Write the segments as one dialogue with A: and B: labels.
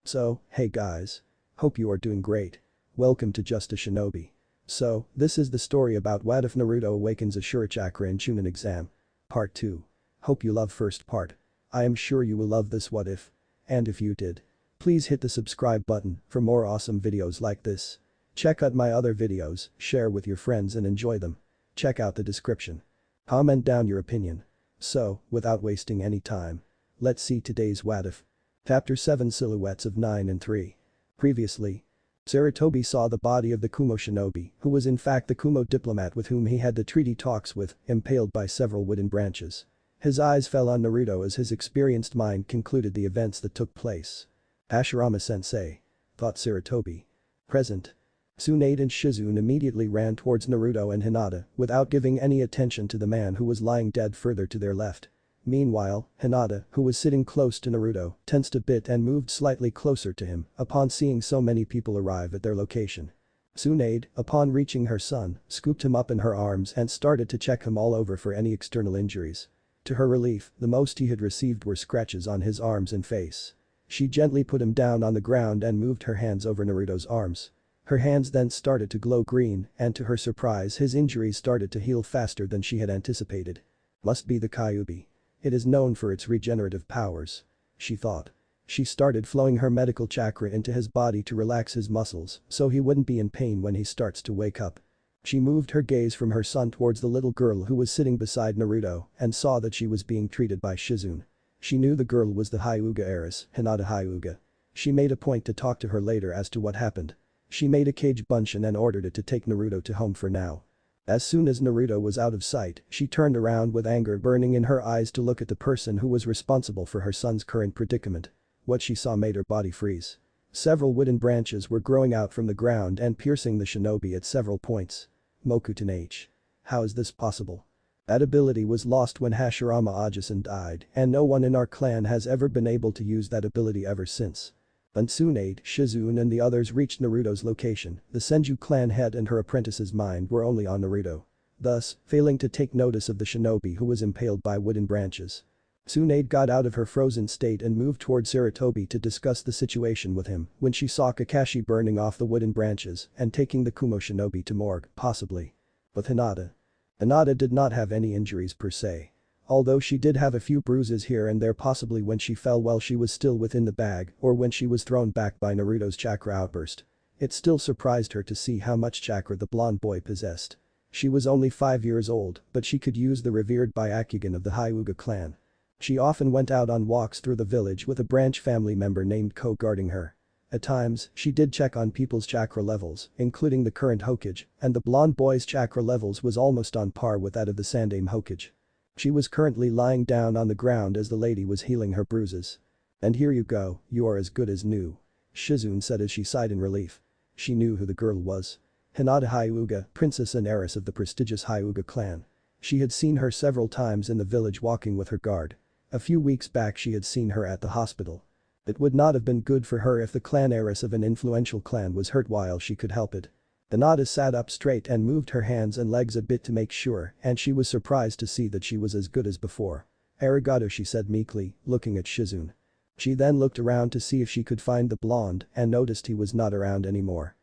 A: So, hey guys. Hope you are doing great. Welcome to Just a Shinobi. So, this is the story about what if Naruto awakens Ashura chakra in chunin exam. Part 2. Hope you love first part. I am sure you will love this what if. And if you did, please hit the subscribe button for more awesome videos like this. Check out my other videos, share with your friends and enjoy them. Check out the description. Comment down your opinion. So, without wasting any time, let's see today's what if. Chapter 7 Silhouettes of 9 and 3. Previously, Sarutobi saw the body of the Kumo shinobi, who was in fact the Kumo diplomat with whom he had the treaty talks with, impaled by several wooden branches. His eyes fell on Naruto as his experienced mind concluded the events that took place. Hashirama-sensei, thought Sarutobi. Present. Tsunade and Shizune immediately ran towards Naruto and Hinata without giving any attention to the man who was lying dead further to their left. Meanwhile, Hinata, who was sitting close to Naruto, tensed a bit and moved slightly closer to him upon seeing so many people arrive at their location. Tsunade, upon reaching her son, scooped him up in her arms and started to check him all over for any external injuries. To her relief, the most he had received were scratches on his arms and face. She gently put him down on the ground and moved her hands over Naruto's arms. Her hands then started to glow green and to her surprise his injuries started to heal faster than she had anticipated. Must be the Kyubi. It is known for its regenerative powers. She thought. She started flowing her medical chakra into his body to relax his muscles so he wouldn't be in pain when he starts to wake up. She moved her gaze from her son towards the little girl who was sitting beside Naruto and saw that she was being treated by Shizune. She knew the girl was the Hyuga heiress, Hinata Hyuga. She made a point to talk to her later as to what happened. She made a cage bunch and ordered it to take Naruto to home for now. As soon as Naruto was out of sight, she turned around with anger burning in her eyes to look at the person who was responsible for her son's current predicament. What she saw made her body freeze. Several wooden branches were growing out from the ground and piercing the shinobi at several points. Mokuton H. How is this possible? That ability was lost when Hashirama Ajasan died and no one in our clan has ever been able to use that ability ever since. When Tsunade, Shizune and the others reached Naruto's location, the Senju clan head and her apprentice's mind were only on Naruto. Thus, failing to take notice of the shinobi who was impaled by wooden branches. Tsunade got out of her frozen state and moved toward Sarutobi to discuss the situation with him when she saw Kakashi burning off the wooden branches and taking the Kumo shinobi to morgue, possibly. With Hinata. Hinata did not have any injuries per se. Although she did have a few bruises here and there possibly when she fell while she was still within the bag or when she was thrown back by Naruto's chakra outburst. It still surprised her to see how much chakra the blonde boy possessed. She was only 5 years old but she could use the revered Byakugan of the Hyuga clan. She often went out on walks through the village with a branch family member named Ko guarding her. At times, she did check on people's chakra levels, including the current Hokage, and the blonde boy's chakra levels was almost on par with that of the Sandaime Hokage. She was currently lying down on the ground as the lady was healing her bruises. And here you go, you are as good as new. Shizune said as she sighed in relief. She knew who the girl was. Hinata Hyuga, princess and heiress of the prestigious Hyuga clan. She had seen her several times in the village walking with her guard. A few weeks back she had seen her at the hospital. It would not have been good for her if the clan heiress of an influential clan was hurt while she could help it. Hinata sat up straight and moved her hands and legs a bit to make sure and she was surprised to see that she was as good as before. Arigato she said meekly, looking at Shizune. She then looked around to see if she could find the blonde and noticed he was not around anymore.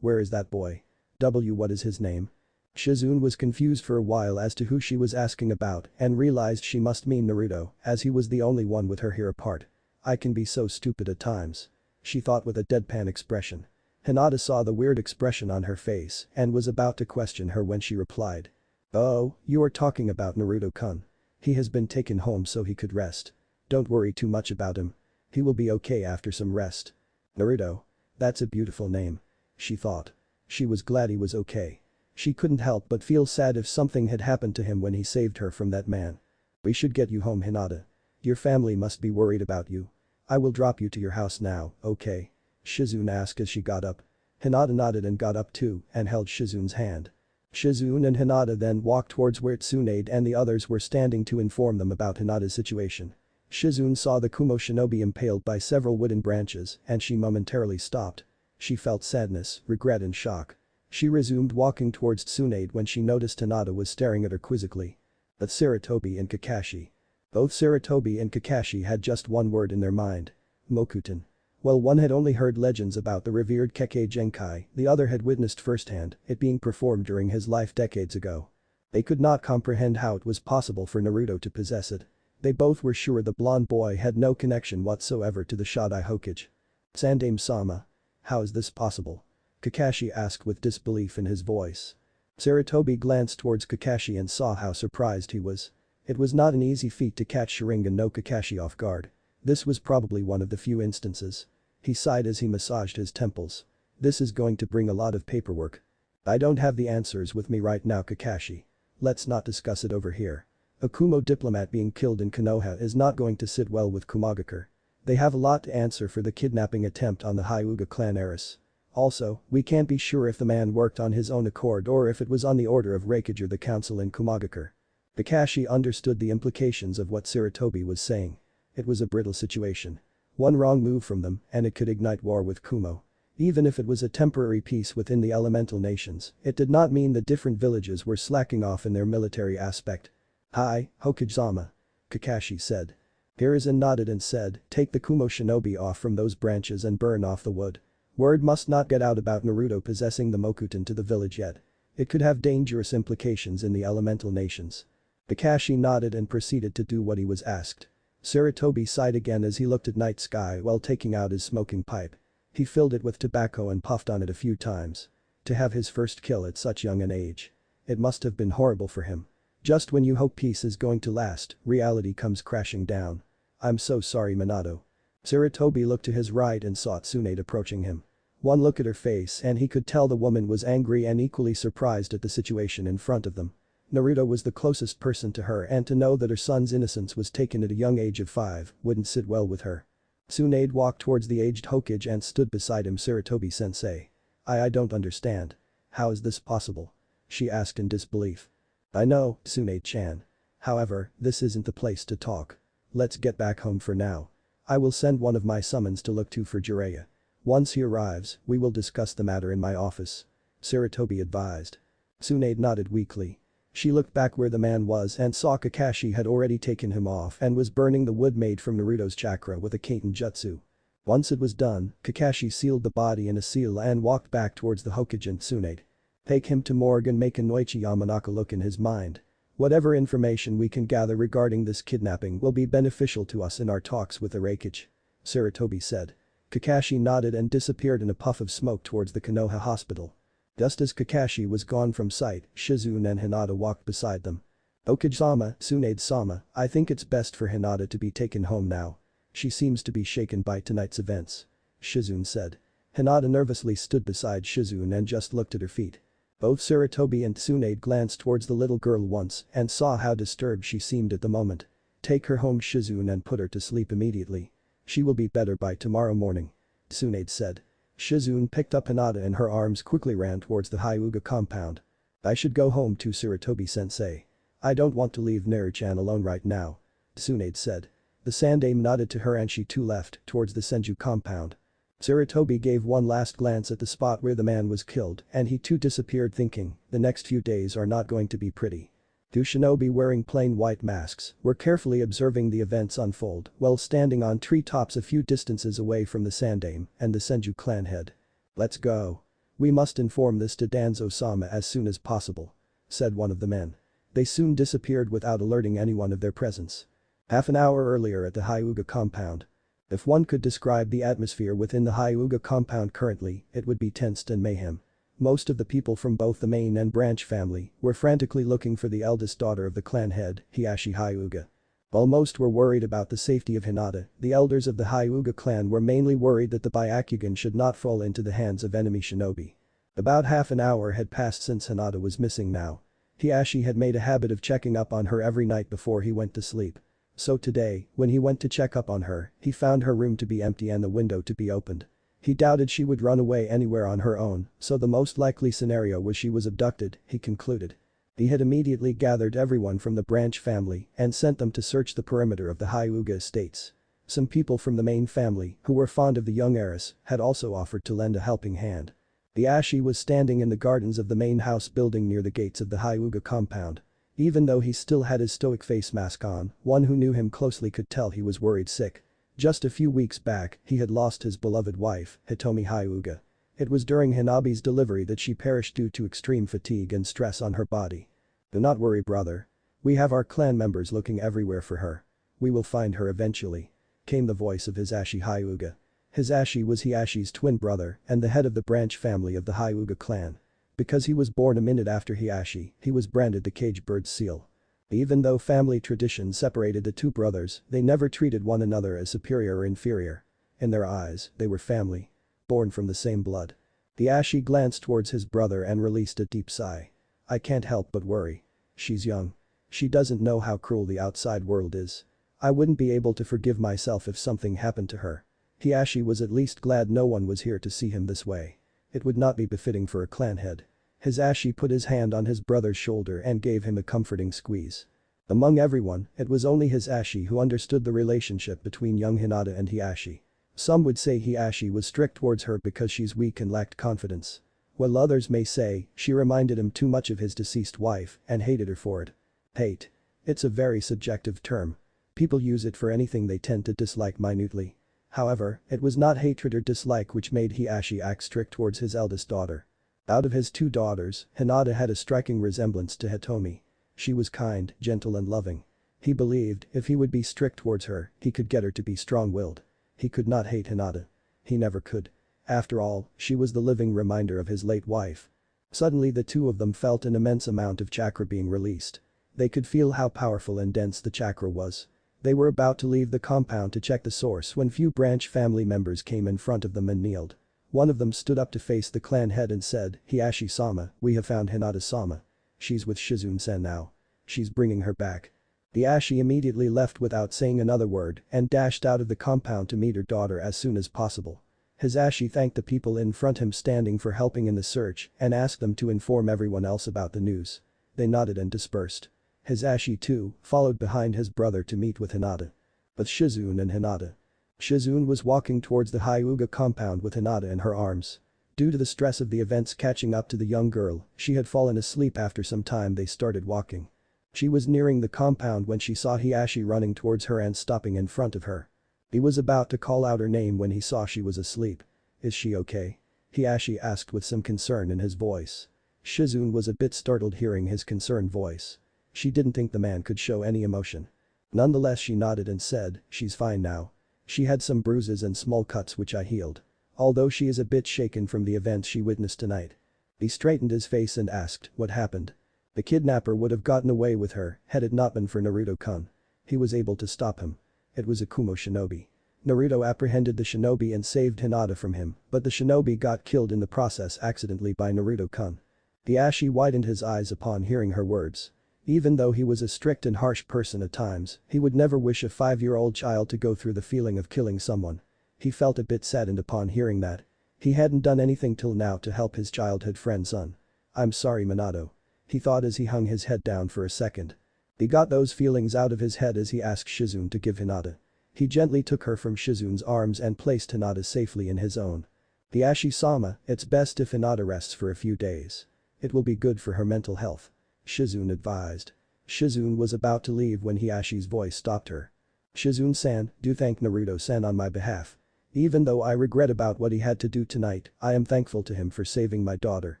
A: Where is that boy? What is his name? Shizune was confused for a while as to who she was asking about and realized she must mean Naruto as he was the only one with her here apart. I can be so stupid at times. She thought with a deadpan expression. Hinata saw the weird expression on her face and was about to question her when she replied. Oh, you are talking about Naruto-kun. He has been taken home so he could rest. Don't worry too much about him. He will be okay after some rest. Naruto. That's a beautiful name. She thought. She was glad he was okay. She couldn't help but feel sad if something had happened to him when he saved her from that man. We should get you home Hinata. Your family must be worried about you. I will drop you to your house now, okay? Shizune asked as she got up. Hinata nodded and got up too and held Shizune's hand. Shizune and Hinata then walked towards where Tsunade and the others were standing to inform them about Hinata's situation. Shizune saw the Kumo shinobi impaled by several wooden branches and she momentarily stopped. She felt sadness, regret and shock. She resumed walking towards Tsunade when she noticed Hinata was staring at her quizzically. But Sarutobi and Kakashi. Both Sarutobi and Kakashi had just one word in their mind. Mokuton. While one had only heard legends about the revered Kekkei Genkai, the other had witnessed firsthand it being performed during his life decades ago. They could not comprehend how it was possible for Naruto to possess it. They both were sure the blonde boy had no connection whatsoever to the Shadowy Hokage. Sandaime-sama. How is this possible? Kakashi asked with disbelief in his voice. Sarutobi glanced towards Kakashi and saw how surprised he was. It was not an easy feat to catch Sharingan no Kakashi off guard. This was probably one of the few instances. He sighed as he massaged his temples. This is going to bring a lot of paperwork. I don't have the answers with me right now, Kakashi. Let's not discuss it over here. A Kumo diplomat being killed in Konoha is not going to sit well with Kumogakure. They have a lot to answer for the kidnapping attempt on the Hyuga clan heiress. Also, we can't be sure if the man worked on his own accord or if it was on the order of Raikage or the council in Kumogakure. Kakashi understood the implications of what Sarutobi was saying. It was a brittle situation. One wrong move from them and it could ignite war with Kumo. Even if it was a temporary peace within the elemental nations, it did not mean that different villages were slacking off in their military aspect. "Hi, Hokage-sama," Kakashi said. Hiruzen nodded and said, "Take the Kumo shinobi off from those branches and burn off the wood. Word must not get out about Naruto possessing the Mokuton to the village yet. It could have dangerous implications in the elemental nations." Kakashi nodded and proceeded to do what he was asked. Sarutobi sighed again as he looked at night sky while taking out his smoking pipe. He filled it with tobacco and puffed on it a few times. To have his first kill at such young an age. It must have been horrible for him. Just when you hope peace is going to last, reality comes crashing down. "I'm so sorry, Minato." Sarutobi looked to his right and saw Tsunade approaching him. One look at her face and he could tell the woman was angry and equally surprised at the situation in front of them. Naruto was the closest person to her and to know that her son's innocence was taken at a young age of 5 wouldn't sit well with her. Tsunade walked towards the aged Hokage and stood beside him. "Sarutobi-sensei. I don't understand. How is this possible?" she asked in disbelief. "I know, Tsunade-chan. However, this isn't the place to talk. Let's get back home for now. I will send one of my summons to look for Jiraiya. Once he arrives, we will discuss the matter in my office," Sarutobi advised. Tsunade nodded weakly. She looked back where the man was and saw Kakashi had already taken him off and was burning the wood made from Naruto's chakra with a Kaiten jutsu. Once it was done, Kakashi sealed the body in a seal and walked back towards the Hokage and Tsunade. "Take him to morgue and make a Noichi Yamanaka look in his mind. Whatever information we can gather regarding this kidnapping will be beneficial to us in our talks with the Raikage," Sarutobi said. Kakashi nodded and disappeared in a puff of smoke towards the Konoha hospital. Just as Kakashi was gone from sight, Shizune and Hinata walked beside them. "Hokage-sama, Tsunade-sama, I think it's best for Hinata to be taken home now. She seems to be shaken by tonight's events," Shizune said. Hinata nervously stood beside Shizune and just looked at her feet. Both Sarutobi and Tsunade glanced towards the little girl once and saw how disturbed she seemed at the moment. "Take her home, Shizune, and put her to sleep immediately. She will be better by tomorrow morning," Tsunade said. Shizune picked up Hinata in her arms, quickly ran towards the Hyuga compound. "I should go home too, Sarutobi-sensei. I don't want to leave Naru-chan alone right now," Tsunade said. The Sandaime nodded to her and she too left towards the Senju compound. Sarutobi gave one last glance at the spot where the man was killed and he too disappeared, thinking, the next few days are not going to be pretty. Two shinobi wearing plain white masks were carefully observing the events unfold while standing on treetops a few distances away from the Sandaime and the Senju clan head. "Let's go. We must inform this to Danzo-sama as soon as possible," said one of the men. They soon disappeared without alerting anyone of their presence. Half an hour earlier at the Hyuga compound. If one could describe the atmosphere within the Hyuga compound currently, it would be tensed and mayhem. Most of the people from both the main and branch family were frantically looking for the eldest daughter of the clan head, Hiashi Hyuga. While most were worried about the safety of Hinata, the elders of the Hyuga clan were mainly worried that the Byakugan should not fall into the hands of enemy shinobi. About half an hour had passed since Hinata was missing now. Hiashi had made a habit of checking up on her every night before he went to sleep. So today, when he went to check up on her, he found her room to be empty and the window to be opened. He doubted she would run away anywhere on her own, so the most likely scenario was she was abducted, he concluded. He had immediately gathered everyone from the branch family and sent them to search the perimeter of the Hyuga estates. Some people from the main family, who were fond of the young heiress, had also offered to lend a helping hand. Hiashi was standing in the gardens of the main house building near the gates of the Hyuga compound. Even though he still had his stoic face mask on, one who knew him closely could tell he was worried sick. Just a few weeks back, he had lost his beloved wife, Hitomi Hyuga. It was during Hanabi's delivery that she perished due to extreme fatigue and stress on her body. Do not worry, brother. We have our clan members looking everywhere for her. We will find her eventually. Came the voice of Hisashi Hyuga. Hisashi was Hiashi's twin brother and the head of the branch family of the Hyuga clan. Because he was born a minute after Hiashi, he was branded the cage bird seal. Even though family tradition separated the two brothers, they never treated one another as superior or inferior. In their eyes, they were family. Born from the same blood. Hiashi glanced towards his brother and released a deep sigh. I can't help but worry. She's young. She doesn't know how cruel the outside world is. I wouldn't be able to forgive myself if something happened to her. Hiashi was at least glad no one was here to see him this way. It would not be befitting for a clan head. Hisashi put his hand on his brother's shoulder and gave him a comforting squeeze. Among everyone, it was only Hisashi who understood the relationship between young Hinata and Hiashi. Some would say Hiashi was strict towards her because she's weak and lacked confidence. While others may say she reminded him too much of his deceased wife and hated her for it. Hate. It's a very subjective term. People use it for anything they tend to dislike minutely. However, it was not hatred or dislike which made Hiashi act strict towards his eldest daughter. Out of his two daughters, Hinata had a striking resemblance to Hitomi. She was kind, gentle and loving. He believed if he would be strict towards her, he could get her to be strong-willed. He could not hate Hinata. He never could. After all, she was the living reminder of his late wife. Suddenly the two of them felt an immense amount of chakra being released. They could feel how powerful and dense the chakra was. They were about to leave the compound to check the source when few branch family members came in front of them and kneeled. One of them stood up to face the clan head and said, Hiashi-sama, we have found Hinata-sama. She's with Shizune-san now. She's bringing her back. Hiashi immediately left without saying another word and dashed out of the compound to meet her daughter as soon as possible. Hisashi thanked the people in front of him standing for helping in the search and asked them to inform everyone else about the news. They nodded and dispersed. Hisashi too followed behind his brother to meet with Hinata. With Shizune and Hinata. Shizune was walking towards the Hyuga compound with Hinata in her arms. Due to the stress of the events catching up to the young girl, she had fallen asleep after some time they started walking. She was nearing the compound when she saw Hiashi running towards her and stopping in front of her. He was about to call out her name when he saw she was asleep. Is she okay? Hiashi asked with some concern in his voice. Shizune was a bit startled hearing his concerned voice. She didn't think the man could show any emotion. Nonetheless she nodded and said, she's fine now. She had some bruises and small cuts which I healed. Although she is a bit shaken from the events she witnessed tonight. He straightened his face and asked, what happened? The kidnapper would have gotten away with her had it not been for Naruto-kun. He was able to stop him. It was a Kumo shinobi. Naruto apprehended the shinobi and saved Hinata from him, but the shinobi got killed in the process accidentally by Naruto-kun. Hiashi widened his eyes upon hearing her words. Even though he was a strict and harsh person at times, he would never wish a 5-year-old child to go through the feeling of killing someone. He felt a bit saddened upon hearing that. He hadn't done anything till now to help his childhood friend's son. I'm sorry, Minato. He thought as he hung his head down for a second. He got those feelings out of his head as he asked Shizune to give Hinata. He gently took her from Shizune's arms and placed Hinata safely in his own. Hiashi-sama, it's best if Hinata rests for a few days. It will be good for her mental health. Shizune advised. Shizune was about to leave when Hiashi's voice stopped her. Shizune-san, do thank Naruto-san on my behalf. Even though I regret about what he had to do tonight, I am thankful to him for saving my daughter.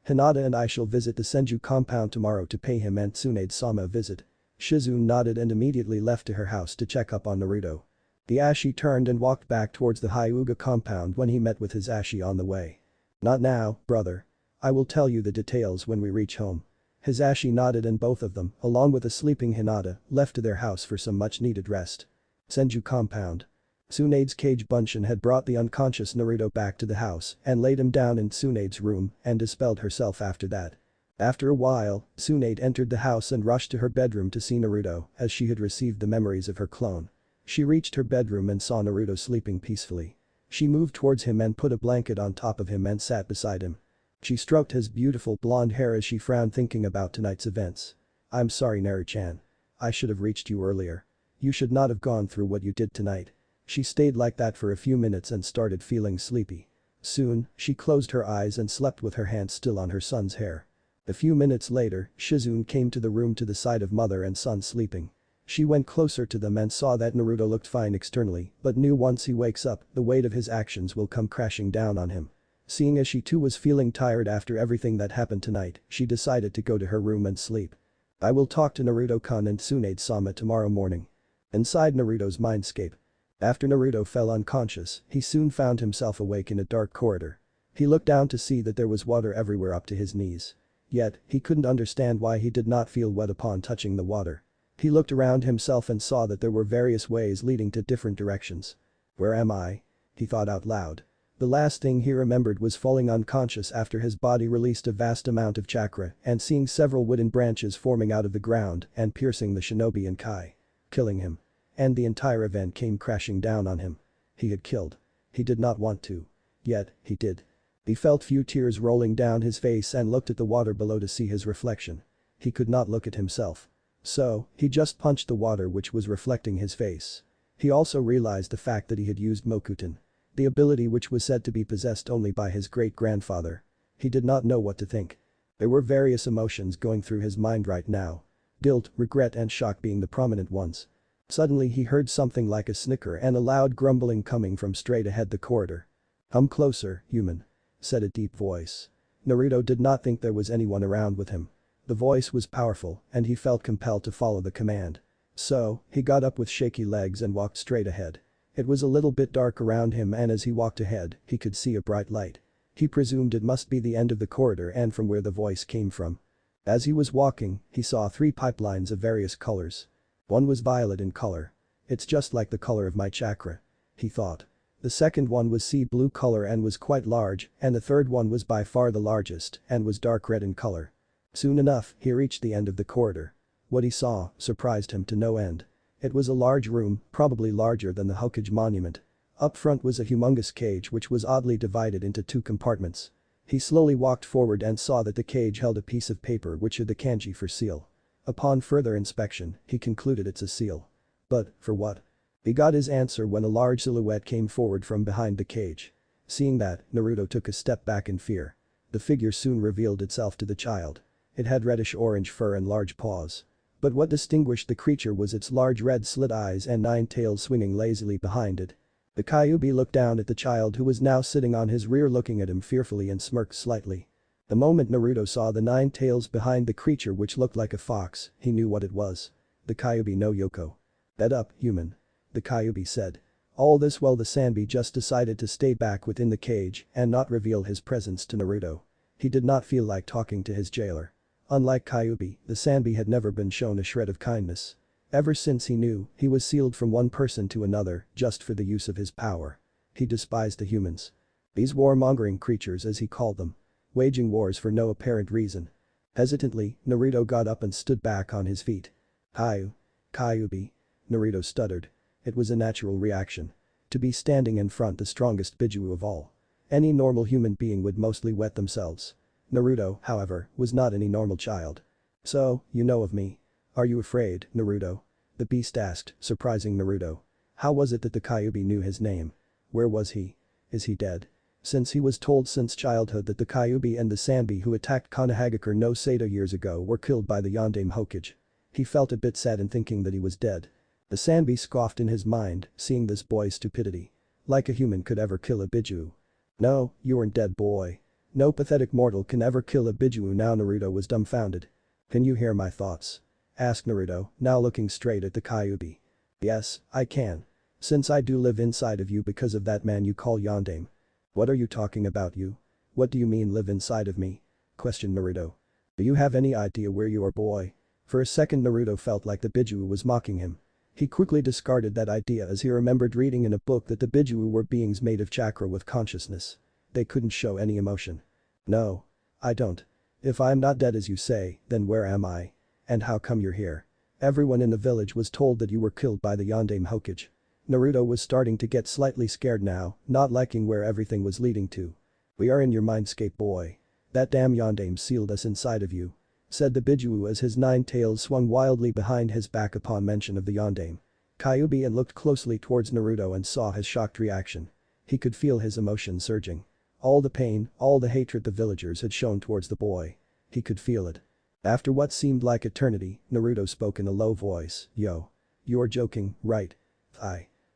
A: Hinata and I shall visit the Senju compound tomorrow to pay him and Tsunade-sama a visit. Shizune nodded and immediately left to her house to check up on Naruto. Hiashi turned and walked back towards the Hyuga compound when he met with Hisashi on the way. Not now, brother. I will tell you the details when we reach home. Hisashi nodded and both of them, along with a sleeping Hinata, left to their house for some much-needed rest. Senju compound. Tsunade's cage Bunshin had brought the unconscious Naruto back to the house and laid him down in Tsunade's room and dispelled herself after that. After a while, Tsunade entered the house and rushed to her bedroom to see Naruto as she had received the memories of her clone. She reached her bedroom and saw Naruto sleeping peacefully. She moved towards him and put a blanket on top of him and sat beside him. She stroked his beautiful blonde hair as she frowned thinking about tonight's events. I'm sorry, Naru-chan. I should have reached you earlier. You should not have gone through what you did tonight. She stayed like that for a few minutes and started feeling sleepy. Soon, she closed her eyes and slept with her hand still on her son's hair. A few minutes later, Shizune came to the room to the side of mother and son sleeping. She went closer to them and saw that Naruto looked fine externally, but knew once he wakes up, the weight of his actions will come crashing down on him. Seeing as she too was feeling tired after everything that happened tonight, she decided to go to her room and sleep. I will talk to Naruto-kun and Tsunade-sama tomorrow morning. Inside Naruto's mindscape. After Naruto fell unconscious, he soon found himself awake in a dark corridor. He looked down to see that there was water everywhere up to his knees. Yet, he couldn't understand why he did not feel wet upon touching the water. He looked around himself and saw that there were various ways leading to different directions. Where am I? He thought out loud. The last thing he remembered was falling unconscious after his body released a vast amount of chakra and seeing several wooden branches forming out of the ground and piercing the shinobi and Kai. Killing him. And the entire event came crashing down on him. He had killed. He did not want to. Yet, he did. He felt few tears rolling down his face and looked at the water below to see his reflection. He could not look at himself. So, he just punched the water which was reflecting his face. He also realized the fact that he had used Mokuton. The ability which was said to be possessed only by his great-grandfather. He did not know what to think. There were various emotions going through his mind right now. Guilt, regret and shock being the prominent ones. Suddenly he heard something like a snicker and a loud grumbling coming from straight ahead the corridor. "Come closer, human," said a deep voice. Naruto did not think there was anyone around with him. The voice was powerful and he felt compelled to follow the command. So, he got up with shaky legs and walked straight ahead. It was a little bit dark around him and as he walked ahead, he could see a bright light. He presumed it must be the end of the corridor and from where the voice came from. As he was walking, he saw 3 pipelines of various colors. One was violet in color. It's just like the color of my chakra. He thought. The second one was sea blue color and was quite large, and the third one was by far the largest and was dark red in color. Soon enough, he reached the end of the corridor. What he saw surprised him to no end. It was a large room, probably larger than the Hokage monument. Up front was a humongous cage which was oddly divided into 2 compartments. He slowly walked forward and saw that the cage held a piece of paper which had the kanji for seal. Upon further inspection, he concluded it's a seal. But, for what? He got his answer when a large silhouette came forward from behind the cage. Seeing that, Naruto took a step back in fear. The figure soon revealed itself to the child. It had reddish-orange fur and large paws. But what distinguished the creature was its large red slit eyes and 9 tails swinging lazily behind it. The Kyubi looked down at the child who was now sitting on his rear looking at him fearfully and smirked slightly. The moment Naruto saw the 9 tails behind the creature which looked like a fox, he knew what it was. The Kyubi no Yoko. "Bed up, human," the Kyubi said. All this while the Sanbi just decided to stay back within the cage and not reveal his presence to Naruto. He did not feel like talking to his jailer. Unlike Kyubi, the Sanbi had never been shown a shred of kindness. Ever since he knew, he was sealed from one person to another just for the use of his power. He despised the humans. These warmongering creatures as he called them. Waging wars for no apparent reason. Hesitantly, Naruto got up and stood back on his feet. Kyubi. Naruto stuttered. It was a natural reaction. To be standing in front the strongest Bijuu of all. Any normal human being would mostly wet themselves. Naruto, however, was not any normal child. "So, you know of me. Are you afraid, Naruto?" the beast asked, surprising Naruto. How was it that the Kyubi knew his name? Where was he? Is he dead? Since he was told since childhood that the Kyubi and the Sanbi who attacked Konohagakure no Sato years ago were killed by the Yondaime Hokage. He felt a bit sad in thinking that he was dead. The Sanbi scoffed in his mind, seeing this boy's stupidity. Like a human could ever kill a Bijuu. "No, you aren't dead, boy. No pathetic mortal can ever kill a Bijuu." Now Naruto was dumbfounded. "Can you hear my thoughts?" asked Naruto, now looking straight at the Kyubi. "Yes, I can. Since I do live inside of you because of that man you call Yondaime." "What are you talking about, you? What do you mean live inside of me?" questioned Naruto. "Do you have any idea where you are, boy?" For a second Naruto felt like the Bijuu was mocking him. He quickly discarded that idea as he remembered reading in a book that the Bijuu were beings made of chakra with consciousness. They couldn't show any emotion. "No. I don't. If I'm not dead as you say, then where am I? And how come you're here? Everyone in the village was told that you were killed by the Yondaime Hokage." Naruto was starting to get slightly scared now, not liking where everything was leading to. "We are in your mindscape, boy. That damn Yondaime sealed us inside of you," said the Bijuu as his 9 tails swung wildly behind his back upon mention of the Yondaime. Kyubi and looked closely towards Naruto and saw his shocked reaction. He could feel his emotion surging. All the pain, all the hatred the villagers had shown towards the boy. He could feel it. After what seemed like eternity, Naruto spoke in a low voice, "Yo. You're joking, right?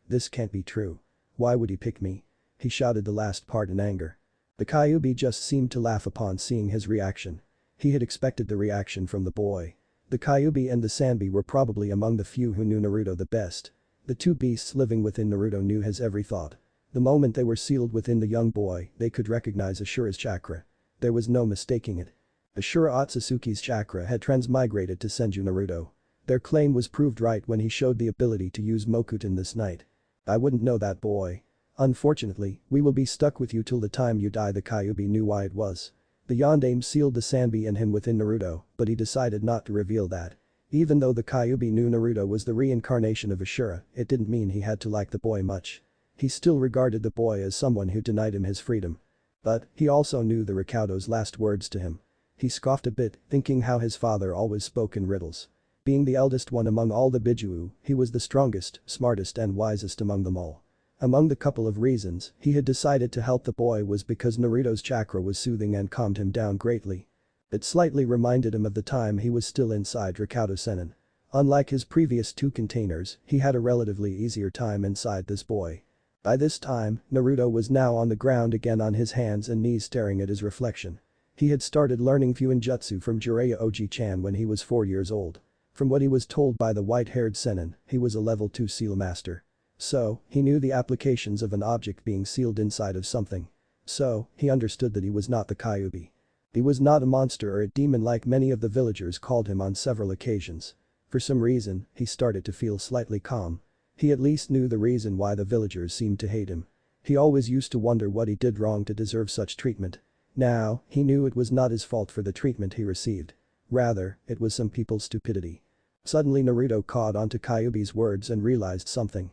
A: This can't be true. Why would he pick me? He shouted the last part in anger. The Kyubi just seemed to laugh upon seeing his reaction. He had expected the reaction from the boy. The Kyubi and the Sanbi were probably among the few who knew Naruto the best. The two beasts living within Naruto knew his every thought. The moment they were sealed within the young boy, they could recognize Ashura's chakra. There was no mistaking it. Ashura Otsutsuki's chakra had transmigrated to Senju Naruto. Their claim was proved right when he showed the ability to use Mokuton this night. I wouldn't know that, boy. Unfortunately, we will be stuck with you till the time you die. The Kyubi knew why it was. The Yondaime sealed the Sanbi and him within Naruto, but he decided not to reveal that. Even though the Kyubi knew Naruto was the reincarnation of Ashura, it didn't mean he had to like the boy much. He still regarded the boy as someone who denied him his freedom. But, he also knew the Rikaudo's last words to him. He scoffed a bit, thinking how his father always spoke in riddles. Being the eldest one among all the Bijuu, he was the strongest, smartest and wisest among them all. Among the couple of reasons he had decided to help the boy was because Naruto's chakra was soothing and calmed him down greatly. It slightly reminded him of the time he was still inside Rikaudo Sennin. Unlike his previous two containers, he had a relatively easier time inside this boy. By this time, Naruto was now on the ground again on his hands and knees staring at his reflection. He had started learning Fuinjutsu from Jiraiya Oji-chan when he was 4 years old. From what he was told by the white-haired Sennin, he was a level 2 seal master. So, he knew the applications of an object being sealed inside of something. So, he understood that he was not the Kyubi. He was not a monster or a demon like many of the villagers called him on several occasions. For some reason, he started to feel slightly calm. He at least knew the reason why the villagers seemed to hate him. He always used to wonder what he did wrong to deserve such treatment. Now, he knew it was not his fault for the treatment he received. Rather, it was some people's stupidity. Suddenly Naruto caught onto Kyubi's words and realized something.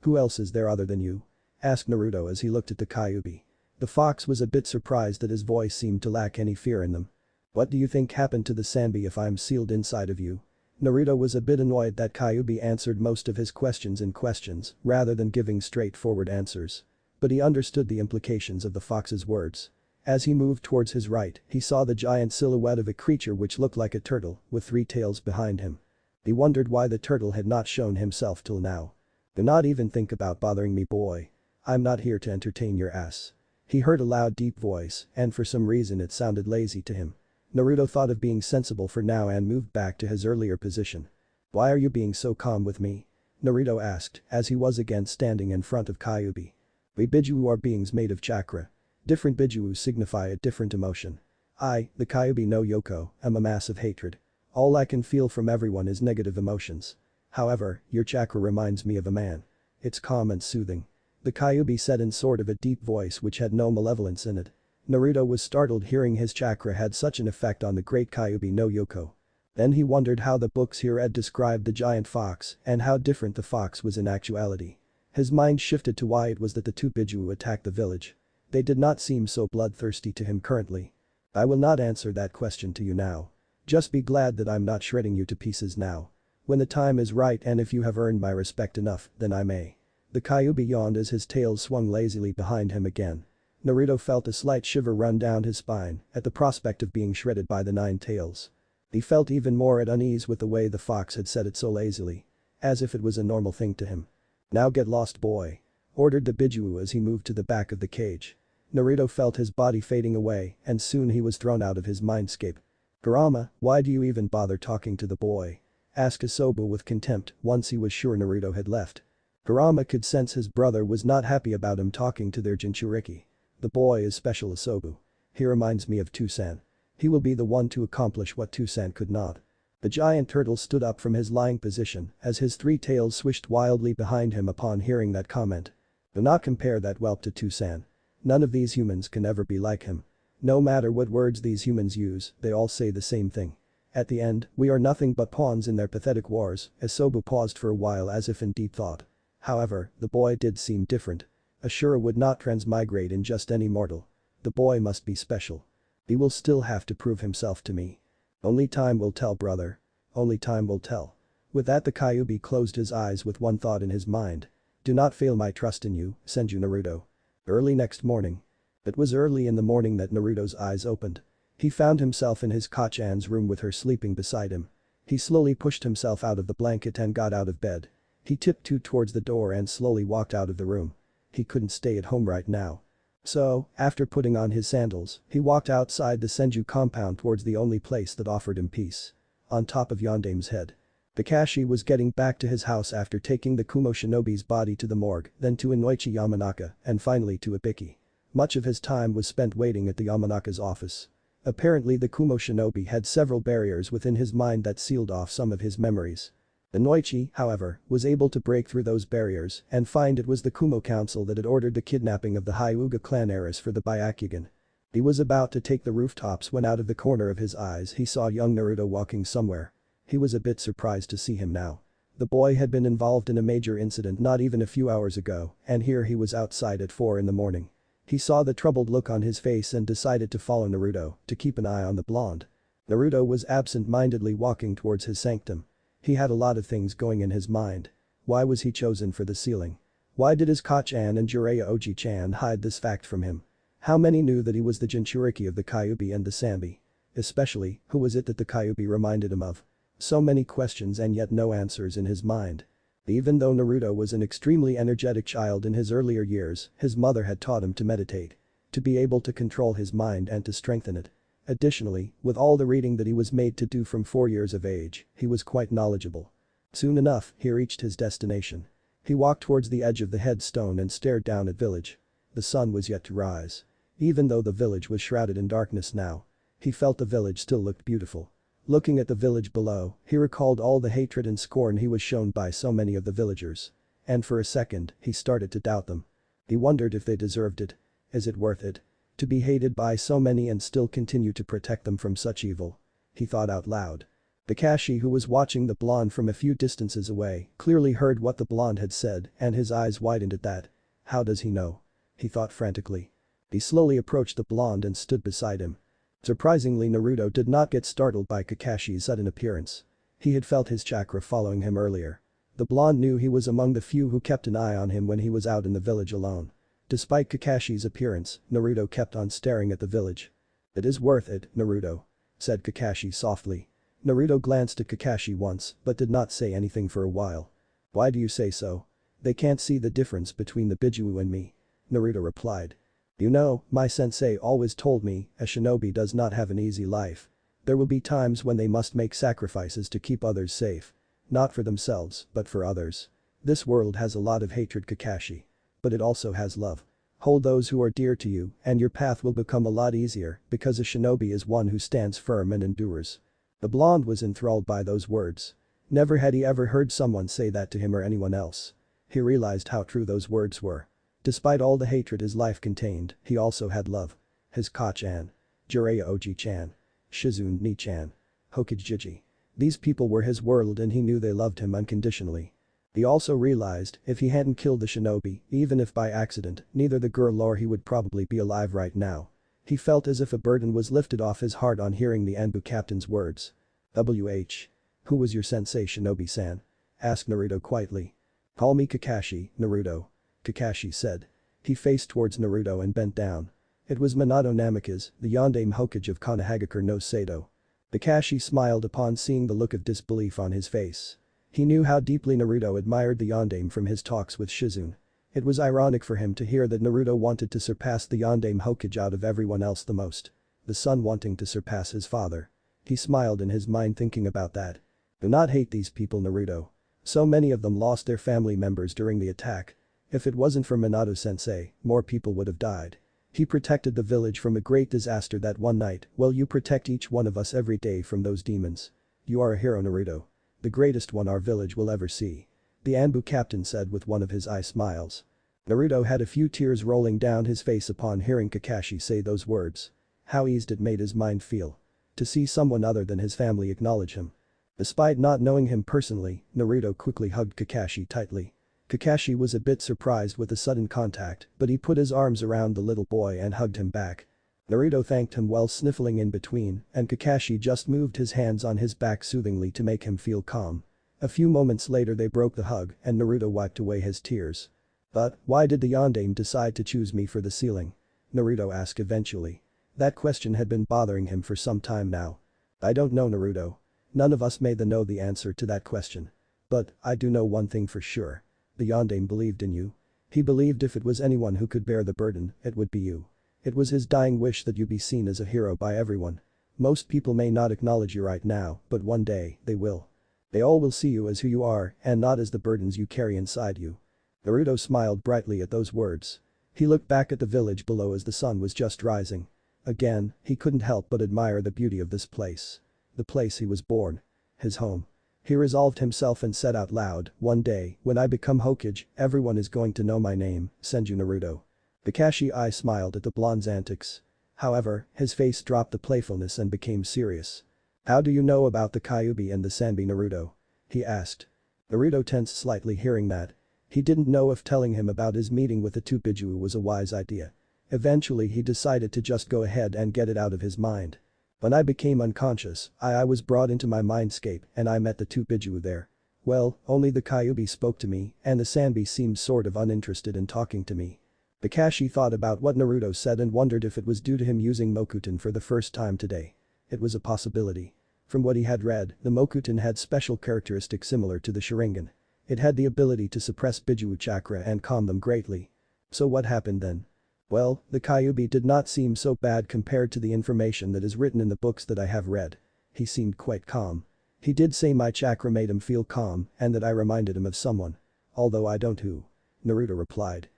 A: Who else is there other than you? Asked Naruto as he looked at the Kyubi. The fox was a bit surprised that his voice seemed to lack any fear in them. What do you think happened to the Sanbi if I'm sealed inside of you? Naruto was a bit annoyed that Kyubi answered most of his questions in questions rather than giving straightforward answers. But he understood the implications of the fox's words. As he moved towards his right, he saw the giant silhouette of a creature which looked like a turtle with 3 tails behind him. He wondered why the turtle had not shown himself till now. Do not even think about bothering me, boy. I'm not here to entertain your ass. He heard a loud deep voice and for some reason it sounded lazy to him. Naruto thought of being sensible for now and moved back to his earlier position. Why are you being so calm with me? Naruto asked as he was again standing in front of Kyubi. We Bijuu are beings made of chakra. Different Bijuu signify a different emotion. I, the Kyubi no Yoko, am a mass of hatred. All I can feel from everyone is negative emotions. However, your chakra reminds me of a man. It's calm and soothing. The Kyubi said in sort of a deep voice which had no malevolence in it. Naruto was startled hearing his chakra had such an effect on the great Kyubi no Yoko. Then he wondered how the books here had described the giant fox and how different the fox was in actuality. His mind shifted to why it was that the two Bijuu attacked the village. They did not seem so bloodthirsty to him currently. I will not answer that question to you now. Just be glad that I'm not shredding you to pieces now. When the time is right and if you have earned my respect enough, then I may. The Kyubi yawned as his tail swung lazily behind him again. Naruto felt a slight shiver run down his spine at the prospect of being shredded by the 9 tails. He felt even more at unease with the way the fox had said it so lazily. As if it was a normal thing to him. Now get lost, boy. Ordered the Bijuu as he moved to the back of the cage. Naruto felt his body fading away and soon he was thrown out of his mindscape. Kurama, why do you even bother talking to the boy? Asked Asobu with contempt once he was sure Naruto had left. Kurama could sense his brother was not happy about him talking to their Jinchuriki. The boy is special, Asobu. He reminds me of Tusan. He will be the one to accomplish what Tusan could not. The giant turtle stood up from his lying position as his 3 tails swished wildly behind him upon hearing that comment. Do not compare that whelp to Tusan. None of these humans can ever be like him. No matter what words these humans use, they all say the same thing. At the end, we are nothing but pawns in their pathetic wars. Asobu paused for a while as if in deep thought. However, the boy did seem different. Ashura would not transmigrate in just any mortal. The boy must be special. He will still have to prove himself to me. Only time will tell, brother. Only time will tell. With that the Kyubi closed his eyes with one thought in his mind. Do not fail my trust in you, Senju Naruto. Early next morning. It was early in the morning that Naruto's eyes opened. He found himself in his Kachan's room with her sleeping beside him. He slowly pushed himself out of the blanket and got out of bed. He tiptoed towards the door and slowly walked out of the room. He couldn't stay at home right now. So, after putting on his sandals, he walked outside the Senju compound towards the only place that offered him peace. On top of Yondame's head. Kakashi was getting back to his house after taking the Kumo shinobi's body to the morgue, then to Inoichi Yamanaka, and finally to Ibiki. Much of his time was spent waiting at the Yamanaka's office. Apparently the Kumo shinobi had several barriers within his mind that sealed off some of his memories. Inoichi, however, was able to break through those barriers and find it was the Kumo council that had ordered the kidnapping of the Hyuga clan heiress for the Byakugan. He was about to take the rooftops when out of the corner of his eyes he saw young Naruto walking somewhere. He was a bit surprised to see him now. The boy had been involved in a major incident not even a few hours ago, and here he was outside at 4 in the morning. He saw the troubled look on his face and decided to follow Naruto to keep an eye on the blonde. Naruto was absent-mindedly walking towards his sanctum. He had a lot of things going in his mind. Why was he chosen for the sealing? Why did his Kachan and Jiraiya Oji-chan hide this fact from him? How many knew that he was the Jinchuriki of the Kyubi and the Sanbi? Especially, who was it that the Kyubi reminded him of? So many questions and yet no answers in his mind. Even though Naruto was an extremely energetic child in his earlier years, his mother had taught him to meditate. To be able to control his mind and to strengthen it. Additionally, with all the reading that he was made to do from 4 years of age, he was quite knowledgeable. Soon enough, he reached his destination. He walked towards the edge of the headstone and stared down at village. The sun was yet to rise. Even though the village was shrouded in darkness now, he felt the village still looked beautiful. Looking at the village below, he recalled all the hatred and scorn he was shown by so many of the villagers. And for a second, he started to doubt them. He wondered if they deserved it. Is it worth it? To be hated by so many and still continue to protect them from such evil? He thought out loud. Kakashi, who was watching the blonde from a few distances away, clearly heard what the blonde had said and his eyes widened at that. How does he know? He thought frantically. He slowly approached the blonde and stood beside him. Surprisingly, Naruto did not get startled by Kakashi's sudden appearance. He had felt his chakra following him earlier. The blonde knew he was among the few who kept an eye on him when he was out in the village alone. Despite Kakashi's appearance, Naruto kept on staring at the village. "It is worth it, Naruto," said Kakashi softly. Naruto glanced at Kakashi once but did not say anything for a while. "Why do you say so? They can't see the difference between the Bijuu and me," Naruto replied. "You know, my sensei always told me a shinobi does not have an easy life. There will be times when they must make sacrifices to keep others safe. Not for themselves, but for others. This world has a lot of hatred, Kakashi. But it also has love. Hold those who are dear to you and your path will become a lot easier because a shinobi is one who stands firm and endures." The blonde was enthralled by those words. Never had he ever heard someone say that to him or anyone else. He realized how true those words were. Despite all the hatred his life contained, he also had love. His Kachan. Jiraiya Oji-chan. Shizune Ni-chan. Hokage. These people were his world and he knew they loved him unconditionally. He also realized if he hadn't killed the shinobi, even if by accident, neither the girl nor he would probably be alive right now. He felt as if a burden was lifted off his heart on hearing the Anbu captain's words. Who was your sensei, Shinobi-san?" asked Naruto quietly. "Call me Kakashi, Naruto," Kakashi said. He faced towards Naruto and bent down. It was Minato Namikaze, the Yondaime Hokage of Konohagakure no Sado. Kakashi smiled upon seeing the look of disbelief on his face. He knew how deeply Naruto admired the Yondaime from his talks with Shizune. It was ironic for him to hear that Naruto wanted to surpass the Yondaime Hokage out of everyone else the most. The son wanting to surpass his father. He smiled in his mind thinking about that. Do not hate these people, Naruto. So many of them lost their family members during the attack. If it wasn't for Minato-sensei, more people would have died. He protected the village from a great disaster that one night, well, you protect each one of us every day from those demons. You are a hero, Naruto. The greatest one our village will ever see," the Anbu captain said with one of his eye smiles. Naruto had a few tears rolling down his face upon hearing Kakashi say those words. How eased it made his mind feel. To see someone other than his family acknowledge him. Despite not knowing him personally, Naruto quickly hugged Kakashi tightly. Kakashi was a bit surprised with the sudden contact, but he put his arms around the little boy and hugged him back. Naruto thanked him while sniffling in between, and Kakashi just moved his hands on his back soothingly to make him feel calm. A few moments later they broke the hug and Naruto wiped away his tears. "But, why did the Yondaime decide to choose me for the sealing?" Naruto asked eventually. That question had been bothering him for some time now. "I don't know, Naruto. None of us may know the answer to that question. But, I do know one thing for sure. The Yondaime believed in you. He believed if it was anyone who could bear the burden, it would be you. It was his dying wish that you be seen as a hero by everyone. Most people may not acknowledge you right now, but one day, they will. They all will see you as who you are and not as the burdens you carry inside you. Naruto smiled brightly at those words. He looked back at the village below as the sun was just rising. Again, he couldn't help but admire the beauty of this place. The place he was born. His home. He resolved himself and said out loud, one day, when I become Hokage, everyone is going to know my name, Senju Naruto. Kakashi I smiled at the blonde's antics. However, his face dropped the playfulness and became serious. How do you know about the Kyubi and the Sanbi Naruto? He asked. Naruto tensed slightly hearing that. He didn't know if telling him about his meeting with the two Bijuu was a wise idea. Eventually he decided to just go ahead and get it out of his mind. When I became unconscious, I was brought into my mindscape and I met the two Bijuu there. Well, only the Kyubi spoke to me and the Sanbi seemed sort of uninterested in talking to me. Kakashi thought about what Naruto said and wondered if it was due to him using Mokuton for the first time today. It was a possibility. From what he had read, the Mokuton had special characteristics similar to the Sharingan. It had the ability to suppress Bijuu chakra and calm them greatly. So what happened then? Well, the Kyubi did not seem so bad compared to the information that is written in the books that I have read. He seemed quite calm. He did say my chakra made him feel calm and that I reminded him of someone. Although I don't who. Naruto replied.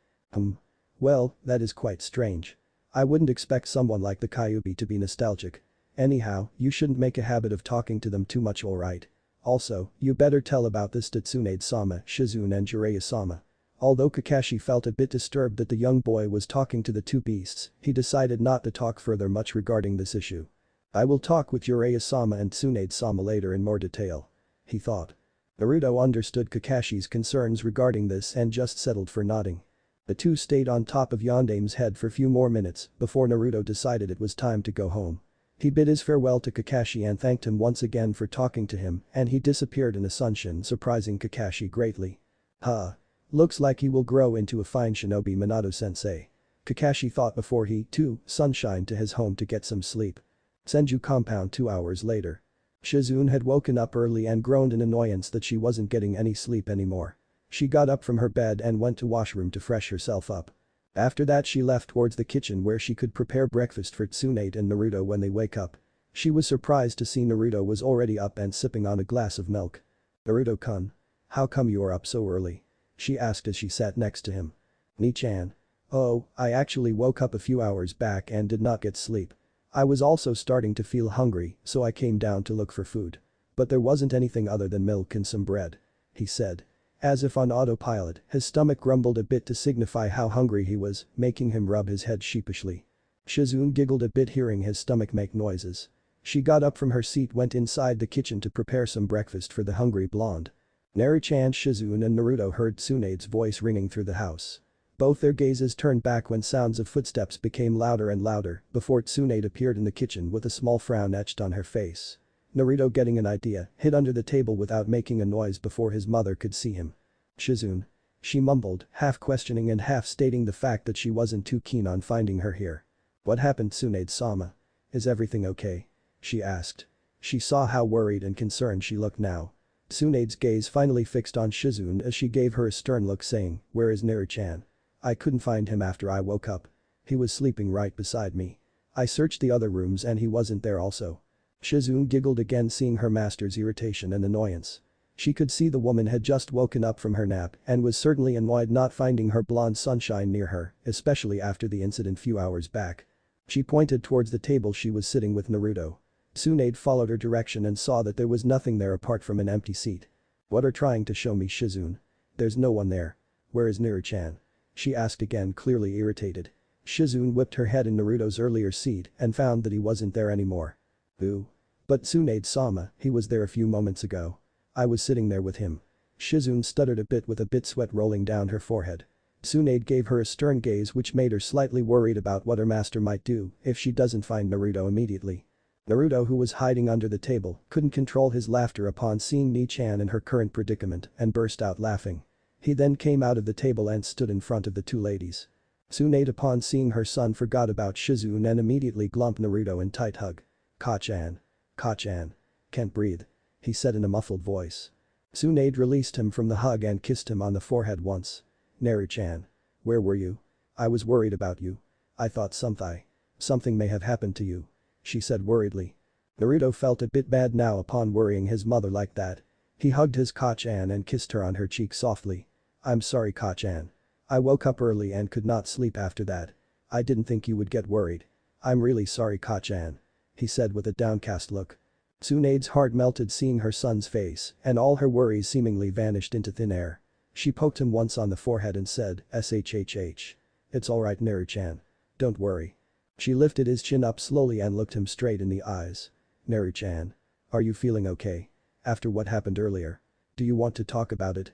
A: Well, that is quite strange. I wouldn't expect someone like the Kyubi to be nostalgic. Anyhow, you shouldn't make a habit of talking to them too much alright. Also, you better tell about this to Tsunade-sama, Shizune and Jiraiya-sama. Although Kakashi felt a bit disturbed that the young boy was talking to the two beasts, he decided not to talk further much regarding this issue. I will talk with Jiraiya-sama and Tsunade-sama later in more detail. He thought. Naruto understood Kakashi's concerns regarding this and just settled for nodding. The two stayed on top of Yondaime's head for a few more minutes before Naruto decided it was time to go home. He bid his farewell to Kakashi and thanked him once again for talking to him and he disappeared in a sunshine surprising Kakashi greatly. Looks like he will grow into a fine shinobi Minato-sensei. Kakashi thought before he, too, sunshined to his home to get some sleep. Senju compound 2 hours later. Shizune had woken up early and groaned in annoyance that she wasn't getting any sleep anymore. She got up from her bed and went to washroom to fresh herself up. After that she left towards the kitchen where she could prepare breakfast for Tsunade and Naruto when they wake up. She was surprised to see Naruto was already up and sipping on a glass of milk. Naruto-kun. How come you are up so early? She asked as she sat next to him. Ni-chan. Oh, I actually woke up a few hours back and did not get sleep. I was also starting to feel hungry, so I came down to look for food. But there wasn't anything other than milk and some bread. He said. As if on autopilot, his stomach grumbled a bit to signify how hungry he was, making him rub his head sheepishly. Shizune giggled a bit hearing his stomach make noises. She got up from her seat went inside the kitchen to prepare some breakfast for the hungry blonde. Naru-chan Shizune and Naruto heard Tsunade's voice ringing through the house. Both their gazes turned back when sounds of footsteps became louder and louder before Tsunade appeared in the kitchen with a small frown etched on her face. Naruto getting an idea, hid under the table without making a noise before his mother could see him. Shizune. She mumbled, half questioning and half stating the fact that she wasn't too keen on finding her here. What happened Tsunade-sama? Is everything okay? She asked. She saw how worried and concerned she looked now. Tsunade's gaze finally fixed on Shizune as she gave her a stern look saying, where is Naru-chan? I couldn't find him after I woke up. He was sleeping right beside me. I searched the other rooms and he wasn't there also. Shizune giggled again seeing her master's irritation and annoyance. She could see the woman had just woken up from her nap and was certainly annoyed not finding her blonde sunshine near her, especially after the incident few hours back. She pointed towards the table she was sitting with Naruto. Tsunade followed her direction and saw that there was nothing there apart from an empty seat. What are trying to show me Shizune? There's no one there. Where is Naru-chan? She asked again clearly irritated. Shizune whipped her head in Naruto's earlier seat and found that he wasn't there anymore. Boo. But Tsunade-sama, he was there a few moments ago. I was sitting there with him. Shizune stuttered a bit with a bit sweat rolling down her forehead. Tsunade gave her a stern gaze which made her slightly worried about what her master might do if she doesn't find Naruto immediately. Naruto who was hiding under the table couldn't control his laughter upon seeing Ni-chan in her current predicament and burst out laughing. He then came out of the table and stood in front of the two ladies. Tsunade upon seeing her son forgot about Shizune and immediately glumped Naruto in tight hug. Ka-chan. Ka-chan. Can't breathe. he said in a muffled voice. Tsunade released him from the hug and kissed him on the forehead once. Naru-chan. Where were you? I was worried about you. I thought something may have happened to you. She said worriedly. Naruto felt a bit bad now upon worrying his mother like that. He hugged his Ka-chan and kissed her on her cheek softly. I'm sorry Ka-chan. I woke up early and could not sleep after that. I didn't think you would get worried. I'm really sorry Ka-chan. He said with a downcast look. Tsunade's heart melted seeing her son's face and all her worries seemingly vanished into thin air. She poked him once on the forehead and said, "Shhh. It's alright Naru-chan. Don't worry." She lifted his chin up slowly and looked him straight in the eyes. Naru-chan. Are you feeling okay? After what happened earlier? Do you want to talk about it?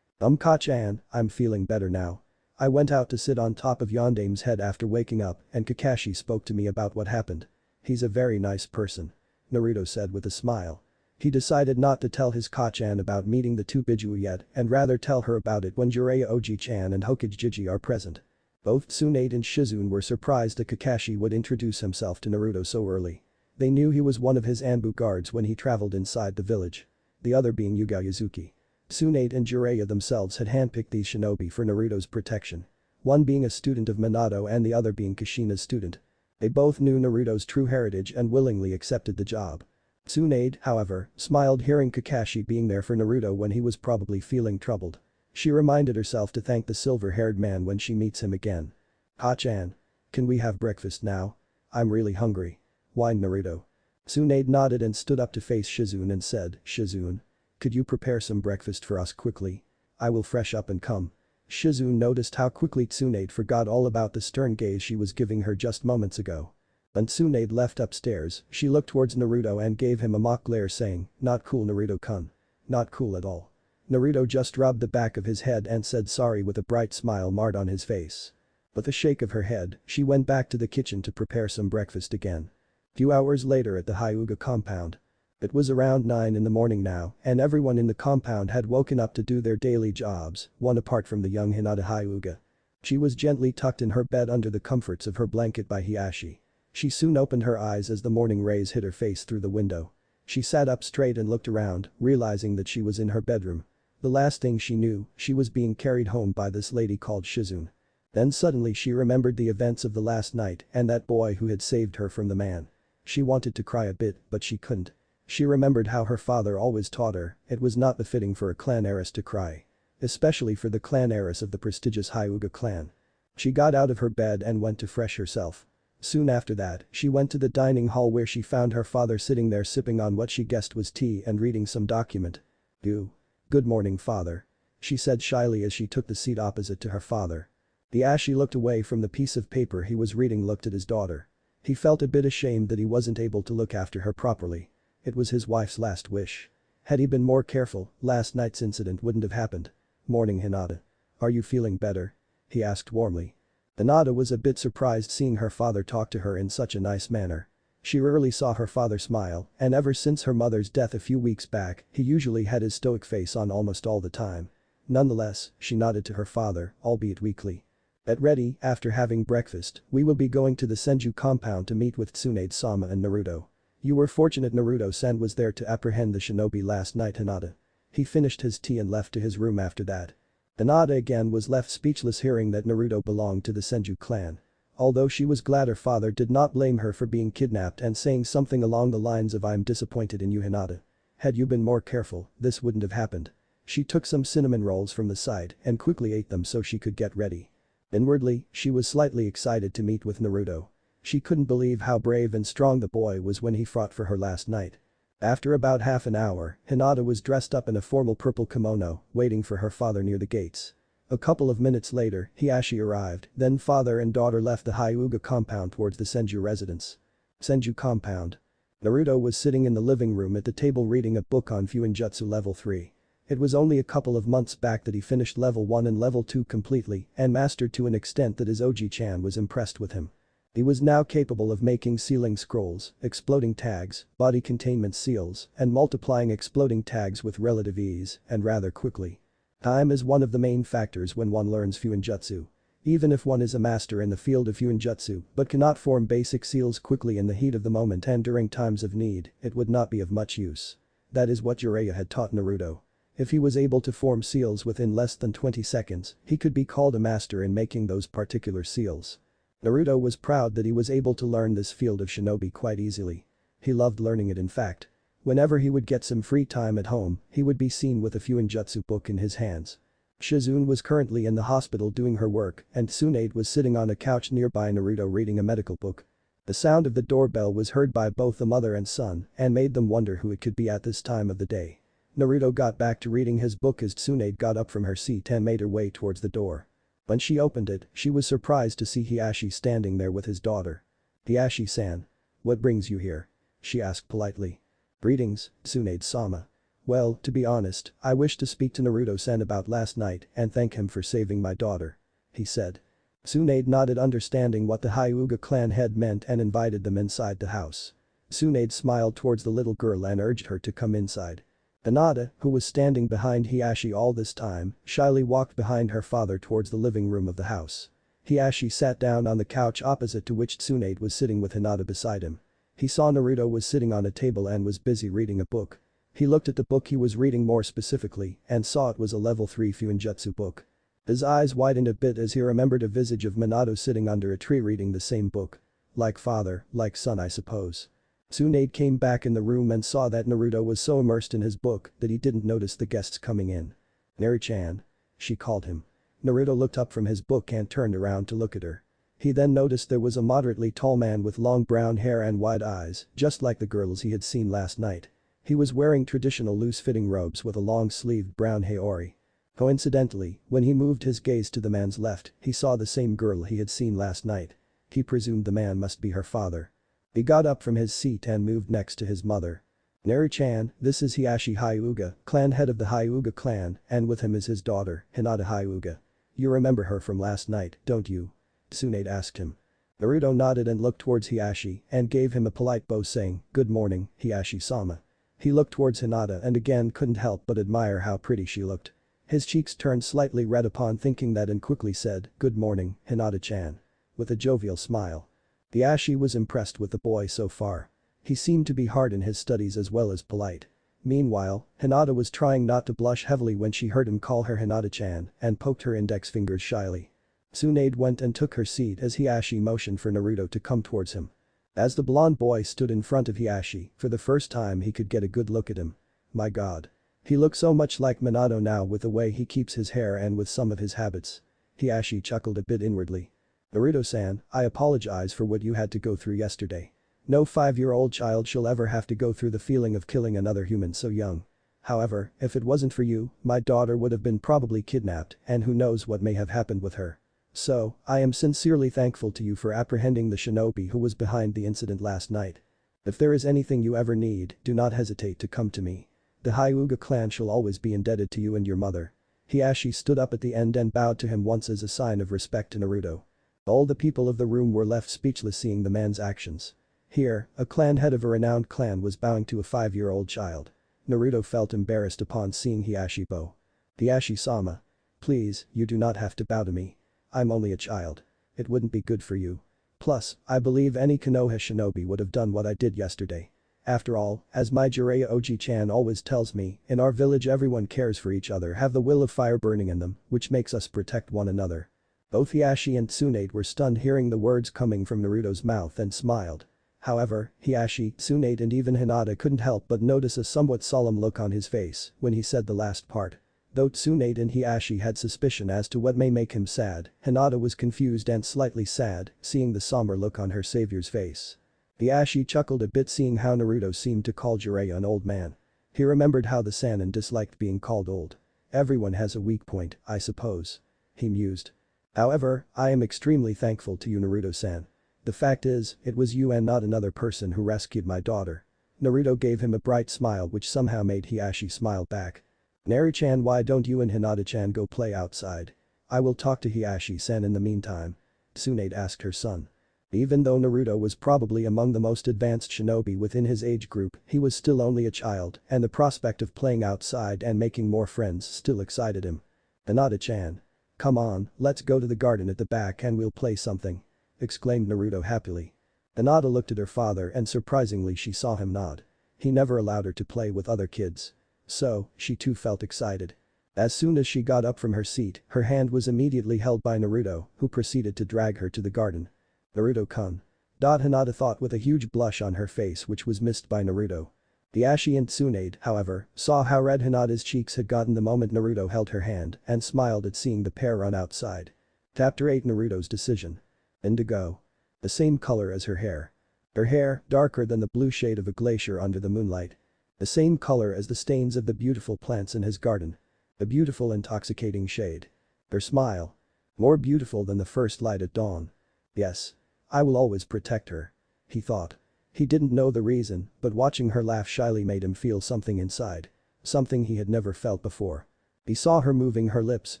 A: Ka-chan, I'm feeling better now. I went out to sit on top of Yondame's head after waking up and Kakashi spoke to me about what happened. He's a very nice person. Naruto said with a smile. He decided not to tell his Ka-chan about meeting the two Bijuu yet and rather tell her about it when Jiraiya Oji-chan and Hokage are present. Both Tsunade and Shizune were surprised that Kakashi would introduce himself to Naruto so early. They knew he was one of his Anbu guards when he traveled inside the village. The other being Hyuga Yuzuki. Tsunade and Jiraiya themselves had handpicked these shinobi for Naruto's protection. One being a student of Minato and the other being Kushina's student. They both knew Naruto's true heritage and willingly accepted the job. Tsunade, however, smiled hearing Kakashi being there for Naruto when he was probably feeling troubled. She reminded herself to thank the silver-haired man when she meets him again. "Ha-chan. Can we have breakfast now? I'm really hungry," whined Naruto. Tsunade nodded and stood up to face Shizune and said, "Shizune. Could you prepare some breakfast for us quickly? I will fresh up and come." Shizune noticed how quickly Tsunade forgot all about the stern gaze she was giving her just moments ago. When Tsunade left upstairs, she looked towards Naruto and gave him a mock glare saying, "Not cool Naruto-kun. Not cool at all." Naruto just rubbed the back of his head and said sorry with a bright smile marred on his face. With a shake of her head, she went back to the kitchen to prepare some breakfast again. Few hours later at the Hyuga compound. It was around 9 in the morning now and everyone in the compound had woken up to do their daily jobs, one apart from the young Hinata Hyuga. She was gently tucked in her bed under the comforts of her blanket by Hiashi. She soon opened her eyes as the morning rays hit her face through the window. She sat up straight and looked around, realizing that she was in her bedroom. The last thing she knew, she was being carried home by this lady called Shizune. Then suddenly she remembered the events of the last night and that boy who had saved her from the man. She wanted to cry a bit, but she couldn't. She remembered how her father always taught her it was not befitting for a clan heiress to cry. Especially for the clan heiress of the prestigious Hyuga clan. She got out of her bed and went to fresh herself. Soon after that, she went to the dining hall where she found her father sitting there sipping on what she guessed was tea and reading some document. Good morning father," she said shyly as she took the seat opposite to her father. Hiashi looked away from the piece of paper he was reading looked at his daughter. He felt a bit ashamed that he wasn't able to look after her properly. It was his wife's last wish. Had he been more careful, last night's incident wouldn't have happened. "Morning Hinata. Are you feeling better?" he asked warmly. Hinata was a bit surprised seeing her father talk to her in such a nice manner. She rarely saw her father smile and ever since her mother's death a few weeks back, he usually had his stoic face on almost all the time. Nonetheless, she nodded to her father, albeit weakly. "Get ready, after having breakfast, we will be going to the Senju compound to meet with Tsunade-sama and Naruto. You were fortunate Naruto-san was there to apprehend the shinobi last night Hinata." He finished his tea and left to his room after that. Hinata again was left speechless hearing that Naruto belonged to the Senju clan. Although she was glad her father did not blame her for being kidnapped and saying something along the lines of "I'm disappointed in you Hinata. Had you been more careful, this wouldn't have happened." She took some cinnamon rolls from the side and quickly ate them so she could get ready. Inwardly, she was slightly excited to meet with Naruto. She couldn't believe how brave and strong the boy was when he fought for her last night. After about half an hour, Hinata was dressed up in a formal purple kimono, waiting for her father near the gates. A couple of minutes later, Hiashi arrived, then father and daughter left the Hyuga compound towards the Senju residence. Senju compound. Naruto was sitting in the living room at the table reading a book on Fuinjutsu level 3. It was only a couple of months back that he finished level 1 and level 2 completely and mastered to an extent that his Oji-chan was impressed with him. He was now capable of making sealing scrolls, exploding tags, body containment seals, and multiplying exploding tags with relative ease and rather quickly. Time is one of the main factors when one learns Fuinjutsu. Even if one is a master in the field of Fuinjutsu but cannot form basic seals quickly in the heat of the moment and during times of need, it would not be of much use. That is what Jiraiya had taught Naruto. If he was able to form seals within less than 20 seconds, he could be called a master in making those particular seals. Naruto was proud that he was able to learn this field of shinobi quite easily. He loved learning it in fact. Whenever he would get some free time at home, he would be seen with a Fuinjutsu book in his hands. Shizune was currently in the hospital doing her work and Tsunade was sitting on a couch nearby Naruto reading a medical book. The sound of the doorbell was heard by both the mother and son and made them wonder who it could be at this time of the day. Naruto got back to reading his book as Tsunade got up from her seat and made her way towards the door. When she opened it, she was surprised to see Hiashi standing there with his daughter. "Hiashi-san. What brings you here?" she asked politely. "Greetings, Tsunade-sama. Well, to be honest, I wish to speak to Naruto-san about last night and thank him for saving my daughter," he said. Tsunade nodded understanding what the Hyuga clan head meant and invited them inside the house. Tsunade smiled towards the little girl and urged her to come inside. Hinata, who was standing behind Hiashi all this time, shyly walked behind her father towards the living room of the house. Hiashi sat down on the couch opposite to which Tsunade was sitting with Hinata beside him. He saw Naruto was sitting on a table and was busy reading a book. He looked at the book he was reading more specifically and saw it was a level 3 Fuinjutsu book. His eyes widened a bit as he remembered a visage of Minato sitting under a tree reading the same book. Like father, like son I suppose. Tsunade came back in the room and saw that Naruto was so immersed in his book that he didn't notice the guests coming in. "Nari-chan," she called him. Naruto looked up from his book and turned around to look at her. He then noticed there was a moderately tall man with long brown hair and wide eyes, just like the girls he had seen last night. He was wearing traditional loose-fitting robes with a long-sleeved brown haori. Coincidentally, when he moved his gaze to the man's left, he saw the same girl he had seen last night. He presumed the man must be her father. He got up from his seat and moved next to his mother. "Nari-chan, this is Hiashi Hyuga, clan head of the Hyuga clan, and with him is his daughter, Hinata Hyuga. You remember her from last night, don't you?" Tsunade asked him. Naruto nodded and looked towards Hiashi and gave him a polite bow saying, "Good morning, Hiashi-sama." He looked towards Hinata and again couldn't help but admire how pretty she looked. His cheeks turned slightly red upon thinking that and quickly said, "Good morning, Hinata-chan." With a jovial smile. Hiashi was impressed with the boy so far. He seemed to be hard in his studies as well as polite. Meanwhile, Hinata was trying not to blush heavily when she heard him call her Hinata-chan and poked her index fingers shyly. Tsunade went and took her seat as Hiashi motioned for Naruto to come towards him. As the blonde boy stood in front of Hiashi, for the first time he could get a good look at him. My god. He looked so much like Minato now with the way he keeps his hair and with some of his habits. Hiashi chuckled a bit inwardly. "Naruto-san, I apologize for what you had to go through yesterday. No 5-year-old child shall ever have to go through the feeling of killing another human so young. However, if it wasn't for you, my daughter would have been probably kidnapped and who knows what may have happened with her. So, I am sincerely thankful to you for apprehending the shinobi who was behind the incident last night. If there is anything you ever need, do not hesitate to come to me. The Hyuga clan shall always be indebted to you and your mother." Hiashi stood up at the end and bowed to him once as a sign of respect to Naruto. All the people of the room were left speechless seeing the man's actions. Here, a clan head of a renowned clan was bowing to a 5-year-old child. Naruto felt embarrassed upon seeing Hiashi bow. "Hiashi-sama. Please, you do not have to bow to me. I'm only a child. It wouldn't be good for you. Plus, I believe any Konoha shinobi would have done what I did yesterday. After all, as my Jiraiya Oji-chan always tells me, in our village everyone cares for each other, have the will of fire burning in them, which makes us protect one another." Both Hiashi and Tsunade were stunned hearing the words coming from Naruto's mouth and smiled. However, Hiashi, Tsunade and even Hinata couldn't help but notice a somewhat solemn look on his face when he said the last part. Though Tsunade and Hiashi had suspicion as to what may make him sad, Hinata was confused and slightly sad, seeing the somber look on her savior's face. Hiashi chuckled a bit seeing how Naruto seemed to call Jiraiya an old man. He remembered how the Sannin disliked being called old. Everyone has a weak point, I suppose. He mused. However, I am extremely thankful to you Naruto-san. The fact is, it was you and not another person who rescued my daughter. Naruto gave him a bright smile which somehow made Hiashi smile back. Nari-chan, why don't you and Hinata-chan go play outside? I will talk to Hiashi-san in the meantime. Tsunade asked her son. Even though Naruto was probably among the most advanced shinobi within his age group, he was still only a child and the prospect of playing outside and making more friends still excited him. Hinata-chan. Come on, let's go to the garden at the back and we'll play something. Exclaimed Naruto happily. Hinata looked at her father and surprisingly she saw him nod. He never allowed her to play with other kids. So, she too felt excited. As soon as she got up from her seat, her hand was immediately held by Naruto, who proceeded to drag her to the garden. Naruto-kun. Hinata thought with a huge blush on her face which was missed by Naruto. Hiashi and Tsunade, however, saw how red Hinata's cheeks had gotten the moment Naruto held her hand and smiled at seeing the pair run outside. Chapter 8 Naruto's decision. Indigo. The same color as her hair. Her hair, darker than the blue shade of a glacier under the moonlight. The same color as the stains of the beautiful plants in his garden. A beautiful intoxicating shade. Her smile. More beautiful than the first light at dawn. Yes. I will always protect her. He thought. He didn't know the reason, but watching her laugh shyly made him feel something inside. Something he had never felt before. He saw her moving her lips,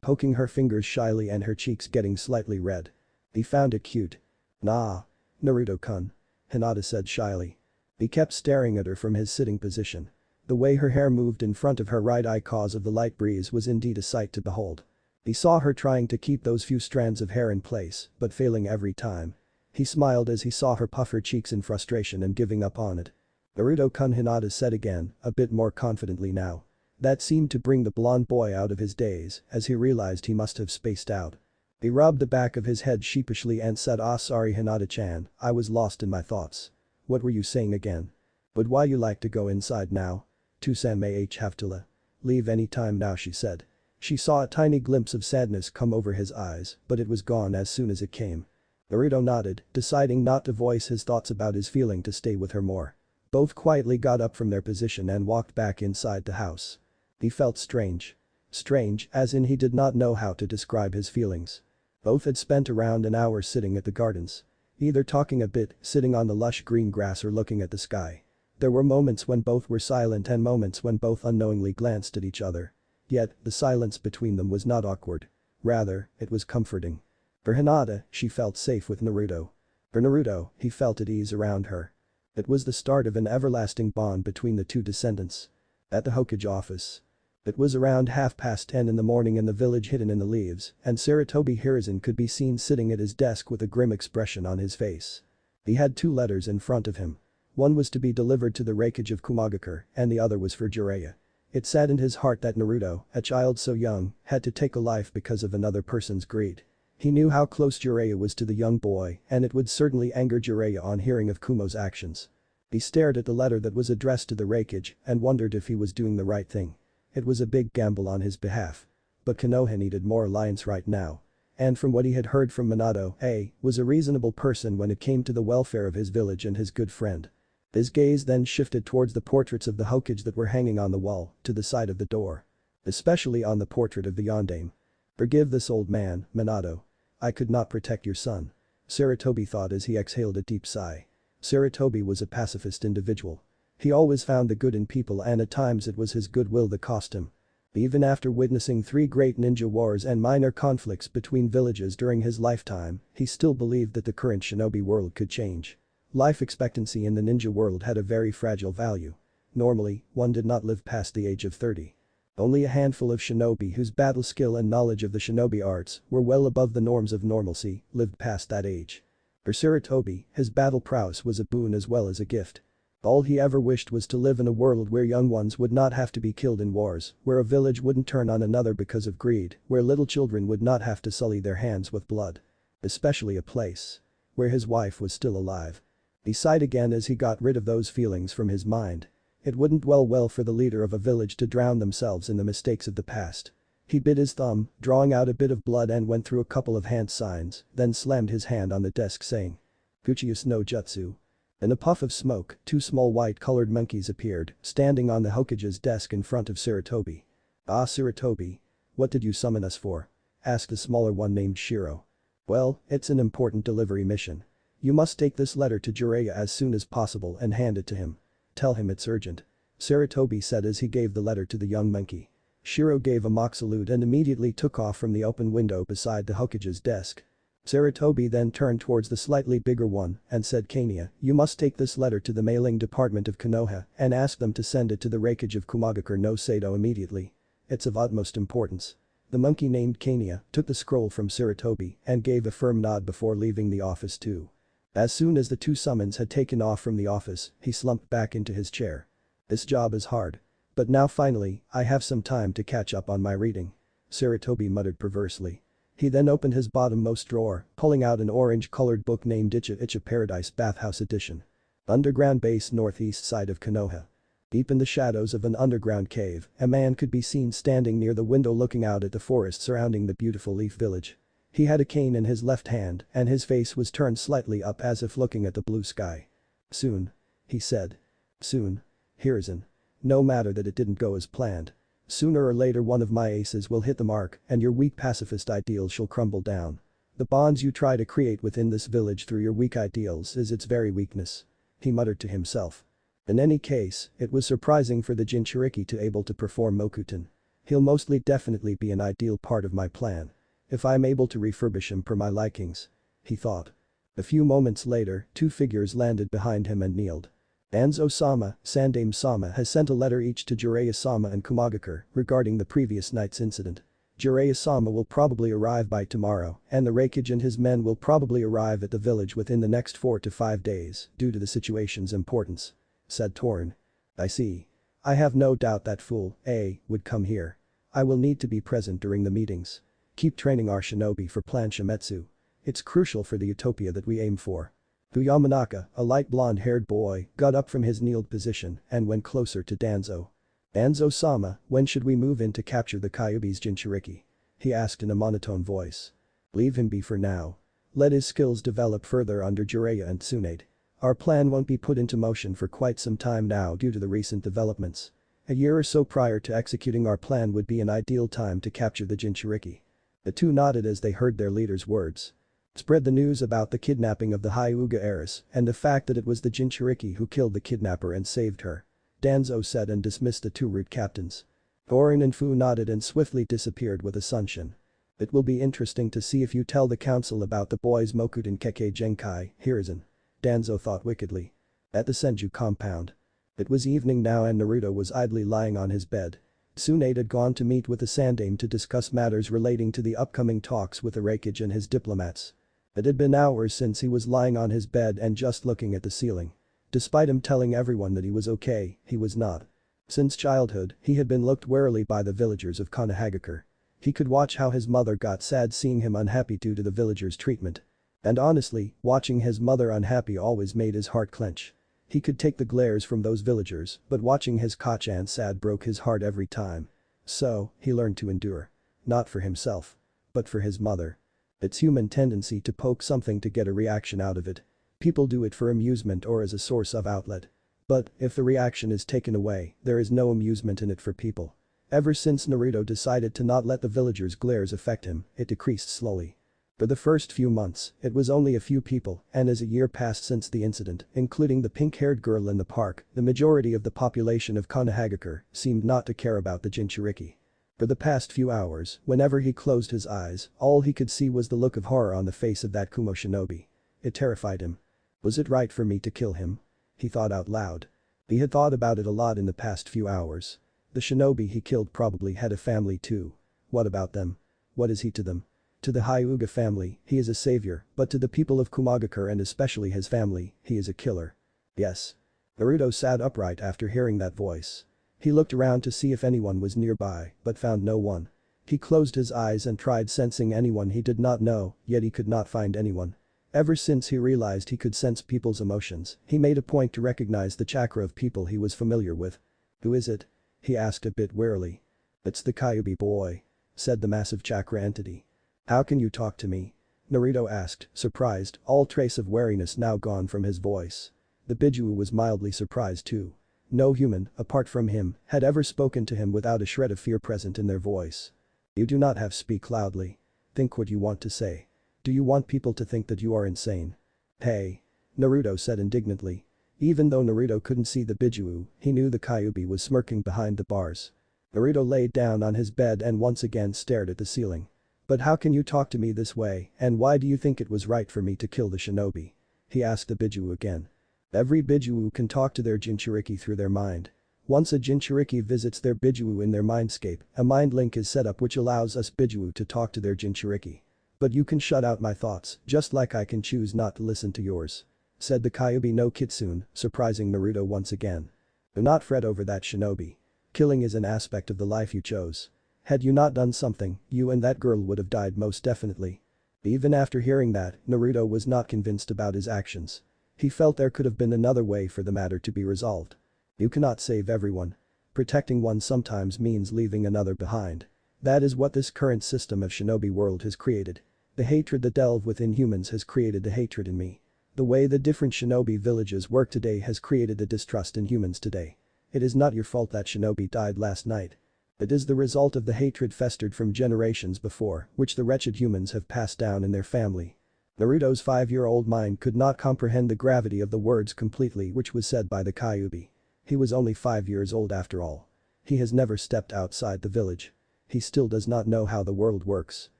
A: poking her fingers shyly and her cheeks getting slightly red. He found it cute. Nah. Naruto-kun. Hinata said shyly. He kept staring at her from his sitting position. The way her hair moved in front of her right eye cause of the light breeze was indeed a sight to behold. He saw her trying to keep those few strands of hair in place, but failing every time. He smiled as he saw her puff her cheeks in frustration and giving up on it. Naruto-kun, Hinata said again, a bit more confidently now. That seemed to bring the blonde boy out of his daze as he realized he must have spaced out. He rubbed the back of his head sheepishly and said, sorry Hinata-chan, I was lost in my thoughts. What were you saying again? But why you like to go inside now? Tusan may have to leave any time now, she said. She saw a tiny glimpse of sadness come over his eyes, but it was gone as soon as it came. Naruto nodded, deciding not to voice his thoughts about his feeling to stay with her more. Both quietly got up from their position and walked back inside the house. He felt strange. Strange, as in he did not know how to describe his feelings. Both had spent around an hour sitting at the gardens. Either talking a bit, sitting on the lush green grass or looking at the sky. There were moments when both were silent and moments when both unknowingly glanced at each other. Yet, the silence between them was not awkward. Rather, it was comforting. For Hinata, she felt safe with Naruto. For Naruto, he felt at ease around her. It was the start of an everlasting bond between the two descendants. At the Hokage office. It was around 10:30 in the morning in the village hidden in the leaves, and Sarutobi Hiruzen could be seen sitting at his desk with a grim expression on his face. He had 2 letters in front of him. One was to be delivered to the Raikage of Kumagakure and the other was for Jiraiya. It saddened his heart that Naruto, a child so young, had to take a life because of another person's greed. He knew how close Jiraiya was to the young boy and it would certainly anger Jiraiya on hearing of Kumo's actions. He stared at the letter that was addressed to the Raikage and wondered if he was doing the right thing. It was a big gamble on his behalf. But Konoha needed more alliance right now. And from what he had heard from Minato, was a reasonable person when it came to the welfare of his village and his good friend. His gaze then shifted towards the portraits of the Hokage that were hanging on the wall, to the side of the door. Especially on the portrait of the yondaime. Forgive this old man, Minato. I could not protect your son. Sarutobi thought as he exhaled a deep sigh. Sarutobi was a pacifist individual. He always found the good in people and at times it was his goodwill that cost him. Even after witnessing 3 great ninja wars and minor conflicts between villages during his lifetime, he still believed that the current shinobi world could change. Life expectancy in the ninja world had a very fragile value. Normally, one did not live past the age of 30. Only a handful of shinobi whose battle skill and knowledge of the shinobi arts were well above the norms of normalcy lived past that age. For Sarutobi, his battle prowess was a boon as well as a gift. All he ever wished was to live in a world where young ones would not have to be killed in wars, where a village wouldn't turn on another because of greed, where little children would not have to sully their hands with blood. Especially a place where his wife was still alive. He sighed again as he got rid of those feelings from his mind. It wouldn't well for the leader of a village to drown themselves in the mistakes of the past. He bit his thumb, drawing out a bit of blood and went through a couple of hand signs, then slammed his hand on the desk saying, Fuchius no Jutsu. In a puff of smoke, 2 small white-colored monkeys appeared, standing on the Hokage's desk in front of Sarutobi. Sarutobi. What did you summon us for? Asked the smaller one named Shiro. Well, it's an important delivery mission. You must take this letter to Jiraiya as soon as possible and hand it to him. Tell him it's urgent. Sarutobi said as he gave the letter to the young monkey. Shiro gave a mock salute and immediately took off from the open window beside the Hokage's desk. Sarutobi then turned towards the slightly bigger one and said, Kania, you must take this letter to the mailing department of Konoha and ask them to send it to the Raikage of Kumagakure no Sato immediately. It's of utmost importance. The monkey named Kania took the scroll from Sarutobi and gave a firm nod before leaving the office too. As soon as the 2 summons had taken off from the office, he slumped back into his chair. This job is hard. But now finally, I have some time to catch up on my reading. Sarutobi muttered perversely. He then opened his bottommost drawer, pulling out an orange-colored book named Icha Paradise Bathhouse Edition. Underground base northeast side of Konoha. Deep in the shadows of an underground cave, a man could be seen standing near the window looking out at the forest surrounding the beautiful leaf village. He had a cane in his left hand and his face was turned slightly up as if looking at the blue sky. Soon. He said. Soon. Hiruzen. No matter that it didn't go as planned. Sooner or later one of my aces will hit the mark and your weak pacifist ideals shall crumble down. The bonds you try to create within this village through your weak ideals is its very weakness. He muttered to himself. In any case, it was surprising for the Jinchuriki to able to perform Mokuton. He'll mostly definitely be an ideal part of my plan. If I'm able to refurbish him per my likings. He thought. A few moments later, two figures landed behind him and kneeled. Danzo-sama, Sandame-sama has sent a letter each to Jiraiya-sama and Kumagakure regarding the previous night's incident. Jiraiya-sama will probably arrive by tomorrow and the Raikage and his men will probably arrive at the village within the next 4 to 5 days due to the situation's importance. Said Torn. I see. I have no doubt that fool, A, would come here. I will need to be present during the meetings. Keep training our shinobi for Plan Shimetsu. It's crucial for the utopia that we aim for. Yamanaka, a light blonde-haired boy, got up from his kneeled position and went closer to Danzo. Danzo-sama, when should we move in to capture the Kyubi's Jinchuriki? He asked in a monotone voice. Leave him be for now. Let his skills develop further under Jiraiya and Tsunade. Our plan won't be put into motion for quite some time now due to the recent developments. A year or so prior to executing our plan would be an ideal time to capture the Jinchuriki. The two nodded as they heard their leader's words. Spread the news about the kidnapping of the Hyuga heiress and the fact that it was the Jinchuriki who killed the kidnapper and saved her. Danzo said and dismissed the two route captains. Orin and Fu nodded and swiftly disappeared with a sunshin. It will be interesting to see if you tell the council about the boys Mokuten Kekkei Genkai, Hiruzen. Danzo thought wickedly. At the Senju compound. It was evening now and Naruto was idly lying on his bed. Tsunade had gone to meet with the Sandame to discuss matters relating to the upcoming talks with the Raikage and his diplomats. It had been hours since he was lying on his bed and just looking at the ceiling. Despite him telling everyone that he was okay, he was not. Since childhood, he had been looked warily by the villagers of Konohagakure. He could watch how his mother got sad seeing him unhappy due to the villagers' treatment. And honestly, watching his mother unhappy always made his heart clench. He could take the glares from those villagers, but watching his Kachan sad broke his heart every time. So, he learned to endure. Not for himself. But for his mother. It's human tendency to poke something to get a reaction out of it. People do it for amusement or as a source of outlet. But, if the reaction is taken away, there is no amusement in it for people. Ever since Naruto decided to not let the villagers' glares affect him, it decreased slowly. For the first few months, it was only a few people, and as a year passed since the incident, including the pink-haired girl in the park, the majority of the population of Konohagakure seemed not to care about the Jinchuriki. For the past few hours, whenever he closed his eyes, all he could see was the look of horror on the face of that Kumo shinobi. It terrified him. Was it right for me to kill him? He thought out loud. He had thought about it a lot in the past few hours. The shinobi he killed probably had a family too. What about them? What is he to them? To the Hyuga family, he is a savior, but to the people of Kumagakure and especially his family, he is a killer. Yes. Naruto sat upright after hearing that voice. He looked around to see if anyone was nearby, but found no one. He closed his eyes and tried sensing anyone he did not know, yet he could not find anyone. Ever since he realized he could sense people's emotions, he made a point to recognize the chakra of people he was familiar with. Who is it? He asked a bit warily. It's the Kyubi boy. Said the massive chakra entity. How can you talk to me? Naruto asked, surprised, all trace of wariness now gone from his voice. The Bijuu was mildly surprised too. No human, apart from him, had ever spoken to him without a shred of fear present in their voice. You do not have to speak loudly. Think what you want to say. Do you want people to think that you are insane? Hey. Naruto said indignantly. Even though Naruto couldn't see the Bijuu, he knew the Kyubi was smirking behind the bars. Naruto laid down on his bed and once again stared at the ceiling. But how can you talk to me this way, and why do you think it was right for me to kill the shinobi? He asked the Bijuu again. Every Bijuu can talk to their Jinchuriki through their mind. Once a Jinchuriki visits their Bijuu in their mindscape, a mind link is set up which allows us Bijuu to talk to their Jinchuriki. But you can shut out my thoughts, just like I can choose not to listen to yours. Said the Kyubi no Kitsune, surprising Naruto once again. Do not fret over that, shinobi. Killing is an aspect of the life you chose. Had you not done something, you and that girl would have died most definitely. Even after hearing that, Naruto was not convinced about his actions. He felt there could have been another way for the matter to be resolved. You cannot save everyone. Protecting one sometimes means leaving another behind. That is what this current system of shinobi world has created. The hatred that delve within humans has created the hatred in me. The way the different shinobi villages work today has created the distrust in humans today. It is not your fault that shinobi died last night. It is the result of the hatred festered from generations before, which the wretched humans have passed down in their family. Naruto's 5-year-old mind could not comprehend the gravity of the words completely which was said by the Kyubi. He was only 5 years old after all. He has never stepped outside the village. He still does not know how the world works.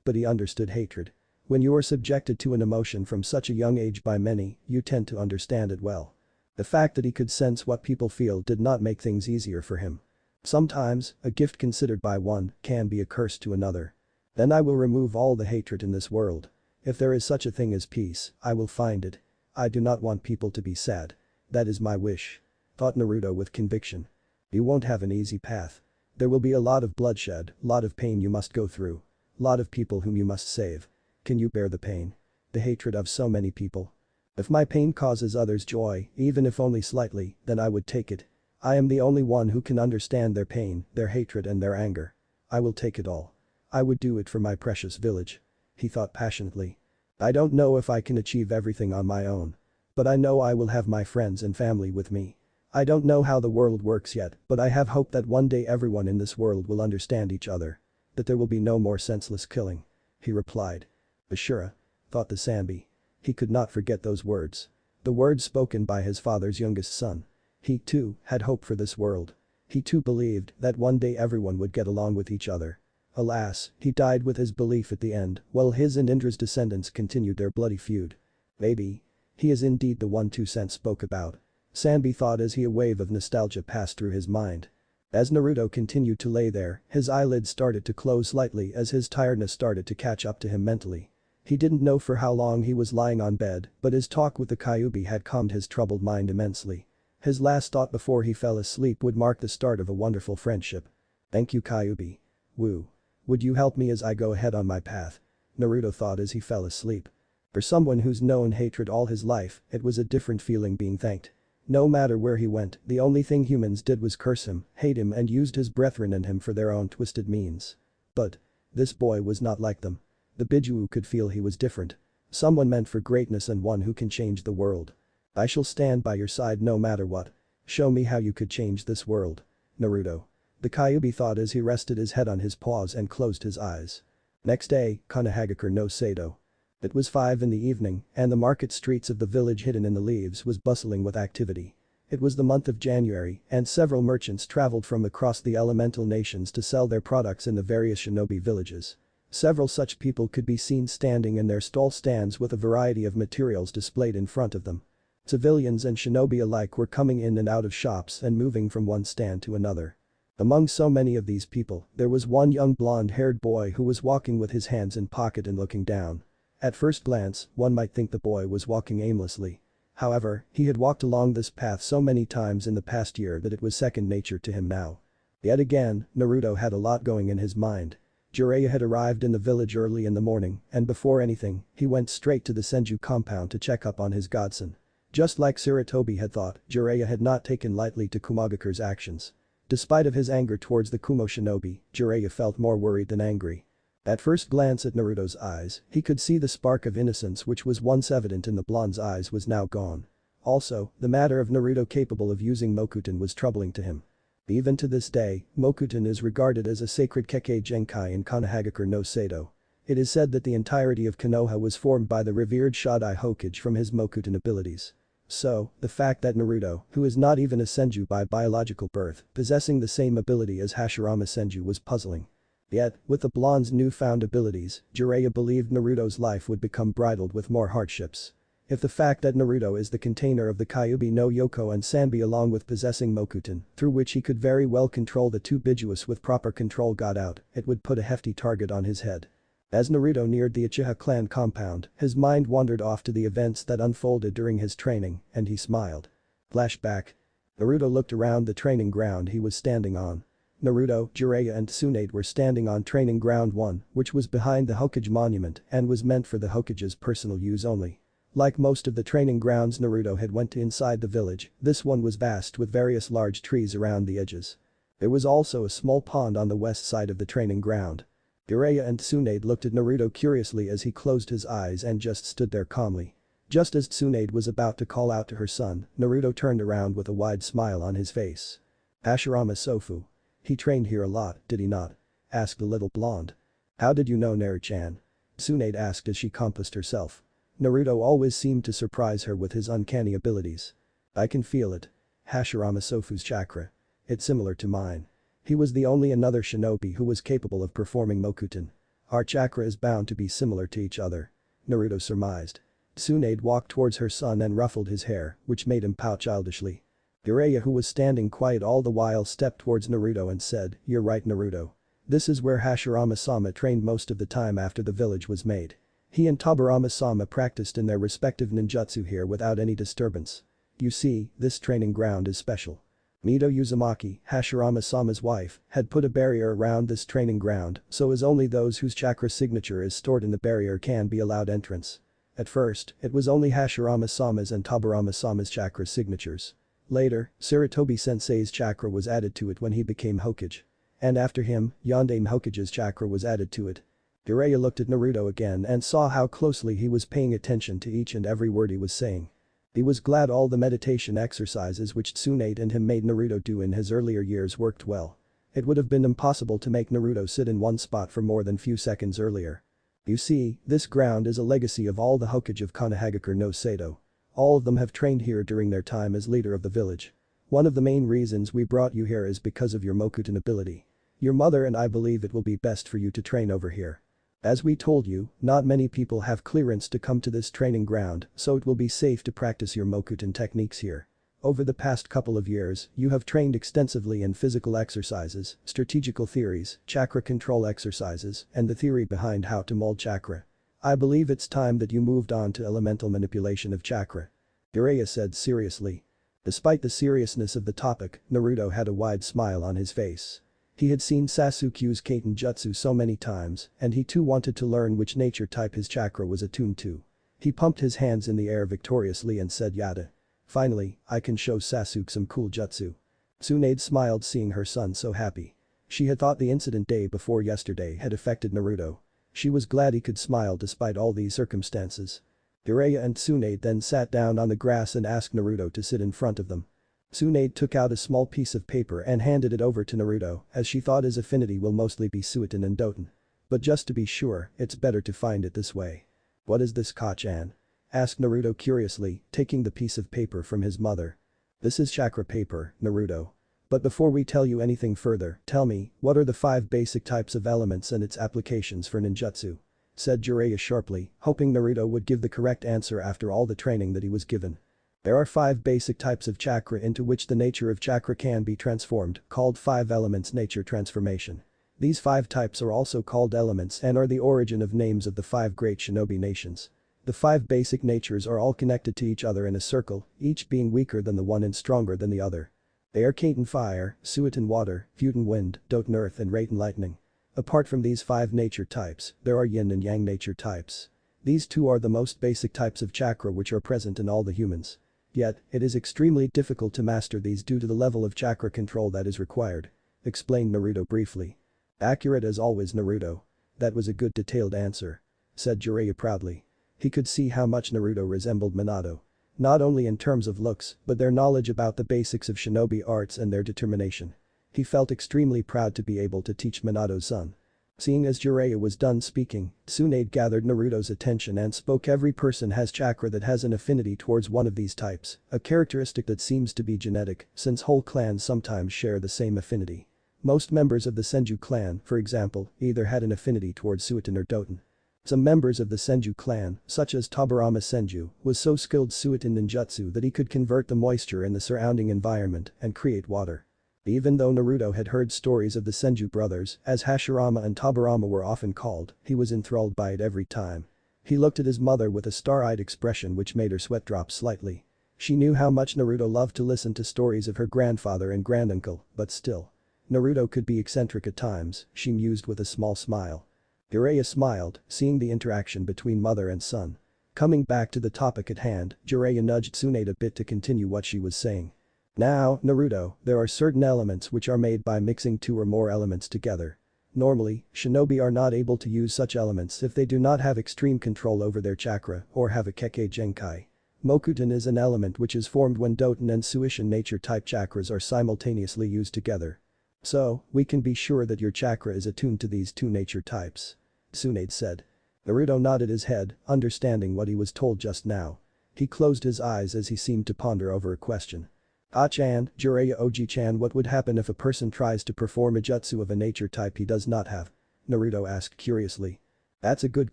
A: But he understood hatred. When you are subjected to an emotion from such a young age by many, you tend to understand it well. The fact that he could sense what people feel did not make things easier for him. Sometimes, a gift considered by one can be a curse to another. Then I will remove all the hatred in this world. If there is such a thing as peace, I will find it. I do not want people to be sad. That is my wish. Thought Naruto with conviction. You won't have an easy path. There will be a lot of bloodshed, lot of pain you must go through. Lot of people whom you must save. Can you bear the pain? The hatred of so many people? If my pain causes others joy, even if only slightly, then I would take it. I am the only one who can understand their pain, their hatred and their anger. I will take it all. I would do it for my precious village. He thought passionately. I don't know if I can achieve everything on my own. But I know I will have my friends and family with me. I don't know how the world works yet, but I have hope that one day everyone in this world will understand each other. That there will be no more senseless killing. He replied. Ashura. Thought the Sanbi. He could not forget those words. The words spoken by his father's youngest son. He, too, had hope for this world. He too believed that one day everyone would get along with each other. Alas, he died with his belief at the end, while his and Indra's descendants continued their bloody feud. Maybe. He is indeed the one 2 cents spoke about. Sanbi thought as a wave of nostalgia passed through his mind. As Naruto continued to lay there, his eyelids started to close slightly as his tiredness started to catch up to him mentally. He didn't know for how long he was lying on bed, but his talk with the Kyubi had calmed his troubled mind immensely. His last thought before he fell asleep would mark the start of a wonderful friendship. Thank you, Kyubi. Woo. Would you help me as I go ahead on my path? Naruto thought as he fell asleep. For someone who's known hatred all his life, it was a different feeling being thanked. No matter where he went, the only thing humans did was curse him, hate him and used his brethren and him for their own twisted means. But this boy was not like them. The Bijuu could feel he was different. Someone meant for greatness and one who can change the world. I shall stand by your side no matter what. Show me how you could change this world. Naruto. The Kyubi thought as he rested his head on his paws and closed his eyes. Next day, Konohagakure no Sado. It was 5 in the evening, and the market streets of the village hidden in the leaves was bustling with activity. It was the month of January, and several merchants traveled from across the elemental nations to sell their products in the various shinobi villages. Several such people could be seen standing in their stall stands with a variety of materials displayed in front of them. Civilians and shinobi alike were coming in and out of shops and moving from one stand to another. Among so many of these people, there was one young blonde-haired boy who was walking with his hands in pocket and looking down. At first glance, one might think the boy was walking aimlessly. However, he had walked along this path so many times in the past year that it was second nature to him now. Yet again, Naruto had a lot going in his mind. Jiraiya had arrived in the village early in the morning, and before anything, he went straight to the Senju compound to check up on his godson. Just like Sarutobi had thought, Jiraiya had not taken lightly to Kumagakure's actions. Despite of his anger towards the Kumo shinobi, Jiraiya felt more worried than angry. At first glance at Naruto's eyes, he could see the spark of innocence which was once evident in the blonde's eyes was now gone. Also, the matter of Naruto capable of using Mokuton was troubling to him. Even to this day, Mokuton is regarded as a sacred Kekkei Genkai in Konohagakure no Sado. It is said that the entirety of Konoha was formed by the revered Shadowy Hokage from his Mokuton abilities. So, the fact that Naruto, who is not even a Senju by biological birth, possessing the same ability as Hashirama Senju was puzzling. Yet, with the blonde's newfound abilities, Jiraiya believed Naruto's life would become bridled with more hardships. If the fact that Naruto is the container of the Kyubi no Yoko and Sanbi along with possessing Mokuton, through which he could very well control the two Bijuus with proper control got out, it would put a hefty target on his head. As Naruto neared the Uchiha clan compound, his mind wandered off to the events that unfolded during his training, and he smiled. Flashback. Naruto looked around the training ground he was standing on. Naruto, Jiraiya and Tsunade were standing on training ground 1, which was behind the Hokage monument and was meant for the Hokage's personal use only. Like most of the training grounds Naruto had went to inside the village, this one was vast with various large trees around the edges. There was also a small pond on the west side of the training ground. Jiraiya and Tsunade looked at Naruto curiously as he closed his eyes and just stood there calmly. Just as Tsunade was about to call out to her son, Naruto turned around with a wide smile on his face. Hashirama Sofu. He trained here a lot, did he not? Asked the little blonde. How did you know Naru-chan? Tsunade asked as she composed herself. Naruto always seemed to surprise her with his uncanny abilities. I can feel it. Hashirama Sofu's chakra. It's similar to mine. He was the only another shinobi who was capable of performing Mokuton. Our chakra is bound to be similar to each other. Naruto surmised. Tsunade walked towards her son and ruffled his hair, which made him pout childishly. Jiraiya, who was standing quiet all the while, stepped towards Naruto and said, "You're right, Naruto. This is where Hashirama-sama trained most of the time after the village was made. He and Tobirama-sama practiced in their respective ninjutsu here without any disturbance. You see, this training ground is special." Mido Uzumaki, Hashirama-sama's wife, had put a barrier around this training ground so as only those whose chakra signature is stored in the barrier can be allowed entrance. At first, it was only Hashirama-sama's and Tobirama-sama's chakra signatures. Later, Sarutobi-sensei's chakra was added to it when he became Hokage. And after him, Yondaime Hokage's chakra was added to it. Jiraiya looked at Naruto again and saw how closely he was paying attention to each and every word he was saying. He was glad all the meditation exercises which Tsunade and him made Naruto do in his earlier years worked well. It would have been impossible to make Naruto sit in one spot for more than few seconds earlier. You see, this ground is a legacy of all the Hokage of Konohagakure no Sado. All of them have trained here during their time as leader of the village. One of the main reasons we brought you here is because of your Mokuton ability. Your mother and I believe it will be best for you to train over here. As we told you, not many people have clearance to come to this training ground, so it will be safe to practice your Mokuton techniques here. Over the past couple of years, you have trained extensively in physical exercises, strategical theories, chakra control exercises, and the theory behind how to mold chakra. I believe it's time that you moved on to elemental manipulation of chakra. Jiraiya said seriously. Despite the seriousness of the topic, Naruto had a wide smile on his face. He had seen Sasuke use Kaiten Jutsu so many times, and he too wanted to learn which nature type his chakra was attuned to. He pumped his hands in the air victoriously and said yada. Finally, I can show Sasuke some cool jutsu. Tsunade smiled seeing her son so happy. She had thought the incident day before yesterday had affected Naruto. She was glad he could smile despite all these circumstances. Jiraiya and Tsunade then sat down on the grass and asked Naruto to sit in front of them. Tsunade took out a small piece of paper and handed it over to Naruto as she thought his affinity will mostly be Suiton and Doton. But just to be sure, it's better to find it this way. What is this, Ka-chan? Asked Naruto curiously, taking the piece of paper from his mother. This is chakra paper, Naruto. But before we tell you anything further, tell me, what are the 5 basic types of elements and its applications for ninjutsu? Said Jiraiya sharply, hoping Naruto would give the correct answer after all the training that he was given. There are 5 basic types of chakra into which the nature of chakra can be transformed, called 5 elements nature transformation. These 5 types are also called elements and are the origin of names of the 5 great shinobi nations. The 5 basic natures are all connected to each other in a circle, each being weaker than the one and stronger than the other. They are Kaiten fire, Suiton water, Futon wind, Doton earth and Raiten lightning. Apart from these 5 nature types, there are yin and yang nature types. These 2 are the most basic types of chakra which are present in all the humans. Yet, it is extremely difficult to master these due to the level of chakra control that is required. Explained Naruto briefly. Accurate as always, Naruto. That was a good detailed answer. Said Jiraiya proudly. He could see how much Naruto resembled Minato. Not only in terms of looks, but their knowledge about the basics of shinobi arts and their determination. He felt extremely proud to be able to teach Minato's son. Seeing as Jiraiya was done speaking, Tsunade gathered Naruto's attention and spoke. Every person has chakra that has an affinity towards one of these types, a characteristic that seems to be genetic, since whole clans sometimes share the same affinity. Most members of the Senju clan, for example, either had an affinity towards Suiton or Doton. Some members of the Senju clan, such as Tobirama Senju, was so skilled Suiton ninjutsu that he could convert the moisture in the surrounding environment and create water. Even though Naruto had heard stories of the Senju brothers, as Hashirama and Tobirama were often called, he was enthralled by it every time. He looked at his mother with a star-eyed expression which made her sweat drop slightly. She knew how much Naruto loved to listen to stories of her grandfather and granduncle, but still. Naruto could be eccentric at times, she mused with a small smile. Jiraiya smiled, seeing the interaction between mother and son. Coming back to the topic at hand, Jiraiya nudged Tsunade a bit to continue what she was saying. Now, Naruto, there are certain elements which are made by mixing two or more elements together. Normally, shinobi are not able to use such elements if they do not have extreme control over their chakra or have a Kekkei Genkai. Mokuton is an element which is formed when Doton and Suishin nature type chakras are simultaneously used together. So, we can be sure that your chakra is attuned to these two nature types. Tsunade said. Naruto nodded his head, understanding what he was told just now. He closed his eyes as he seemed to ponder over a question. Ah-chan, Jiraiya Oji-chan, what would happen if a person tries to perform a jutsu of a nature type he does not have? Naruto asked curiously. That's a good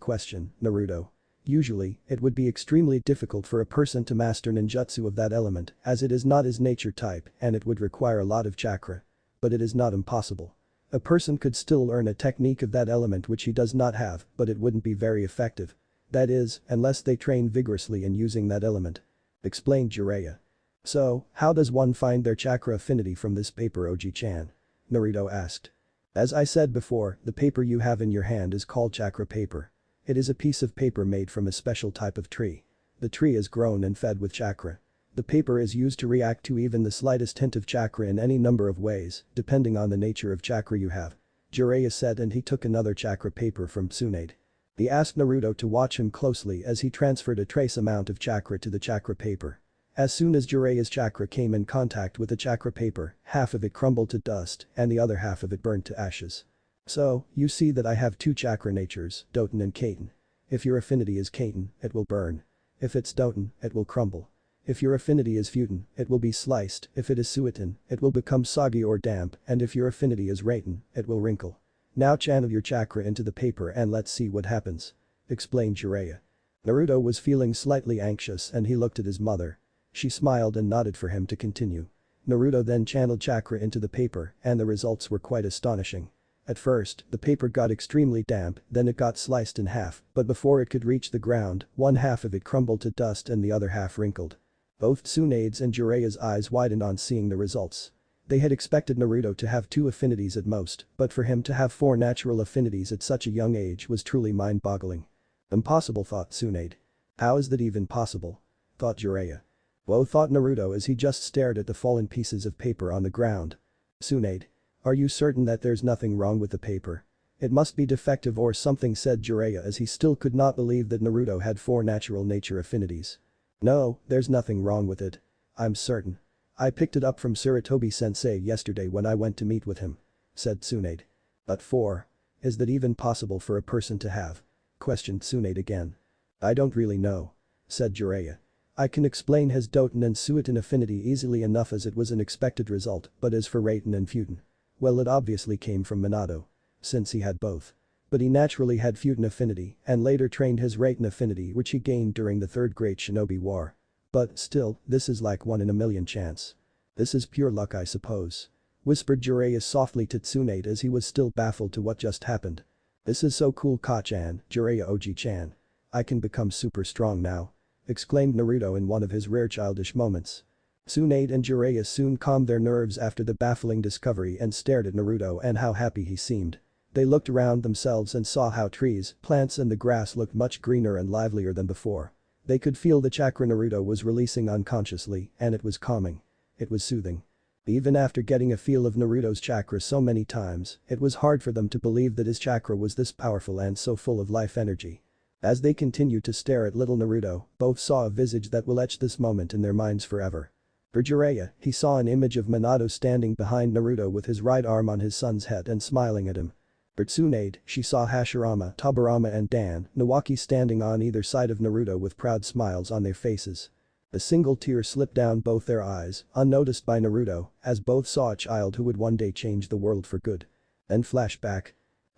A: question, Naruto. Usually, it would be extremely difficult for a person to master ninjutsu of that element as it is not his nature type and it would require a lot of chakra. But it is not impossible. A person could still learn a technique of that element which he does not have, but it wouldn't be very effective. That is, unless they train vigorously in using that element. Explained Jiraiya. So, how does one find their chakra affinity from this paper, Oji-chan? Naruto asked. As I said before, the paper you have in your hand is called chakra paper. It is a piece of paper made from a special type of tree. The tree is grown and fed with chakra. The paper is used to react to even the slightest hint of chakra in any number of ways, depending on the nature of chakra you have. Jiraiya said, and he took another chakra paper from Tsunade. He asked Naruto to watch him closely as he transferred a trace amount of chakra to the chakra paper. As soon as Jiraiya's chakra came in contact with the chakra paper, half of it crumbled to dust and the other half of it burned to ashes. So, you see that I have two chakra natures, Doton and Kaiten. If your affinity is Kaiten, it will burn. If it's Doton, it will crumble. If your affinity is Futen, it will be sliced, if it is Suiton, it will become soggy or damp, and if your affinity is Raiten, it will wrinkle. Now channel your chakra into the paper and let's see what happens. Explained Jiraiya. Naruto was feeling slightly anxious and he looked at his mother. She smiled and nodded for him to continue. Naruto then channeled chakra into the paper and the results were quite astonishing. At first, the paper got extremely damp, then it got sliced in half, but before it could reach the ground, one half of it crumbled to dust and the other half wrinkled. Both Tsunade's and Jiraiya's eyes widened on seeing the results. They had expected Naruto to have 2 affinities at most, but for him to have 4 natural affinities at such a young age was truly mind-boggling. Impossible, thought Tsunade. How is that even possible? Thought Jiraiya. Whoa, thought Naruto as he just stared at the fallen pieces of paper on the ground. Tsunade. Are you certain that there's nothing wrong with the paper? It must be defective or something, said Jiraiya as he still could not believe that Naruto had 4 natural nature affinities. No, there's nothing wrong with it. I'm certain. I picked it up from Sarutobi-sensei yesterday when I went to meet with him. Said Tsunade. But 4. Is that even possible for a person to have? Questioned Tsunade again. I don't really know. Said Jiraiya. I can explain his Doton and Suiton affinity easily enough as it was an expected result, but as for Raiten and Futen. Well, it obviously came from Minato. Since he had both. But he naturally had Futen affinity and later trained his Raiten affinity which he gained during the Third Great Shinobi War. But still, this is like 1 in a million chance. This is pure luck, I suppose. Whispered Jiraiya softly to Tsunade as he was still baffled to what just happened. This is so cool, Ka-chan, Jiraiya Oji-chan. I can become super strong now. Exclaimed Naruto in one of his rare childish moments. Tsunade and Jiraiya soon calmed their nerves after the baffling discovery and stared at Naruto and how happy he seemed. They looked around themselves and saw how trees, plants and the grass looked much greener and livelier than before. They could feel the chakra Naruto was releasing unconsciously and it was calming. It was soothing. Even after getting a feel of Naruto's chakra so many times, it was hard for them to believe that his chakra was this powerful and so full of life energy. As they continued to stare at little Naruto, both saw a visage that will etch this moment in their minds forever. For Jiraiya, he saw an image of Minato standing behind Naruto with his right arm on his son's head and smiling at him. For Tsunade, she saw Hashirama, Tobirama and Dan, Nawaki standing on either side of Naruto with proud smiles on their faces. A single tear slipped down both their eyes, unnoticed by Naruto, as both saw a child who would one day change the world for good. Then flashback.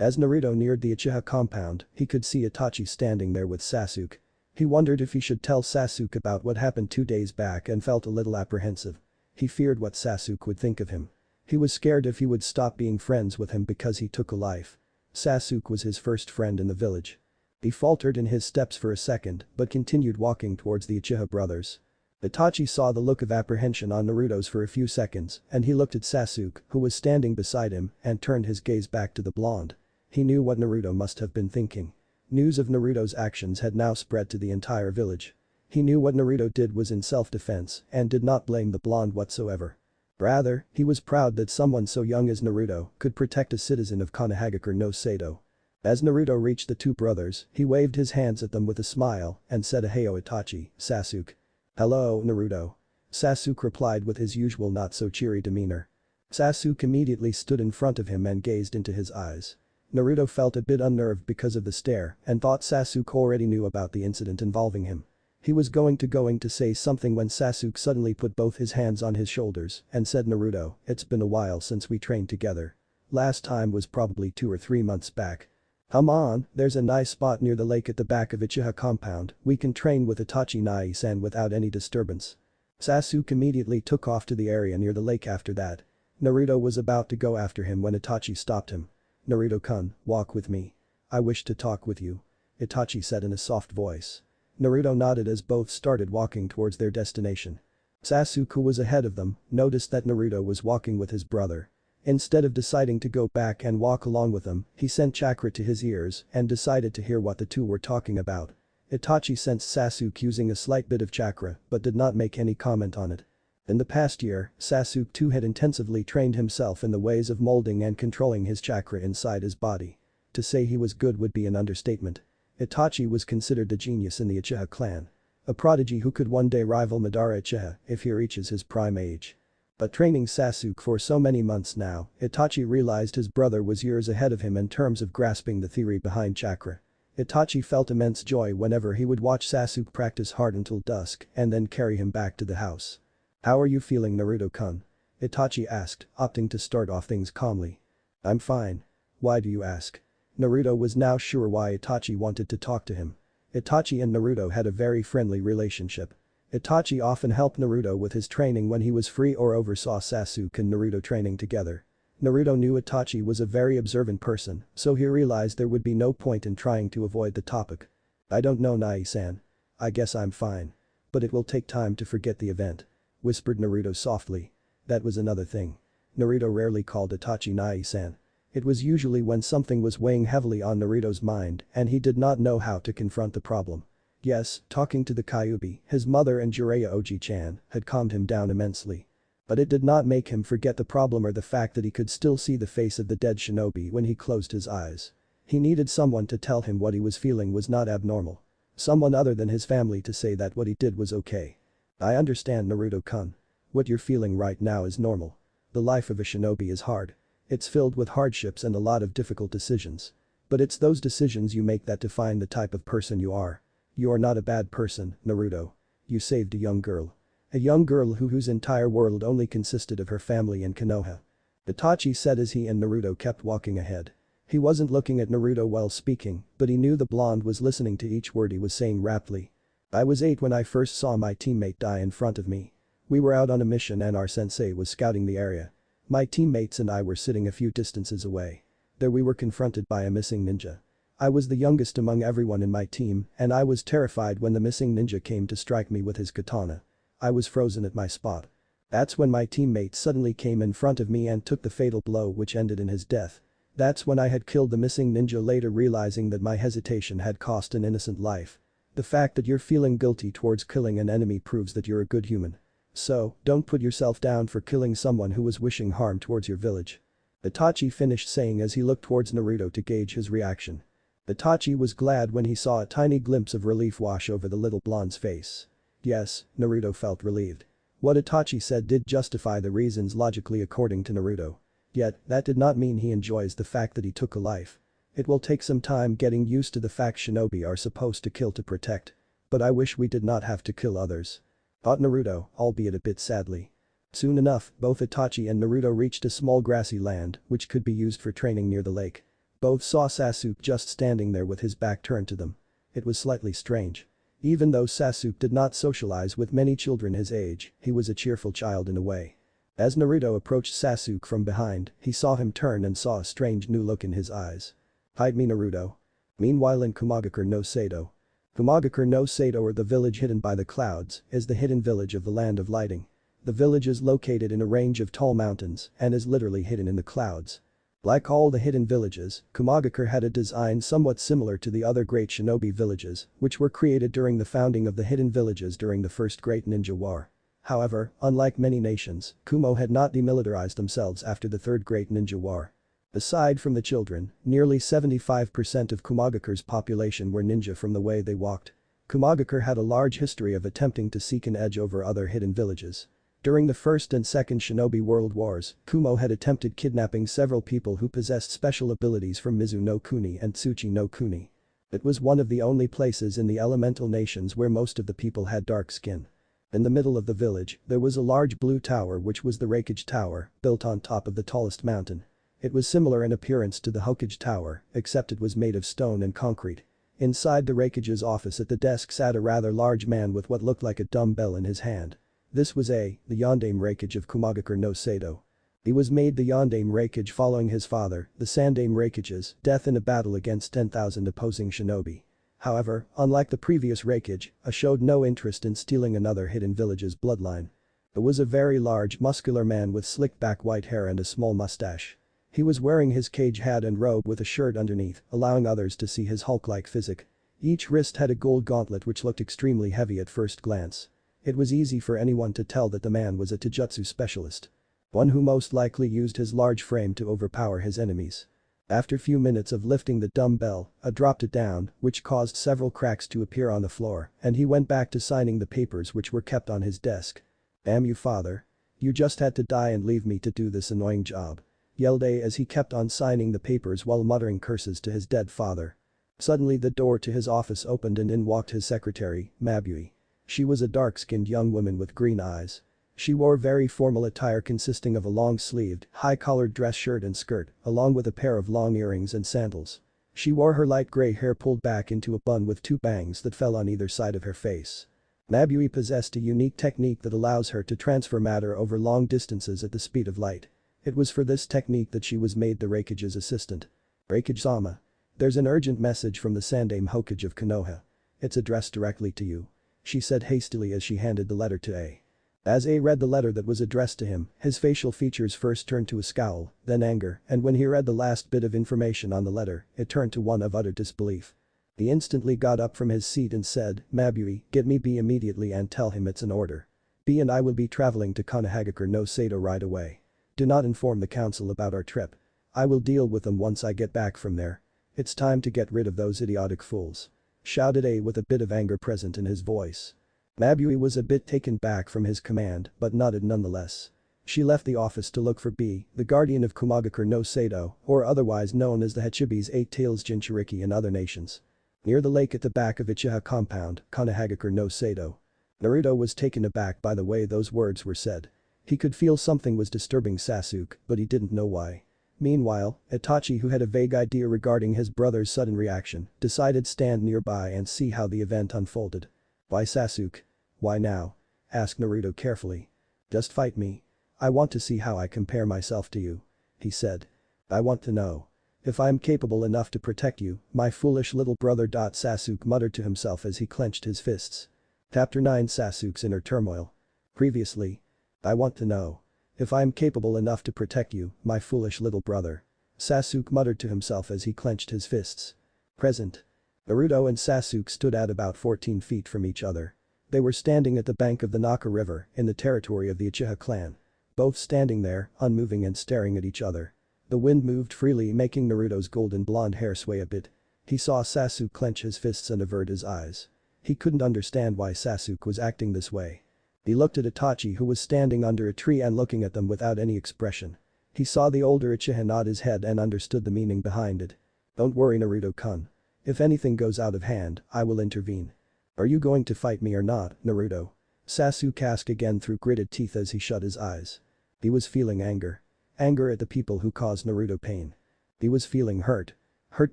A: As Naruto neared the Uchiha compound, he could see Itachi standing there with Sasuke. He wondered if he should tell Sasuke about what happened 2 days back and felt a little apprehensive. He feared what Sasuke would think of him. He was scared if he would stop being friends with him because he took a life. Sasuke was his first friend in the village. He faltered in his steps for a second but continued walking towards the Uchiha brothers. Itachi saw the look of apprehension on Naruto's for a few seconds, and he looked at Sasuke, who was standing beside him, and turned his gaze back to the blonde. He knew what Naruto must have been thinking. News of Naruto's actions had now spread to the entire village. He knew what Naruto did was in self-defense and did not blame the blonde whatsoever. Rather, he was proud that someone so young as Naruto could protect a citizen of Konohagakure no Sado. As Naruto reached the two brothers, he waved his hands at them with a smile and said "Aheo Itachi, Sasuke." "Hello, Naruto." Sasuke replied with his usual not-so-cheery demeanor. Sasuke immediately stood in front of him and gazed into his eyes. Naruto felt a bit unnerved because of the stare and thought Sasuke already knew about the incident involving him. He was going to say something when Sasuke suddenly put both his hands on his shoulders and said, "Naruto, it's been a while since we trained together. Last time was probably 2 or 3 months back. Come on, there's a nice spot near the lake at the back of Uchiha compound, we can train with Itachi Nai-san without any disturbance." Sasuke immediately took off to the area near the lake after that. Naruto was about to go after him when Itachi stopped him. "Naruto-kun, walk with me. I wish to talk with you," Itachi said in a soft voice. Naruto nodded as both started walking towards their destination. Sasuke, who was ahead of them, noticed that Naruto was walking with his brother. Instead of deciding to go back and walk along with them, he sent chakra to his ears and decided to hear what the two were talking about. Itachi sensed Sasuke using a slight bit of chakra but did not make any comment on it. In the past year, Sasuke too had intensively trained himself in the ways of molding and controlling his chakra inside his body. To say he was good would be an understatement. Itachi was considered a genius in the Uchiha clan. A prodigy who could one day rival Madara Uchiha if he reaches his prime age. But training Sasuke for so many months now, Itachi realized his brother was years ahead of him in terms of grasping the theory behind chakra. Itachi felt immense joy whenever he would watch Sasuke practice hard until dusk and then carry him back to the house. "How are you feeling, Naruto-kun?" Itachi asked, opting to start off things calmly. "I'm fine. Why do you ask?" Naruto was now sure why Itachi wanted to talk to him. Itachi and Naruto had a very friendly relationship. Itachi often helped Naruto with his training when he was free or oversaw Sasuke and Naruto training together. Naruto knew Itachi was a very observant person, so he realized there would be no point in trying to avoid the topic. "I don't know, Nai-san. I guess I'm fine. But it will take time to forget the event," whispered Naruto softly. That was another thing. Naruto rarely called Itachi Nai-san. It was usually when something was weighing heavily on Naruto's mind and he did not know how to confront the problem. Yes, talking to the Kyubi, his mother and Jiraiya Oji-chan, had calmed him down immensely. But it did not make him forget the problem or the fact that he could still see the face of the dead shinobi when he closed his eyes. He needed someone to tell him what he was feeling was not abnormal. Someone other than his family to say that what he did was okay. "I understand, Naruto-kun. What you're feeling right now is normal. The life of a shinobi is hard. It's filled with hardships and a lot of difficult decisions. But it's those decisions you make that define the type of person you are. You are not a bad person, Naruto. You saved a young girl. A young girl whose entire world only consisted of her family and Konoha." Itachi said as he and Naruto kept walking ahead. He wasn't looking at Naruto while speaking, but he knew the blonde was listening to each word he was saying raptly. "I was 8 when I first saw my teammate die in front of me. We were out on a mission and our sensei was scouting the area. My teammates and I were sitting a few distances away. There we were confronted by a missing ninja. I was the youngest among everyone in my team and I was terrified when the missing ninja came to strike me with his katana. I was frozen at my spot. That's when my teammate suddenly came in front of me and took the fatal blow which ended in his death. That's when I had killed the missing ninja, later realizing that my hesitation had cost an innocent life. The fact that you're feeling guilty towards killing an enemy proves that you're a good human. So, don't put yourself down for killing someone who was wishing harm towards your village." Itachi finished saying as he looked towards Naruto to gauge his reaction. Itachi was glad when he saw a tiny glimpse of relief wash over the little blonde's face. Yes, Naruto felt relieved. What Itachi said did justify the reasons logically according to Naruto. Yet, that did not mean he enjoys the fact that he took a life. It will take some time getting used to the fact shinobi are supposed to kill to protect. But I wish we did not have to kill others. Thought Naruto, albeit a bit sadly. Soon enough, both Itachi and Naruto reached a small grassy land which could be used for training near the lake. Both saw Sasuke just standing there with his back turned to them. It was slightly strange. Even though Sasuke did not socialize with many children his age, he was a cheerful child in a way. As Naruto approached Sasuke from behind, he saw him turn and saw a strange new look in his eyes. "Hide me, Naruto." Meanwhile in Konohagakure no Sado. Kumagakure no Sato, or the village hidden by the clouds, is the hidden village of the land of lighting. The village is located in a range of tall mountains and is literally hidden in the clouds. Like all the hidden villages, Kumagakure had a design somewhat similar to the other great shinobi villages, which were created during the founding of the hidden villages during the First Great Ninja War. However, unlike many nations, Kumo had not demilitarized themselves after the Third Great Ninja War. Aside from the children, nearly 75% of Kumagakure's population were ninja from the way they walked. Kumagakure had a large history of attempting to seek an edge over other hidden villages. During the First and Second Shinobi World Wars, Kumo had attempted kidnapping several people who possessed special abilities from Mizu no Kuni and Tsuchi no Kuni. It was one of the only places in the elemental nations where most of the people had dark skin. In the middle of the village, there was a large blue tower, which was the Raikage Tower, built on top of the tallest mountain. It was similar in appearance to the Hokage Tower, except it was made of stone and concrete. Inside the Raikage's office at the desk sat a rather large man with what looked like a dumbbell in his hand. This was the Yondaime Raikage of Kumagakure no Sato. He was made the Yondaime Raikage following his father, the Sandaime Raikage's death in a battle against 10,000 opposing shinobi. However, unlike the previous Raikage, showed no interest in stealing another hidden village's bloodline. It was a very large, muscular man with slick back white hair and a small mustache. He was wearing his cage hat and robe with a shirt underneath, allowing others to see his Hulk-like physique. Each wrist had a gold gauntlet which looked extremely heavy at first glance. It was easy for anyone to tell that the man was a taijutsu specialist. One who most likely used his large frame to overpower his enemies. After few minutes of lifting the dumbbell, dropped it down, which caused several cracks to appear on the floor, and he went back to signing the papers which were kept on his desk. "Damn you, father. You just had to die and leave me to do this annoying job," yelled as he kept on signing the papers while muttering curses to his dead father. Suddenly the door to his office opened and in walked his secretary, Mabui. She was a dark-skinned young woman with green eyes. She wore very formal attire consisting of a long-sleeved, high-collared dress shirt and skirt, along with a pair of long earrings and sandals. She wore her light gray hair pulled back into a bun with two bangs that fell on either side of her face. Mabui possessed a unique technique that allows her to transfer matter over long distances at the speed of light. It was for this technique that she was made the Raikage's assistant. "Raikage-sama. There's an urgent message from the Sandaime Hokage of Konoha. It's addressed directly to you," she said hastily as she handed the letter to A. As A read the letter that was addressed to him, his facial features first turned to a scowl, then anger, and when he read the last bit of information on the letter, it turned to one of utter disbelief. He instantly got up from his seat and said, "Mabui, get me B immediately and tell him it's an order. B and I will be traveling to Konahagakure no Sato right away. Do not inform the council about our trip. I will deal with them once I get back from there. It's time to get rid of those idiotic fools," shouted A with a bit of anger present in his voice. Mabui was a bit taken back from his command but nodded nonetheless. She left the office to look for B, the guardian of Kumagakure no Sato, or otherwise known as the Hachibi's Eight Tails Jinchuriki in other nations. Near the lake at the back of Uchiha compound, Konahagakure no Sato. Naruto was taken aback by the way those words were said. He could feel something was disturbing Sasuke, but he didn't know why. Meanwhile, Itachi, who had a vague idea regarding his brother's sudden reaction, decided to stand nearby and see how the event unfolded. "Why, Sasuke? Why now?" asked Naruto carefully. "Just fight me. I want to see how I compare myself to you," he said. "I want to know if I am capable enough to protect you, my foolish little brother." Sasuke muttered to himself as he clenched his fists. Chapter 9 Sasuke's Inner Turmoil. Previously. "I want to know if I am capable enough to protect you, my foolish little brother," Sasuke muttered to himself as he clenched his fists. Present. Naruto and Sasuke stood at about 14 feet from each other. They were standing at the bank of the Naka River in the territory of the Uchiha clan. Both standing there, unmoving and staring at each other. The wind moved freely, making Naruto's golden blonde hair sway a bit. He saw Sasuke clench his fists and avert his eyes. He couldn't understand why Sasuke was acting this way. He looked at Itachi, who was standing under a tree and looking at them without any expression. He saw the older Uchiha nod his head and understood the meaning behind it. "Don't worry, Naruto-kun. If anything goes out of hand, I will intervene." "Are you going to fight me or not, Naruto?" Sasuke asked again through gritted teeth as he shut his eyes. He was feeling anger. Anger at the people who caused Naruto pain. He was feeling hurt. Hurt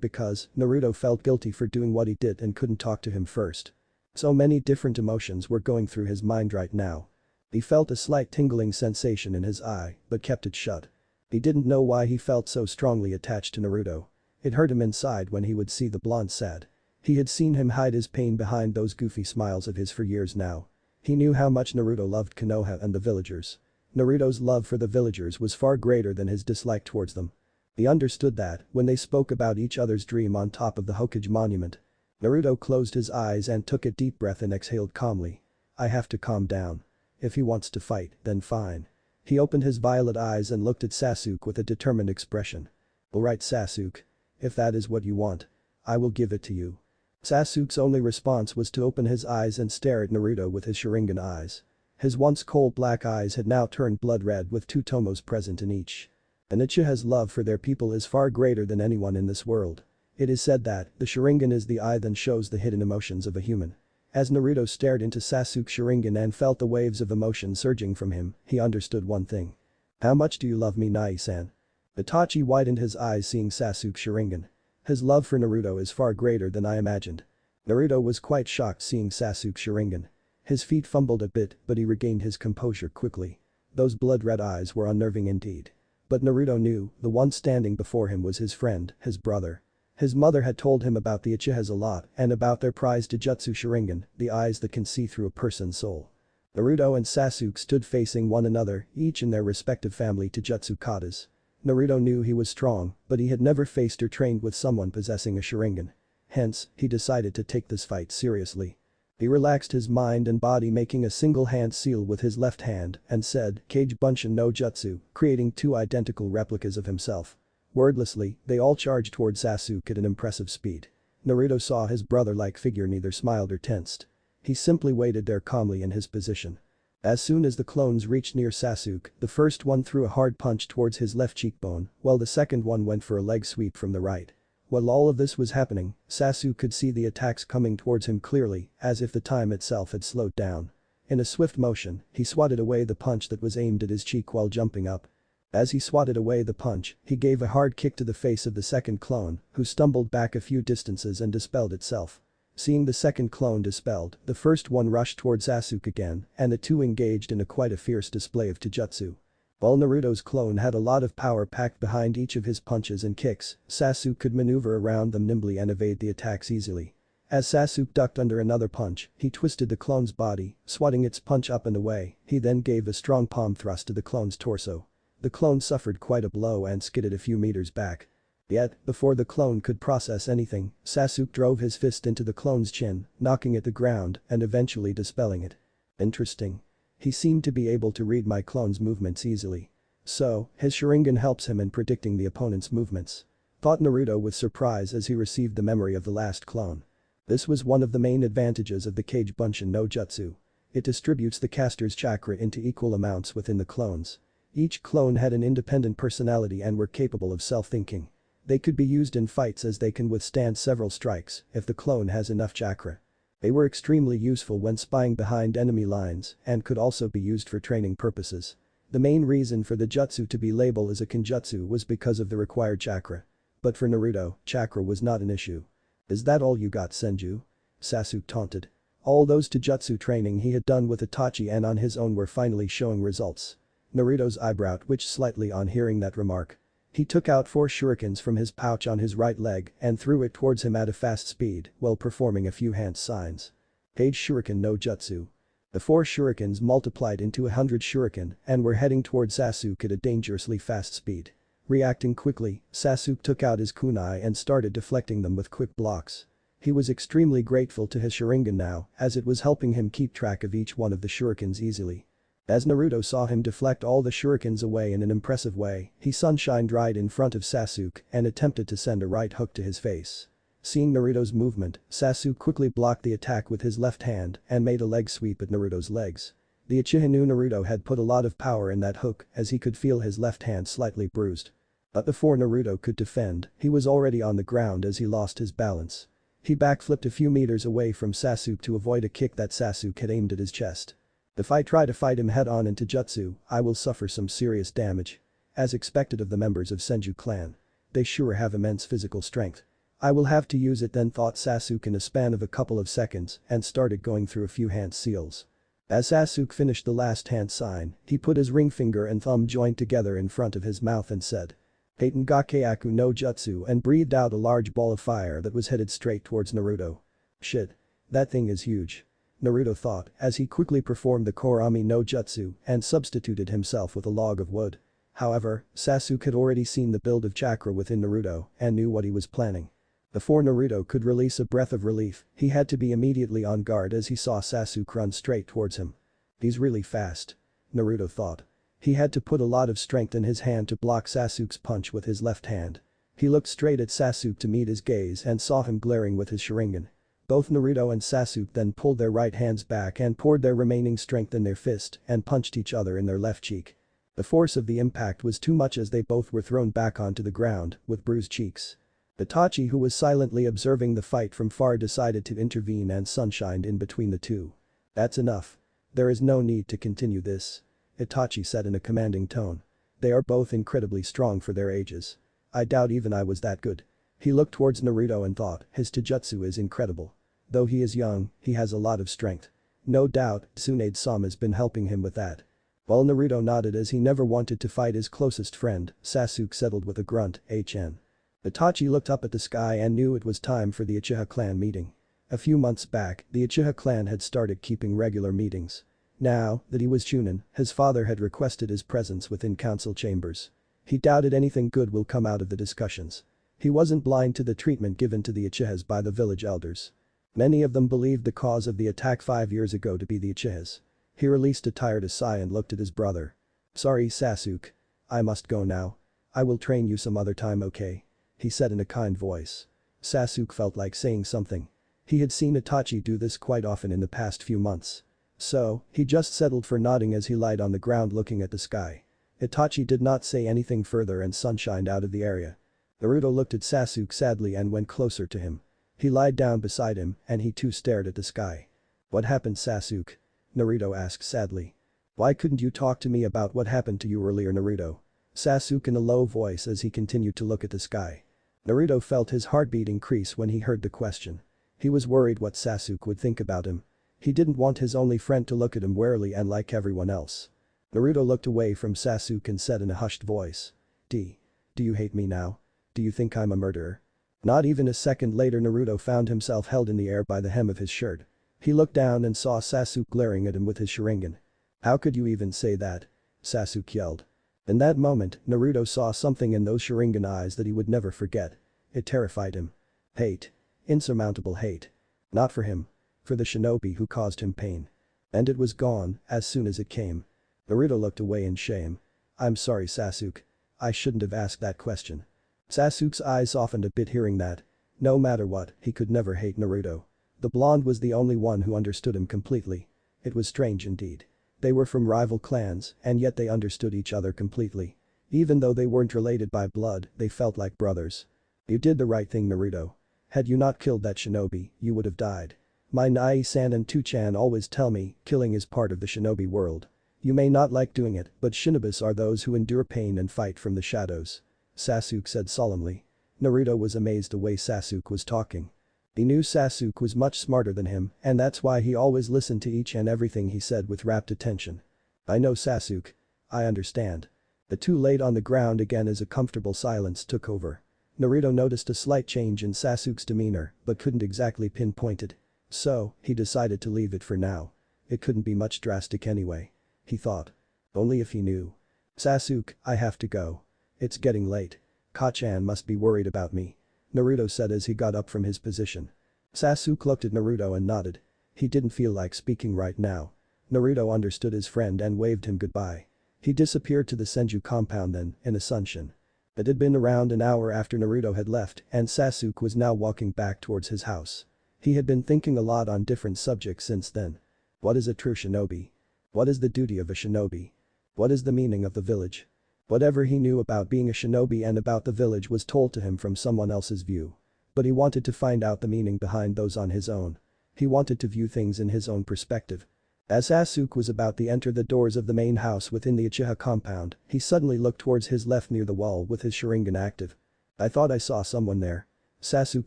A: because Naruto felt guilty for doing what he did and couldn't talk to him first. So many different emotions were going through his mind right now. He felt a slight tingling sensation in his eye, but kept it shut. He didn't know why he felt so strongly attached to Naruto. It hurt him inside when he would see the blonde sad. He had seen him hide his pain behind those goofy smiles of his for years now. He knew how much Naruto loved Konoha and the villagers. Naruto's love for the villagers was far greater than his dislike towards them. He understood that when they spoke about each other's dream on top of the Hokage monument. Naruto closed his eyes and took a deep breath and exhaled calmly. I have to calm down. If he wants to fight, then fine. He opened his violet eyes and looked at Sasuke with a determined expression. Alright Sasuke. If that is what you want. I will give it to you. Sasuke's only response was to open his eyes and stare at Naruto with his Sharingan eyes. His once cold black eyes had now turned blood red with two tomos present in each. An Uchiha's love for their people is far greater than anyone in this world. It is said that the Sharingan is the eye that shows the hidden emotions of a human. As Naruto stared into Sasuke's Sharingan and felt the waves of emotion surging from him, he understood one thing. How much do you love me, Nai-san? Itachi widened his eyes seeing Sasuke's Sharingan. His love for Naruto is far greater than I imagined. Naruto was quite shocked seeing Sasuke's Sharingan. His feet fumbled a bit but he regained his composure quickly. Those blood-red eyes were unnerving indeed. But Naruto knew the one standing before him was his friend, his brother. His mother had told him about the Uchihas a lot and about their prized Jujutsu Sharingan, the eyes that can see through a person's soul. Naruto and Sasuke stood facing one another, each in their respective family Jujutsu katas. Naruto knew he was strong, but he had never faced or trained with someone possessing a Sharingan. Hence, he decided to take this fight seriously. He relaxed his mind and body making a single hand seal with his left hand and said, Kage Bunshin no Jutsu, creating two identical replicas of himself. Wordlessly, they all charged toward Sasuke at an impressive speed. Naruto saw his brother-like figure neither smiled or tensed. He simply waited there calmly in his position. As soon as the clones reached near Sasuke, the first one threw a hard punch towards his left cheekbone, while the second one went for a leg sweep from the right. While all of this was happening, Sasuke could see the attacks coming towards him clearly, as if the time itself had slowed down. In a swift motion, he swatted away the punch that was aimed at his cheek while jumping up. As he swatted away the punch, he gave a hard kick to the face of the second clone, who stumbled back a few distances and dispelled itself. Seeing the second clone dispelled, the first one rushed towards Sasuke again, and the two engaged in quite a fierce display of taijutsu. While Naruto's clone had a lot of power packed behind each of his punches and kicks, Sasuke could maneuver around them nimbly and evade the attacks easily. As Sasuke ducked under another punch, he twisted the clone's body, swatting its punch up and away, he then gave a strong palm thrust to the clone's torso. The clone suffered quite a blow and skidded a few meters back. Yet, before the clone could process anything, Sasuke drove his fist into the clone's chin, knocking it to the ground and eventually dispelling it. Interesting. He seemed to be able to read my clone's movements easily. So, his Sharingan helps him in predicting the opponent's movements. Thought Naruto with surprise as he received the memory of the last clone. This was one of the main advantages of the Kage Bunshin no Jutsu. It distributes the caster's chakra into equal amounts within the clones. Each clone had an independent personality and were capable of self-thinking. They could be used in fights as they can withstand several strikes if the clone has enough chakra. They were extremely useful when spying behind enemy lines and could also be used for training purposes. The main reason for the jutsu to be labeled as a kenjutsu was because of the required chakra. But for Naruto, chakra was not an issue. Is that all you got, Senju? Sasuke taunted. All those taijutsu training he had done with Itachi and on his own were finally showing results. Naruto's eyebrow twitched slightly on hearing that remark. He took out 4 shurikens from his pouch on his right leg and threw it towards him at a fast speed while performing a few hand signs. Kage Shuriken no Jutsu. The 4 shurikens multiplied into 100 shuriken and were heading towards Sasuke at a dangerously fast speed. Reacting quickly, Sasuke took out his kunai and started deflecting them with quick blocks. He was extremely grateful to his Sharingan now as it was helping him keep track of each one of the shurikens easily. As Naruto saw him deflect all the shurikens away in an impressive way, he sunshined right in front of Sasuke and attempted to send a right hook to his face. Seeing Naruto's movement, Sasuke quickly blocked the attack with his left hand and made a leg sweep at Naruto's legs. The Uchiha knew Naruto had put a lot of power in that hook as he could feel his left hand slightly bruised. But before Naruto could defend, he was already on the ground as he lost his balance. He backflipped a few meters away from Sasuke to avoid a kick that Sasuke had aimed at his chest. If I try to fight him head-on in taijutsu, I will suffer some serious damage. As expected of the members of Senju clan. They sure have immense physical strength. I will have to use it then, thought Sasuke in a span of a couple of seconds and started going through a few hand seals. As Sasuke finished the last hand sign, he put his ring finger and thumb joined together in front of his mouth and said, Heitan Gakeaku no Jutsu and breathed out a large ball of fire that was headed straight towards Naruto. Shit. That thing is huge. Naruto thought as he quickly performed the Korami no Jutsu and substituted himself with a log of wood. However, Sasuke had already seen the build of chakra within Naruto and knew what he was planning. Before Naruto could release a breath of relief, he had to be immediately on guard as he saw Sasuke run straight towards him. He's really fast. Naruto thought. He had to put a lot of strength in his hand to block Sasuke's punch with his left hand. He looked straight at Sasuke to meet his gaze and saw him glaring with his Sharingan. Both Naruto and Sasuke then pulled their right hands back and poured their remaining strength in their fist and punched each other in their left cheek. The force of the impact was too much as they both were thrown back onto the ground with bruised cheeks. Itachi, who was silently observing the fight from far, decided to intervene and sunshined in between the two. That's enough. There is no need to continue this. Itachi said in a commanding tone. They are both incredibly strong for their ages. I doubt even I was that good. He looked towards Naruto and thought his taijutsu is incredible. Though he is young, he has a lot of strength. No doubt, Tsunade-sama has been helping him with that. While Naruto nodded as he never wanted to fight his closest friend, Sasuke settled with a grunt, HN. Itachi looked up at the sky and knew it was time for the Uchiha clan meeting. A few months back, the Uchiha clan had started keeping regular meetings. Now that he was chunin, his father had requested his presence within council chambers. He doubted anything good will come out of the discussions. He wasn't blind to the treatment given to the Uchihas by the village elders. Many of them believed the cause of the attack 5 years ago to be the Uchihas. He released a tired sigh and looked at his brother. Sorry Sasuke. I must go now. I will train you some other time, okay? He said in a kind voice. Sasuke felt like saying something. He had seen Itachi do this quite often in the past few months. So, he just settled for nodding as he lied on the ground looking at the sky. Itachi did not say anything further and sunshined out of the area. Naruto looked at Sasuke sadly and went closer to him. He lied down beside him and he too stared at the sky. What happened, Sasuke? Naruto asked sadly. Why couldn't you talk to me about what happened to you earlier, Naruto? Sasuke in a low voice as he continued to look at the sky. Naruto felt his heartbeat increase when he heard the question. He was worried what Sasuke would think about him. He didn't want his only friend to look at him warily and like everyone else. Naruto looked away from Sasuke and said in a hushed voice. Do you hate me now? Do you think I'm a murderer? Not even a second later Naruto found himself held in the air by the hem of his shirt. He looked down and saw Sasuke glaring at him with his Sharingan. How could you even say that? Sasuke yelled. In that moment, Naruto saw something in those Sharingan eyes that he would never forget. It terrified him. Hate. Insurmountable hate. Not for him. For the shinobi who caused him pain. And it was gone as soon as it came. Naruto looked away in shame. I'm sorry, Sasuke. I shouldn't have asked that question. Sasuke's eyes softened a bit hearing that. No matter what, he could never hate Naruto. The blonde was the only one who understood him completely. It was strange indeed. They were from rival clans and yet they understood each other completely. Even though they weren't related by blood, they felt like brothers. You did the right thing, Naruto. Had you not killed that shinobi, you would have died. My Nai-san and Tu-chan always tell me killing is part of the shinobi world. You may not like doing it, but shinobis are those who endure pain and fight from the shadows. Sasuke said solemnly. Naruto was amazed the way Sasuke was talking. He knew Sasuke was much smarter than him and that's why he always listened to each and everything he said with rapt attention. I know, Sasuke. I understand. The two laid on the ground again as a comfortable silence took over. Naruto noticed a slight change in Sasuke's demeanor but couldn't exactly pinpoint it. So, he decided to leave it for now. It couldn't be much drastic anyway. He thought. Only if he knew. Sasuke, I have to go. It's getting late. Kachan must be worried about me. Naruto said as he got up from his position. Sasuke looked at Naruto and nodded. He didn't feel like speaking right now. Naruto understood his friend and waved him goodbye. He disappeared to the Senju compound then, in a sunshin. It had been around an hour after Naruto had left and Sasuke was now walking back towards his house. He had been thinking a lot on different subjects since then. What is a true shinobi? What is the duty of a shinobi? What is the meaning of the village? Whatever he knew about being a shinobi and about the village was told to him from someone else's view. But he wanted to find out the meaning behind those on his own. He wanted to view things in his own perspective. As Sasuke was about to enter the doors of the main house within the Uchiha compound, he suddenly looked towards his left near the wall with his Sharingan active. I thought I saw someone there. Sasuke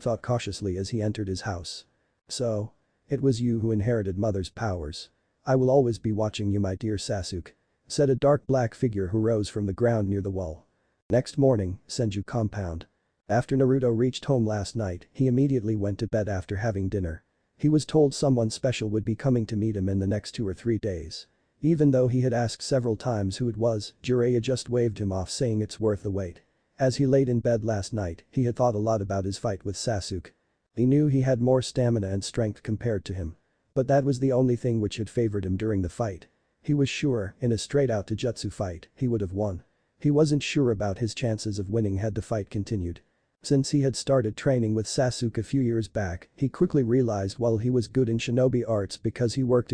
A: thought cautiously as he entered his house. So. It was you who inherited mother's powers. I will always be watching you, my dear Sasuke. Said a dark black figure who rose from the ground near the wall. Next morning, Senju compound. After Naruto reached home last night, he immediately went to bed after having dinner. He was told someone special would be coming to meet him in the next 2 or 3 days. Even though he had asked several times who it was, Jiraiya just waved him off saying it's worth the wait. As he laid in bed last night, he had thought a lot about his fight with Sasuke. He knew he had more stamina and strength compared to him. But that was the only thing which had favored him during the fight. He was sure, in a straight-out jutsu fight, he would have won. He wasn't sure about his chances of winning had the fight continued. Since he had started training with Sasuke a few years back, he quickly realized while he was good in shinobi arts because he worked,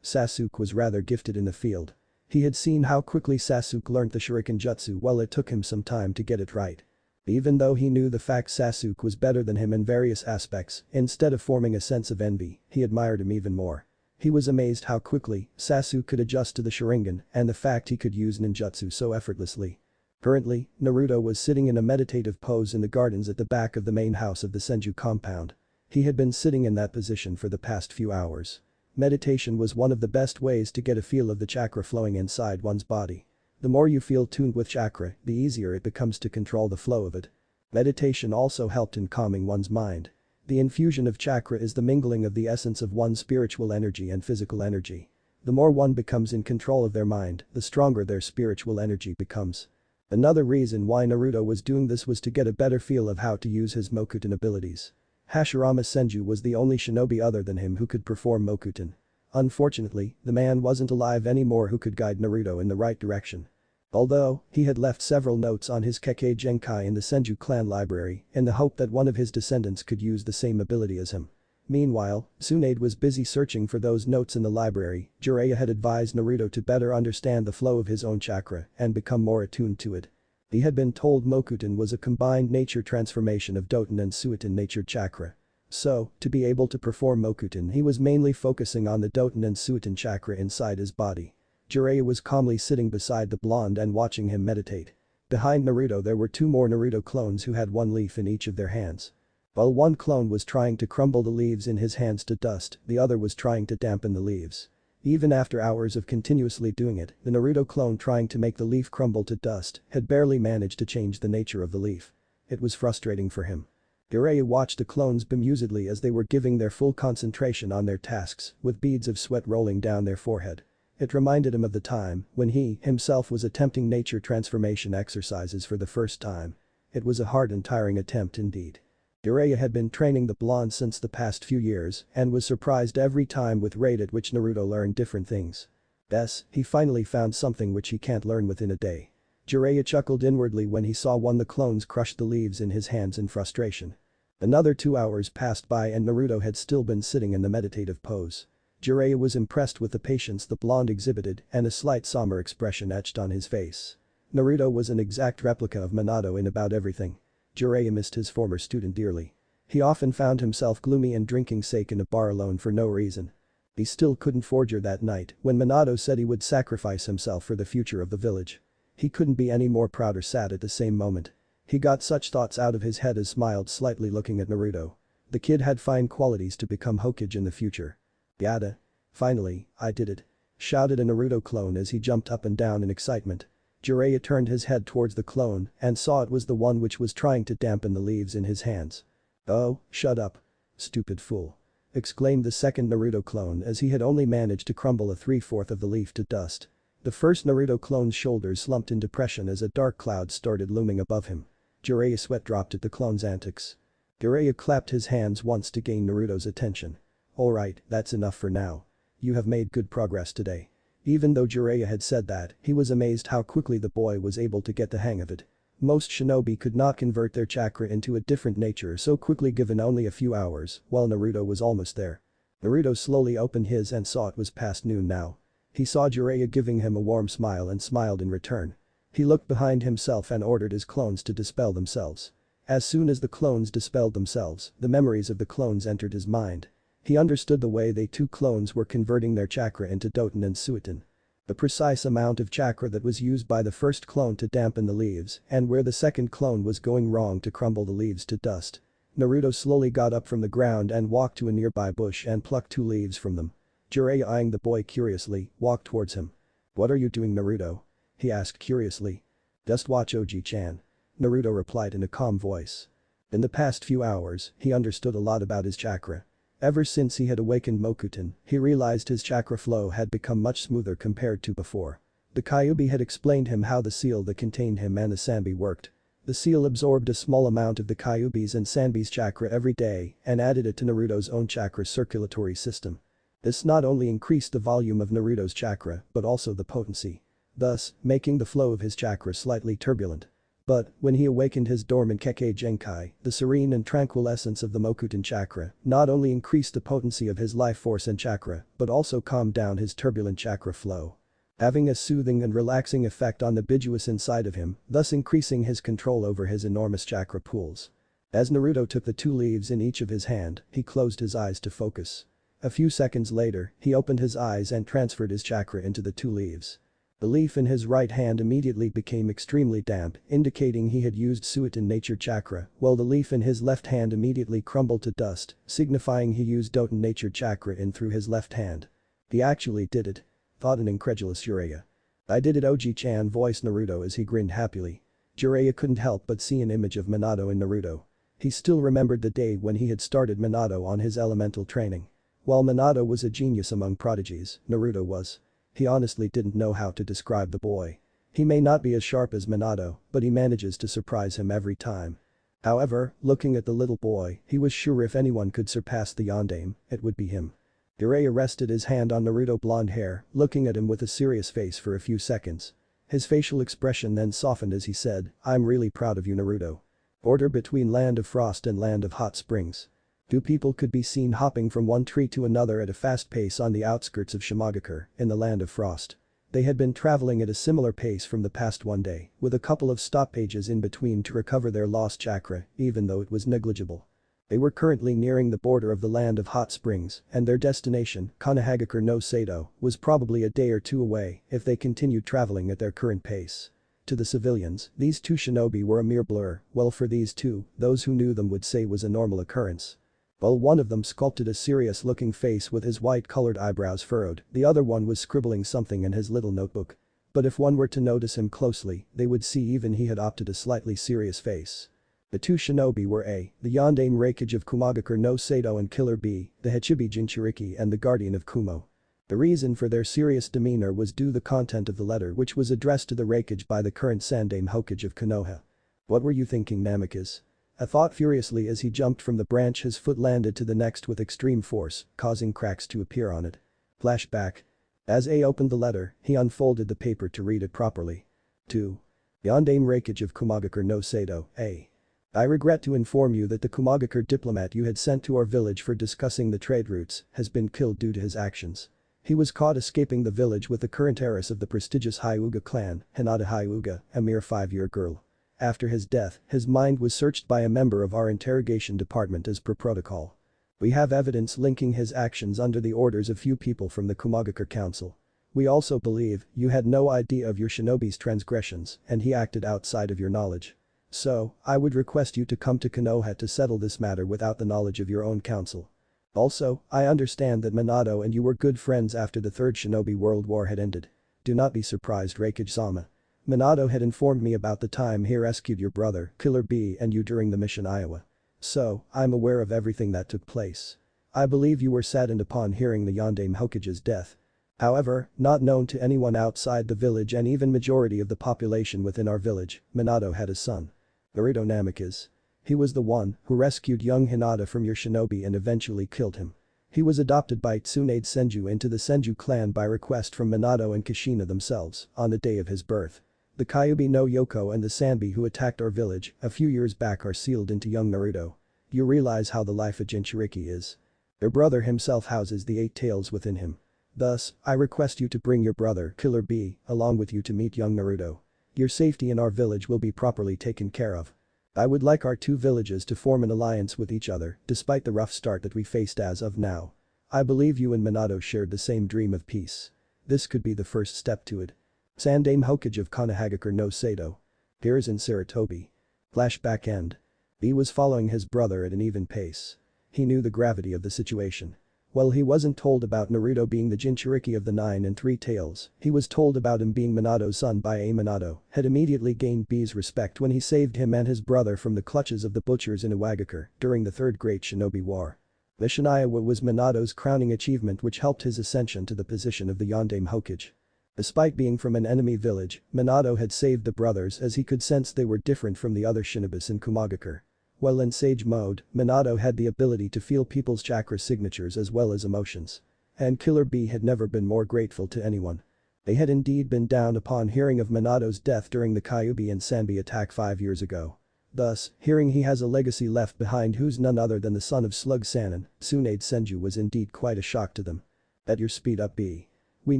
A: Sasuke was rather gifted in the field. He had seen how quickly Sasuke learnt the shuriken jutsu while it took him some time to get it right. Even though he knew the fact Sasuke was better than him in various aspects, instead of forming a sense of envy, he admired him even more. He was amazed how quickly Sasuke could adjust to the Sharingan and the fact he could use ninjutsu so effortlessly. Currently, Naruto was sitting in a meditative pose in the gardens at the back of the main house of the Senju compound. He had been sitting in that position for the past few hours. Meditation was one of the best ways to get a feel of the chakra flowing inside one's body. The more you feel tuned with chakra, the easier it becomes to control the flow of it. Meditation also helped in calming one's mind. The infusion of chakra is the mingling of the essence of one's spiritual energy and physical energy. The more one becomes in control of their mind, the stronger their spiritual energy becomes. Another reason why Naruto was doing this was to get a better feel of how to use his Mokuton abilities. Hashirama Senju was the only shinobi other than him who could perform Mokuton. Unfortunately, the man wasn't alive anymore who could guide Naruto in the right direction. Although, he had left several notes on his Kekkei Genkai in the Senju clan library in the hope that one of his descendants could use the same ability as him. Meanwhile, Tsunade was busy searching for those notes in the library. Jiraiya had advised Naruto to better understand the flow of his own chakra and become more attuned to it. He had been told Mokuton was a combined nature transformation of Doton and Suiton natured chakra. So, to be able to perform Mokuton he was mainly focusing on the Doton and Suiton chakra inside his body. Jiraiya was calmly sitting beside the blonde and watching him meditate. Behind Naruto there were 2 more Naruto clones who had 1 leaf in each of their hands. While one clone was trying to crumble the leaves in his hands to dust, the other was trying to dampen the leaves. Even after hours of continuously doing it, the Naruto clone trying to make the leaf crumble to dust had barely managed to change the nature of the leaf. It was frustrating for him. Jiraiya watched the clones bemusedly as they were giving their full concentration on their tasks, with beads of sweat rolling down their forehead. It reminded him of the time when he himself was attempting nature transformation exercises for the first time. It was a hard and tiring attempt indeed. Jiraiya had been training the blonde since the past few years and was surprised every time with rate at which Naruto learned different things. Yes, he finally found something which he can't learn within a day. Jiraiya chuckled inwardly when he saw one of the clones crush the leaves in his hands in frustration. Another 2 hours passed by and Naruto had still been sitting in the meditative pose. Jiraiya was impressed with the patience the blonde exhibited and a slight somber expression etched on his face. Naruto was an exact replica of Minato in about everything. Jiraiya missed his former student dearly. He often found himself gloomy and drinking sake in a bar alone for no reason. He still couldn't forget that night when Minato said he would sacrifice himself for the future of the village. He couldn't be any more proud or sad at the same moment. He got such thoughts out of his head as smiled slightly looking at Naruto. The kid had fine qualities to become Hokage in the future. Yada. Finally, I did it. Shouted a Naruto clone as he jumped up and down in excitement. Jiraiya turned his head towards the clone and saw it was the one which was trying to dampen the leaves in his hands. Oh, shut up. Stupid fool. Exclaimed the second Naruto clone as he had only managed to crumble a 3/4 of the leaf to dust. The first Naruto clone's shoulders slumped in depression as a dark cloud started looming above him. Jiraiya's sweat dropped at the clone's antics. Jiraiya clapped his hands once to gain Naruto's attention. Alright, that's enough for now. You have made good progress today. Even though Jiraiya had said that, he was amazed how quickly the boy was able to get the hang of it. Most shinobi could not convert their chakra into a different nature so quickly given only a few hours, while Naruto was almost there. Naruto slowly opened his and saw it was past noon now. He saw Jiraiya giving him a warm smile and smiled in return. He looked behind himself and ordered his clones to dispel themselves. As soon as the clones dispelled themselves, the memories of the clones entered his mind. He understood the way they 2 clones were converting their chakra into Doton and Suiton. The precise amount of chakra that was used by the first clone to dampen the leaves and where the second clone was going wrong to crumble the leaves to dust. Naruto slowly got up from the ground and walked to a nearby bush and plucked 2 leaves from them. Jiraiya, eyeing the boy curiously, walked towards him. What are you doing, Naruto? He asked curiously. Just watch Oji-chan. Naruto replied in a calm voice. In the past few hours, he understood a lot about his chakra. Ever since he had awakened Mokuton, he realized his chakra flow had become much smoother compared to before. The Kyubi had explained him how the seal that contained him and the Sanbi worked. The seal absorbed a small amount of the Kyubi's and Sanbi's chakra every day and added it to Naruto's own chakra circulatory system. This not only increased the volume of Naruto's chakra but also the potency, thus making the flow of his chakra slightly turbulent. But, when he awakened his dormant Kekkei Genkai, the serene and tranquil essence of the Mokuton chakra not only increased the potency of his life force and chakra but also calmed down his turbulent chakra flow, having a soothing and relaxing effect on the Bijuu inside of him, thus increasing his control over his enormous chakra pools. As Naruto took the 2 leaves in each of his hand, he closed his eyes to focus. A few seconds later, he opened his eyes and transferred his chakra into the 2 leaves. The leaf in his right hand immediately became extremely damp, indicating he had used Suiton nature chakra, while the leaf in his left hand immediately crumbled to dust, signifying he used Doton nature chakra in through his left hand. He actually did it, thought an incredulous Jiraiya. I did it, Oji-chan voiced Naruto as he grinned happily. Jiraiya couldn't help but see an image of Minato in Naruto. He still remembered the day when he had started Minato on his elemental training. While Minato was a genius among prodigies, Naruto was. He honestly didn't know how to describe the boy. He may not be as sharp as Minato, but he manages to surprise him every time. However, looking at the little boy, he was sure if anyone could surpass the yondaime, it would be him. Jiraiya rested his hand on Naruto's blonde hair, looking at him with a serious face for a few seconds. His facial expression then softened as he said, I'm really proud of you, Naruto. Border between Land of Frost and Land of Hot Springs. 2 people could be seen hopping from one tree to another at a fast pace on the outskirts of Shimogakure, in the Land of Frost. They had been traveling at a similar pace from the past one day, with a couple of stoppages in between to recover their lost chakra, even though it was negligible. They were currently nearing the border of the Land of Hot Springs, and their destination, Konohagakure no Sato, was probably a day or 2 away if they continued traveling at their current pace. To the civilians, these 2 shinobi were a mere blur, while for these 2, those who knew them would say was a normal occurrence. While one of them sculpted a serious-looking face with his white-colored eyebrows furrowed, the other one was scribbling something in his little notebook. But if one were to notice him closely, they would see even he had opted a slightly serious face. The 2 shinobi were A, the yondaime Raikage of Kumagakure no Sato, and Killer B, the Hachibi Jinchuriki and the Guardian of Kumo. The reason for their serious demeanor was due the content of the letter, which was addressed to the Raikage by the current Sandaime Hokage of Konoha. What were you thinking, Namikaze? I thought furiously as he jumped from the branch. His foot landed to the next with extreme force, causing cracks to appear on it. Flashback. As A opened the letter, he unfolded the paper to read it properly. 2. Yondaime Raikage of Kumagakure no Sato, A. I regret to inform you that the Kumagakure diplomat you had sent to our village for discussing the trade routes has been killed due to his actions. He was caught escaping the village with the current heiress of the prestigious Hyuga clan, Hinata Hyuga, a mere 5-year girl. After his death, his mind was searched by a member of our interrogation department as per protocol. We have evidence linking his actions under the orders of few people from the Kumagakure Council. We also believe you had no idea of your shinobi's transgressions and he acted outside of your knowledge. So, I would request you to come to Konoha to settle this matter without the knowledge of your own council. Also, I understand that Minato and you were good friends after the Third Shinobi World War had ended. Do not be surprised, Raikage-sama. Minato had informed me about the time he rescued your brother, Killer B, and you during the mission Iowa. So, I'm aware of everything that took place. I believe you were saddened upon hearing the Yondaime Hokage's death. However, not known to anyone outside the village and even majority of the population within our village, Minato had a son. Naruto Namikaze. He was the one who rescued young Hinata from your shinobi and eventually killed him. He was adopted by Tsunade Senju into the Senju clan by request from Minato and Kushina themselves on the day of his birth. The Kyubi no Yoko and the Sanbi who attacked our village a few years back are sealed into young Naruto. You realize how the life of Jinchuriki is. Their brother himself houses the 8 tails within him. Thus, I request you to bring your brother, Killer B, along with you to meet young Naruto. Your safety in our village will be properly taken care of. I would like our 2 villages to form an alliance with each other, despite the rough start that we faced as of now. I believe you and Minato shared the same dream of peace. This could be the first step to it. Sandaime Hokage of Konohagakure no Sato. Here's in Saratobi. Flashback end. B was following his brother at an even pace. He knew the gravity of the situation. Well, he wasn't told about Naruto being the Jinchuriki of the 9 and 3 tails, he was told about him being Minato's son by a Minato, had immediately gained B's respect when he saved him and his brother from the clutches of the butchers in Iwagakure during the Third Great Shinobi War. The Shinobi was Minato's crowning achievement which helped his ascension to the position of the Yondaime Hokage. Despite being from an enemy village, Minato had saved the brothers as he could sense they were different from the other shinobis in Kumagakure. While in Sage mode, Minato had the ability to feel people's chakra signatures as well as emotions. And Killer B had never been more grateful to anyone. They had indeed been down upon hearing of Minato's death during the Kyubi and Sanbi attack 5 years ago. Thus, hearing he has a legacy left behind who's none other than the son of Slug Sannin, Tsunade Senju was indeed quite a shock to them. At your speed up B. We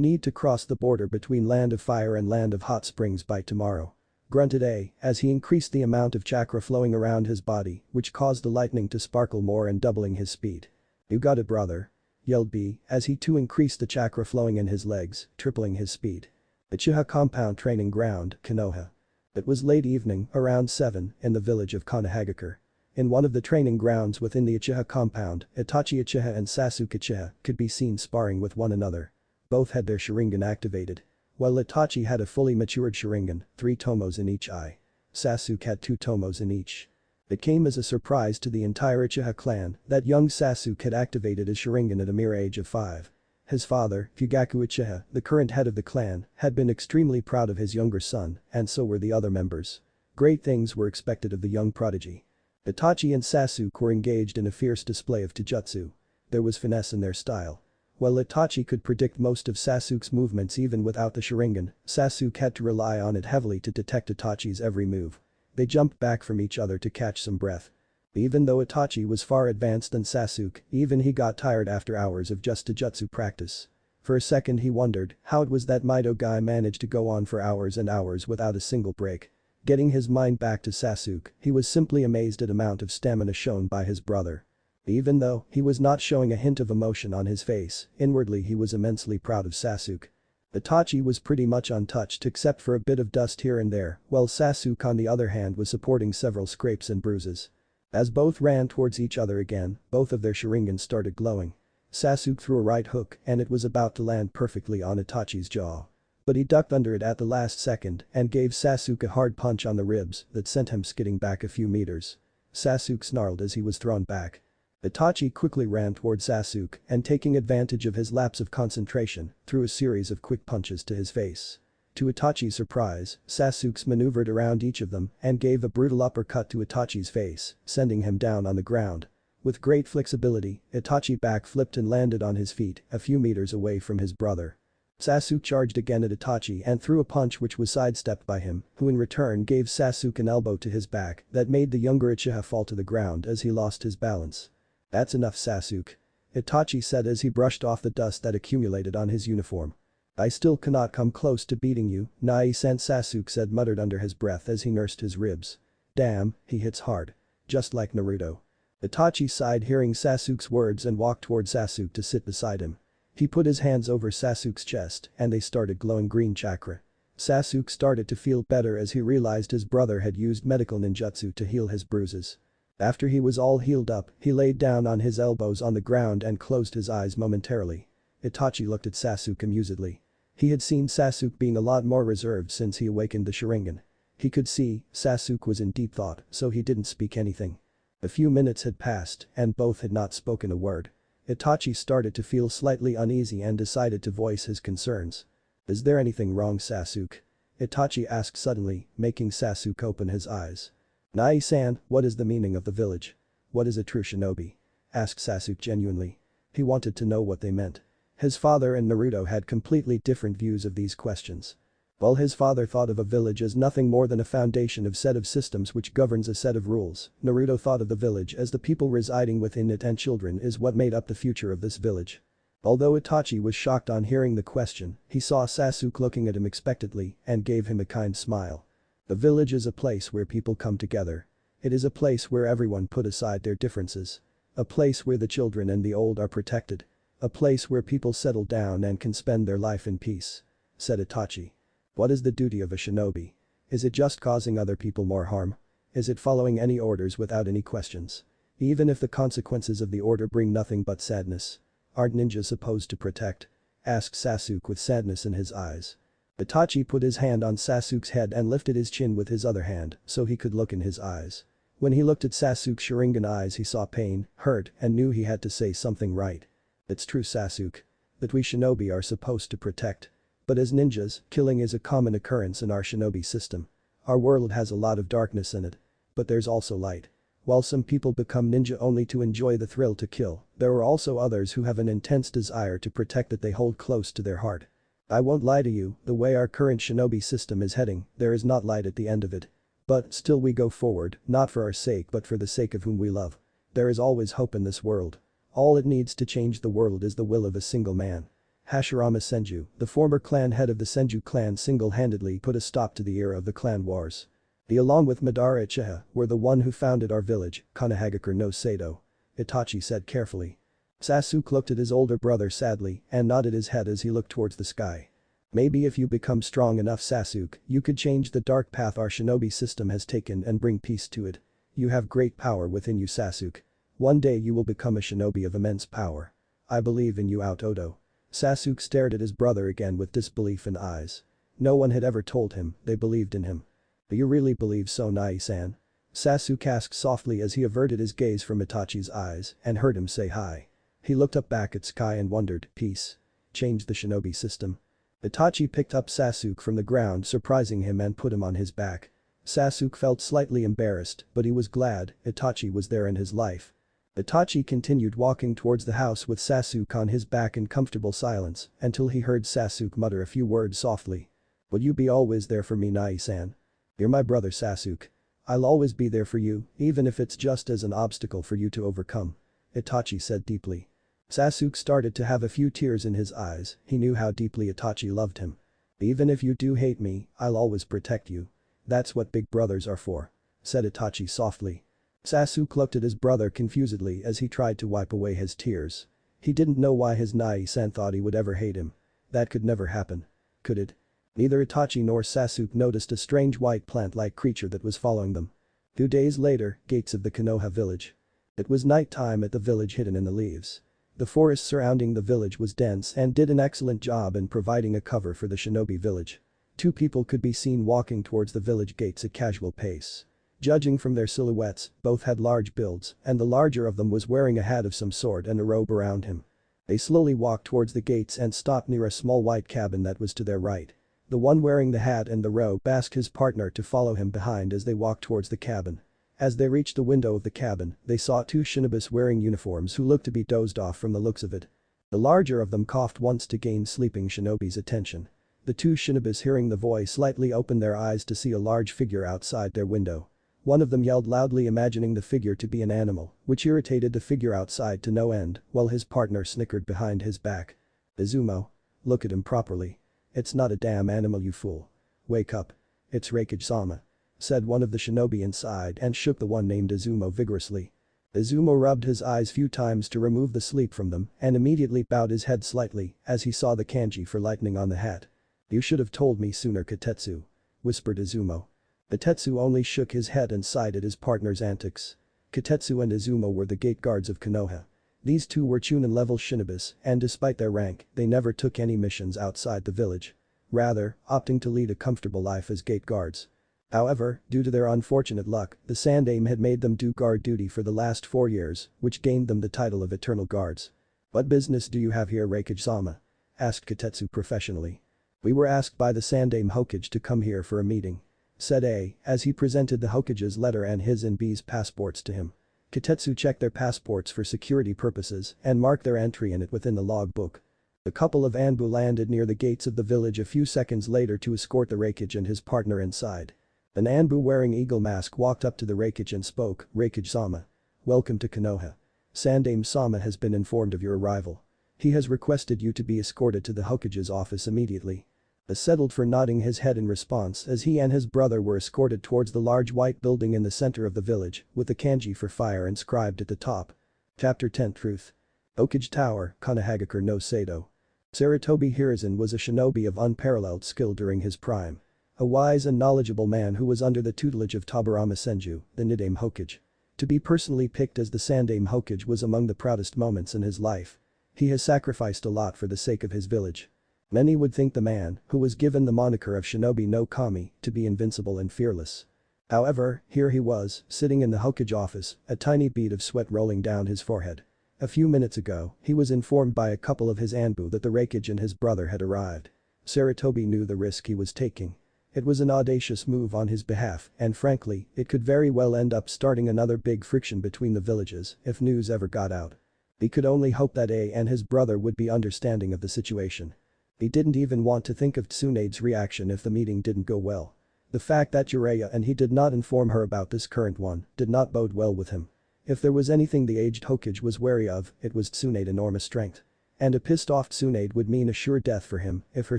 A: need to cross the border between Land of Fire and Land of Hot Springs by tomorrow. Grunted A as he increased the amount of chakra flowing around his body, which caused the lightning to sparkle more and doubling his speed. You got it, brother. Yelled B as he too increased the chakra flowing in his legs, tripling his speed. Uchiha Compound Training Ground, Konoha. It was late evening, around 7, in the village of Konohagakure. In one of the training grounds within the Uchiha compound, Itachi Uchiha and Sasuke Uchiha could be seen sparring with one another. Both had their Sharingan activated. While Itachi had a fully matured Sharingan, 3 tomos in each eye. Sasuke had 2 tomos in each. It came as a surprise to the entire Uchiha clan that young Sasuke had activated his Sharingan at a mere age of 5. His father, Fugaku Uchiha, the current head of the clan, had been extremely proud of his younger son, and so were the other members. Great things were expected of the young prodigy. Itachi and Sasuke were engaged in a fierce display of taijutsu. There was finesse in their style. While Itachi could predict most of Sasuke's movements even without the Sharingan, Sasuke had to rely on it heavily to detect Itachi's every move. They jumped back from each other to catch some breath. Even though Itachi was far advanced than Sasuke, even he got tired after hours of just taijutsu practice. For a second he wondered how it was that Mito guy managed to go on for hours and hours without a single break. Getting his mind back to Sasuke, he was simply amazed at amount of stamina shown by his brother. Even though he was not showing a hint of emotion on his face, inwardly he was immensely proud of Sasuke. Itachi was pretty much untouched except for a bit of dust here and there, while Sasuke on the other hand was supporting several scrapes and bruises. As both ran towards each other again, both of their Sharingans started glowing. Sasuke threw a right hook and it was about to land perfectly on Itachi's jaw. But he ducked under it at the last second and gave Sasuke a hard punch on the ribs that sent him skidding back a few meters. Sasuke snarled as he was thrown back. Itachi quickly ran toward Sasuke and taking advantage of his lapse of concentration, threw a series of quick punches to his face. To Itachi's surprise, Sasuke maneuvered around each of them and gave a brutal uppercut to Itachi's face, sending him down on the ground. With great flexibility, Itachi backflipped and landed on his feet a few meters away from his brother. Sasuke charged again at Itachi and threw a punch which was sidestepped by him, who in return gave Sasuke an elbow to his back that made the younger Uchiha fall to the ground as he lost his balance. That's enough, Sasuke. Itachi said as he brushed off the dust that accumulated on his uniform. I still cannot come close to beating you, Nai-san, Sasuke said muttered under his breath as he nursed his ribs. Damn, he hits hard. Just like Naruto. Itachi sighed hearing Sasuke's words and walked toward Sasuke to sit beside him. He put his hands over Sasuke's chest and they started glowing green chakra. Sasuke started to feel better as he realized his brother had used medical ninjutsu to heal his bruises. After he was all healed up, he laid down on his elbows on the ground and closed his eyes momentarily. Itachi looked at Sasuke amusedly. He had seen Sasuke being a lot more reserved since he awakened the Sharingan. He could see Sasuke was in deep thought, so he didn't speak anything. A few minutes had passed and both had not spoken a word. Itachi started to feel slightly uneasy and decided to voice his concerns. Is there anything wrong, Sasuke? Itachi asked suddenly, making Sasuke open his eyes. Nai-san, what is the meaning of the village? What is a true shinobi? Asked Sasuke genuinely. He wanted to know what they meant. His father and Naruto had completely different views of these questions. While his father thought of a village as nothing more than a foundation of set of systems which governs a set of rules, Naruto thought of the village as the people residing within it and children is what made up the future of this village. Although Itachi was shocked on hearing the question, he saw Sasuke looking at him expectantly and gave him a kind smile. The village is a place where people come together. It is a place where everyone put aside their differences. A place where the children and the old are protected. A place where people settle down and can spend their life in peace. Said Itachi. What is the duty of a shinobi? Is it just causing other people more harm? Is it following any orders without any questions? Even if the consequences of the order bring nothing but sadness? Aren't ninjas supposed to protect? Asked Sasuke with sadness in his eyes. Itachi put his hand on Sasuke's head and lifted his chin with his other hand so he could look in his eyes. When he looked at Sasuke's Sharingan eyes he saw pain, hurt, and knew he had to say something right. It's true, Sasuke. That we shinobi are supposed to protect. But as ninjas, killing is a common occurrence in our shinobi system. Our world has a lot of darkness in it. But there's also light. While some people become ninja only to enjoy the thrill to kill, there are also others who have an intense desire to protect that they hold close to their heart. I won't lie to you, the way our current shinobi system is heading, there is not light at the end of it. But still we go forward, not for our sake but for the sake of whom we love. There is always hope in this world. All it needs to change the world is the will of a single man. Hashirama Senju, the former clan head of the Senju clan, single-handedly put a stop to the era of the clan wars. He, along with Madara Uchiha, were the one who founded our village, Konohagakure no Sado. Itachi said carefully. Sasuke looked at his older brother sadly and nodded his head as he looked towards the sky. Maybe if you become strong enough, Sasuke, you could change the dark path our shinobi system has taken and bring peace to it. You have great power within you, Sasuke. One day you will become a shinobi of immense power. I believe in you, Odo. Sasuke stared at his brother again with disbelief in eyes. No one had ever told him they believed in him. Do you really believe so, Nai-san? Sasuke asked softly as he averted his gaze from Itachi's eyes and heard him say hi. He looked up back at sky and wondered, peace. Change the shinobi system. Itachi picked up Sasuke from the ground, surprising him, and put him on his back. Sasuke felt slightly embarrassed, but he was glad Itachi was there in his life. Itachi continued walking towards the house with Sasuke on his back in comfortable silence until he heard Sasuke mutter a few words softly. Will you be always there for me, Nai-san? You're my brother, Sasuke. I'll always be there for you, even if it's just as an obstacle for you to overcome. Itachi said deeply. Sasuke started to have a few tears in his eyes, he knew how deeply Itachi loved him. Even if you do hate me, I'll always protect you. That's what big brothers are for. Said Itachi softly. Sasuke looked at his brother confusedly as he tried to wipe away his tears. He didn't know why his Nai-san thought he would ever hate him. That could never happen. Could it? Neither Itachi nor Sasuke noticed a strange white plant-like creature that was following them. 2 days later, gates of the Konoha village. It was night time at the village, hidden in the leaves. The forest surrounding the village was dense and did an excellent job in providing a cover for the shinobi village. 2 people could be seen walking towards the village gates at casual pace. Judging from their silhouettes, both had large builds, and the larger of them was wearing a hat of some sort and a robe around him. They slowly walked towards the gates and stopped near a small white cabin that was to their right. The one wearing the hat and the robe asked his partner to follow him behind as they walked towards the cabin. As they reached the window of the cabin, they saw 2 shinobis wearing uniforms who looked to be dozed off from the looks of it. The larger of them coughed once to gain sleeping shinobi's attention. The 2 shinobis, hearing the voice, slightly opened their eyes to see a large figure outside their window. One of them yelled loudly, imagining the figure to be an animal, which irritated the figure outside to no end, while his partner snickered behind his back. Izumo. Look at him properly. It's not a damn animal, you fool. Wake up. It's Raikage-sama. Said one of the shinobi inside and shook the one named Izumo vigorously. Izumo rubbed his eyes few times to remove the sleep from them and immediately bowed his head slightly as he saw the kanji for lightning on the hat. You should have told me sooner, Katetsu. Whispered Izumo. Katetsu only shook his head and sighed at his partner's antics. Katetsu and Izumo were the gate guards of Konoha. These 2 were chunin-level shinobis and despite their rank, they never took any missions outside the village. Rather, opting to lead a comfortable life as gate guards. However, due to their unfortunate luck, the Sandaime had made them do guard duty for the last 4 years, which gained them the title of Eternal Guards. What business do you have here, Raikage-sama? Asked Katetsu professionally. We were asked by the Sandaime Hokage to come here for a meeting. Said A, as he presented the Hokage's letter and his and B's passports to him. Katetsu checked their passports for security purposes and marked their entry in it within the logbook. The couple of Anbu landed near the gates of the village a few seconds later to escort the Raikage and his partner inside. An Anbu wearing eagle mask walked up to the Raikage and spoke, Raikage-sama. Welcome to Konoha. Sandaime-sama has been informed of your arrival. He has requested you to be escorted to the Hokage's office immediately. Settled for nodding his head in response as he and his brother were escorted towards the large white building in the center of the village with the kanji for fire inscribed at the top. Chapter 10 Truth. Hokage Tower, Konohagakure no Sado. Sarutobi Hiruzen was a shinobi of unparalleled skill during his prime. A wise and knowledgeable man who was under the tutelage of Tobirama Senju, the Nidaime Hokage. To be personally picked as the Sandaime Hokage was among the proudest moments in his life. He has sacrificed a lot for the sake of his village. Many would think the man, who was given the moniker of Shinobi no Kami, to be invincible and fearless. However, here he was, sitting in the Hokage office, a tiny bead of sweat rolling down his forehead. A few minutes ago, he was informed by a couple of his Anbu that the Raikage and his brother had arrived. Sarutobi knew the risk he was taking. It was an audacious move on his behalf, and frankly, it could very well end up starting another big friction between the villages if news ever got out. He could only hope that A and his brother would be understanding of the situation. He didn't even want to think of Tsunade's reaction if the meeting didn't go well. The fact that Jiraiya and he did not inform her about this current one did not bode well with him. If there was anything the aged Hokage was wary of, it was Tsunade's enormous strength. And a pissed off Tsunade would mean a sure death for him if her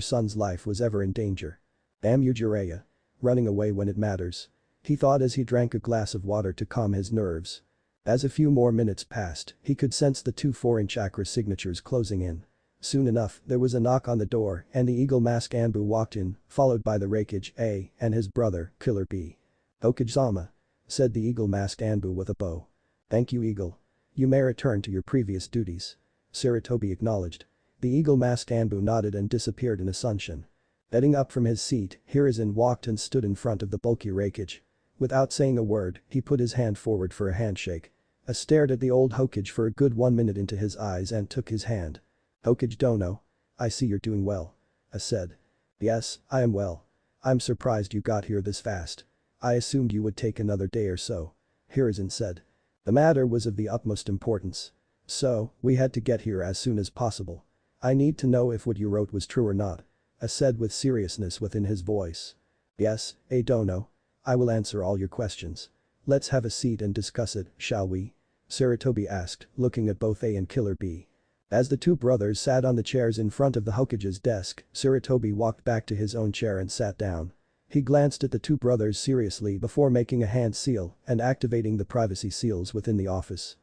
A: son's life was ever in danger. Damn you Jiraiya. Running away when it matters. He thought as he drank a glass of water to calm his nerves. As a few more minutes passed, he could sense the 2 foreign chakra signatures closing in. Soon enough, there was a knock on the door and the Eagle Mask Anbu walked in, followed by the Raikage A and his brother, Killer B. "Hokage-sama," said the Eagle Masked Anbu with a bow. "Thank you, Eagle. You may return to your previous duties." Sarutobi acknowledged. The Eagle Masked Anbu nodded and disappeared in a sunshine. Getting up from his seat, Hiruzen walked and stood in front of the bulky Raikage. Without saying a word, he put his hand forward for a handshake. Stared at the old Hokage for a good 1 minute into his eyes and took his hand. "Hokage Dono. I see you're doing well," said. "Yes, I am well. I'm surprised you got here this fast. I assumed you would take another day or so," Hiruzen said. "The matter was of the utmost importance. So, we had to get here as soon as possible. I need to know if what you wrote was true or not," said with seriousness within his voice. "Yes, Dono. I will answer all your questions. Let's have a seat and discuss it, shall we?" Sarutobi asked, looking at both A and Killer B. As the 2 brothers sat on the chairs in front of the Hokage's desk, Sarutobi walked back to his own chair and sat down. He glanced at the 2 brothers seriously before making a hand seal and activating the privacy seals within the office.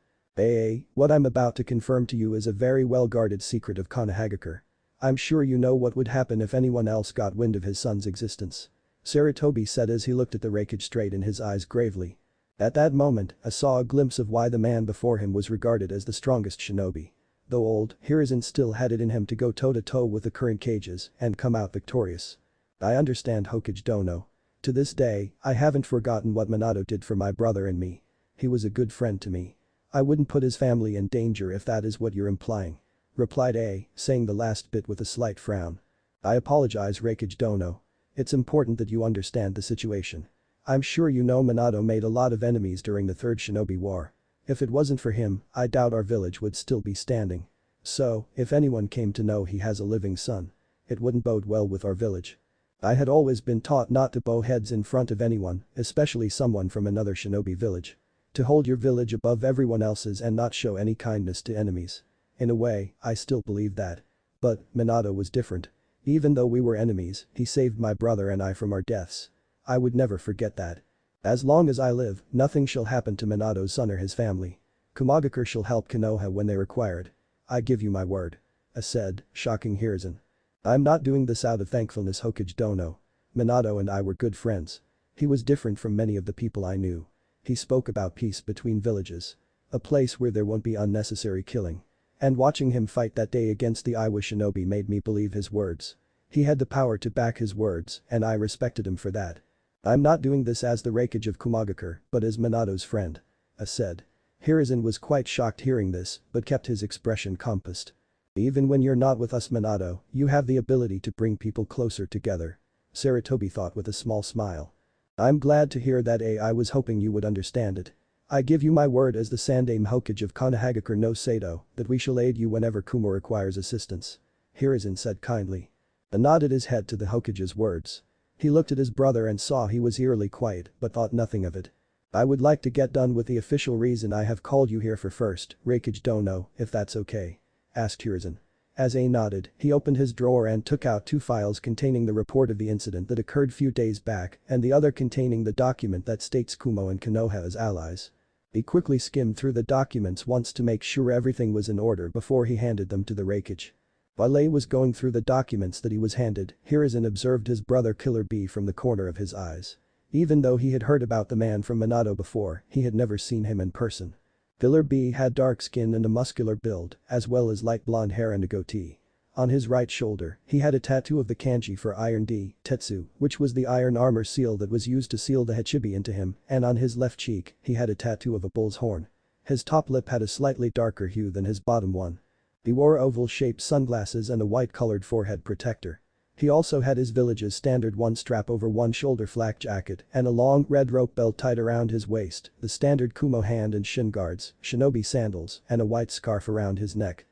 A: What I'm about to confirm to you is a very well-guarded secret of Konohagakure. I'm sure you know what would happen if anyone else got wind of his son's existence," Sarutobi said as he looked at the Raikage straight in his eyes gravely. At that moment, I saw a glimpse of why the man before him was regarded as the strongest shinobi. Though old, Hiruzen still had it in him to go toe-to-toe with the current cages and come out victorious. "I understand, Hokage Dono. To this day, I haven't forgotten what Minato did for my brother and me. He was a good friend to me. I wouldn't put his family in danger if that is what you're implying," replied A, saying the last bit with a slight frown. "I apologize, Raikage Dono. It's important that you understand the situation. I'm sure you know Minato made a lot of enemies during the Third Shinobi War. If it wasn't for him, I doubt our village would still be standing. So, if anyone came to know he has a living son, it wouldn't bode well with our village. I had always been taught not to bow heads in front of anyone, especially someone from another shinobi village. To hold your village above everyone else's and not show any kindness to enemies. In a way, I still believe that. But, Minato was different. Even though we were enemies, he saved my brother and I from our deaths. I would never forget that. As long as I live, nothing shall happen to Minato's son or his family. Kumagakure shall help Konoha when they require it. I give you my word," said, shocking Hiruzen. "I'm not doing this out of thankfulness, Hokage Dono. Minato and I were good friends. He was different from many of the people I knew. He spoke about peace between villages. A place where there won't be unnecessary killing. And watching him fight that day against the Iwa shinobi made me believe his words. He had the power to back his words and I respected him for that. I'm not doing this as the Raikage of Kumagakure, but as Minato's friend," said. Hiruzen was quite shocked hearing this, but kept his expression composed. "Even when you're not with us, Minato, you have the ability to bring people closer together," Sarutobi thought with a small smile. "I'm glad to hear that. I was hoping you would understand it. I give you my word as the Sandaime Hokage of Konohagakure no Sato that we shall aid you whenever Kumo requires assistance," Hiruzen said kindly. He nodded his head to the Hokage's words. He looked at his brother and saw he was eerily quiet but thought nothing of it. "I would like to get done with the official reason I have called you here for first, Raikage Dono, if that's okay," asked Hiruzen. As A nodded, he opened his drawer and took out 2 files containing the report of the incident that occurred few days back and the other containing the document that states Kumo and Konoha as allies. He quickly skimmed through the documents once to make sure everything was in order before he handed them to the Raikage. While A was going through the documents that he was handed, Hiruzen observed his brother Killer B from the corner of his eyes. Even though he had heard about the man from Minato before, he had never seen him in person. Killer B had dark skin and a muscular build, as well as light blonde hair and a goatee. On his right shoulder, he had a tattoo of the kanji for Iron D, Tetsu, which was the iron armor seal that was used to seal the Hachibi into him, and on his left cheek, he had a tattoo of a bull's horn. His top lip had a slightly darker hue than his bottom one. He wore oval-shaped sunglasses and a white-colored forehead protector. He also had his village's standard one strap over one shoulder flak jacket and a long red rope belt tied around his waist, the standard kumo hand and shin guards, shinobi sandals, and a white scarf around his neck.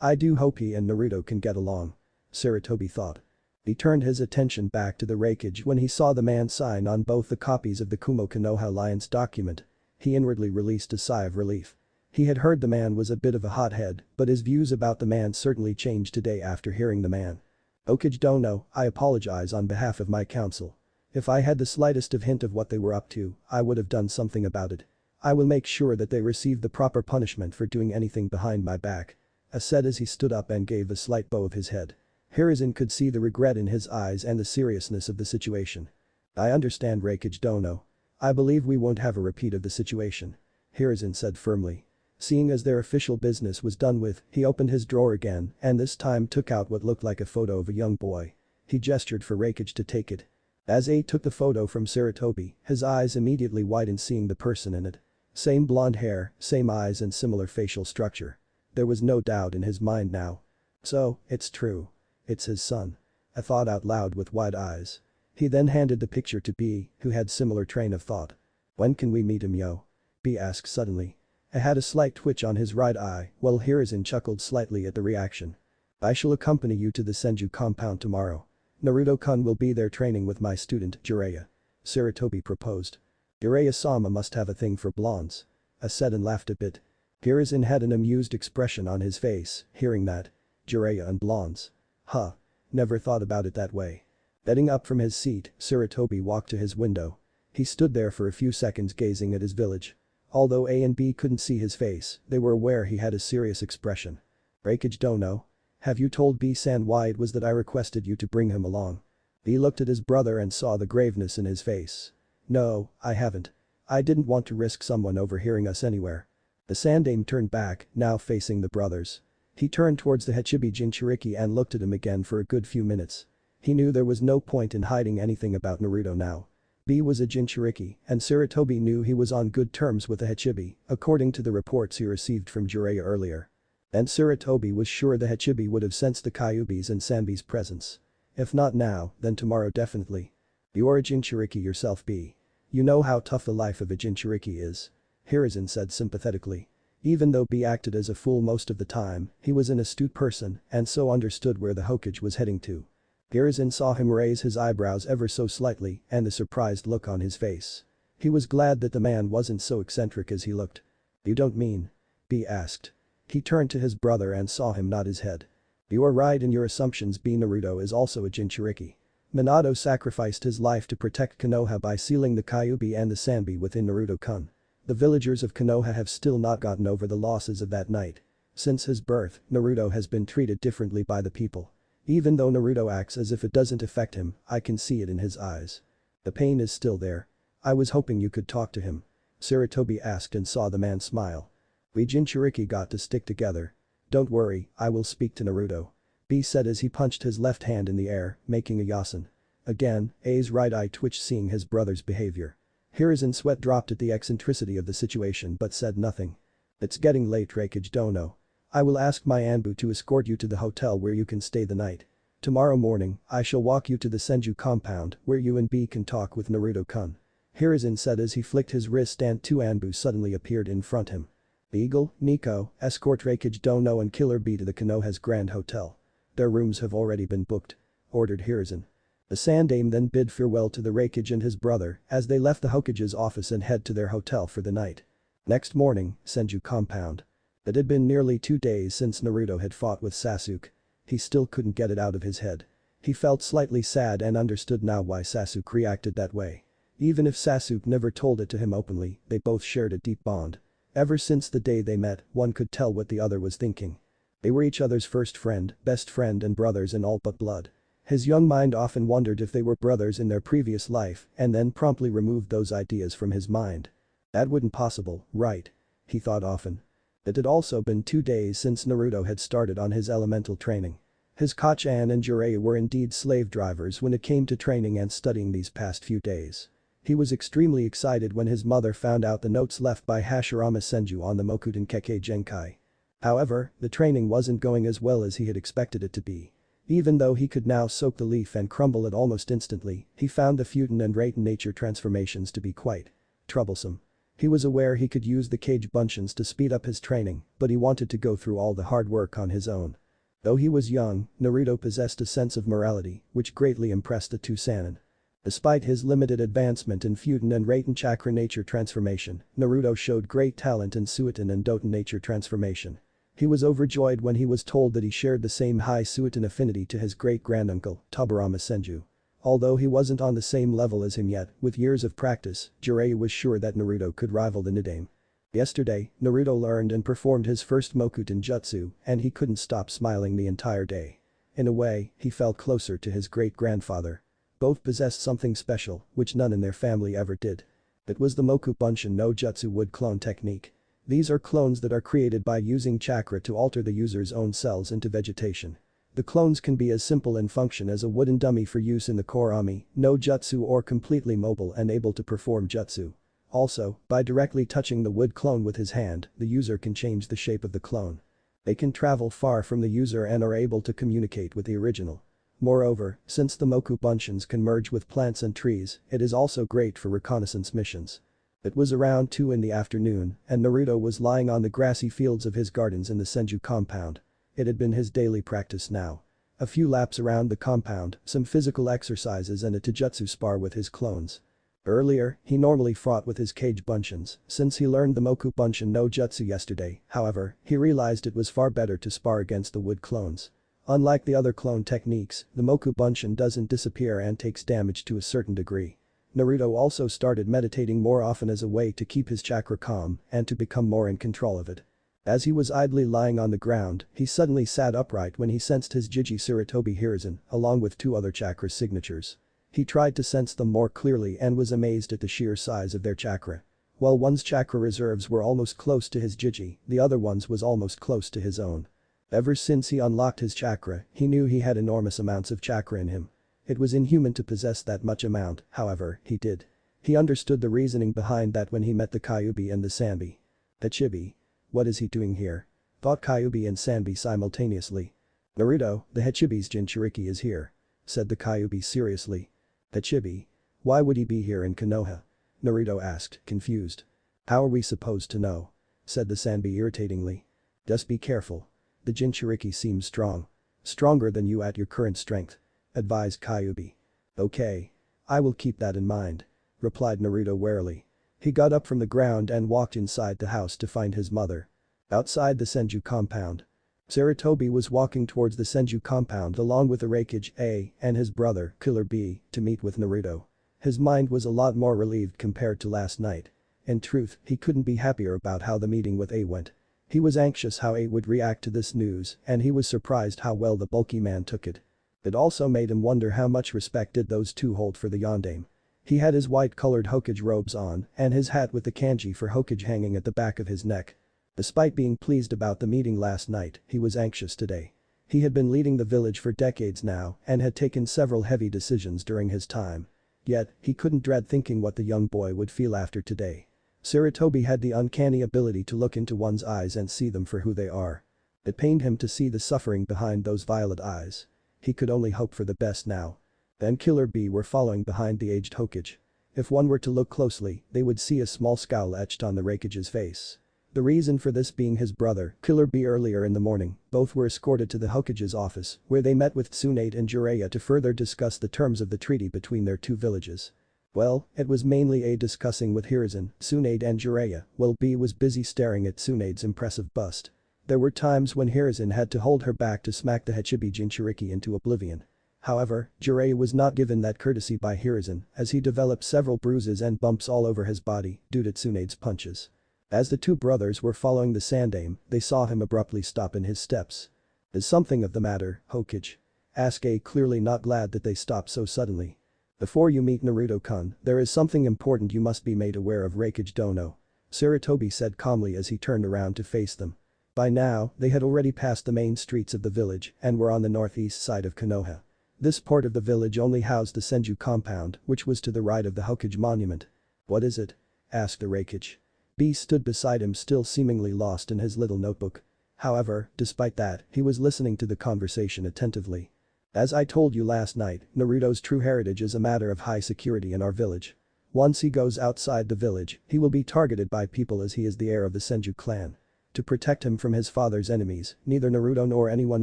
A: I do hope he and Naruto can get along. Sarutobi thought. He turned his attention back to the Raikage when he saw the man sign on both the copies of the Kumo Konoha Alliance document. He inwardly released a sigh of relief. He had heard the man was a bit of a hothead, but his views about the man certainly changed today after hearing the man. Hokage Dono, I apologize on behalf of my council. If I had the slightest of hint of what they were up to, I would have done something about it. I will make sure that they receive the proper punishment for doing anything behind my back. Said as he stood up and gave a slight bow of his head. Hiruzen could see the regret in his eyes and the seriousness of the situation. I understand Raikage Dono. I believe we won't have a repeat of the situation. Hiruzen said firmly. Seeing as their official business was done with, he opened his drawer again and this time took out what looked like a photo of a young boy. He gestured for Raikage to take it. As A took the photo from Sarutobi, his eyes immediately widened seeing the person in it. Same blonde hair, same eyes and similar facial structure. There was no doubt in his mind now. So, it's true. It's his son. I thought out loud with wide eyes. He then handed the picture to B, who had similar train of thought. When can we meet him, yo? B asked suddenly. I had a slight twitch on his right eye, while Hiruzen chuckled slightly at the reaction. I shall accompany you to the Senju compound tomorrow. Naruto-kun will be there training with my student, Jiraiya. Sarutobi proposed. Jiraiya-sama must have a thing for blondes. I said and laughed a bit. Hiruzen had an amused expression on his face, hearing that. Jiraiya and blondes. Huh. Never thought about it that way. Getting up from his seat, Sarutobi walked to his window. He stood there for a few seconds gazing at his village. Although A and B couldn't see his face, they were aware he had a serious expression. Raikage Dono. Have you told B-san why it was that I requested you to bring him along? B looked at his brother and saw the graveness in his face. No, I haven't. I didn't want to risk someone overhearing us anywhere. The Sandaime turned back, now facing the brothers. He turned towards the Hachibi Jinchuriki and looked at him again for a good few minutes. He knew there was no point in hiding anything about Naruto now. B was a Jinchuriki, and Sarutobi knew he was on good terms with the Hachibi, according to the reports he received from Jiraiya earlier. And Sarutobi was sure the Hachibi would have sensed the Kyubi's and Sanbi's presence. If not now, then tomorrow definitely. You're a Jinchuriki yourself, B. You know how tough the life of a Jinchuriki is. Hiruzen said sympathetically. Even though B acted as a fool most of the time, he was an astute person and so understood where the Hokage was heading to. Hiruzen saw him raise his eyebrows ever so slightly and the surprised look on his face. He was glad that the man wasn't so eccentric as he looked. You don't mean? B asked. He turned to his brother and saw him nod his head. You are right in your assumptions. B. Naruto is also a Jinchuriki. Minato sacrificed his life to protect Konoha by sealing the Kyubi and the Sanbi within Naruto-kun. The villagers of Konoha have still not gotten over the losses of that night. Since his birth, Naruto has been treated differently by the people. Even though Naruto acts as if it doesn't affect him, I can see it in his eyes. The pain is still there. I was hoping you could talk to him. Sarutobi asked and saw the man smile. We Jinchuriki got to stick together. Don't worry, I will speak to Naruto. B said as he punched his left hand in the air, making a yasen. Again, A's right eye twitched seeing his brother's behavior. Hiruzen's sweat dropped at the eccentricity of the situation but said nothing. It's getting late, Raikage Dono. I will ask my Anbu to escort you to the hotel where you can stay the night. Tomorrow morning, I shall walk you to the Senju compound where you and B can talk with Naruto-kun. Hiruzen said as he flicked his wrist and two Anbu suddenly appeared in front him. Eagle, Nico, escort Raikage Dono and Killer B to the Konoha's Grand Hotel. Their rooms have already been booked. Ordered Hiruzen. The Sandaime then bid farewell to the Raikage and his brother as they left the Hokage's office and head to their hotel for the night. Next morning, Senju compound. It had been nearly 2 days since Naruto had fought with Sasuke. He still couldn't get it out of his head. He felt slightly sad and understood now why Sasuke reacted that way. Even if Sasuke never told it to him openly, they both shared a deep bond. Ever since the day they met, one could tell what the other was thinking. They were each other's first friend, best friend and brothers in all but blood. His young mind often wondered if they were brothers in their previous life and then promptly removed those ideas from his mind. That wouldn't possible, right? he thought often. It had also been 2 days since Naruto had started on his elemental training. His Kachan and Jiraiya were indeed slave drivers when it came to training and studying these past few days. He was extremely excited when his mother found out the notes left by Hashirama Senju on the Mokuten Kekkei Genkai. However, the training wasn't going as well as he had expected it to be. Even though he could now soak the leaf and crumble it almost instantly, he found the Futen and Raiten nature transformations to be quite troublesome. He was aware he could use the Kage Bunshins to speed up his training, but he wanted to go through all the hard work on his own. Though he was young, Naruto possessed a sense of morality, which greatly impressed the two Sannin. Despite his limited advancement in Futen and Raiten chakra nature transformation, Naruto showed great talent in Suiton and Doton nature transformation. He was overjoyed when he was told that he shared the same high Suiton affinity to his great-granduncle, Tobirama Senju. Although he wasn't on the same level as him yet, with years of practice, Jiraiya was sure that Naruto could rival the Nidaime. Yesterday, Naruto learned and performed his first Mokuten jutsu, and he couldn't stop smiling the entire day. In a way, he felt closer to his great-grandfather. Both possessed something special, which none in their family ever did. It was the Moku Bunshin no Jutsu wood clone technique. These are clones that are created by using chakra to alter the user's own cells into vegetation. The clones can be as simple in function as a wooden dummy for use in the core Ami, no Jutsu, or completely mobile and able to perform Jutsu. Also, by directly touching the wood clone with his hand, the user can change the shape of the clone. They can travel far from the user and are able to communicate with the original. Moreover, since the Moku Bunshins can merge with plants and trees, it is also great for reconnaissance missions. It was around 2 in the afternoon, and Naruto was lying on the grassy fields of his gardens in the Senju compound. It had been his daily practice now. A few laps around the compound, some physical exercises and a taijutsu spar with his clones. Earlier, he normally fought with his Kage Bunshins, since he learned the Moku Bunshin no Jutsu yesterday. However, he realized it was far better to spar against the wood clones. Unlike the other clone techniques, the Moku Bunshin doesn't disappear and takes damage to a certain degree. Naruto also started meditating more often as a way to keep his chakra calm and to become more in control of it. As he was idly lying on the ground, he suddenly sat upright when he sensed his Jiji Sarutobi Hiruzen, along with 2 other chakra signatures. He tried to sense them more clearly and was amazed at the sheer size of their chakra. While one's chakra reserves were almost close to his Jiji, the other one's was almost close to his own. Ever since he unlocked his chakra, he knew he had enormous amounts of chakra in him. It was inhuman to possess that much amount, however, he did. He understood the reasoning behind that when he met the Kyubi and the Sanbi. The Chibi. What is he doing here? Thought Kyubi and Sanbi simultaneously. Naruto, the Hachibi's Jinchuriki is here. Said the Kyubi seriously. The Chibi? Why would he be here in Konoha? Naruto asked, confused. How are we supposed to know? Said the Sanbi irritatingly. Just be careful. The Jinchuriki seems strong. Stronger than you at your current strength. Advised Kyubi. Okay. I will keep that in mind. Replied Naruto warily. He got up from the ground and walked inside the house to find his mother. Outside the Senju compound. Sarutobi was walking towards the Senju compound along with Raikage A and his brother, Killer B, to meet with Naruto. His mind was a lot more relieved compared to last night. In truth, he couldn't be happier about how the meeting with A went. He was anxious how A would react to this news, and he was surprised how well the bulky man took it. It also made him wonder how much respect did those two hold for the yondaime. He had his white-colored Hokage robes on and his hat with the kanji for Hokage hanging at the back of his neck. Despite being pleased about the meeting last night, he was anxious today. He had been leading the village for decades now and had taken several heavy decisions during his time. Yet, he couldn't dread thinking what the young boy would feel after today. Sarutobi had the uncanny ability to look into one's eyes and see them for who they are. It pained him to see the suffering behind those violet eyes. He could only hope for the best now. Then Killer B were following behind the aged Hokage. If one were to look closely, they would see a small scowl etched on the Raikage's face. The reason for this being his brother, Killer B. Earlier in the morning, both were escorted to the Hokage's office, where they met with Tsunade and Jiraiya to further discuss the terms of the treaty between their two villages. Well, it was mainly A discussing with Hiruzen, Tsunade and Jiraiya, while B was busy staring at Tsunade's impressive bust. There were times when Hiruzen had to hold her back to smack the Hachibi Jinchuriki into oblivion. However, Jiraiya was not given that courtesy by Hiruzen, as he developed several bruises and bumps all over his body due to Tsunade's punches. As the two brothers were following the sandaime, they saw him abruptly stop in his steps. Is something of the matter, Hokage? Asked A, clearly not glad that they stopped so suddenly. Before you meet Naruto-kun, there is something important you must be made aware of, Raikage Dono. Saratobi said calmly as he turned around to face them. By now, they had already passed the main streets of the village and were on the northeast side of Konoha. This part of the village only housed the Senju compound, which was to the right of the Hokage monument. "What is it?" asked the Raikage. B stood beside him, still seemingly lost in his little notebook. However, despite that, he was listening to the conversation attentively. "As I told you last night, Naruto's true heritage is a matter of high security in our village. Once he goes outside the village, he will be targeted by people as he is the heir of the Senju clan. To protect him from his father's enemies, neither Naruto nor anyone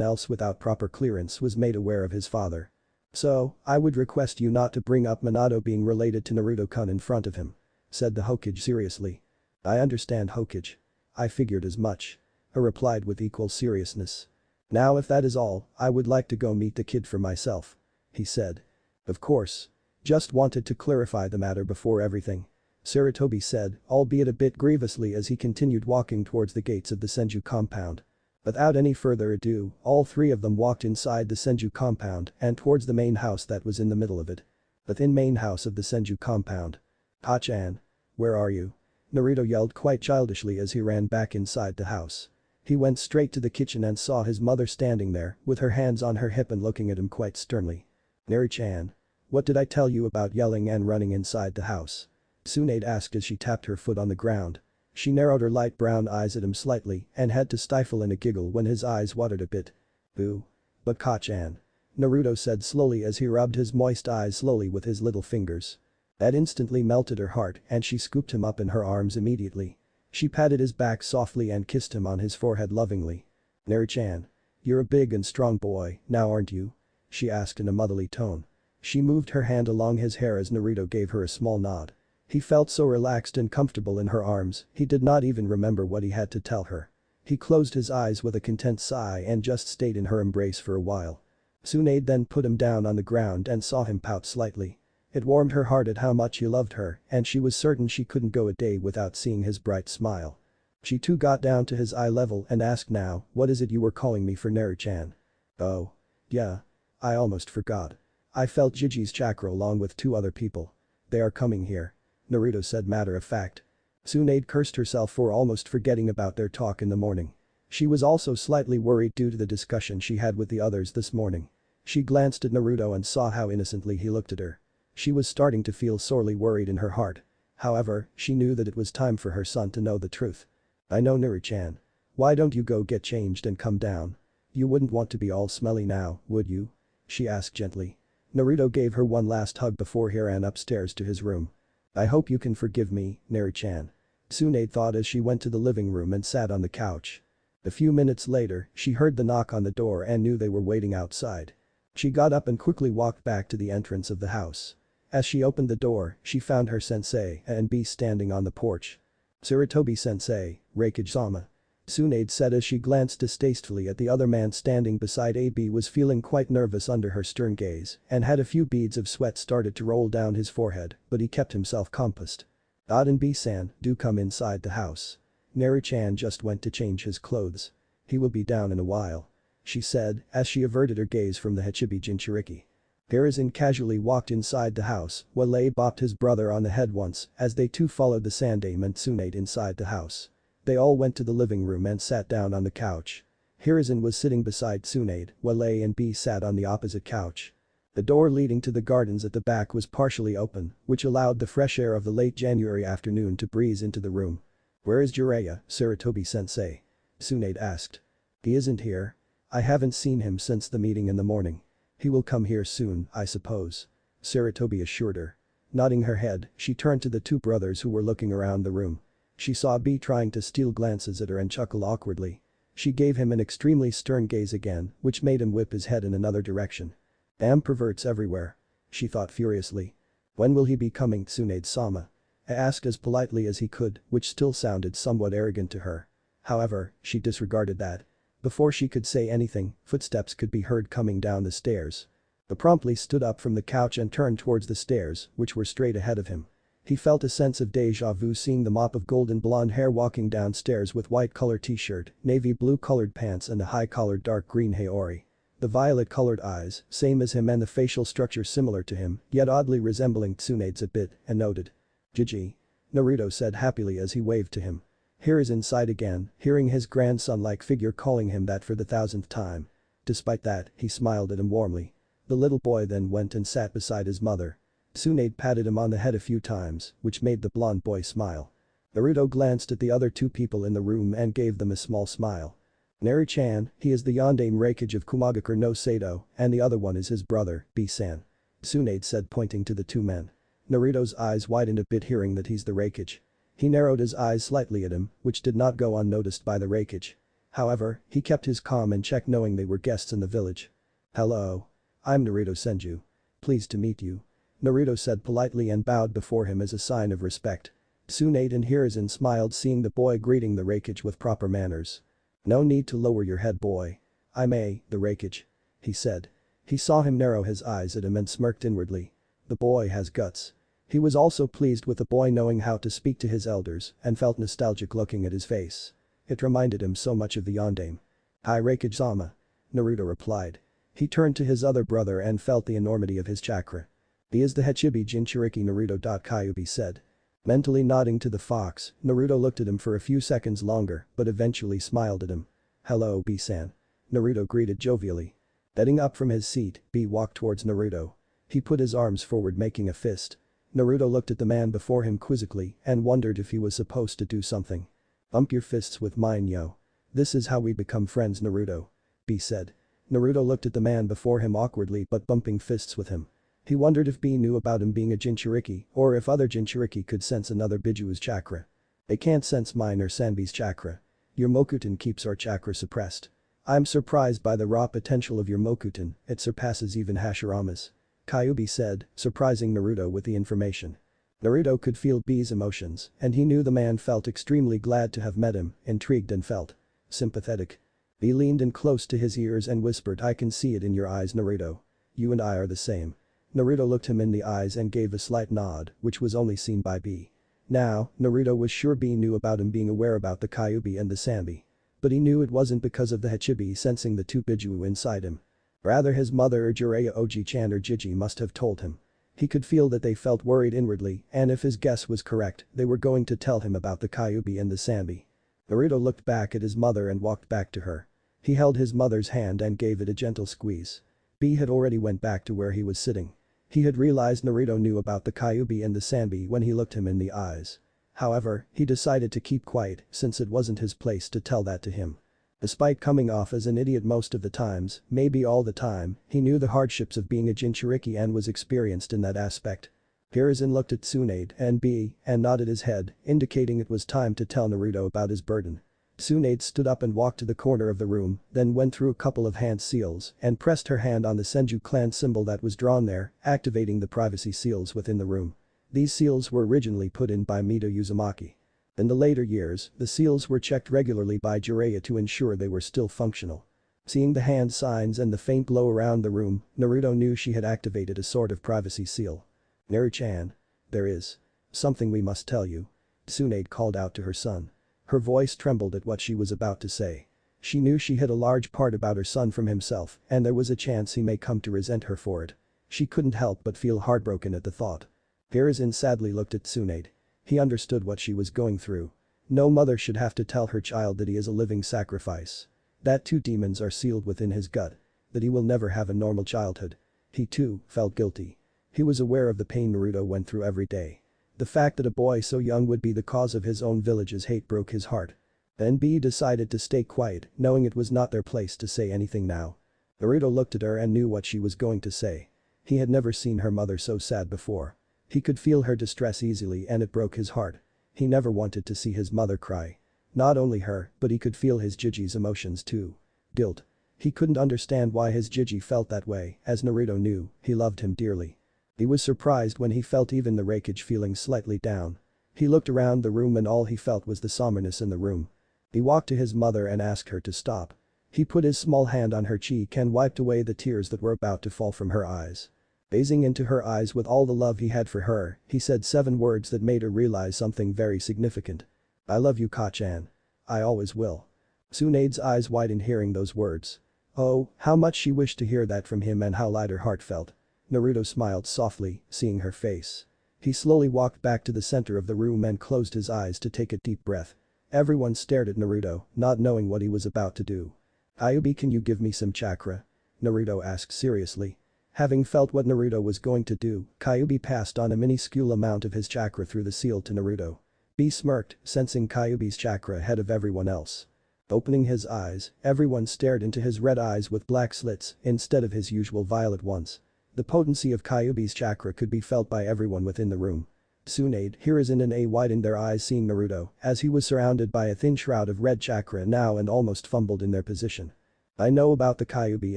A: else without proper clearance was made aware of his father. So, I would request you not to bring up Minato being related to Naruto-kun in front of him," said the Hokage seriously. "I understand, Hokage. I figured as much," he replied with equal seriousness. "Now if that is all, I would like to go meet the kid for myself," he said. "Of course. Just wanted to clarify the matter before everything," Saratobi said, albeit a bit grievously as he continued walking towards the gates of the Senju compound. Without any further ado, all three of them walked inside the Senju compound and towards the main house that was in the middle of it. Within main house of the Senju compound. "Ha-chan. Where are you?" Naruto yelled quite childishly as he ran back inside the house. He went straight to the kitchen and saw his mother standing there with her hands on her hip and looking at him quite sternly. "Neri-chan. What did I tell you about yelling and running inside the house?" Tsunade asked as she tapped her foot on the ground. She narrowed her light brown eyes at him slightly and had to stifle in a giggle when his eyes watered a bit. "Boo. But Ka-chan," Naruto said slowly as he rubbed his moist eyes slowly with his little fingers. That instantly melted her heart and she scooped him up in her arms immediately. She patted his back softly and kissed him on his forehead lovingly. "Neri-chan. You're a big and strong boy, now aren't you?" she asked in a motherly tone. She moved her hand along his hair as Naruto gave her a small nod. He felt so relaxed and comfortable in her arms, he did not even remember what he had to tell her. He closed his eyes with a content sigh and just stayed in her embrace for a while. Tsunade then put him down on the ground and saw him pout slightly. It warmed her heart at how much he loved her and she was certain she couldn't go a day without seeing his bright smile. She too got down to his eye level and asked, "Now, what is it you were calling me for, Neri-chan?" "Oh. Yeah. I almost forgot. I felt Jiji's chakra along with two other people. They are coming here," Naruto said matter of fact. Tsunade cursed herself for almost forgetting about their talk in the morning. She was also slightly worried due to the discussion she had with the others this morning. She glanced at Naruto and saw how innocently he looked at her. She was starting to feel sorely worried in her heart. However, she knew that it was time for her son to know the truth. "I know, Neri-chan. Why don't you go get changed and come down? You wouldn't want to be all smelly now, would you?" she asked gently. Naruto gave her one last hug before he ran upstairs to his room. "I hope you can forgive me, Neri-chan," Tsunade thought as she went to the living room and sat on the couch. A few minutes later, she heard the knock on the door and knew they were waiting outside. She got up and quickly walked back to the entrance of the house. As she opened the door, she found her sensei and B standing on the porch. "Saratobi-sensei, Raikage-sama," Tsunade said as she glanced distastefully at the other man standing beside AB was feeling quite nervous under her stern gaze and had a few beads of sweat started to roll down his forehead, but he kept himself composed. "And B-san, do come inside the house. Neri-chan just went to change his clothes. He will be down in a while," she said as she averted her gaze from the Hachibi Jinchuriki. Hiruzen casually walked inside the house while Lei bopped his brother on the head once as they too followed the Sandame and Tsunade inside the house. They all went to the living room and sat down on the couch. Hiruzen was sitting beside Tsunade while Lei and B sat on the opposite couch. The door leading to the gardens at the back was partially open, which allowed the fresh air of the late January afternoon to breeze into the room. "Where is Jiraiya, Saratobi-sensei?" Tsunade asked. "He isn't here. I haven't seen him since the meeting in the morning. He will come here soon, I suppose," Saratobi assured her. Nodding her head, she turned to the two brothers who were looking around the room. She saw B trying to steal glances at her and chuckle awkwardly. She gave him an extremely stern gaze again, which made him whip his head in another direction. "Damn perverts everywhere," she thought furiously. "When will he be coming, Tsunade-sama?" He asked as politely as he could, which still sounded somewhat arrogant to her. However, she disregarded that. Before she could say anything, footsteps could be heard coming down the stairs. He promptly stood up from the couch and turned towards the stairs, which were straight ahead of him. He felt a sense of deja vu seeing the mop of golden blonde hair walking downstairs with white-colored t-shirt, navy blue-colored pants and a high-collared dark green haori. The violet-colored eyes, same as him and the facial structure similar to him, yet oddly resembling Tsunade's a bit, and noted. "Jiji." Naruto said happily as he waved to him. Hiruzen sighed again, hearing his grandson-like figure calling him that for the 1000th time. Despite that, he smiled at him warmly. The little boy then went and sat beside his mother. Tsunade patted him on the head a few times, which made the blonde boy smile. Naruto glanced at the other two people in the room and gave them a small smile. Naru-chan, he is the yondaime Raikage of Kumagakure no Sato, and the other one is his brother, B-san. Tsunade said pointing to the two men. Naruto's eyes widened a bit hearing that he's the Raikage. He narrowed his eyes slightly at him, which did not go unnoticed by the Raikage. However, he kept his calm and checked knowing they were guests in the village. "Hello. I'm Naruto Senju. Pleased to meet you." Naruto said politely and bowed before him as a sign of respect. Tsunade and Hiruzen smiled seeing the boy greeting the Raikage with proper manners. "No need to lower your head, boy. I'm the Raikage," he said. He saw him narrow his eyes at him and smirked inwardly. The boy has guts. He was also pleased with the boy knowing how to speak to his elders and felt nostalgic looking at his face. It reminded him so much of the yondaime. "Hi Raikage-sama," Naruto replied. He turned to his other brother and felt the enormity of his chakra. "He is the Hachibi Jinchuriki Naruto." Kyubi said. Mentally nodding to the fox, Naruto looked at him for a few seconds longer but eventually smiled at him. "Hello B-san." Naruto greeted jovially. Getting up from his seat, B walked towards Naruto. He put his arms forward making a fist. Naruto looked at the man before him quizzically and wondered if he was supposed to do something. "Bump your fists with mine yo. This is how we become friends Naruto," B said. Naruto looked at the man before him awkwardly but bumping fists with him. He wondered if B knew about him being a Jinchuriki or if other Jinchuriki could sense another Bijuu's chakra. "They can't sense mine or Sanbi's chakra. Your Mokuton keeps our chakra suppressed. I'm surprised by the raw potential of your Mokuton, it surpasses even Hashirama's," Kyubi said, surprising Naruto with the information. Naruto could feel B's emotions and he knew the man felt extremely glad to have met him, intrigued and felt sympathetic. B leaned in close to his ears and whispered, "I can see it in your eyes Naruto. You and I are the same." Naruto looked him in the eyes and gave a slight nod, which was only seen by B. Now, Naruto was sure B knew about him being aware about the Kyubi and the Sanbi. But he knew it wasn't because of the Hachibi sensing the two Bijuu inside him. Rather his mother or Jiraiya Oji-chan or Jiji must have told him. He could feel that they felt worried inwardly and if his guess was correct, they were going to tell him about the Kyubi and the Sanbi. Naruto looked back at his mother and walked back to her. He held his mother's hand and gave it a gentle squeeze. B had already went back to where he was sitting. He had realized Naruto knew about the Kyubi and the Sanbi when he looked him in the eyes. However, he decided to keep quiet since it wasn't his place to tell that to him. Despite coming off as an idiot most of the times, maybe all the time, he knew the hardships of being a Jinchuriki and was experienced in that aspect. Hiruzen looked at Tsunade and B and nodded his head, indicating it was time to tell Naruto about his burden. Tsunade stood up and walked to the corner of the room, then went through a couple of hand seals and pressed her hand on the Senju clan symbol that was drawn there, activating the privacy seals within the room. These seals were originally put in by Mito Uzumaki. In the later years, the seals were checked regularly by Jiraiya to ensure they were still functional. Seeing the hand signs and the faint glow around the room, Naruto knew she had activated a sort of privacy seal. "Naru-chan. There is something we must tell you," Tsunade called out to her son. Her voice trembled at what she was about to say. She knew she hid a large part about her son from himself and there was a chance he may come to resent her for it. She couldn't help but feel heartbroken at the thought. Hiruzen sadly looked at Tsunade. He understood what she was going through. No mother should have to tell her child that he is a living sacrifice. That two demons are sealed within his gut. That he will never have a normal childhood. He too felt guilty. He was aware of the pain Naruto went through every day. The fact that a boy so young would be the cause of his own village's hate broke his heart. Then B decided to stay quiet, knowing it was not their place to say anything now. Naruto looked at her and knew what she was going to say. He had never seen her mother so sad before. He could feel her distress easily and it broke his heart. He never wanted to see his mother cry. Not only her, but he could feel his Jiji's emotions too. Guilt. He couldn't understand why his Jiji felt that way, as Naruto knew, he loved him dearly. He was surprised when he felt even the Raikage feeling slightly down. He looked around the room and all he felt was the somberness in the room. He walked to his mother and asked her to stop. He put his small hand on her cheek and wiped away the tears that were about to fall from her eyes. Gazing into her eyes with all the love he had for her, he said 7 words that made her realize something very significant. "I love you Ka-chan. I always will." Tsunade's eyes widened hearing those words. Oh, how much she wished to hear that from him and how light her heart felt. Naruto smiled softly, seeing her face. He slowly walked back to the center of the room and closed his eyes to take a deep breath. Everyone stared at Naruto, not knowing what he was about to do. "Kyubi, can you give me some chakra?" Naruto asked seriously. Having felt what Naruto was going to do, Kyubi passed on a minuscule amount of his chakra through the seal to Naruto. B smirked, sensing Kyubi's chakra ahead of everyone else. Opening his eyes, everyone stared into his red eyes with black slits instead of his usual violet ones. The potency of Kyubi's chakra could be felt by everyone within the room. Tsunade, Hiruzen and A widened their eyes seeing Naruto as he was surrounded by a thin shroud of red chakra now and almost fumbled in their position. "I know about the Kyubi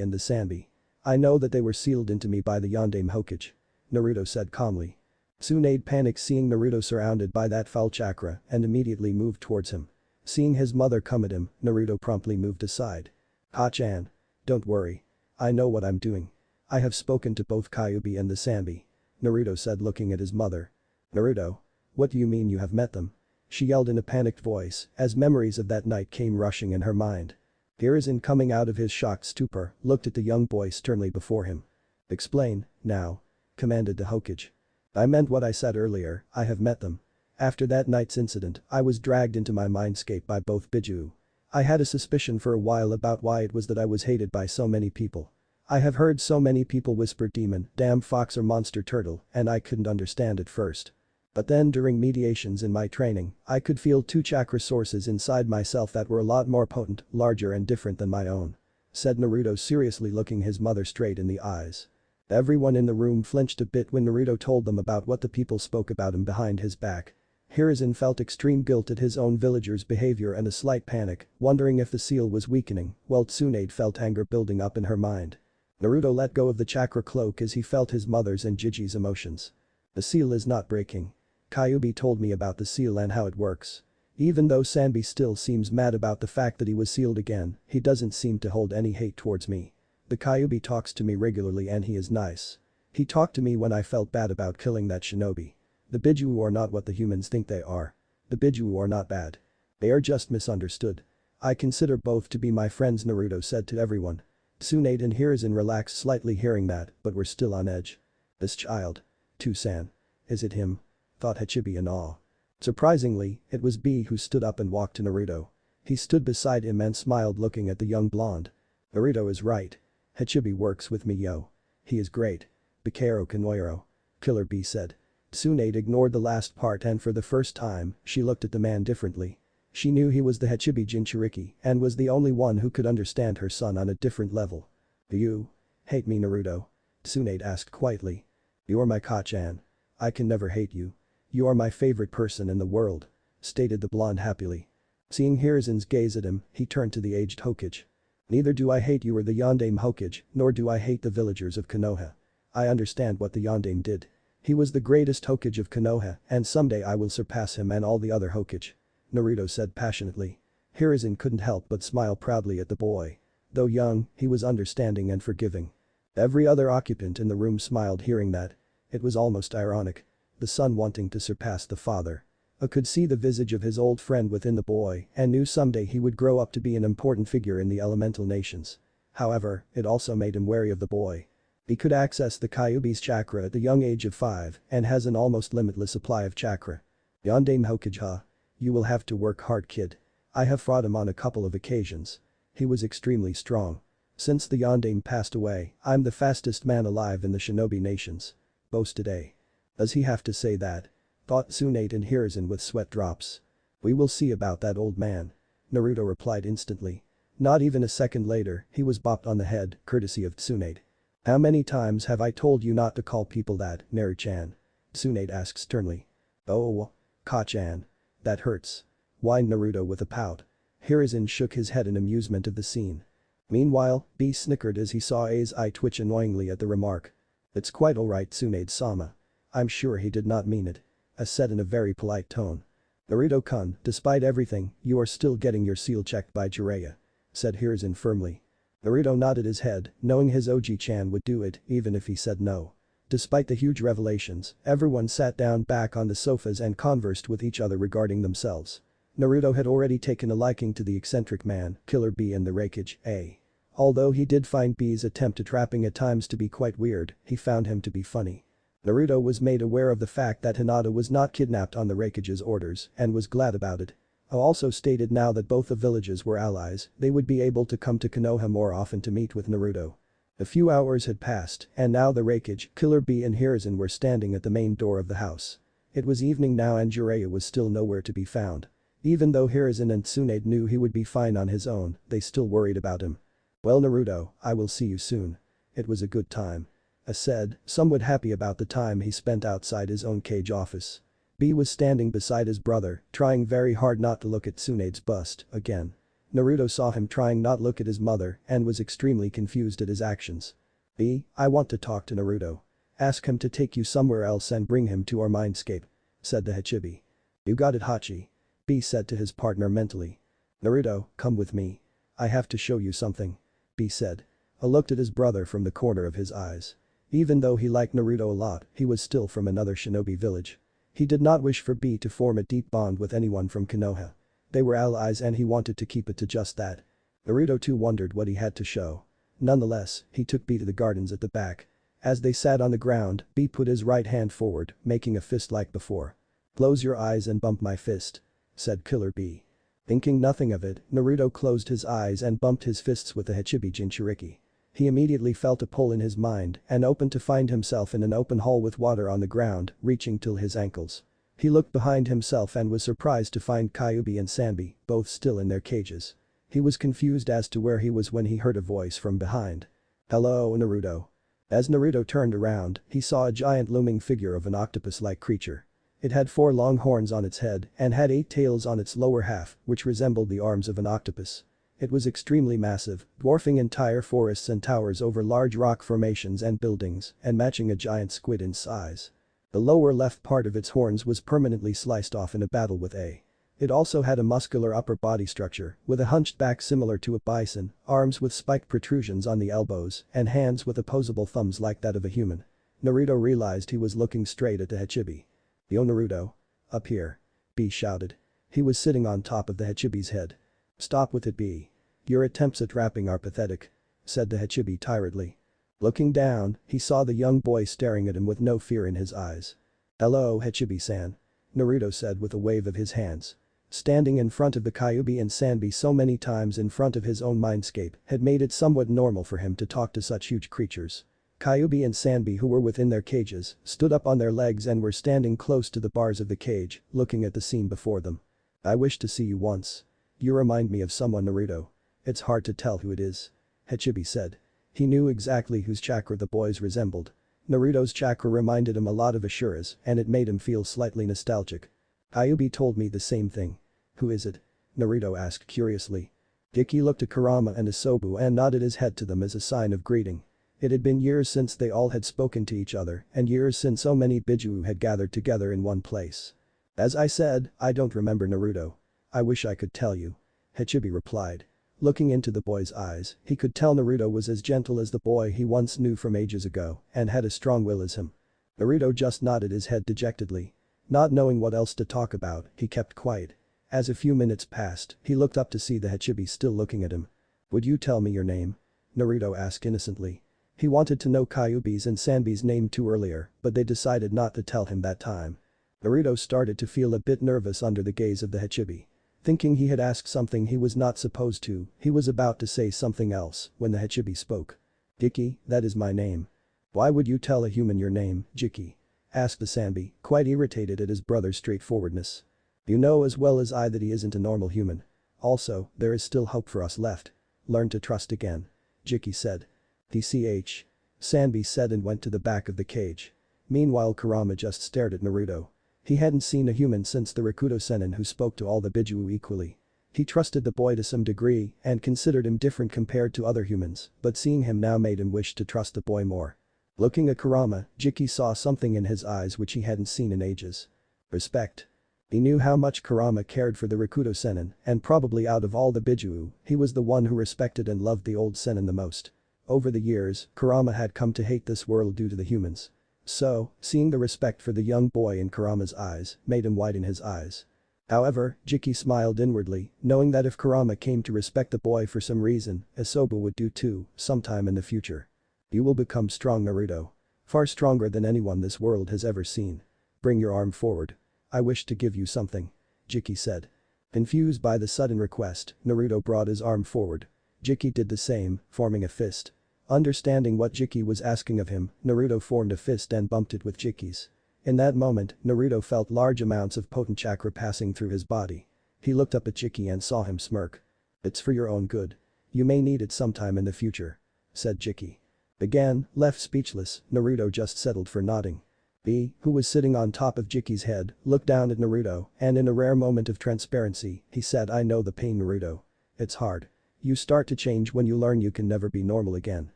A: and the Sanbi. I know that they were sealed into me by the Yondaime Hokage," Naruto said calmly. Tsunade panicked seeing Naruto surrounded by that foul chakra and immediately moved towards him. Seeing his mother come at him, Naruto promptly moved aside. "Ha-chan. Don't worry. I know what I'm doing. I have spoken to both Kyubi and the Sanbi," Naruto said looking at his mother. "Naruto? What do you mean you have met them?" she yelled in a panicked voice as memories of that night came rushing in her mind. Hiruzen, coming out of his shocked stupor, looked at the young boy sternly before him. "Explain, now," commanded the Hokage. "I meant what I said earlier, I have met them. After that night's incident, I was dragged into my mindscape by both Bijuu. I had a suspicion for a while about why it was that I was hated by so many people. I have heard so many people whisper demon, damn fox or monster turtle, and I couldn't understand at first. But then during mediations in my training, I could feel two chakra sources inside myself that were a lot more potent, larger and different than my own," said Naruto seriously looking his mother straight in the eyes. Everyone in the room flinched a bit when Naruto told them about what the people spoke about him behind his back. Hiruzen felt extreme guilt at his own villagers' behavior and a slight panic, wondering if the seal was weakening, while Tsunade felt anger building up in her mind. Naruto let go of the chakra cloak as he felt his mother's and Jiji's emotions. "The seal is not breaking. Kyubi told me about the seal and how it works. Even though Sanbi still seems mad about the fact that he was sealed again, he doesn't seem to hold any hate towards me. The Kyubi talks to me regularly and he is nice. He talked to me when I felt bad about killing that shinobi. The Bijuu are not what the humans think they are. The Bijuu are not bad. They are just misunderstood. I consider both to be my friends," Naruto said to everyone. Tsunade and Hiruzen relaxed slightly hearing that, but were still on edge. "This child. Tusan. Is it him?" thought Hachibi in awe. Surprisingly, it was B who stood up and walked to Naruto. He stood beside him and smiled looking at the young blonde. "Naruto is right. Hachibi works with me, yo. He is great. Bikero Kanoiro," Killer B said. Tsunade ignored the last part and for the first time, she looked at the man differently. She knew he was the Hachibi Jinchuriki and was the only one who could understand her son on a different level. "Do you hate me, Naruto?" Tsunade asked quietly. "You're my Kachan. I can never hate you. You are my favorite person in the world," stated the blonde happily. Seeing Hiruzen's gaze at him, he turned to the aged Hokage. "Neither do I hate you or the Yondaime Hokage, nor do I hate the villagers of Konoha. I understand what the Yondaime did. He was the greatest Hokage of Konoha and someday I will surpass him and all the other Hokage," Naruto said passionately. Hiruzen couldn't help but smile proudly at the boy. Though young, he was understanding and forgiving. Every other occupant in the room smiled hearing that. It was almost ironic. The son wanting to surpass the father. I could see the visage of his old friend within the boy and knew someday he would grow up to be an important figure in the elemental nations. However, it also made him wary of the boy. He could access the Kyubi's chakra at the young age of 5 and has an almost limitless supply of chakra. "Yondaime Hokage, huh? You will have to work hard, kid. I have fought him on a couple of occasions. He was extremely strong. Since the Yondaime passed away, I'm the fastest man alive in the shinobi nations," boasted A. "Does he have to say that?" thought Tsunade and Hiruzen with sweat drops. "We will see about that, old man," Naruto replied instantly. Not even a second later, he was bopped on the head, courtesy of Tsunade. "How many times have I told you not to call people that, Naru-chan?" Tsunade asked sternly. "Oh, Ka-chan. That hurts," whined Naruto with a pout. Hiruzen shook his head in amusement of the scene. Meanwhile, B snickered as he saw A's eye twitch annoyingly at the remark. "It's quite alright, Tsunade-sama. I'm sure he did not mean it," A said in a very polite tone. "Naruto-kun, despite everything, you are still getting your seal checked by Jiraiya," said Hiruzen firmly. Naruto nodded his head, knowing his Oji-chan would do it even if he said no. Despite the huge revelations, everyone sat down back on the sofas and conversed with each other regarding themselves. Naruto had already taken a liking to the eccentric man, Killer B and the Raikage, A. Although he did find B's attempt at rapping at times to be quite weird, he found him to be funny. Naruto was made aware of the fact that Hinata was not kidnapped on the Raikage's orders and was glad about it. Also stated now that both the villages were allies, they would be able to come to Konoha more often to meet with Naruto. A few hours had passed and now the Raikage, Killer Bee and Hiruzen were standing at the main door of the house. It was evening now and Jiraiya was still nowhere to be found. Even though Hiruzen and Tsunade knew he would be fine on his own, they still worried about him. "Well Naruto, I will see you soon. It was a good time." A said, somewhat happy about the time he spent outside his own cage office. B was standing beside his brother, trying very hard not to look at Tsunade's bust, again. Naruto saw him trying not look at his mother and was extremely confused at his actions. "B, I want to talk to Naruto. Ask him to take you somewhere else and bring him to our mindscape," said the Hachibi. "You got it Hachi," B said to his partner mentally. "Naruto, come with me. I have to show you something," B said. A looked at his brother from the corner of his eyes. Even though he liked Naruto a lot, he was still from another shinobi village. He did not wish for B to form a deep bond with anyone from Konoha. They were allies and he wanted to keep it to just that. Naruto too wondered what he had to show. Nonetheless, he took B to the gardens at the back. As they sat on the ground, B put his right hand forward, making a fist like before. "Close your eyes and bump my fist," said Killer B. Thinking nothing of it, Naruto closed his eyes and bumped his fists with the Hachibi Jinchuriki. He immediately felt a pull in his mind and opened to find himself in an open hall with water on the ground, reaching till his ankles. He looked behind himself and was surprised to find Kyubi and Sanbi, both still in their cages. He was confused as to where he was when he heard a voice from behind. "Hello, Naruto." As Naruto turned around, he saw a giant looming figure of an octopus-like creature. It had 4 long horns on its head and had 8 tails on its lower half, which resembled the arms of an octopus. It was extremely massive, dwarfing entire forests and towers over large rock formations and buildings and matching a giant squid in size. The lower left part of its horns was permanently sliced off in a battle with A. It also had a muscular upper body structure with a hunched back similar to a bison, arms with spiked protrusions on the elbows, and hands with opposable thumbs like that of a human. Naruto realized he was looking straight at the Hachibi. "Yo Naruto. Up here," B shouted. He was sitting on top of the Hachibi's head. "Stop with it B. Your attempts at rapping are pathetic," said the Hachibi tiredly. Looking down, he saw the young boy staring at him with no fear in his eyes. "Hello Hachibi-san," Naruto said with a wave of his hands. Standing in front of the Kyubi and Sanbi so many times in front of his own mindscape had made it somewhat normal for him to talk to such huge creatures. Kyubi and Sanbi who were within their cages stood up on their legs and were standing close to the bars of the cage, looking at the scene before them. "I wish to see you once. You remind me of someone Naruto. It's hard to tell who it is," Hachibi said. He knew exactly whose chakra the boys resembled. Naruto's chakra reminded him a lot of Ashura's and it made him feel slightly nostalgic. "Kyubi told me the same thing." "Who is it?" Naruto asked curiously. Ikki looked at Kurama and Isobu and nodded his head to them as a sign of greeting. It had been years since they all had spoken to each other and years since so many Bijuu had gathered together in one place. "As I said, I don't remember Naruto. I wish I could tell you," Hachibi replied. Looking into the boy's eyes, he could tell Naruto was as gentle as the boy he once knew from ages ago and had a strong will as him. Naruto just nodded his head dejectedly. Not knowing what else to talk about, he kept quiet. As a few minutes passed, he looked up to see the Hachibi still looking at him. "Would you tell me your name?" Naruto asked innocently. He wanted to know Kyubi's and Sanbi's name too earlier, but they decided not to tell him that time. Naruto started to feel a bit nervous under the gaze of the Hachibi. Thinking he had asked something he was not supposed to, he was about to say something else when the Hachibi spoke. "Ikki, that is my name." "Why would you tell a human your name, Jiki?" asked the Sanbi, quite irritated at his brother's straightforwardness. "You know as well as I that he isn't a normal human. Also, there is still hope for us left. Learn to trust again," Jiki said. "TCH," Sanbi said and went to the back of the cage. Meanwhile Kurama just stared at Naruto. He hadn't seen a human since the Rakuto Sennin who spoke to all the Bijuu equally. He trusted the boy to some degree and considered him different compared to other humans, but seeing him now made him wish to trust the boy more. Looking at Kurama, Jiki saw something in his eyes which he hadn't seen in ages. Respect. He knew how much Kurama cared for the Rakuto Sennin and probably out of all the Bijuu, he was the one who respected and loved the old Sennin the most. Over the years, Kurama had come to hate this world due to the humans. So, seeing the respect for the young boy in Kurama's eyes made him widen his eyes. However, Jiki smiled inwardly, knowing that if Kurama came to respect the boy for some reason, Isobu would do too, sometime in the future. "You will become strong Naruto. Far stronger than anyone this world has ever seen. Bring your arm forward. I wish to give you something. Jiki said. Confused by the sudden request, Naruto brought his arm forward. Jiki did the same, forming a fist. Understanding what Jiki was asking of him, Naruto formed a fist and bumped it with Jiki's. In that moment, Naruto felt large amounts of potent chakra passing through his body. He looked up at Jiki and saw him smirk. It's for your own good. You may need it sometime in the future. Said Jiki. Again, left speechless, Naruto just settled for nodding. B, who was sitting on top of Jiki's head, looked down at Naruto and in a rare moment of transparency, he said, I know the pain, Naruto. It's hard. You start to change when you learn you can never be normal again.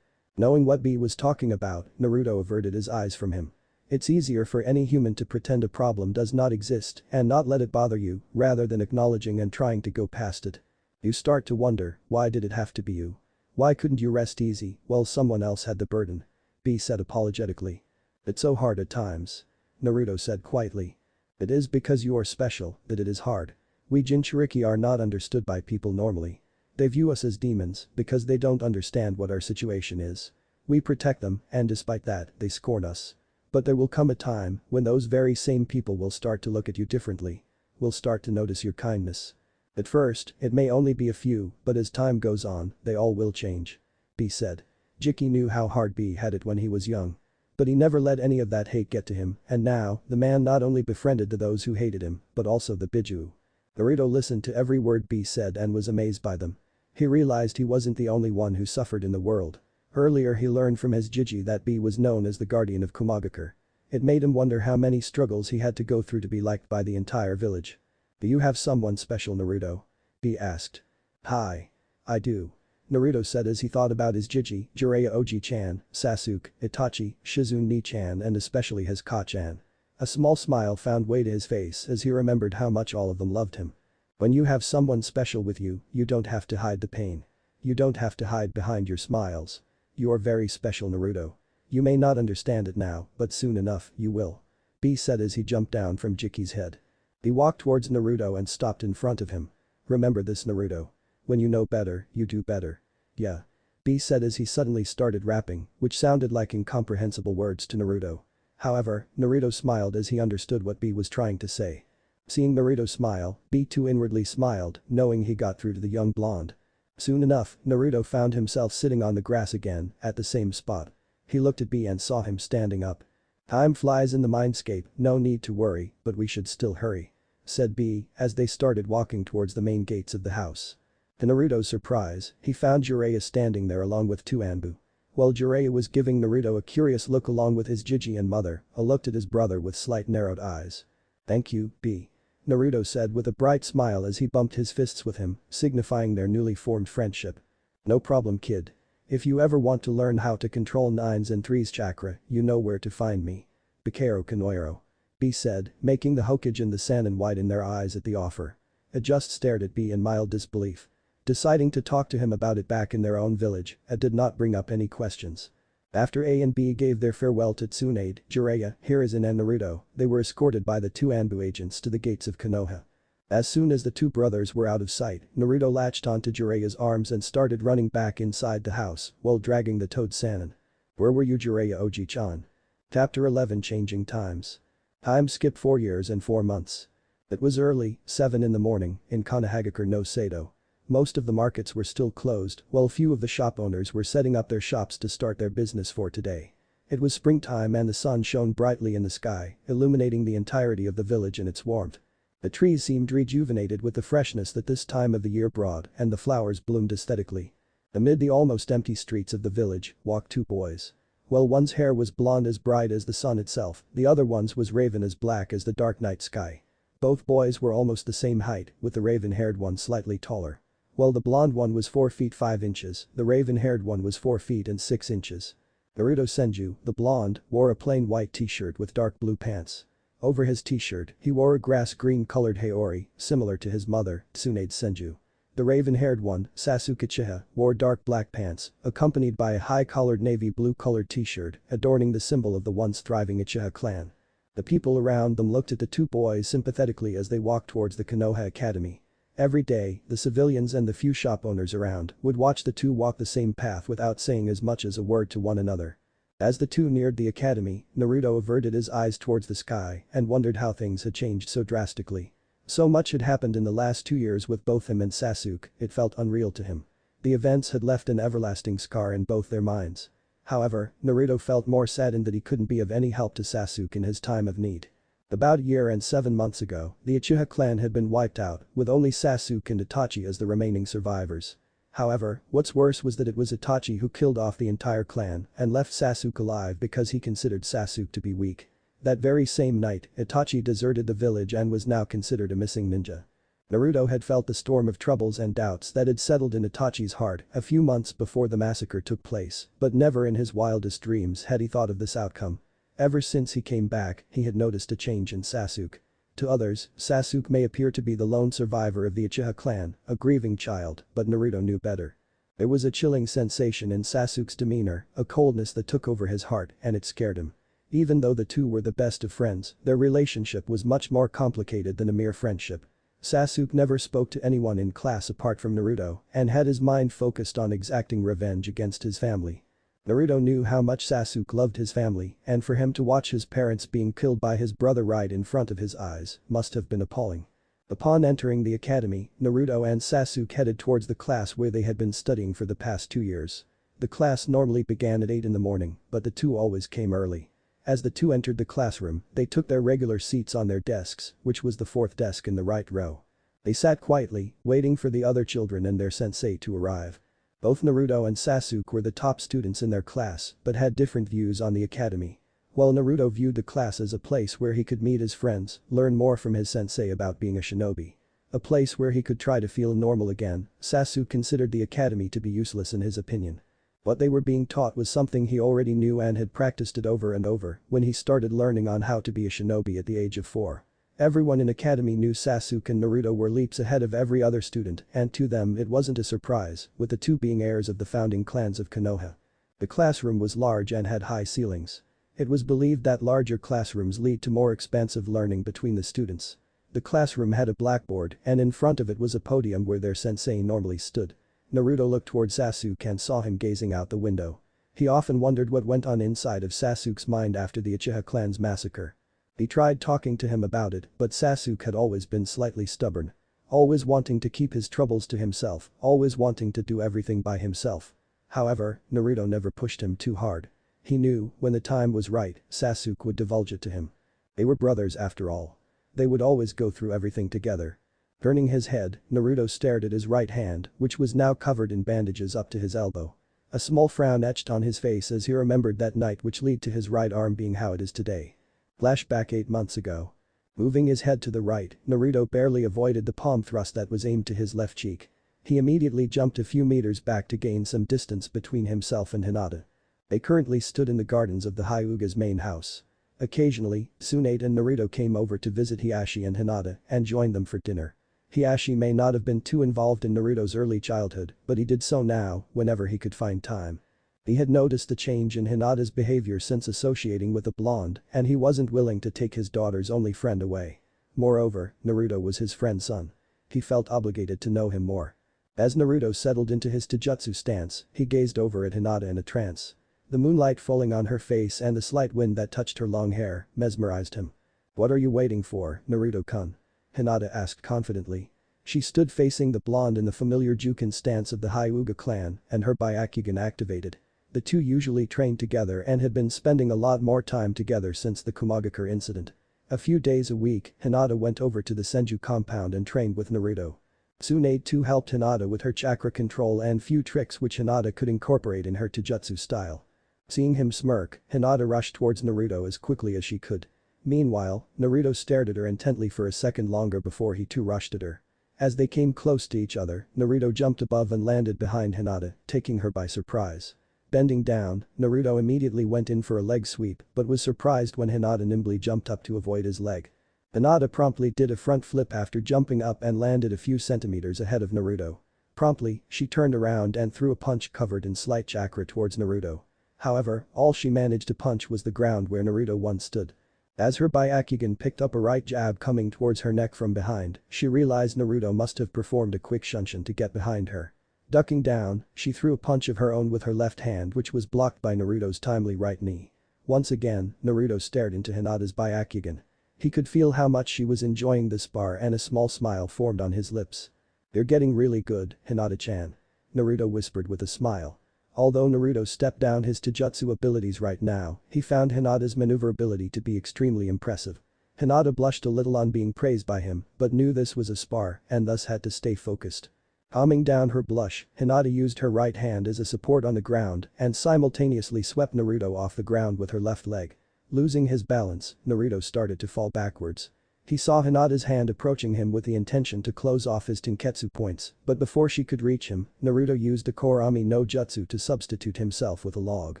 A: Knowing what B was talking about, Naruto averted his eyes from him. It's easier for any human to pretend a problem does not exist and not let it bother you, rather than acknowledging and trying to go past it. You start to wonder, why did it have to be you? Why couldn't you rest easy while someone else had the burden? B said apologetically. It's so hard at times. Naruto said quietly. It is because you are special that it is hard. We Jinchuriki are not understood by people normally. They view us as demons because they don't understand what our situation is. We protect them and despite that, they scorn us. But there will come a time when those very same people will start to look at you differently. Will start to notice your kindness. At first, it may only be a few, but as time goes on, they all will change. B said. Jiki knew how hard B had it when he was young. But he never let any of that hate get to him, and now, the man not only befriended those who hated him, but also the Bijuu. Naruto listened to every word B said and was amazed by them. He realized he wasn't the only one who suffered in the world. Earlier he learned from his Jiji that B was known as the guardian of Kumagakure. It made him wonder how many struggles he had to go through to be liked by the entire village. Do you have someone special, Naruto? B asked. Hi. I do. Naruto said as he thought about his Jiji, Jiraiya Oji-chan, Sasuke, Itachi, Shizune-chan and especially his Ka-chan. A small smile found way to his face as he remembered how much all of them loved him. When you have someone special with you, you don't have to hide the pain. You don't have to hide behind your smiles. You are very special, Naruto. You may not understand it now, but soon enough, you will. B said as he jumped down from Jiki's head. He walked towards Naruto and stopped in front of him. Remember this, Naruto. When you know better, you do better. Yeah. B said as he suddenly started rapping, which sounded like incomprehensible words to Naruto. However, Naruto smiled as he understood what B was trying to say. Seeing Naruto smile, B too inwardly smiled, knowing he got through to the young blonde. Soon enough, Naruto found himself sitting on the grass again, at the same spot. He looked at B and saw him standing up. Time flies in the mindscape, no need to worry, but we should still hurry. Said B, as they started walking towards the main gates of the house. To Naruto's surprise, he found Jiraiya standing there along with two Anbu. While Jiraiya was giving Naruto a curious look along with his Jiji and mother, looked at his brother with slight narrowed eyes. Thank you, B. Naruto said with a bright smile as he bumped his fists with him, signifying their newly formed friendship. No problem, kid. If you ever want to learn how to control 9s and 3s chakra, you know where to find me. Bikero Kanoiro. B said, making the Hokage and the Sannin widen their eyes at the offer. A just stared at B in mild disbelief. Deciding to talk to him about it back in their own village, it did not bring up any questions. After A and B gave their farewell to Tsunade, Jiraiya, Hiruzen and Naruto, they were escorted by the two Anbu agents to the gates of Konoha. As soon as the two brothers were out of sight, Naruto latched onto Jiraiya's arms and started running back inside the house while dragging the Toad Sannin. Where were you, Jiraiya Oji-chan? Chapter 11 Changing Times. Time skipped 4 years and 4 months. It was early, 7 in the morning, in Konohagakure no Sado. Most of the markets were still closed, while few of the shop owners were setting up their shops to start their business for today. It was springtime and the sun shone brightly in the sky, illuminating the entirety of the village in its warmth. The trees seemed rejuvenated with the freshness that this time of the year brought and the flowers bloomed aesthetically. Amid the almost empty streets of the village, walked two boys. While one's hair was blonde as bright as the sun itself, the other one's was raven as black as the dark night sky. Both boys were almost the same height, with the raven-haired one slightly taller. While the blonde one was 4 feet 5 inches, the raven-haired one was 4 feet and 6 inches. Naruto Senju, the blonde, wore a plain white t-shirt with dark blue pants. Over his t-shirt, he wore a grass-green colored haori, similar to his mother, Tsunade Senju. The raven-haired one, Sasuke Uchiha, wore dark black pants, accompanied by a high-collared navy blue-colored t-shirt, adorning the symbol of the once thriving Uchiha clan. The people around them looked at the two boys sympathetically as they walked towards the Konoha Academy. Every day, the civilians and the few shop owners around would watch the two walk the same path without saying as much as a word to one another. As the two neared the academy, Naruto averted his eyes towards the sky and wondered how things had changed so drastically. So much had happened in the last 2 years with both him and Sasuke, it felt unreal to him. The events had left an everlasting scar in both their minds. However, Naruto felt more saddened that he couldn't be of any help to Sasuke in his time of need. About a year and 7 months ago, the Uchiha clan had been wiped out, with only Sasuke and Itachi as the remaining survivors. However, what's worse was that it was Itachi who killed off the entire clan and left Sasuke alive because he considered Sasuke to be weak. That very same night, Itachi deserted the village and was now considered a missing ninja. Naruto had felt the storm of troubles and doubts that had settled in Itachi's heart a few months before the massacre took place, but never in his wildest dreams had he thought of this outcome. Ever since he came back, he had noticed a change in Sasuke. To others, Sasuke may appear to be the lone survivor of the Uchiha clan, a grieving child, but Naruto knew better. There was a chilling sensation in Sasuke's demeanor, a coldness that took over his heart and it scared him. Even though the two were the best of friends, their relationship was much more complicated than a mere friendship. Sasuke never spoke to anyone in class apart from Naruto and had his mind focused on exacting revenge against his family. Naruto knew how much Sasuke loved his family, and for him to watch his parents being killed by his brother right in front of his eyes must have been appalling. Upon entering the academy, Naruto and Sasuke headed towards the class where they had been studying for the past 2 years. The class normally began at 8 in the morning, but the two always came early. As the two entered the classroom, they took their regular seats on their desks, which was the fourth desk in the right row. They sat quietly, waiting for the other children and their sensei to arrive. Both Naruto and Sasuke were the top students in their class but had different views on the academy. While Naruto viewed the class as a place where he could meet his friends, learn more from his sensei about being a shinobi. A place where he could try to feel normal again, Sasuke considered the academy to be useless in his opinion. What they were being taught was something he already knew and had practiced it over and over when he started learning on how to be a shinobi at the age of 4. Everyone in academy knew Sasuke and Naruto were leaps ahead of every other student and to them it wasn't a surprise, with the two being heirs of the founding clans of Konoha. The classroom was large and had high ceilings. It was believed that larger classrooms lead to more expansive learning between the students. The classroom had a blackboard and in front of it was a podium where their sensei normally stood. Naruto looked toward Sasuke and saw him gazing out the window. He often wondered what went on inside of Sasuke's mind after the Uchiha clan's massacre. He tried talking to him about it, but Sasuke had always been slightly stubborn. Always wanting to keep his troubles to himself, always wanting to do everything by himself. However, Naruto never pushed him too hard. He knew, when the time was right, Sasuke would divulge it to him. They were brothers after all. They would always go through everything together. Turning his head, Naruto stared at his right hand, which was now covered in bandages up to his elbow. A small frown etched on his face as he remembered that night which led to his right arm being how it is today. Flashback 8 months ago. Moving his head to the right, Naruto barely avoided the palm thrust that was aimed to his left cheek. He immediately jumped a few meters back to gain some distance between himself and Hinata. They currently stood in the gardens of the Hyuga's main house. Occasionally, Tsunade and Naruto came over to visit Hiashi and Hinata and joined them for dinner. Hiashi may not have been too involved in Naruto's early childhood, but he did so now, whenever he could find time. He had noticed the change in Hinata's behavior since associating with a blonde, and he wasn't willing to take his daughter's only friend away. Moreover, Naruto was his friend's son. He felt obligated to know him more. As Naruto settled into his taijutsu stance, he gazed over at Hinata in a trance. The moonlight falling on her face and the slight wind that touched her long hair mesmerized him. "What are you waiting for, Naruto-kun?" Hinata asked confidently. She stood facing the blonde in the familiar Jukin stance of the Hyuga clan, and her Byakugan activated. The two usually trained together and had been spending a lot more time together since the Kumagakure incident. A few days a week, Hinata went over to the Senju compound and trained with Naruto. Tsunade too helped Hinata with her chakra control and few tricks which Hinata could incorporate in her taijutsu style. Seeing him smirk, Hinata rushed towards Naruto as quickly as she could. Meanwhile, Naruto stared at her intently for a second longer before he too rushed at her. As they came close to each other, Naruto jumped above and landed behind Hinata, taking her by surprise. Bending down, Naruto immediately went in for a leg sweep but was surprised when Hinata nimbly jumped up to avoid his leg. Hinata promptly did a front flip after jumping up and landed a few centimeters ahead of Naruto. Promptly, she turned around and threw a punch covered in slight chakra towards Naruto. However, all she managed to punch was the ground where Naruto once stood. As her Byakugan picked up a right jab coming towards her neck from behind, she realized Naruto must have performed a quick shunshin to get behind her. Ducking down, she threw a punch of her own with her left hand which was blocked by Naruto's timely right knee. Once again, Naruto stared into Hinata's Byakugan. He could feel how much she was enjoying the spar and a small smile formed on his lips. "You're getting really good, Hinata-chan," Naruto whispered with a smile. Although Naruto stepped down his taijutsu abilities right now, he found Hinata's maneuverability to be extremely impressive. Hinata blushed a little on being praised by him, but knew this was a spar and thus had to stay focused. Calming down her blush, Hinata used her right hand as a support on the ground and simultaneously swept Naruto off the ground with her left leg. Losing his balance, Naruto started to fall backwards. He saw Hinata's hand approaching him with the intention to close off his Tenketsu points, but before she could reach him, Naruto used a Korami no Jutsu to substitute himself with a log.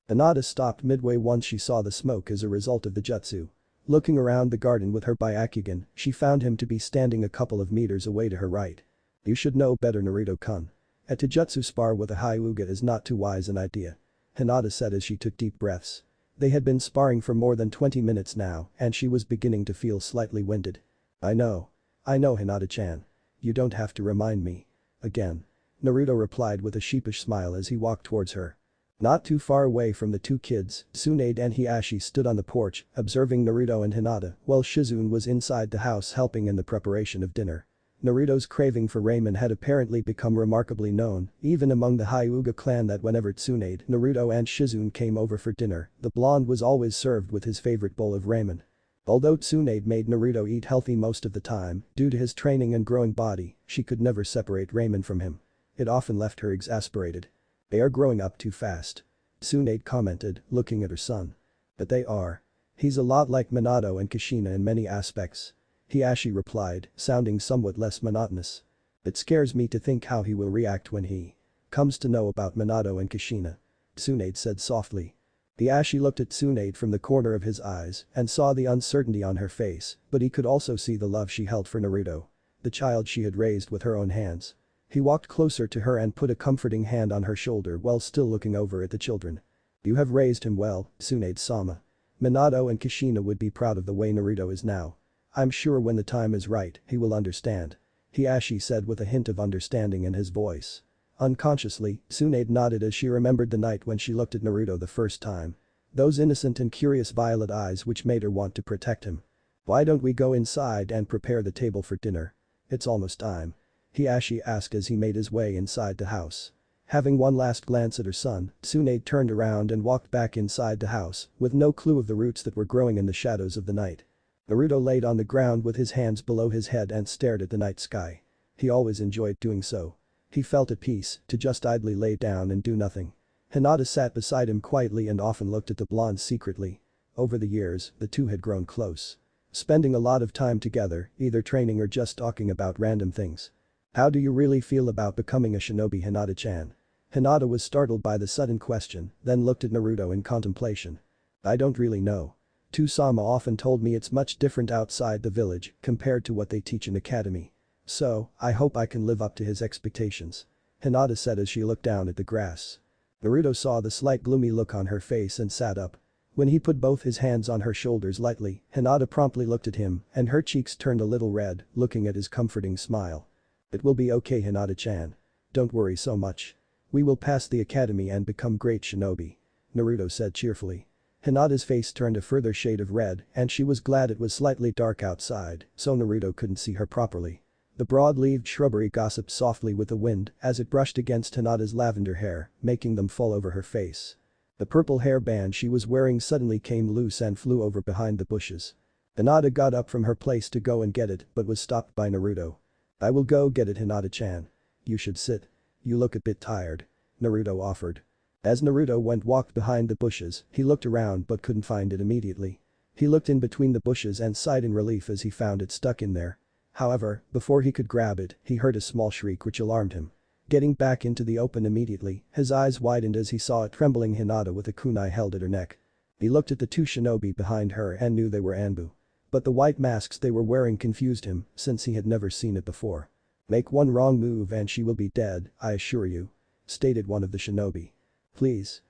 A: Hinata stopped midway once she saw the smoke as a result of the jutsu. Looking around the garden with her Byakugan, she found him to be standing a couple of meters away to her right. "You should know better, Naruto-kun. A taijutsu spar with a Hyuga is not too wise an idea," Hinata said as she took deep breaths. They had been sparring for more than 20 minutes now and she was beginning to feel slightly winded. I know, Hinata-chan. You don't have to remind me. Again." Naruto replied with a sheepish smile as he walked towards her. Not too far away from the two kids, Tsunade and Hiashi stood on the porch, observing Naruto and Hinata, while Shizune was inside the house helping in the preparation of dinner. Naruto's craving for ramen had apparently become remarkably known, even among the Hyuga clan that whenever Tsunade, Naruto and Shizune came over for dinner, the blonde was always served with his favorite bowl of ramen. Although Tsunade made Naruto eat healthy most of the time, due to his training and growing body, she could never separate ramen from him. It often left her exasperated. "They are growing up too fast," Tsunade commented, looking at her son. "But they are. He's a lot like Minato and Kushina in many aspects," Hiashi replied, sounding somewhat less monotonous. "It scares me to think how he will react when he comes to know about Minato and Kushina," Tsunade said softly. Hiashi looked at Tsunade from the corner of his eyes and saw the uncertainty on her face, but he could also see the love she held for Naruto. The child she had raised with her own hands. He walked closer to her and put a comforting hand on her shoulder while still looking over at the children. "You have raised him well, Tsunade-sama. Minato and Kushina would be proud of the way Naruto is now. I'm sure when the time is right, he will understand," Hiashi said with a hint of understanding in his voice. Unconsciously, Tsunade nodded as she remembered the night when she looked at Naruto the first time. Those innocent and curious violet eyes which made her want to protect him. "Why don't we go inside and prepare the table for dinner? It's almost time," Hiashi asked as he made his way inside the house. Having one last glance at her son, Tsunade turned around and walked back inside the house, with no clue of the roots that were growing in the shadows of the night. Naruto laid on the ground with his hands below his head and stared at the night sky. He always enjoyed doing so. He felt at peace to just idly lay down and do nothing. Hinata sat beside him quietly and often looked at the blonde secretly. Over the years, the two had grown close. Spending a lot of time together, either training or just talking about random things. "How do you really feel about becoming a shinobi, Hinata-chan?" Hinata was startled by the sudden question, then looked at Naruto in contemplation. "I don't really know. Sama often told me it's much different outside the village compared to what they teach in academy. So, I hope I can live up to his expectations," Hinata said as she looked down at the grass. Naruto saw the slight gloomy look on her face and sat up. When he put both his hands on her shoulders lightly, Hinata promptly looked at him and her cheeks turned a little red, looking at his comforting smile. "It will be okay, Hinata-chan. Don't worry so much. We will pass the academy and become great shinobi," Naruto said cheerfully. Hinata's face turned a further shade of red and she was glad it was slightly dark outside, so Naruto couldn't see her properly. The broad-leaved shrubbery gossiped softly with the wind as it brushed against Hinata's lavender hair, making them fall over her face. The purple hairband she was wearing suddenly came loose and flew over behind the bushes. Hinata got up from her place to go and get it but was stopped by Naruto. "I will go get it, Hinata-chan. You should sit. You look a bit tired," Naruto offered. As Naruto walked behind the bushes, he looked around but couldn't find it immediately. He looked in between the bushes and sighed in relief as he found it stuck in there. However, before he could grab it, he heard a small shriek which alarmed him. Getting back into the open immediately, his eyes widened as he saw a trembling Hinata with a kunai held at her neck. He looked at the two shinobi behind her and knew they were Anbu. But the white masks they were wearing confused him since he had never seen it before. "Make one wrong move and she will be dead, I assure you," stated one of the shinobi. Please,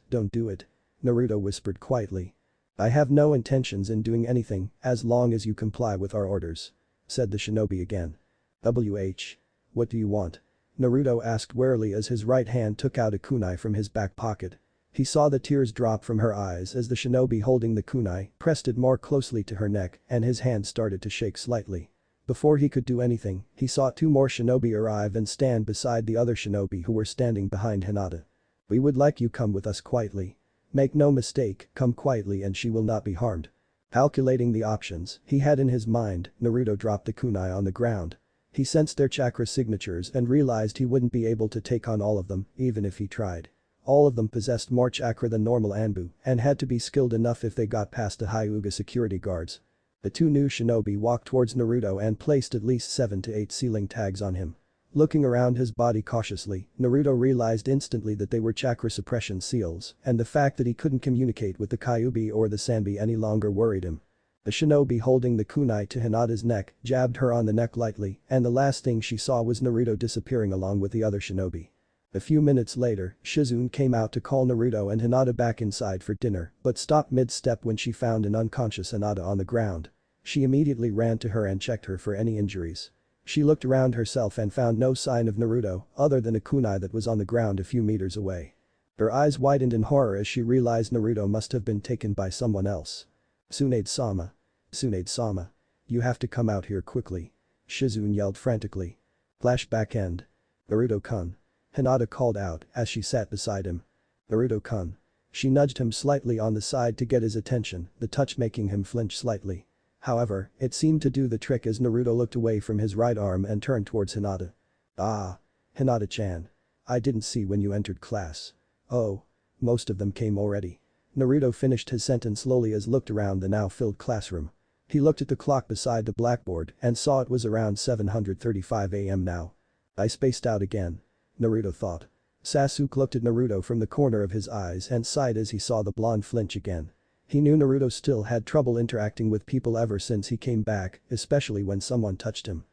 A: don't do it," Naruto whispered quietly. "I have no intentions in doing anything as long as you comply with our orders," said the shinobi again. "What do you want?" Naruto asked warily as his right hand took out a kunai from his back pocket. He saw the tears drop from her eyes as the shinobi holding the kunai pressed it more closely to her neck and his hand started to shake slightly. Before he could do anything, he saw two more shinobi arrive and stand beside the other shinobi who were standing behind Hinata. "We would like you come with us quietly. Make no mistake, come quietly and she will not be harmed." Calculating the options he had in his mind, Naruto dropped the kunai on the ground. He sensed their chakra signatures and realized he wouldn't be able to take on all of them, even if he tried. All of them possessed more chakra than normal Anbu and had to be skilled enough if they got past the Hyuga security guards. The two new shinobi walked towards Naruto and placed at least 7 to 8 sealing tags on him. Looking around his body cautiously, Naruto realized instantly that they were chakra suppression seals, and the fact that he couldn't communicate with the Kyubi or the Sanbi any longer worried him. The shinobi holding the kunai to Hinata's neck jabbed her on the neck lightly, and the last thing she saw was Naruto disappearing along with the other shinobi. A few minutes later, Shizune came out to call Naruto and Hinata back inside for dinner, but stopped mid-step when she found an unconscious Hinata on the ground. She immediately ran to her and checked her for any injuries. She looked around herself and found no sign of Naruto other than a kunai that was on the ground a few meters away. Her eyes widened in horror as she realized Naruto must have been taken by someone else. "Tsunade-sama. Tsunade-sama. You have to come out here quickly." Shizune yelled frantically. Flashback end. "Naruto-kun." Hinata called out as she sat beside him. "Naruto-kun." She nudged him slightly on the side to get his attention, the touch making him flinch slightly. However, it seemed to do the trick as Naruto looked away from his right arm and turned towards Hinata. "Ah. Hinata-chan. I didn't see when you entered class." "Oh. Most of them came already." Naruto finished his sentence slowly as looked around the now filled classroom. He looked at the clock beside the blackboard and saw it was around 7:35 AM now. "I spaced out again," Naruto thought. Sasuke looked at Naruto from the corner of his eyes and sighed as he saw the blonde flinch again. He knew Naruto still had trouble interacting with people ever since he came back, especially when someone touched him.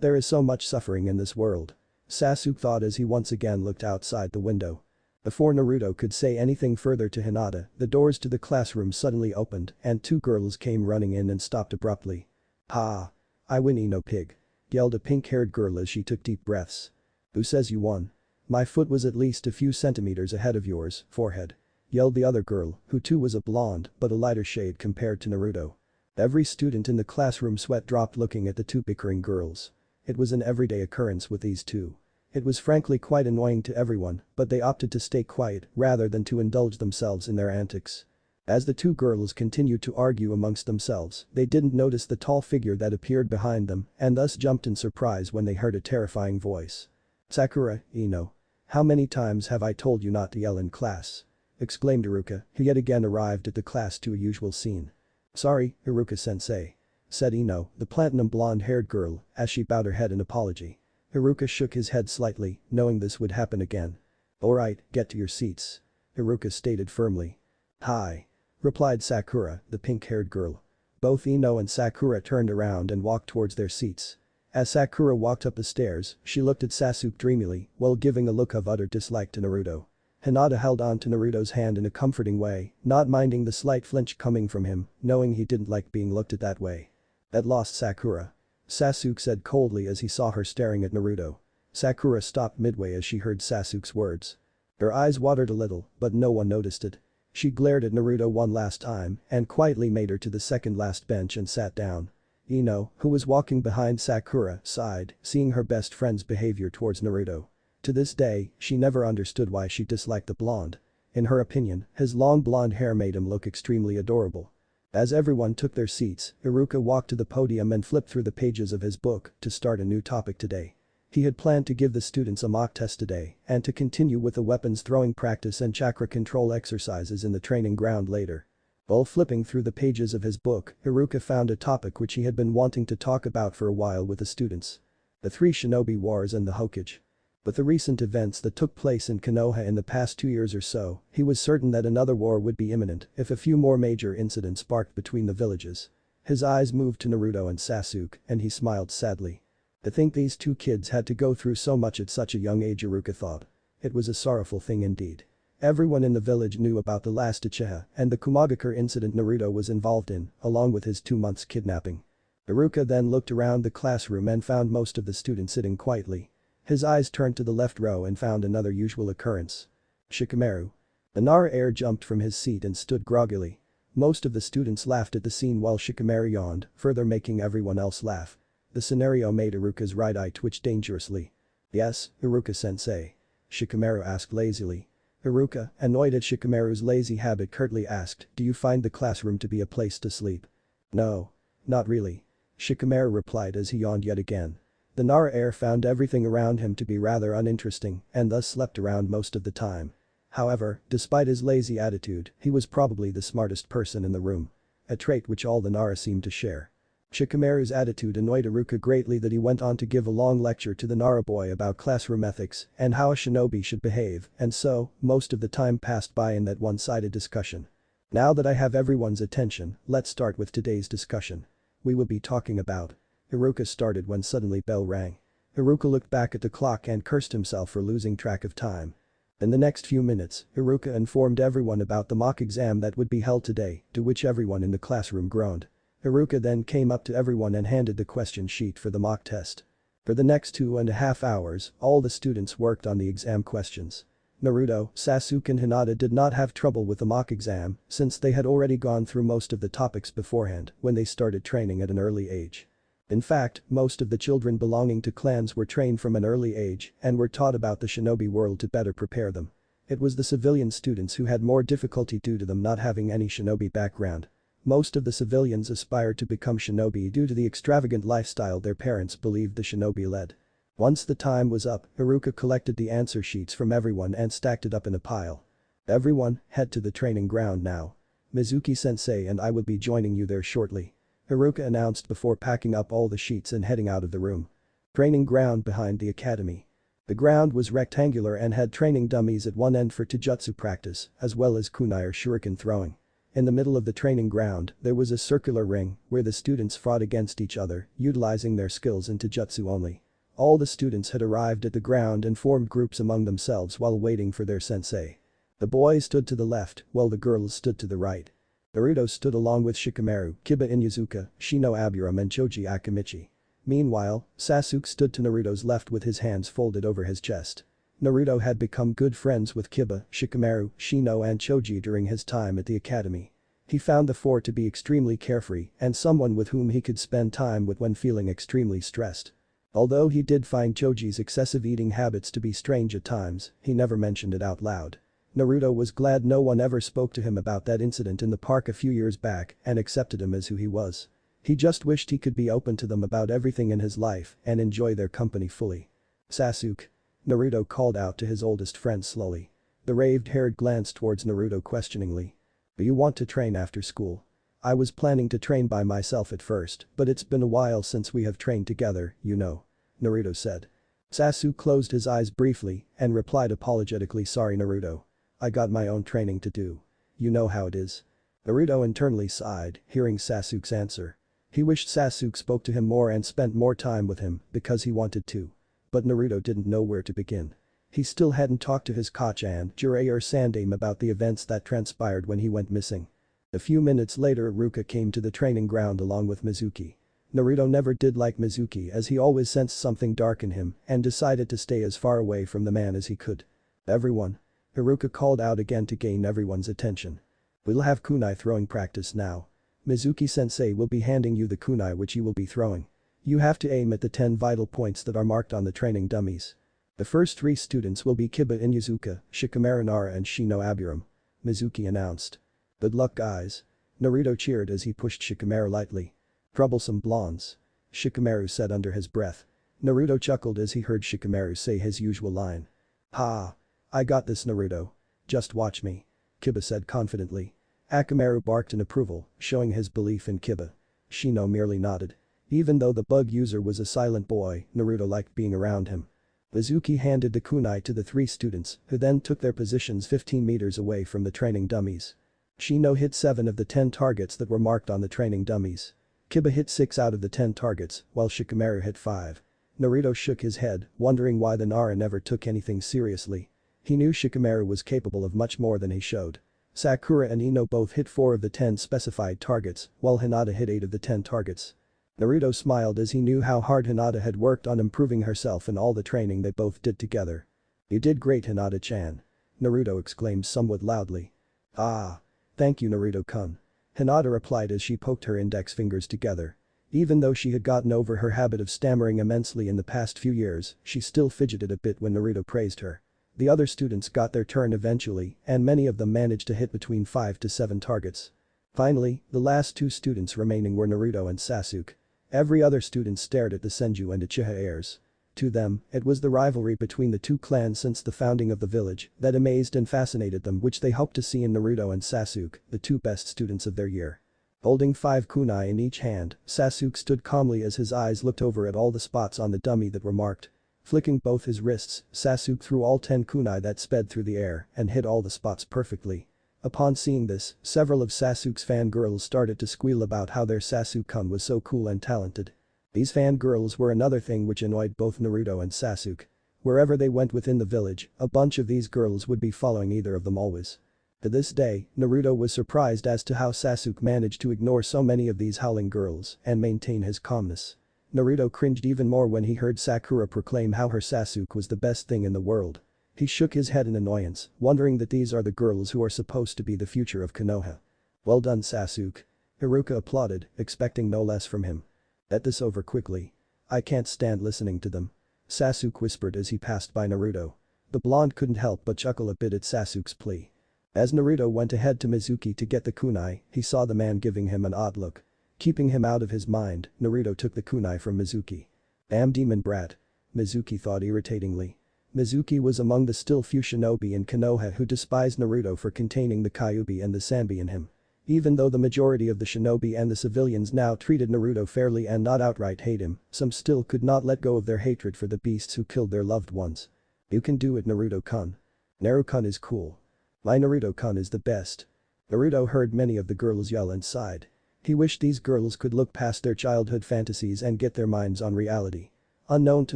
A: There is so much suffering in this world," Sasuke thought as he once again looked outside the window. Before Naruto could say anything further to Hinata, the doors to the classroom suddenly opened and two girls came running in and stopped abruptly. "Ha! I win, no pig," yelled a pink-haired girl as she took deep breaths. "Who says you won? My foot was at least a few centimeters ahead of yours, forehead," yelled the other girl, who too was a blonde but a lighter shade compared to Naruto. Every student in the classroom sweat dropped looking at the two bickering girls. It was an everyday occurrence with these two. It was frankly quite annoying to everyone, but they opted to stay quiet rather than to indulge themselves in their antics. As the two girls continued to argue amongst themselves, they didn't notice the tall figure that appeared behind them and thus jumped in surprise when they heard a terrifying voice. "Sakura, Ino. How many times have I told you not to yell in class?" exclaimed Iruka, who yet again arrived at the class to a usual scene. "Sorry, Iruka-sensei," said Ino, the platinum blonde-haired girl, as she bowed her head in apology. Iruka shook his head slightly, knowing this would happen again. "Alright, get to your seats," Iruka stated firmly. "Hi," replied Sakura, the pink-haired girl. Both Ino and Sakura turned around and walked towards their seats. As Sakura walked up the stairs, she looked at Sasuke dreamily while giving a look of utter dislike to Naruto. Hinata held on to Naruto's hand in a comforting way, not minding the slight flinch coming from him, knowing he didn't like being looked at that way. "That lost Sakura," Sasuke said coldly as he saw her staring at Naruto. Sakura stopped midway as she heard Sasuke's words. Her eyes watered a little, but no one noticed it. She glared at Naruto one last time and quietly made her to the second last bench and sat down. Ino, who was walking behind Sakura, sighed, seeing her best friend's behavior towards Naruto. To this day, she never understood why she disliked the blonde. In her opinion, his long blonde hair made him look extremely adorable. As everyone took their seats, Iruka walked to the podium and flipped through the pages of his book to start a new topic today. He had planned to give the students a mock test today and to continue with the weapons throwing practice and chakra control exercises in the training ground later. While flipping through the pages of his book, Iruka found a topic which he had been wanting to talk about for a while with the students. The three shinobi wars and the Hokage. With the recent events that took place in Konoha in the past 2 years or so, he was certain that another war would be imminent if a few more major incidents sparked between the villages. His eyes moved to Naruto and Sasuke, and he smiled sadly. To think these two kids had to go through so much at such a young age, Iruka thought. It was a sorrowful thing indeed. Everyone in the village knew about the last Uchiha and the Kumagakure incident Naruto was involved in, along with his 2 months kidnapping. Iruka then looked around the classroom and found most of the students sitting quietly. His eyes turned to the left row and found another usual occurrence. Shikamaru. The Nara heir jumped from his seat and stood groggily. Most of the students laughed at the scene while Shikamaru yawned, further making everyone else laugh. The scenario made Iruka's right eye twitch dangerously. "Yes, Iruka-sensei?" Shikamaru asked lazily. Iruka, annoyed at Shikamaru's lazy habit, curtly asked, "Do you find the classroom to be a place to sleep?" "No. Not really." Shikamaru replied as he yawned yet again. The Nara heir found everything around him to be rather uninteresting and thus slept around most of the time. However, despite his lazy attitude, he was probably the smartest person in the room. A trait which all the Nara seemed to share. Shikamaru's attitude annoyed Iruka greatly that he went on to give a long lecture to the Nara boy about classroom ethics and how a shinobi should behave, and so, most of the time passed by in that one-sided discussion. Now that I have everyone's attention, let's start with today's discussion. We will be talking about. Iruka started when suddenly bell rang. Iruka looked back at the clock and cursed himself for losing track of time. In the next few minutes, Iruka informed everyone about the mock exam that would be held today, to which everyone in the classroom groaned. Iruka then came up to everyone and handed the question sheet for the mock test. For the next 2.5 hours, all the students worked on the exam questions. Naruto, Sasuke and Hinata did not have trouble with the mock exam since they had already gone through most of the topics beforehand when they started training at an early age. In fact, most of the children belonging to clans were trained from an early age and were taught about the shinobi world to better prepare them. It was the civilian students who had more difficulty due to them not having any shinobi background. Most of the civilians aspired to become shinobi due to the extravagant lifestyle their parents believed the shinobi led. Once the time was up, Iruka collected the answer sheets from everyone and stacked it up in a pile. "Everyone, head to the training ground now. Mizuki-sensei and I will be joining you there shortly," Iruka announced before packing up all the sheets and heading out of the room. Training ground behind the academy. The ground was rectangular and had training dummies at one end for taijutsu practice, as well as kunai or shuriken throwing. In the middle of the training ground, there was a circular ring where the students fought against each other, utilizing their skills in taijutsu only. All the students had arrived at the ground and formed groups among themselves while waiting for their sensei. The boys stood to the left, while the girls stood to the right. Naruto stood along with Shikamaru, Kiba Inuzuka, Shino Aburame and Choji Akamichi. Meanwhile, Sasuke stood to Naruto's left with his hands folded over his chest. Naruto had become good friends with Kiba, Shikamaru, Shino and Choji during his time at the academy. He found the four to be extremely carefree and someone with whom he could spend time with when feeling extremely stressed. Although he did find Choji's excessive eating habits to be strange at times, he never mentioned it out loud. Naruto was glad no one ever spoke to him about that incident in the park a few years back and accepted him as who he was. He just wished he could be open to them about everything in his life and enjoy their company fully. "Sasuke?" Naruto called out to his oldest friend slowly. The raved-haired glanced towards Naruto questioningly. "Do you want to train after school?" "I was planning to train by myself at first, but it's been a while since we have trained together, you know," Naruto said. Sasuke closed his eyes briefly and replied apologetically, "Sorry Naruto. I got my own training to do. You know how it is." Naruto internally sighed, hearing Sasuke's answer. He wished Sasuke spoke to him more and spent more time with him because he wanted to. But Naruto didn't know where to begin. He still hadn't talked to his Kachan, Jiraiya or Sandaime about the events that transpired when he went missing. A few minutes later Iruka came to the training ground along with Mizuki. Naruto never did like Mizuki as he always sensed something dark in him and decided to stay as far away from the man as he could. "Everyone." Iruka called out again to gain everyone's attention. "We'll have kunai throwing practice now. Mizuki-sensei will be handing you the kunai which you will be throwing. You have to aim at the 10 vital points that are marked on the training dummies. The first 3 students will be Kiba Inuzuka, Shikamaru Nara and Shino Aburame," Mizuki announced. "Good luck guys." Naruto cheered as he pushed Shikamaru lightly. "Troublesome blondes," Shikamaru said under his breath. Naruto chuckled as he heard Shikamaru say his usual line. "Ha! I got this Naruto. Just watch me," Kiba said confidently. Akamaru barked in approval, showing his belief in Kiba. Shino merely nodded. Even though the bug user was a silent boy, Naruto liked being around him. Mizuki handed the kunai to the 3 students, who then took their positions 15 meters away from the training dummies. Shino hit 7 of the 10 targets that were marked on the training dummies. Kiba hit 6 out of the 10 targets, while Shikamaru hit 5. Naruto shook his head, wondering why the Nara never took anything seriously. He knew Shikamaru was capable of much more than he showed. Sakura and Ino both hit 4 of the 10 specified targets, while Hinata hit 8 of the 10 targets. Naruto smiled as he knew how hard Hinata had worked on improving herself in all the training they both did together. "You did great, Hinata-chan." Naruto exclaimed somewhat loudly. "Ah. Thank you, Naruto-kun." Hinata replied as she poked her index fingers together. Even though she had gotten over her habit of stammering immensely in the past few years, she still fidgeted a bit when Naruto praised her. The other students got their turn eventually, and many of them managed to hit between 5 to 7 targets. Finally, the last two students remaining were Naruto and Sasuke. Every other student stared at the Senju and Uchiha heirs. To them, it was the rivalry between the two clans since the founding of the village that amazed and fascinated them, which they hoped to see in Naruto and Sasuke, the two best students of their year. Holding 5 kunai in each hand, Sasuke stood calmly as his eyes looked over at all the spots on the dummy that were marked. Flicking both his wrists, Sasuke threw all 10 kunai that sped through the air and hit all the spots perfectly. Upon seeing this, several of Sasuke's fangirls started to squeal about how their Sasuke-kun was so cool and talented. These fangirls were another thing which annoyed both Naruto and Sasuke. Wherever they went within the village, a bunch of these girls would be following either of them always. To this day, Naruto was surprised as to how Sasuke managed to ignore so many of these howling girls and maintain his calmness. Naruto cringed even more when he heard Sakura proclaim how her Sasuke was the best thing in the world. He shook his head in annoyance, wondering that these are the girls who are supposed to be the future of Konoha. "Well done, Sasuke." Hiruka applauded, expecting no less from him. "Get this over quickly. I can't stand listening to them." Sasuke whispered as he passed by Naruto. The blonde couldn't help but chuckle a bit at Sasuke's plea. As Naruto went ahead to Mizuki to get the kunai, he saw the man giving him an odd look. Keeping him out of his mind, Naruto took the kunai from Mizuki. "Damn demon brat." Mizuki thought irritatingly. Mizuki was among the still few shinobi in Konoha who despised Naruto for containing the Kyubi and the Sanbi in him. Even though the majority of the shinobi and the civilians now treated Naruto fairly and not outright hate him, some still could not let go of their hatred for the beasts who killed their loved ones. "You can do it, Naruto-kun. Naru-kun is cool. My Naruto-kun is the best." Naruto heard many of the girls yell and sighed. He wished these girls could look past their childhood fantasies and get their minds on reality. Unknown to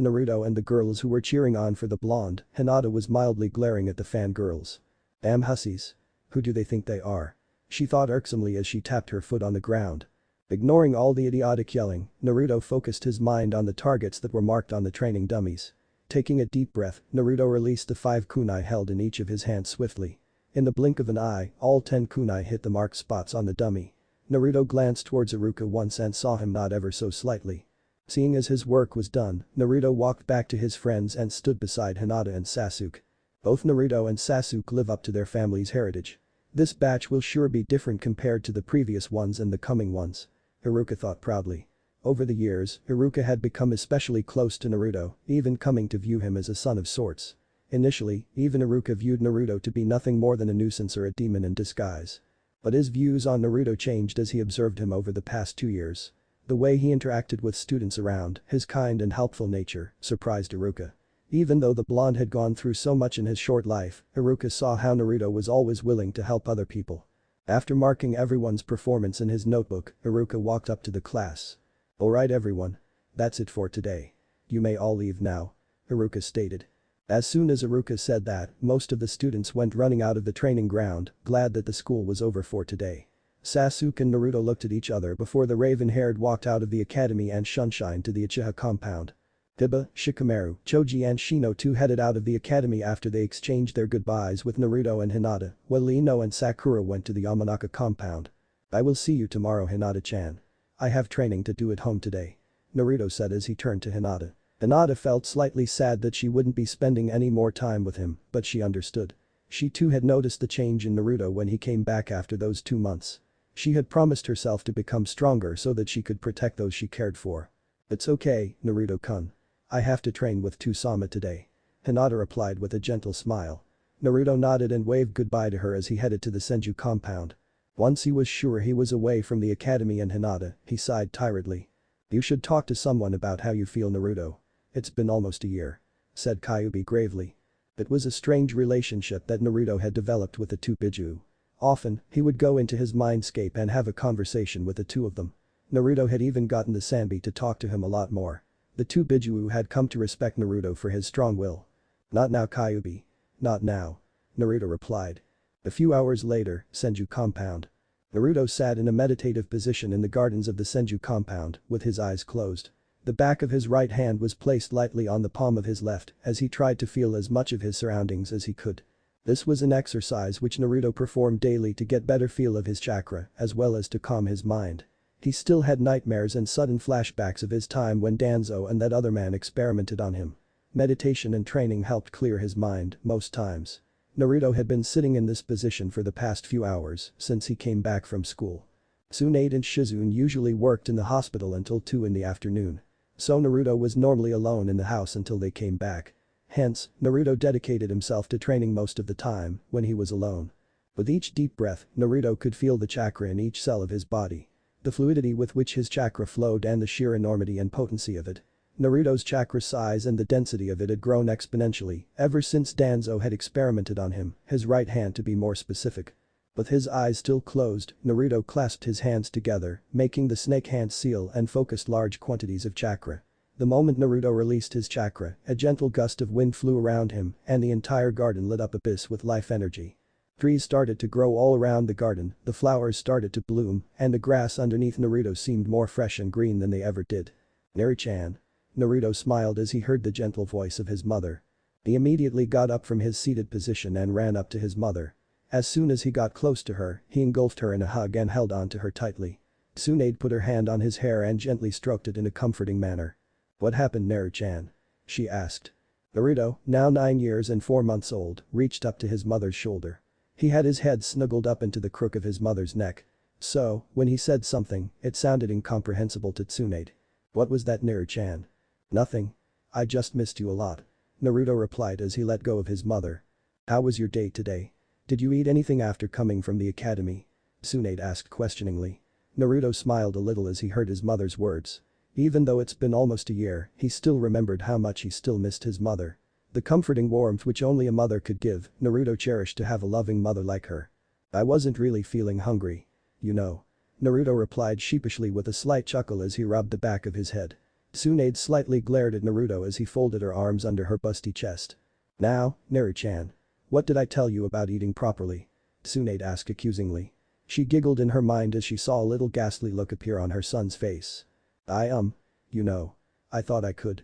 A: Naruto and the girls who were cheering on for the blonde, Hinata was mildly glaring at the fangirls. "Damn hussies. Who do they think they are?" she thought irksomely as she tapped her foot on the ground. Ignoring all the idiotic yelling, Naruto focused his mind on the targets that were marked on the training dummies. Taking a deep breath, Naruto released the 5 kunai held in each of his hands swiftly. In the blink of an eye, all 10 kunai hit the marked spots on the dummy. Naruto glanced towards Iruka once and saw him nod ever so slightly. Seeing as his work was done, Naruto walked back to his friends and stood beside Hinata and Sasuke. Both Naruto and Sasuke live up to their family's heritage. This batch will sure be different compared to the previous ones and the coming ones. Iruka thought proudly. Over the years, Iruka had become especially close to Naruto, even coming to view him as a son of sorts. Initially, even Iruka viewed Naruto to be nothing more than a nuisance or a demon in disguise. But his views on Naruto changed as he observed him over the past 2 years. The way he interacted with students around, his kind and helpful nature, surprised Iruka. Even though the blonde had gone through so much in his short life, Iruka saw how Naruto was always willing to help other people. After marking everyone's performance in his notebook, Iruka walked up to the class. "Alright everyone. That's it for today. You may all leave now," Iruka stated. As soon as Iruka said that, most of the students went running out of the training ground, glad that the school was over for today. Sasuke and Naruto looked at each other before the raven-haired walked out of the academy and Sunshine to the Uchiha compound. Kiba, Shikamaru, Choji and Shino too headed out of the academy after they exchanged their goodbyes with Naruto and Hinata, while Ino and Sakura went to the Yamanaka compound. "I will see you tomorrow, Hinata-chan. I have training to do at home today," Naruto said as he turned to Hinata. Hinata felt slightly sad that she wouldn't be spending any more time with him, but she understood. She too had noticed the change in Naruto when he came back after those 2 months. She had promised herself to become stronger so that she could protect those she cared for. "It's okay, Naruto-kun. I have to train with Tusama today," Hinata replied with a gentle smile. Naruto nodded and waved goodbye to her as he headed to the Senju compound. Once he was sure he was away from the academy and Hinata, he sighed tiredly. "You should talk to someone about how you feel, Naruto. It's been almost a year," said Kyubi gravely. It was a strange relationship that Naruto had developed with the two Bijuu. Often, he would go into his mindscape and have a conversation with the two of them. Naruto had even gotten the Sanbi to talk to him a lot more. The two Bijuu had come to respect Naruto for his strong will. "Not now, Kyubi. Not now," Naruto replied. A few hours later, Senju compound. Naruto sat in a meditative position in the gardens of the Senju compound, with his eyes closed. The back of his right hand was placed lightly on the palm of his left as he tried to feel as much of his surroundings as he could. This was an exercise which Naruto performed daily to get better feel of his chakra as well as to calm his mind. He still had nightmares and sudden flashbacks of his time when Danzo and that other man experimented on him. Meditation and training helped clear his mind most times. Naruto had been sitting in this position for the past few hours since he came back from school. Tsunade and Shizune usually worked in the hospital until 2 in the afternoon. So Naruto was normally alone in the house until they came back. Hence, Naruto dedicated himself to training most of the time when he was alone. With each deep breath, Naruto could feel the chakra in each cell of his body. The fluidity with which his chakra flowed and the sheer enormity and potency of it. Naruto's chakra size and the density of it had grown exponentially ever since Danzo had experimented on him, his right hand to be more specific. With his eyes still closed, Naruto clasped his hands together, making the snake hand seal and focused large quantities of chakra. The moment Naruto released his chakra, a gentle gust of wind flew around him and the entire garden lit up abyss with life energy. Trees started to grow all around the garden, the flowers started to bloom, and the grass underneath Naruto seemed more fresh and green than they ever did. "Neri-chan." Naruto smiled as he heard the gentle voice of his mother. He immediately got up from his seated position and ran up to his mother. As soon as he got close to her, he engulfed her in a hug and held on to her tightly. Tsunade put her hand on his hair and gently stroked it in a comforting manner. "What happened, Naru-chan?" she asked. Naruto, now 9 years and 4 months old, reached up to his mother's shoulder. He had his head snuggled up into the crook of his mother's neck. So, when he said something, it sounded incomprehensible to Tsunade. "What was that, Naru-chan?" "Nothing. I just missed you a lot," Naruto replied as he let go of his mother. "How was your day today? Did you eat anything after coming from the academy?" Tsunade asked questioningly. Naruto smiled a little as he heard his mother's words. Even though it's been almost a year, he still remembered how much he still missed his mother. The comforting warmth which only a mother could give, Naruto cherished to have a loving mother like her. "I wasn't really feeling hungry. You know." Naruto replied sheepishly with a slight chuckle as he rubbed the back of his head. Tsunade slightly glared at Naruto as he folded her arms under her busty chest. "Now, Naru-chan. What did I tell you about eating properly?" Tsunade asked accusingly. She giggled in her mind as she saw a little ghastly look appear on her son's face. You know. I thought I could.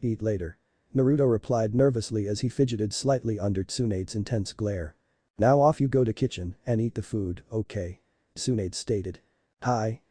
A: Eat later." Naruto replied nervously as he fidgeted slightly under Tsunade's intense glare. "Now off you go to kitchen and eat the food, okay?" Tsunade stated. Hi,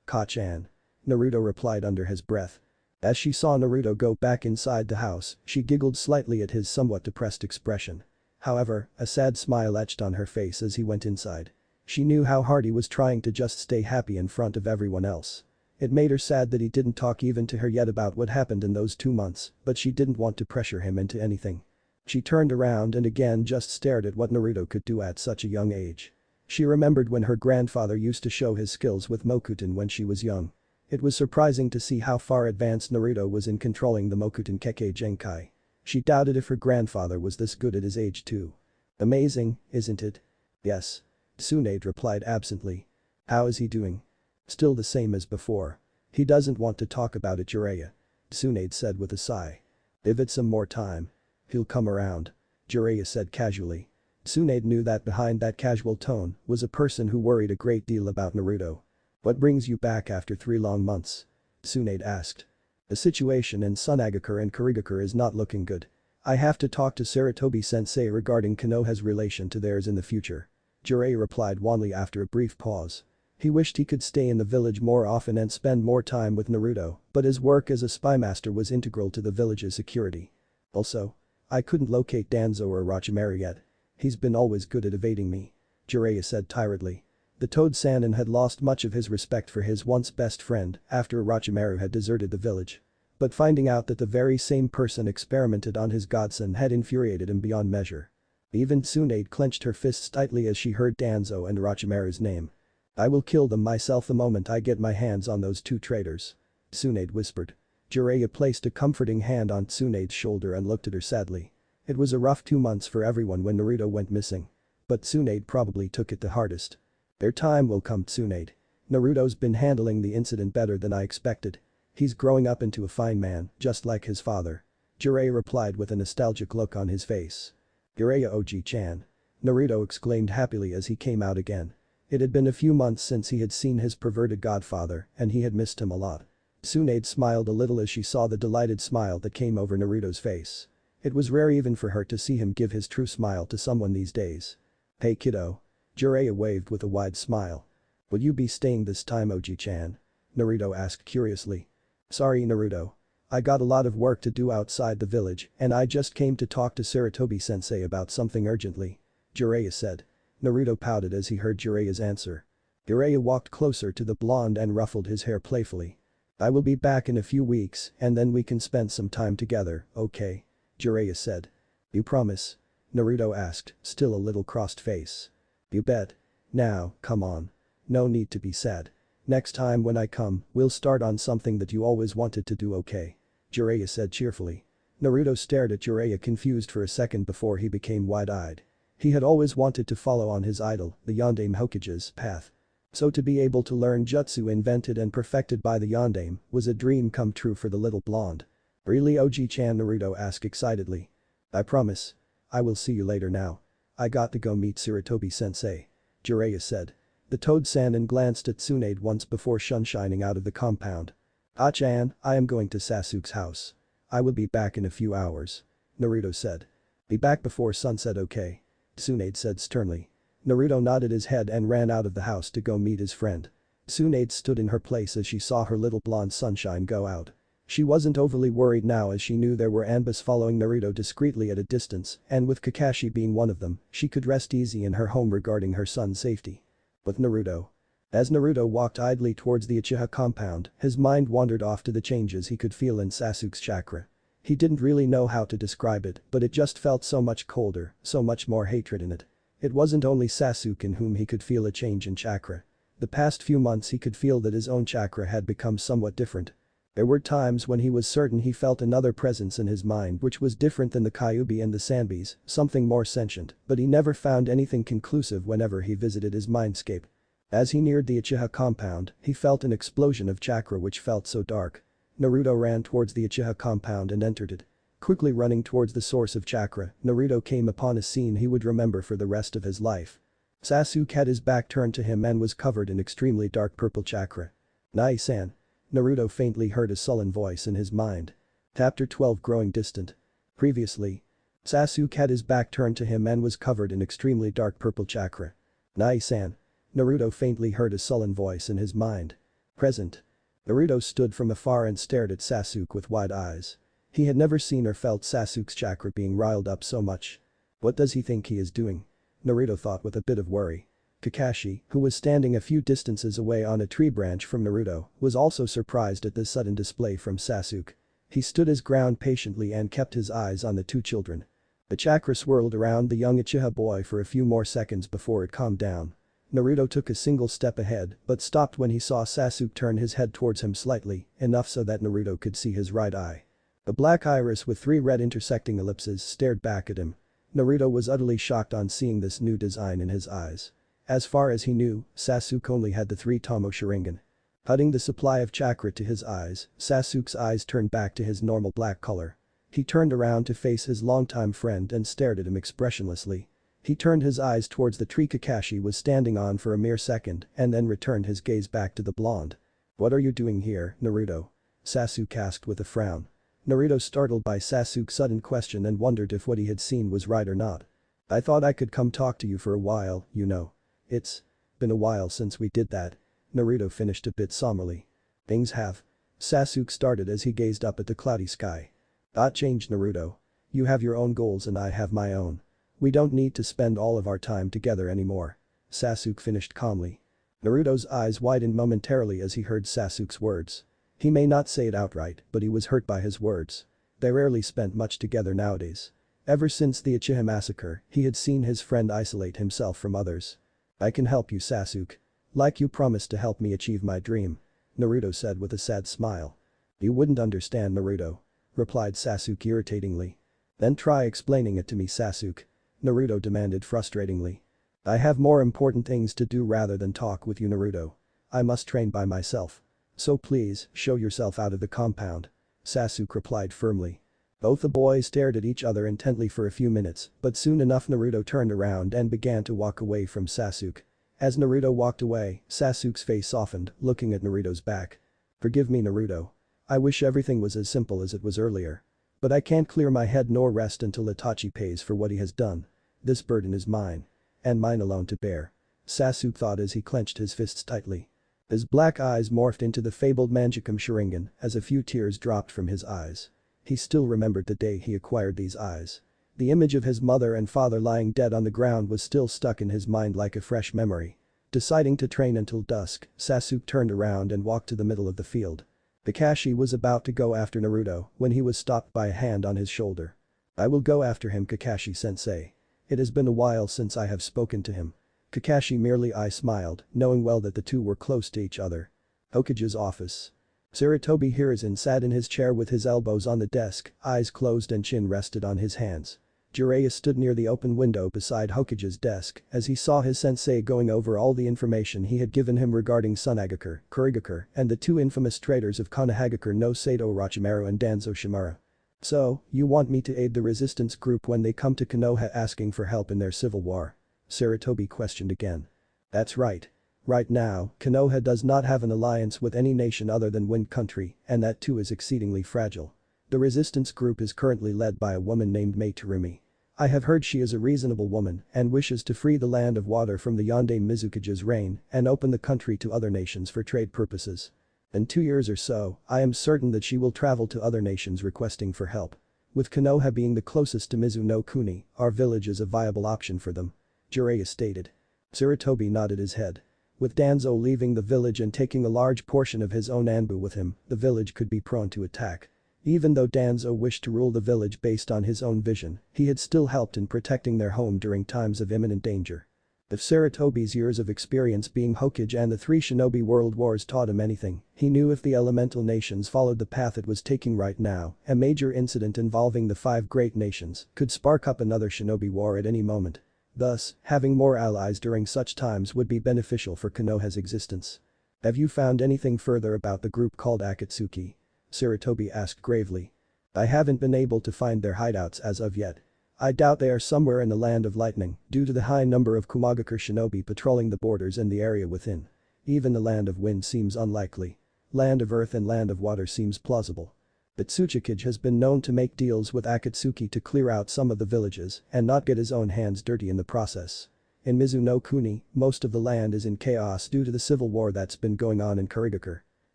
A: Ka-chan," Naruto replied under his breath. As she saw Naruto go back inside the house, she giggled slightly at his somewhat depressed expression. However, a sad smile etched on her face as he went inside. She knew how hard he was trying to just stay happy in front of everyone else. It made her sad that he didn't talk even to her yet about what happened in those 2 months, but she didn't want to pressure him into anything. She turned around and again just stared at what Naruto could do at such a young age. She remembered when her grandfather used to show his skills with Mokuton when she was young. It was surprising to see how far advanced Naruto was in controlling the Mokuton Kekkei Genkai. She doubted if her grandfather was this good at his age too. "Amazing, isn't it?" "Yes." Tsunade replied absently. "How is he doing?" "Still the same as before. He doesn't want to talk about it, Jiraiya," Tsunade said with a sigh. "Give it some more time. He'll come around," Jiraiya said casually. Tsunade knew that behind that casual tone was a person who worried a great deal about Naruto. "What brings you back after 3 long months?" Tsunade asked. "The situation in Sunagakure and Kurigakure is not looking good. I have to talk to Sarutobi-sensei regarding Konoha's relation to theirs in the future," Jiraiya replied wanly after a brief pause. He wished he could stay in the village more often and spend more time with Naruto, but his work as a spy master was integral to the village's security. "Also, I couldn't locate Danzo or Orochimaru yet. He's been always good at evading me," Jiraiya said tiredly. The Toad Sannin had lost much of his respect for his once best friend after Orochimaru had deserted the village. But finding out that the very same person experimented on his godson had infuriated him beyond measure. Even Tsunade clenched her fists tightly as she heard Danzo and Orochimaru's name. "I will kill them myself the moment I get my hands on those 2 traitors," Tsunade whispered. Jiraiya placed a comforting hand on Tsunade's shoulder and looked at her sadly. It was a rough 2 months for everyone when Naruto went missing. But Tsunade probably took it the hardest. "Their time will come, Tsunade. Naruto's been handling the incident better than I expected. He's growing up into a fine man, just like his father," Jiraiya replied with a nostalgic look on his face. "Jiraiya Oji-chan," Naruto exclaimed happily as he came out again. It had been a few months since he had seen his perverted godfather and he had missed him a lot. Tsunade smiled a little as she saw the delighted smile that came over Naruto's face. It was rare even for her to see him give his true smile to someone these days. "Hey kiddo." Jiraiya waved with a wide smile. "Will you be staying this time, Oji-chan?" Naruto asked curiously. "Sorry Naruto. I got a lot of work to do outside the village and I just came to talk to Sarutobi-sensei about something urgently," Jiraiya said. Naruto pouted as he heard Jiraiya's answer. Jiraiya walked closer to the blonde and ruffled his hair playfully. "I will be back in a few weeks and then we can spend some time together, okay?" Jiraiya said. "You promise?" Naruto asked, still a little crossed face. "You bet. Now, come on. No need to be sad. Next time when I come, we'll start on something that you always wanted to do, okay?" Jiraiya said cheerfully. Naruto stared at Jiraiya confused for a second before he became wide-eyed. He had always wanted to follow on his idol, the Yondaime Hokage's path. So to be able to learn jutsu invented and perfected by the Yondaime was a dream come true for the little blonde. "Really Oji-chan?" Naruto asked excitedly. "I promise. I will see you later now. I got to go meet Sarutobi-sensei," Jiraiya said. The Toad-san glanced at Tsunade once before sunshining out of the compound. "Ah-chan, I am going to Sasuke's house. I will be back in a few hours," Naruto said. "Be back before sunset, okay?" Tsunade said sternly. Naruto nodded his head and ran out of the house to go meet his friend. Tsunade stood in her place as she saw her little blonde sunshine go out. She wasn't overly worried now as she knew there were Anbus following Naruto discreetly at a distance and with Kakashi being one of them, she could rest easy in her home regarding her son's safety. With Naruto. As Naruto walked idly towards the Uchiha compound, his mind wandered off to the changes he could feel in Sasuke's chakra. He didn't really know how to describe it, but it just felt so much colder, so much more hatred in it. It wasn't only Sasuke in whom he could feel a change in chakra. The past few months he could feel that his own chakra had become somewhat different. There were times when he was certain he felt another presence in his mind which was different than the Kyubi and the Sanbis, something more sentient, but he never found anything conclusive whenever he visited his mindscape. As he neared the Uchiha compound, he felt an explosion of chakra which felt so dark. Naruto ran towards the Uchiha compound and entered it. Quickly running towards the source of chakra, Naruto came upon a scene he would remember for the rest of his life. Sasuke had his back turned to him and was covered in extremely dark purple chakra. "Nai-san." Naruto faintly heard a sullen voice in his mind. Chapter 12 Growing Distant. Previously. Sasuke had his back turned to him and was covered in extremely dark purple chakra. "Nai-san." Naruto faintly heard a sullen voice in his mind. Present. Naruto stood from afar and stared at Sasuke with wide eyes. He had never seen or felt Sasuke's chakra being riled up so much. What does he think he is doing? Naruto thought with a bit of worry. Kakashi, who was standing a few distances away on a tree branch from Naruto, was also surprised at this sudden display from Sasuke. He stood his ground patiently and kept his eyes on the two children. The chakra swirled around the young Uchiha boy for a few more seconds before it calmed down. Naruto took a single step ahead but stopped when he saw Sasuke turn his head towards him slightly, enough so that Naruto could see his right eye. A black iris with 3 red intersecting ellipses stared back at him. Naruto was utterly shocked on seeing this new design in his eyes. As far as he knew, Sasuke only had the 3 Tomo Sharingan. Cutting the supply of chakra to his eyes, Sasuke's eyes turned back to his normal black color. He turned around to face his longtime friend and stared at him expressionlessly. He turned his eyes towards the tree Kakashi was standing on for a mere second and then returned his gaze back to the blonde. "What are you doing here, Naruto?" Sasuke asked with a frown. Naruto startled by Sasuke's sudden question and wondered if what he had seen was right or not. "I thought I could come talk to you for a while, you know. It's been a while since we did that," Naruto finished a bit somberly. "Things have." Sasuke started as he gazed up at the cloudy sky. "That changed, Naruto. You have your own goals and I have my own. We don't need to spend all of our time together anymore," Sasuke finished calmly. Naruto's eyes widened momentarily as he heard Sasuke's words. He may not say it outright, but he was hurt by his words. They rarely spent much together nowadays. Ever since the Uchiha massacre, he had seen his friend isolate himself from others. "I can help you, Sasuke. Like you promised to help me achieve my dream," Naruto said with a sad smile. "You wouldn't understand, Naruto," replied Sasuke irritatingly. "Then try explaining it to me, Sasuke," Naruto demanded frustratingly. "I have more important things to do rather than talk with you, Naruto. I must train by myself. So please, show yourself out of the compound," Sasuke replied firmly. Both the boys stared at each other intently for a few minutes, but soon enough Naruto turned around and began to walk away from Sasuke. As Naruto walked away, Sasuke's face softened, looking at Naruto's back. Forgive me, Naruto. I wish everything was as simple as it was earlier. But I can't clear my head nor rest until Itachi pays for what he has done. This burden is mine. And mine alone to bear. Sasuke thought as he clenched his fists tightly. His black eyes morphed into the fabled Manjikam Sharingan as a few tears dropped from his eyes. He still remembered the day he acquired these eyes. The image of his mother and father lying dead on the ground was still stuck in his mind like a fresh memory. Deciding to train until dusk, Sasuke turned around and walked to the middle of the field. Kakashi was about to go after Naruto when he was stopped by a hand on his shoulder. I will go after him, Kakashi-sensei. It has been a while since I have spoken to him. Kakashi merely smiled, knowing well that the two were close to each other. Hokage's office. Sarutobi Hiruzen sat in his chair with his elbows on the desk, eyes closed and chin rested on his hands. Jiraiya stood near the open window beside Hokage's desk as he saw his sensei going over all the information he had given him regarding Tsunagakure, Kurigakure, and the two infamous traitors of Konohagakure no Sato Orochimaru and Danzo Shimura. So, you want me to aid the resistance group when they come to Konoha asking for help in their civil war? Sarutobi questioned again. That's right. Right now, Konoha does not have an alliance with any nation other than Wind Country, and that too is exceedingly fragile. The resistance group is currently led by a woman named Mei Terumi. I have heard she is a reasonable woman and wishes to free the land of water from the Yonde Mizukage's reign and open the country to other nations for trade purposes. In 2 years or so, I am certain that she will travel to other nations requesting for help. With Konoha being the closest to Mizu no Kuni, our village is a viable option for them. Jiraiya stated. Sarutobi nodded his head. With Danzo leaving the village and taking a large portion of his own Anbu with him, the village could be prone to attack. Even though Danzo wished to rule the village based on his own vision, he had still helped in protecting their home during times of imminent danger. If Sarutobi's years of experience being Hokage and the 3 shinobi world wars taught him anything, he knew if the elemental nations followed the path it was taking right now, a major incident involving the 5 great nations could spark up another shinobi war at any moment. Thus, having more allies during such times would be beneficial for Konoha's existence. Have you found anything further about the group called Akatsuki? Sarutobi asked gravely. I haven't been able to find their hideouts as of yet. I doubt they are somewhere in the Land of Lightning due to the high number of Kumagakure shinobi patrolling the borders and the area within. Even the Land of Wind seems unlikely. Land of Earth and Land of Water seems plausible. But Tsuchikage has been known to make deals with Akatsuki to clear out some of the villages and not get his own hands dirty in the process. In Mizu no Kuni, most of the land is in chaos due to the civil war that's been going on in Kurigakure.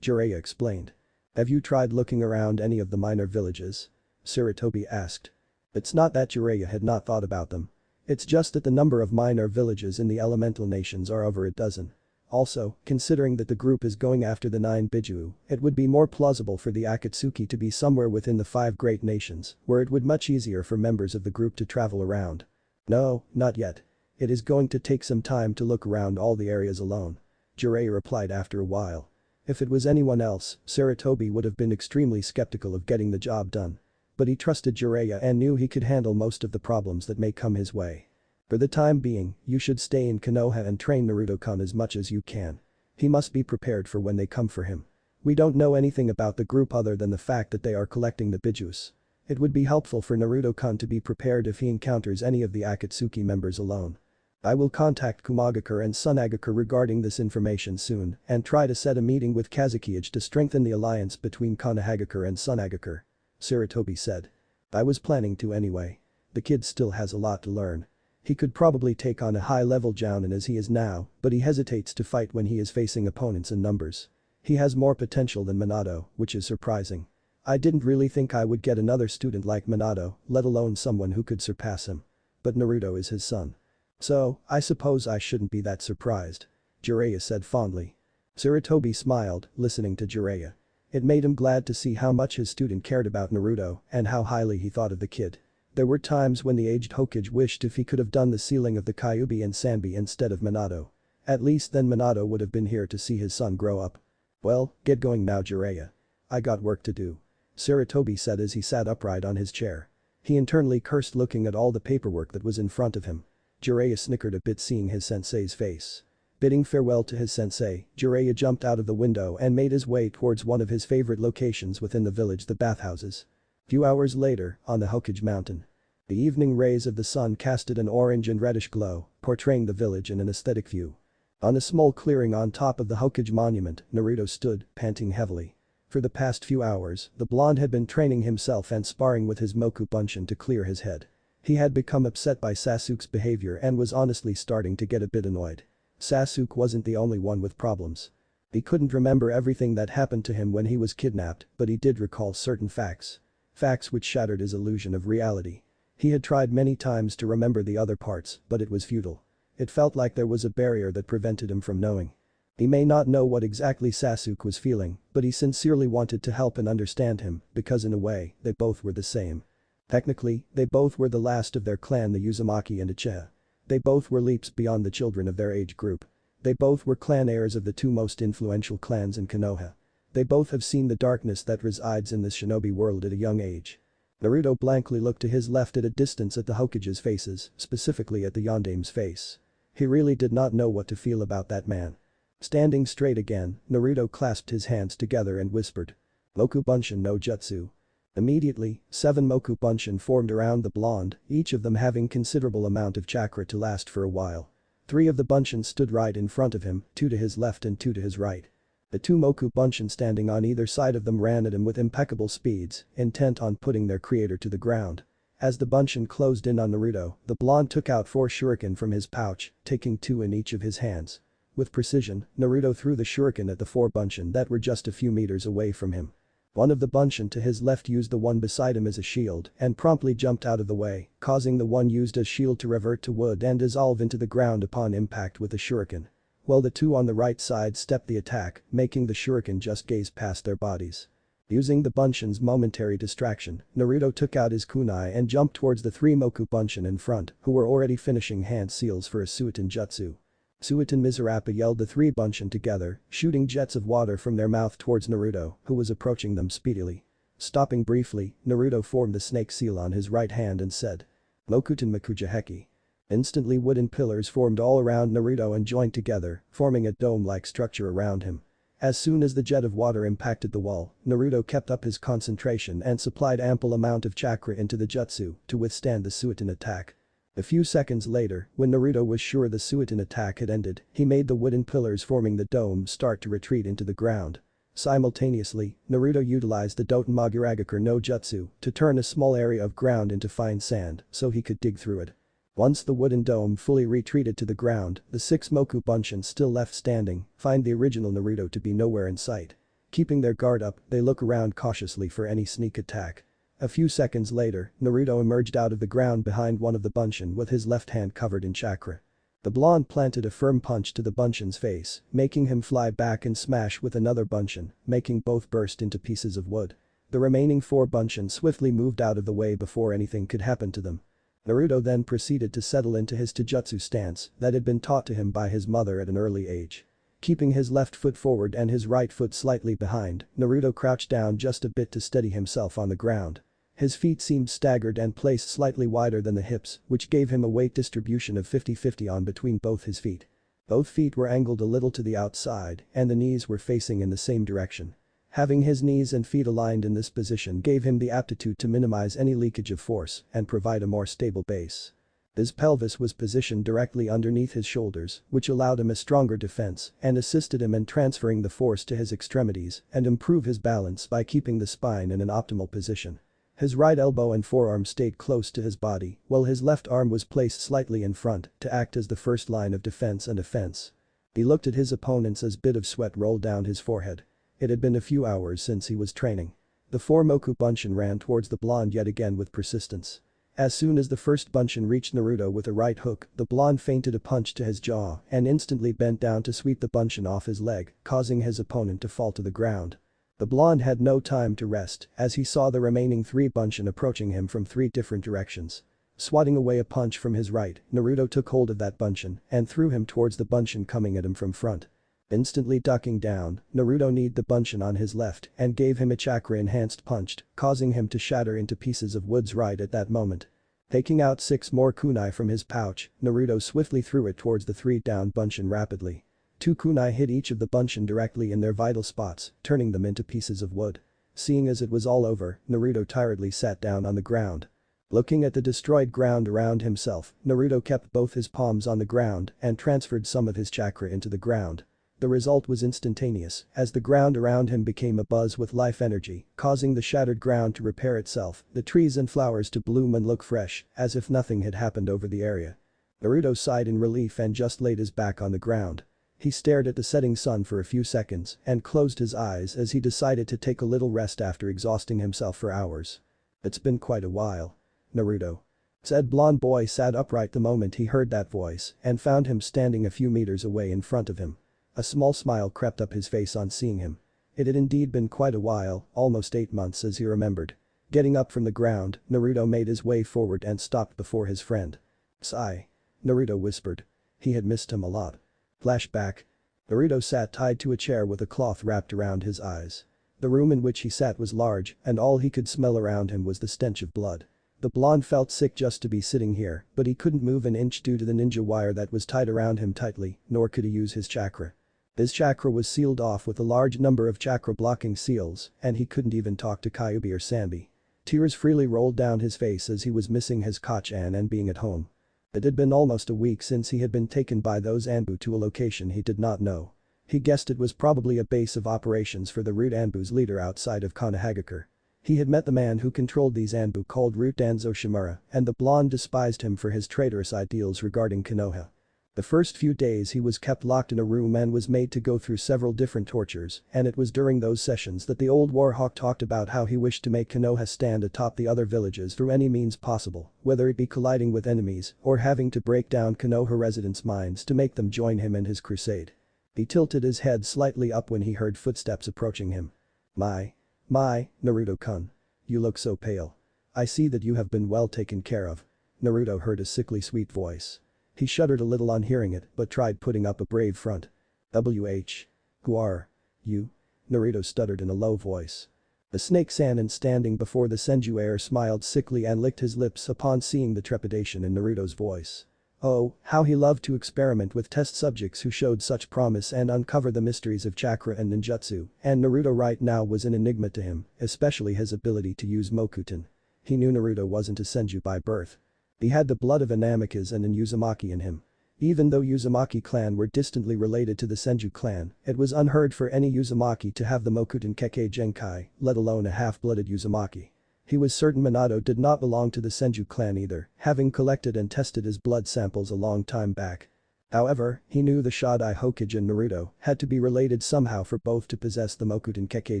A: Jiraiya explained. Have you tried looking around any of the minor villages? Sarutobi asked. It's not that Jiraiya had not thought about them. It's just that the number of minor villages in the elemental nations are over a dozen. Also, considering that the group is going after the 9 Bijuu, it would be more plausible for the Akatsuki to be somewhere within the 5 great nations, where it would much easier for members of the group to travel around. No, not yet. It is going to take some time to look around all the areas alone. Jiraiya replied after a while. If it was anyone else, Sarutobi would have been extremely skeptical of getting the job done. But he trusted Jiraiya and knew he could handle most of the problems that may come his way. For the time being, you should stay in Konoha and train Naruto-kun as much as you can. He must be prepared for when they come for him. We don't know anything about the group other than the fact that they are collecting the Bijuus. It would be helpful for Naruto-kun to be prepared if he encounters any of the Akatsuki members alone. I will contact Kumagakure and Tsunagakure regarding this information soon and try to set a meeting with Kazekage to strengthen the alliance between Konohagakure and Tsunagakure. Sarutobi said. I was planning to anyway. The kid still has a lot to learn. He could probably take on a high-level jounin as he is now, but he hesitates to fight when he is facing opponents in numbers. He has more potential than Minato, which is surprising. I didn't really think I would get another student like Minato, let alone someone who could surpass him. But Naruto is his son. So, I suppose I shouldn't be that surprised. Jiraiya said fondly. Sarutobi smiled, listening to Jiraiya. It made him glad to see how much his student cared about Naruto and how highly he thought of the kid. There were times when the aged Hokage wished if he could have done the sealing of the Kyubi and Sanbi instead of Minato. At least then Minato would have been here to see his son grow up. Well, get going now, Jiraiya. I got work to do. Sarutobi said as he sat upright on his chair. He internally cursed looking at all the paperwork that was in front of him. Jiraiya snickered a bit seeing his sensei's face. Bidding farewell to his sensei, Jiraiya jumped out of the window and made his way towards one of his favorite locations within the village, the bathhouses. Few hours later, on the Hokage mountain. The evening rays of the sun casted an orange and reddish glow, portraying the village in an aesthetic view. On a small clearing on top of the Hokage monument, Naruto stood, panting heavily. For the past few hours, the blonde had been training himself and sparring with his Moku Bunshin to clear his head. He had become upset by Sasuke's behavior and was honestly starting to get a bit annoyed. Sasuke wasn't the only one with problems. He couldn't remember everything that happened to him when he was kidnapped, but he did recall certain facts. Facts which shattered his illusion of reality. He had tried many times to remember the other parts, but it was futile. It felt like there was a barrier that prevented him from knowing. He may not know what exactly Sasuke was feeling, but he sincerely wanted to help and understand him, because in a way, they both were the same. Technically, they both were the last of their clan, the Uzumaki and Uchiha. They both were leaps beyond the children of their age group. They both were clan heirs of the two most influential clans in Konoha. They both have seen the darkness that resides in this shinobi world at a young age. Naruto blankly looked to his left at a distance at the Hokage's faces, specifically at the Yondame's face. He really did not know what to feel about that man. Standing straight again, Naruto clasped his hands together and whispered. Moku Bunshin no Jutsu. Immediately, 7 Moku Bunshin formed around the blonde, each of them having considerable amount of chakra to last for a while. 3 of the Bunshin stood right in front of him, 2 to his left and 2 to his right. The 2 Moku Bunshin standing on either side of them ran at him with impeccable speeds, intent on putting their creator to the ground. As the Bunshin closed in on Naruto, the blonde took out 4 shuriken from his pouch, taking 2 in each of his hands. With precision, Naruto threw the shuriken at the 4 Bunshin that were just a few meters away from him. One of the Bunshin to his left used the one beside him as a shield and promptly jumped out of the way, causing the one used as shield to revert to wood and dissolve into the ground upon impact with the shuriken. While the 2 on the right side stepped the attack, making the shuriken just gaze past their bodies. Using the Bunshin's momentary distraction, Naruto took out his kunai and jumped towards the 3 Moku Bunshin in front, who were already finishing hand seals for a Suiton Jutsu. Suiton Mizurappa yelled the 3 Bunshin together, shooting jets of water from their mouth towards Naruto, who was approaching them speedily. Stopping briefly, Naruto formed the snake seal on his right hand and said. Mokuton Makuja Heki. Instantly wooden pillars formed all around Naruto and joined together, forming a dome-like structure around him. As soon as the jet of water impacted the wall, Naruto kept up his concentration and supplied ample amount of chakra into the jutsu to withstand the Suiton attack. A few seconds later, when Naruto was sure the Suiton attack had ended, he made the wooden pillars forming the dome start to retreat into the ground. Simultaneously, Naruto utilized the Doton Maguragakure no Jutsu to turn a small area of ground into fine sand so he could dig through it. Once the wooden dome fully retreated to the ground, the 6 Moku Bunshin still left standing find the original Naruto to be nowhere in sight. Keeping their guard up, they look around cautiously for any sneak attack. A few seconds later, Naruto emerged out of the ground behind one of the Bunshin with his left hand covered in chakra. The blonde planted a firm punch to the Bunshin's face, making him fly back and smash with another Bunshin, making both burst into pieces of wood. The remaining 4 Bunshin swiftly moved out of the way before anything could happen to them. Naruto then proceeded to settle into his taijutsu stance that had been taught to him by his mother at an early age. Keeping his left foot forward and his right foot slightly behind, Naruto crouched down just a bit to steady himself on the ground. His feet seemed staggered and placed slightly wider than the hips, which gave him a weight distribution of 50-50 on between both his feet. Both feet were angled a little to the outside and the knees were facing in the same direction. Having his knees and feet aligned in this position gave him the aptitude to minimize any leakage of force and provide a more stable base. His pelvis was positioned directly underneath his shoulders, which allowed him a stronger defense and assisted him in transferring the force to his extremities and improve his balance by keeping the spine in an optimal position. His right elbow and forearm stayed close to his body, while his left arm was placed slightly in front to act as the first line of defense and offense. He looked at his opponents as a bit of sweat rolled down his forehead. It had been a few hours since he was training. The 4 Moku Bunshin ran towards the blonde yet again with persistence. As soon as the first Bunshin reached Naruto with a right hook, the blonde feinted a punch to his jaw and instantly bent down to sweep the Bunshin off his leg, causing his opponent to fall to the ground. The blonde had no time to rest as he saw the remaining 3 Bunshin approaching him from 3 different directions. Swatting away a punch from his right, Naruto took hold of that Bunshin and threw him towards the Bunshin coming at him from front. Instantly ducking down, Naruto kneed the Bunshin on his left and gave him a chakra-enhanced punch, causing him to shatter into pieces of woods right at that moment. Taking out 6 more kunai from his pouch, Naruto swiftly threw it towards the 3 down Bunshin rapidly. 2 kunai hit each of the Bunshin directly in their vital spots, turning them into pieces of wood. Seeing as it was all over, Naruto tiredly sat down on the ground. Looking at the destroyed ground around himself, Naruto kept both his palms on the ground and transferred some of his chakra into the ground. The result was instantaneous, as the ground around him became abuzz with life energy, causing the shattered ground to repair itself, the trees and flowers to bloom and look fresh, as if nothing had happened over the area. Naruto sighed in relief and just laid his back on the ground. He stared at the setting sun for a few seconds and closed his eyes as he decided to take a little rest after exhausting himself for hours. It's been quite a while. Naruto. Said blonde boy sat upright the moment he heard that voice and found him standing a few meters away in front of him. A small smile crept up his face on seeing him. It had indeed been quite a while, almost 8 months as he remembered. Getting up from the ground, Naruto made his way forward and stopped before his friend. Sigh. Naruto whispered. He had missed him a lot. Flashback. Naruto sat tied to a chair with a cloth wrapped around his eyes. The room in which he sat was large and all he could smell around him was the stench of blood. The blonde felt sick just to be sitting here, but he couldn't move an inch due to the ninja wire that was tied around him tightly, nor could he use his chakra. His chakra was sealed off with a large number of chakra-blocking seals, and he couldn't even talk to Kyubi or Sanbi. Tears freely rolled down his face as he was missing his Kachan and being at home. It had been almost a week since he had been taken by those Anbu to a location he did not know. He guessed it was probably a base of operations for the Root Anbu's leader outside of Konohagakure. He had met the man who controlled these Anbu called Root Danzo Shimura, and the blonde despised him for his traitorous ideals regarding Konoha. The first few days he was kept locked in a room and was made to go through several different tortures, and it was during those sessions that the old warhawk talked about how he wished to make Konoha stand atop the other villages through any means possible, whether it be colliding with enemies or having to break down Konoha residents' minds to make them join him in his crusade. He tilted his head slightly up when he heard footsteps approaching him. My, Naruto-kun. You look so pale. I see that you have been well taken care of. Naruto heard a sickly sweet voice. He shuddered a little on hearing it but tried putting up a brave front. Who are you? Naruto stuttered in a low voice. The snake Sannin standing before the Senju heir smiled sickly and licked his lips upon seeing the trepidation in Naruto's voice. Oh, how he loved to experiment with test subjects who showed such promise and uncover the mysteries of chakra and ninjutsu, and Naruto right now was an enigma to him, especially his ability to use Mokuton. He knew Naruto wasn't a Senju by birth. He had the blood of an Amicus and an Uzumaki in him. Even though Uzumaki clan were distantly related to the Senju clan, it was unheard for any Uzumaki to have the Mokuton Kekkei Genkai, let alone a half-blooded Uzumaki. He was certain Minato did not belong to the Senju clan either, having collected and tested his blood samples a long time back. However, he knew the Shadowy Hokage and Naruto had to be related somehow for both to possess the Mokuton Kekkei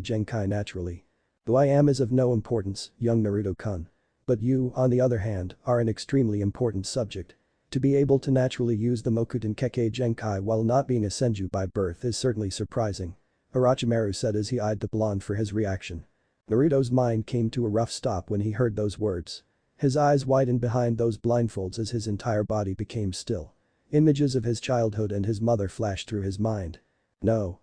A: Genkai naturally. Though I am is of no importance, young Naruto-kun. But you, on the other hand, are an extremely important subject. To be able to naturally use the Mokuton Kekkei Genkai while not being a Senju by birth is certainly surprising. Orochimaru said as he eyed the blonde for his reaction. Naruto's mind came to a rough stop when he heard those words. His eyes widened behind those blindfolds as his entire body became still. Images of his childhood and his mother flashed through his mind. No.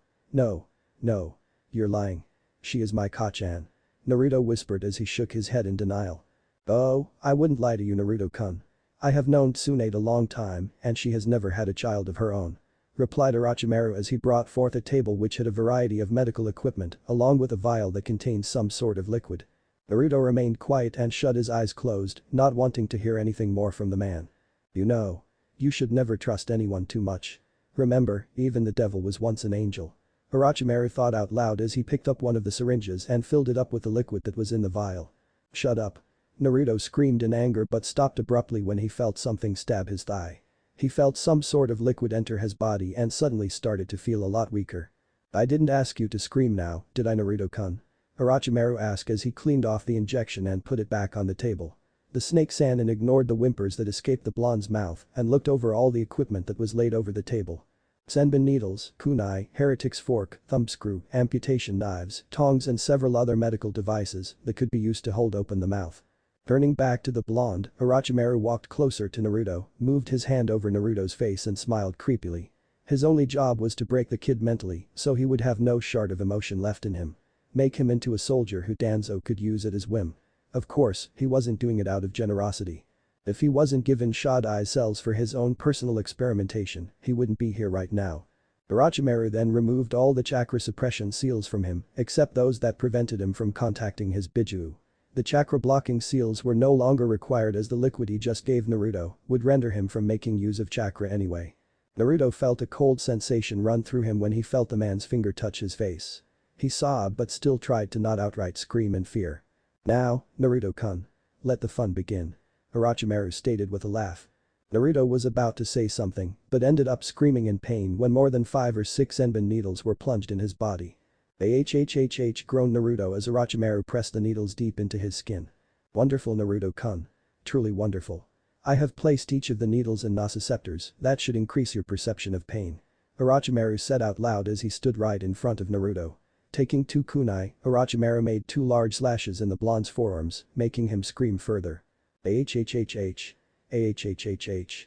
A: You're lying. She is my Kachan. Naruto whispered as he shook his head in denial. Oh, I wouldn't lie to you, Naruto-kun. I have known Tsunade a long time and she has never had a child of her own. Replied Orochimaru as he brought forth a table which had a variety of medical equipment along with a vial that contained some sort of liquid. Naruto remained quiet and shut his eyes closed, not wanting to hear anything more from the man. You know. You should never trust anyone too much. Remember, even the devil was once an angel. Orochimaru thought out loud as he picked up one of the syringes and filled it up with the liquid that was in the vial. Shut up. Naruto screamed in anger but stopped abruptly when he felt something stab his thigh. He felt some sort of liquid enter his body and suddenly started to feel a lot weaker. I didn't ask you to scream now, did I, Naruto-kun? Orochimaru asked as he cleaned off the injection and put it back on the table. The snake Sannin ignored the whimpers that escaped the blonde's mouth and looked over all the equipment that was laid over the table. Senbon needles, kunai, heretic's fork, thumbscrew, amputation knives, tongs and several other medical devices that could be used to hold open the mouth. Turning back to the blonde, Orochimaru walked closer to Naruto, moved his hand over Naruto's face and smiled creepily. His only job was to break the kid mentally so he would have no shard of emotion left in him. Make him into a soldier who Danzo could use at his whim. Of course, he wasn't doing it out of generosity. If he wasn't given Shadowy cells for his own personal experimentation, he wouldn't be here right now. Orochimaru then removed all the chakra suppression seals from him, except those that prevented him from contacting his Bijuu. The chakra blocking seals were no longer required as the liquid he just gave Naruto would render him from making use of chakra anyway. Naruto felt a cold sensation run through him when he felt the man's finger touch his face. He sobbed but still tried to not outright scream in fear. "Now, Naruto-kun. Let the fun begin," Orochimaru stated with a laugh. Naruto was about to say something but ended up screaming in pain when more than 5 or 6 enbin needles were plunged in his body. "Ahhhh," groaned Naruto as Orochimaru pressed the needles deep into his skin. "Wonderful, Naruto-kun. Truly wonderful. I have placed each of the needles in nociceptors that should increase your perception of pain," Orochimaru said out loud as he stood right in front of Naruto. Taking 2 kunai, Orochimaru made 2 large slashes in the blonde's forearms, making him scream further. "Ahhhh. Ahhhh.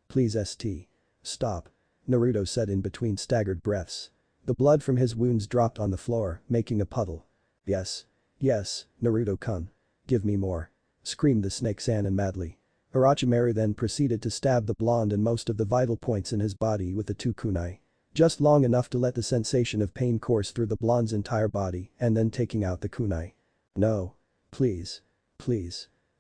A: Please st. Stop," Naruto said in between staggered breaths. The blood from his wounds dropped on the floor, making a puddle. Yes, Naruto-kun. Give me more," screamed the snake Sannin madly. Orochimaru then proceeded to stab the blonde in most of the vital points in his body with the 2 kunai. Just long enough to let the sensation of pain course through the blonde's entire body and then taking out the kunai. "No. Please.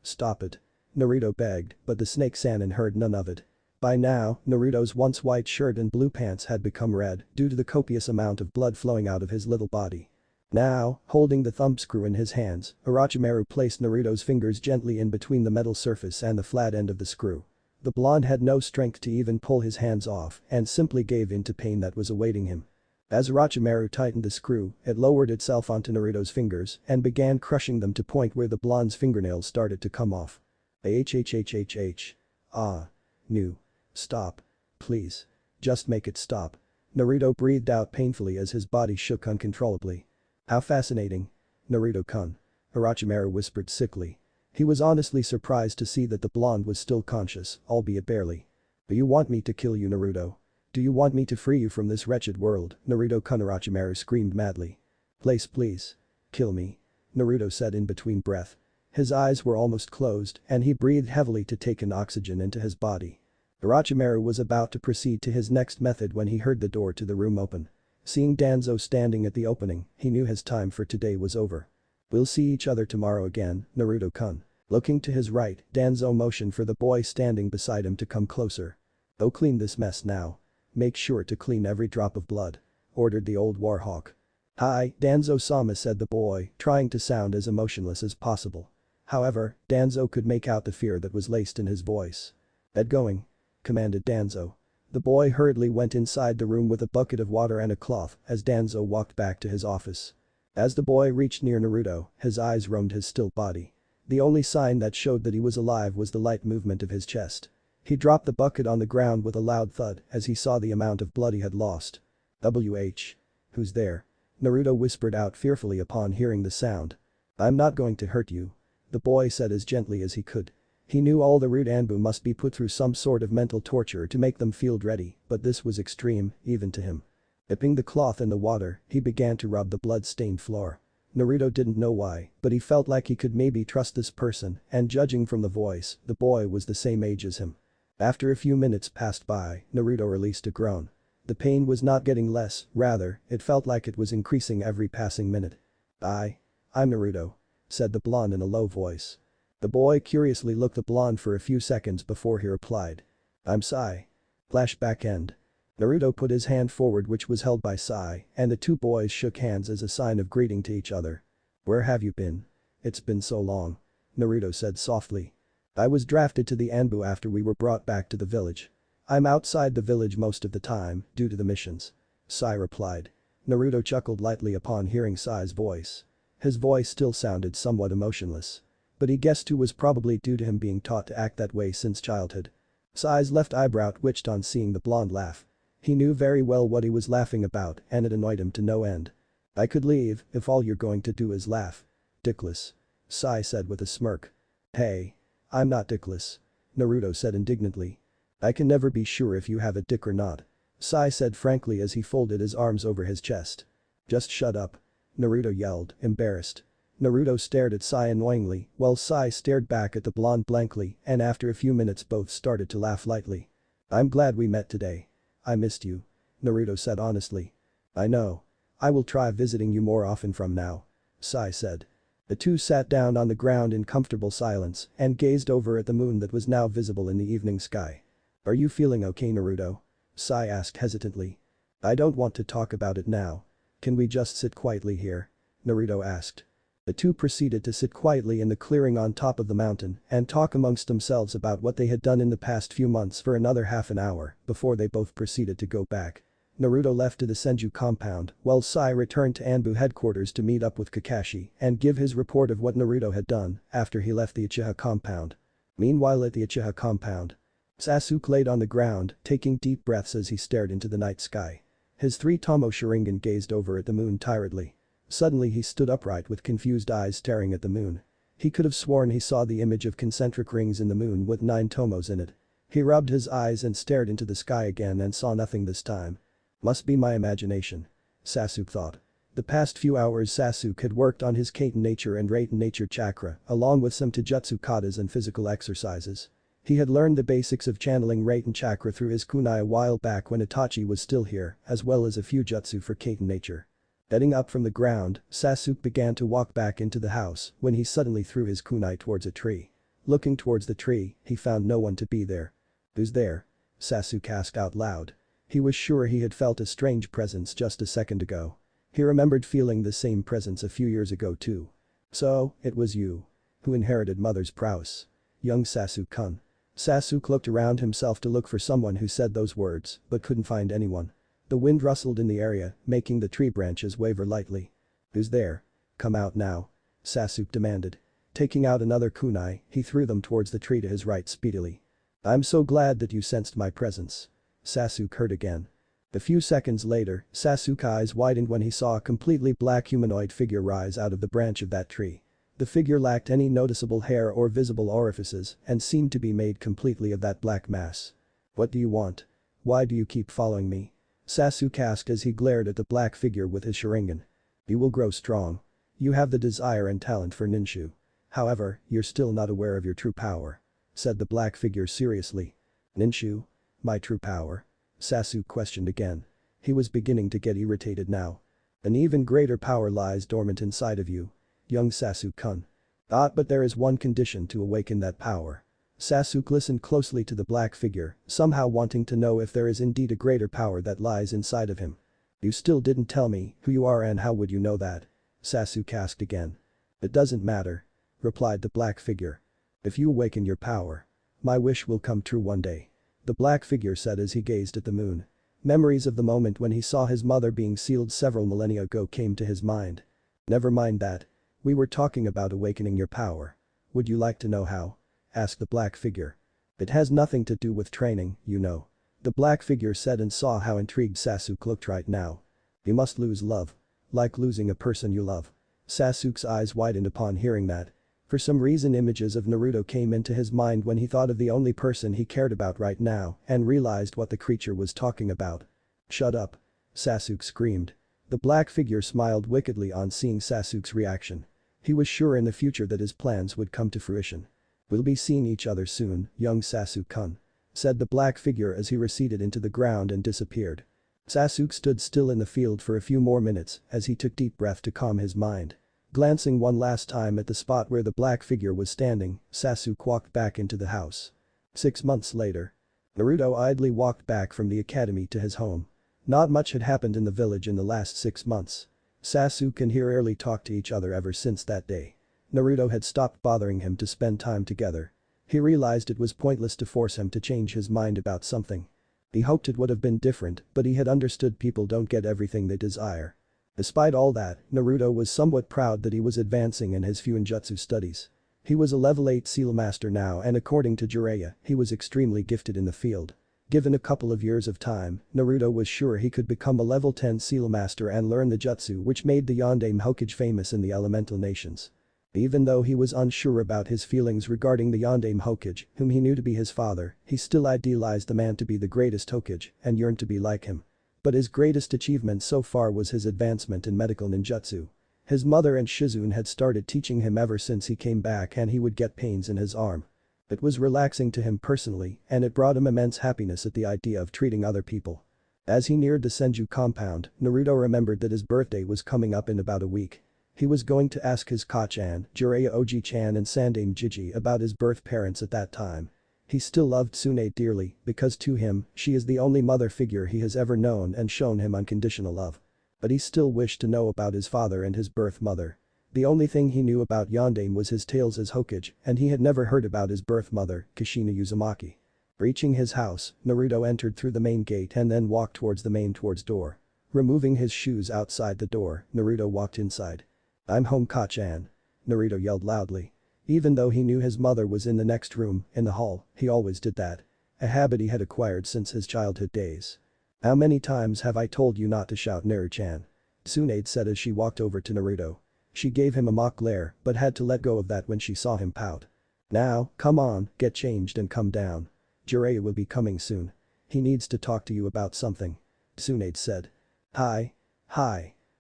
A: Stop it," Naruto begged, but the snake Sannin heard none of it. By now, Naruto's once white shirt and blue pants had become red due to the copious amount of blood flowing out of his little body. Now, holding the thumbscrew in his hands, Orochimaru placed Naruto's fingers gently in between the metal surface and the flat end of the screw. The blonde had no strength to even pull his hands off and simply gave in to pain that was awaiting him. As Orochimaru tightened the screw, it lowered itself onto Naruto's fingers and began crushing them to point where the blonde's fingernails started to come off. "Ahhhh. Ah. No. Stop. Please. Just make it stop." Naruto breathed out painfully as his body shook uncontrollably. "How fascinating. Naruto-kun," Orochimaru whispered sickly. He was honestly surprised to see that the blonde was still conscious, albeit barely. "Do you want me to kill you, Naruto? Do you want me to free you from this wretched world, Naruto-kun?" Orochimaru screamed madly. Please. Kill me," Naruto said in between breath. His eyes were almost closed and he breathed heavily to take in oxygen into his body. Orochimaru was about to proceed to his next method when he heard the door to the room open. Seeing Danzo standing at the opening, he knew his time for today was over. "We'll see each other tomorrow again, Naruto-kun." Looking to his right, Danzo motioned for the boy standing beside him to come closer. "Go clean this mess now. Make sure to clean every drop of blood," ordered the old warhawk. "Hi, Danzo-sama," said the boy, trying to sound as emotionless as possible. However, Danzo could make out the fear that was laced in his voice. "Get going," commanded Danzo. The boy hurriedly went inside the room with a bucket of water and a cloth as Danzo walked back to his office. As the boy reached near Naruto, his eyes roamed his still body. The only sign that showed that he was alive was the light movement of his chest. He dropped the bucket on the ground with a loud thud as he saw the amount of blood he had lost. Who's there?" Naruto whispered out fearfully upon hearing the sound. "I'm not going to hurt you," the boy said as gently as he could. He knew all the rude Anbu must be put through some sort of mental torture to make them feel ready, but this was extreme, even to him. Dipping the cloth in the water, he began to rub the blood-stained floor. Naruto didn't know why, but he felt like he could maybe trust this person, and judging from the voice, the boy was the same age as him. After a few minutes passed by, Naruto released a groan. The pain was not getting less, rather, it felt like it was increasing every passing minute. I'm Naruto," said the blonde in a low voice. The boy curiously looked the blonde for a few seconds before he replied. "I'm Sai." Flashback end. Naruto put his hand forward which was held by Sai and the two boys shook hands as a sign of greeting to each other. "Where have you been? It's been so long," Naruto said softly. "I was drafted to the Anbu after we were brought back to the village. I'm outside the village most of the time, due to the missions," Sai replied. Naruto chuckled lightly upon hearing Sai's voice. His voice still sounded somewhat emotionless. But he guessed it was probably due to him being taught to act that way since childhood. Sai's left eyebrow twitched on seeing the blonde laugh. He knew very well what he was laughing about and it annoyed him to no end. "I could leave if all you're going to do is laugh." "Dickless," Sai said with a smirk. "Hey. I'm not dickless," Naruto said indignantly. "I can never be sure if you have a dick or not," Sai said frankly as he folded his arms over his chest. "Just shut up," Naruto yelled, embarrassed. Naruto stared at Sai annoyingly while Sai stared back at the blonde blankly and after a few minutes both started to laugh lightly. "I'm glad we met today. I missed you," Naruto said honestly. "I know. I will try visiting you more often from now," Sai said. The two sat down on the ground in comfortable silence and gazed over at the moon that was now visible in the evening sky. "Are you feeling okay, Naruto?" Sai asked hesitantly. "I don't want to talk about it now. Can we just sit quietly here?" Naruto asked. The two proceeded to sit quietly in the clearing on top of the mountain and talk amongst themselves about what they had done in the past few months for another half an hour before they both proceeded to go back. Naruto left to the Senju compound while Sai returned to Anbu headquarters to meet up with Kakashi and give his report of what Naruto had done after he left the Uchiha compound. Meanwhile at the Uchiha compound, Sasuke laid on the ground, taking deep breaths as he stared into the night sky. His three-tomo Sharingan gazed over at the moon tiredly. Suddenly he stood upright with confused eyes staring at the moon. He could have sworn he saw the image of concentric rings in the moon with 9 tomos in it. He rubbed his eyes and stared into the sky again and saw nothing this time. Must be my imagination, Sasuke thought. The past few hours Sasuke had worked on his Kaiten nature and Raiten nature chakra along with some taijutsu katas and physical exercises. He had learned the basics of channeling Raiten chakra through his kunai a while back when Itachi was still here as well as a few jutsu for Kaiten nature. Getting up from the ground, Sasuke began to walk back into the house when he suddenly threw his kunai towards a tree. Looking towards the tree, he found no one to be there. "Who's there?" Sasuke asked out loud. He was sure he had felt a strange presence just a second ago. He remembered feeling the same presence a few years ago too. "So, it was you who inherited mother's prowess. Young Sasuke-kun." Sasuke looked around himself to look for someone who said those words but couldn't find anyone. The wind rustled in the area, making the tree branches waver lightly. "Who's there? Come out now," Sasuke demanded. Taking out another kunai, he threw them towards the tree to his right speedily. "I'm so glad that you sensed my presence," Sasuke heard again. A few seconds later, Sasuke's eyes widened when he saw a completely black humanoid figure rise out of the branch of that tree. The figure lacked any noticeable hair or visible orifices and seemed to be made completely of that black mass. "What do you want? Why do you keep following me?" Sasuke asked as he glared at the black figure with his Sharingan. "You will grow strong. You have the desire and talent for ninjutsu. However, you're still not aware of your true power," said the black figure seriously. "Ninjutsu? My true power?" Sasuke questioned again. He was beginning to get irritated now. "An even greater power lies dormant inside of you, young Sasuke-kun. But there is one condition to awaken that power." Sasuke listened closely to the black figure, somehow wanting to know if there is indeed a greater power that lies inside of him. "You still didn't tell me who you are and how would you know that?" Sasuke asked again. "It doesn't matter," replied the black figure. "If you awaken your power, my wish will come true one day," the black figure said as he gazed at the moon. Memories of the moment when he saw his mother being sealed several millennia ago came to his mind. "Never mind that. We were talking about awakening your power. Would you like to know how?" asked the black figure. "It has nothing to do with training, you know," the black figure said and saw how intrigued Sasuke looked right now. "You must lose love. Like losing a person you love." Sasuke's eyes widened upon hearing that. For some reason images of Naruto came into his mind when he thought of the only person he cared about right now and realized what the creature was talking about. "Shut up," Sasuke screamed. The black figure smiled wickedly on seeing Sasuke's reaction. He was sure in the future that his plans would come to fruition. "We'll be seeing each other soon, young Sasuke-kun," said the black figure as he receded into the ground and disappeared. Sasuke stood still in the field for a few more minutes as he took deep breath to calm his mind. Glancing one last time at the spot where the black figure was standing, Sasuke walked back into the house. 6 months later. Naruto idly walked back from the academy to his home. Not much had happened in the village in the last 6 months. Sasuke and he rarely talked to each other ever since that day. Naruto had stopped bothering him to spend time together. He realized it was pointless to force him to change his mind about something. He hoped it would have been different, but he had understood people don't get everything they desire. Despite all that, Naruto was somewhat proud that he was advancing in his Fuinjutsu studies. He was a level 8 seal master now and according to Jiraiya, he was extremely gifted in the field. Given a couple of years of time, Naruto was sure he could become a level 10 seal master and learn the jutsu which made the Yondaime Hokage famous in the elemental nations. Even though he was unsure about his feelings regarding the Yondaime Hokage, whom he knew to be his father, he still idealized the man to be the greatest Hokage and yearned to be like him. But his greatest achievement so far was his advancement in medical ninjutsu. His mother and Shizune had started teaching him ever since he came back and he would get pains in his arm. It was relaxing to him personally and it brought him immense happiness at the idea of treating other people. As he neared the Senju compound, Naruto remembered that his birthday was coming up in about a week. He was going to ask his Ka-chan, Jiraiya Oji-chan and Sandame Jiji about his birth parents at that time. He still loved Tsunade dearly because to him, she is the only mother figure he has ever known and shown him unconditional love. But he still wished to know about his father and his birth mother. The only thing he knew about Yondaime was his tales as Hokage and he had never heard about his birth mother, Kushina Uzumaki. Reaching his house, Naruto entered through the main gate and then walked towards the main door. Removing his shoes outside the door, Naruto walked inside. "I'm home, Ka-chan," Naruto yelled loudly. Even though he knew his mother was in the next room, in the hall, he always did that. A habit he had acquired since his childhood days. "How many times have I told you not to shout, Naru-chan?" Tsunade said as she walked over to Naruto. She gave him a mock glare but had to let go of that when she saw him pout. "Now, come on, get changed and come down. Jiraiya will be coming soon. He needs to talk to you about something," Tsunade said. Hi,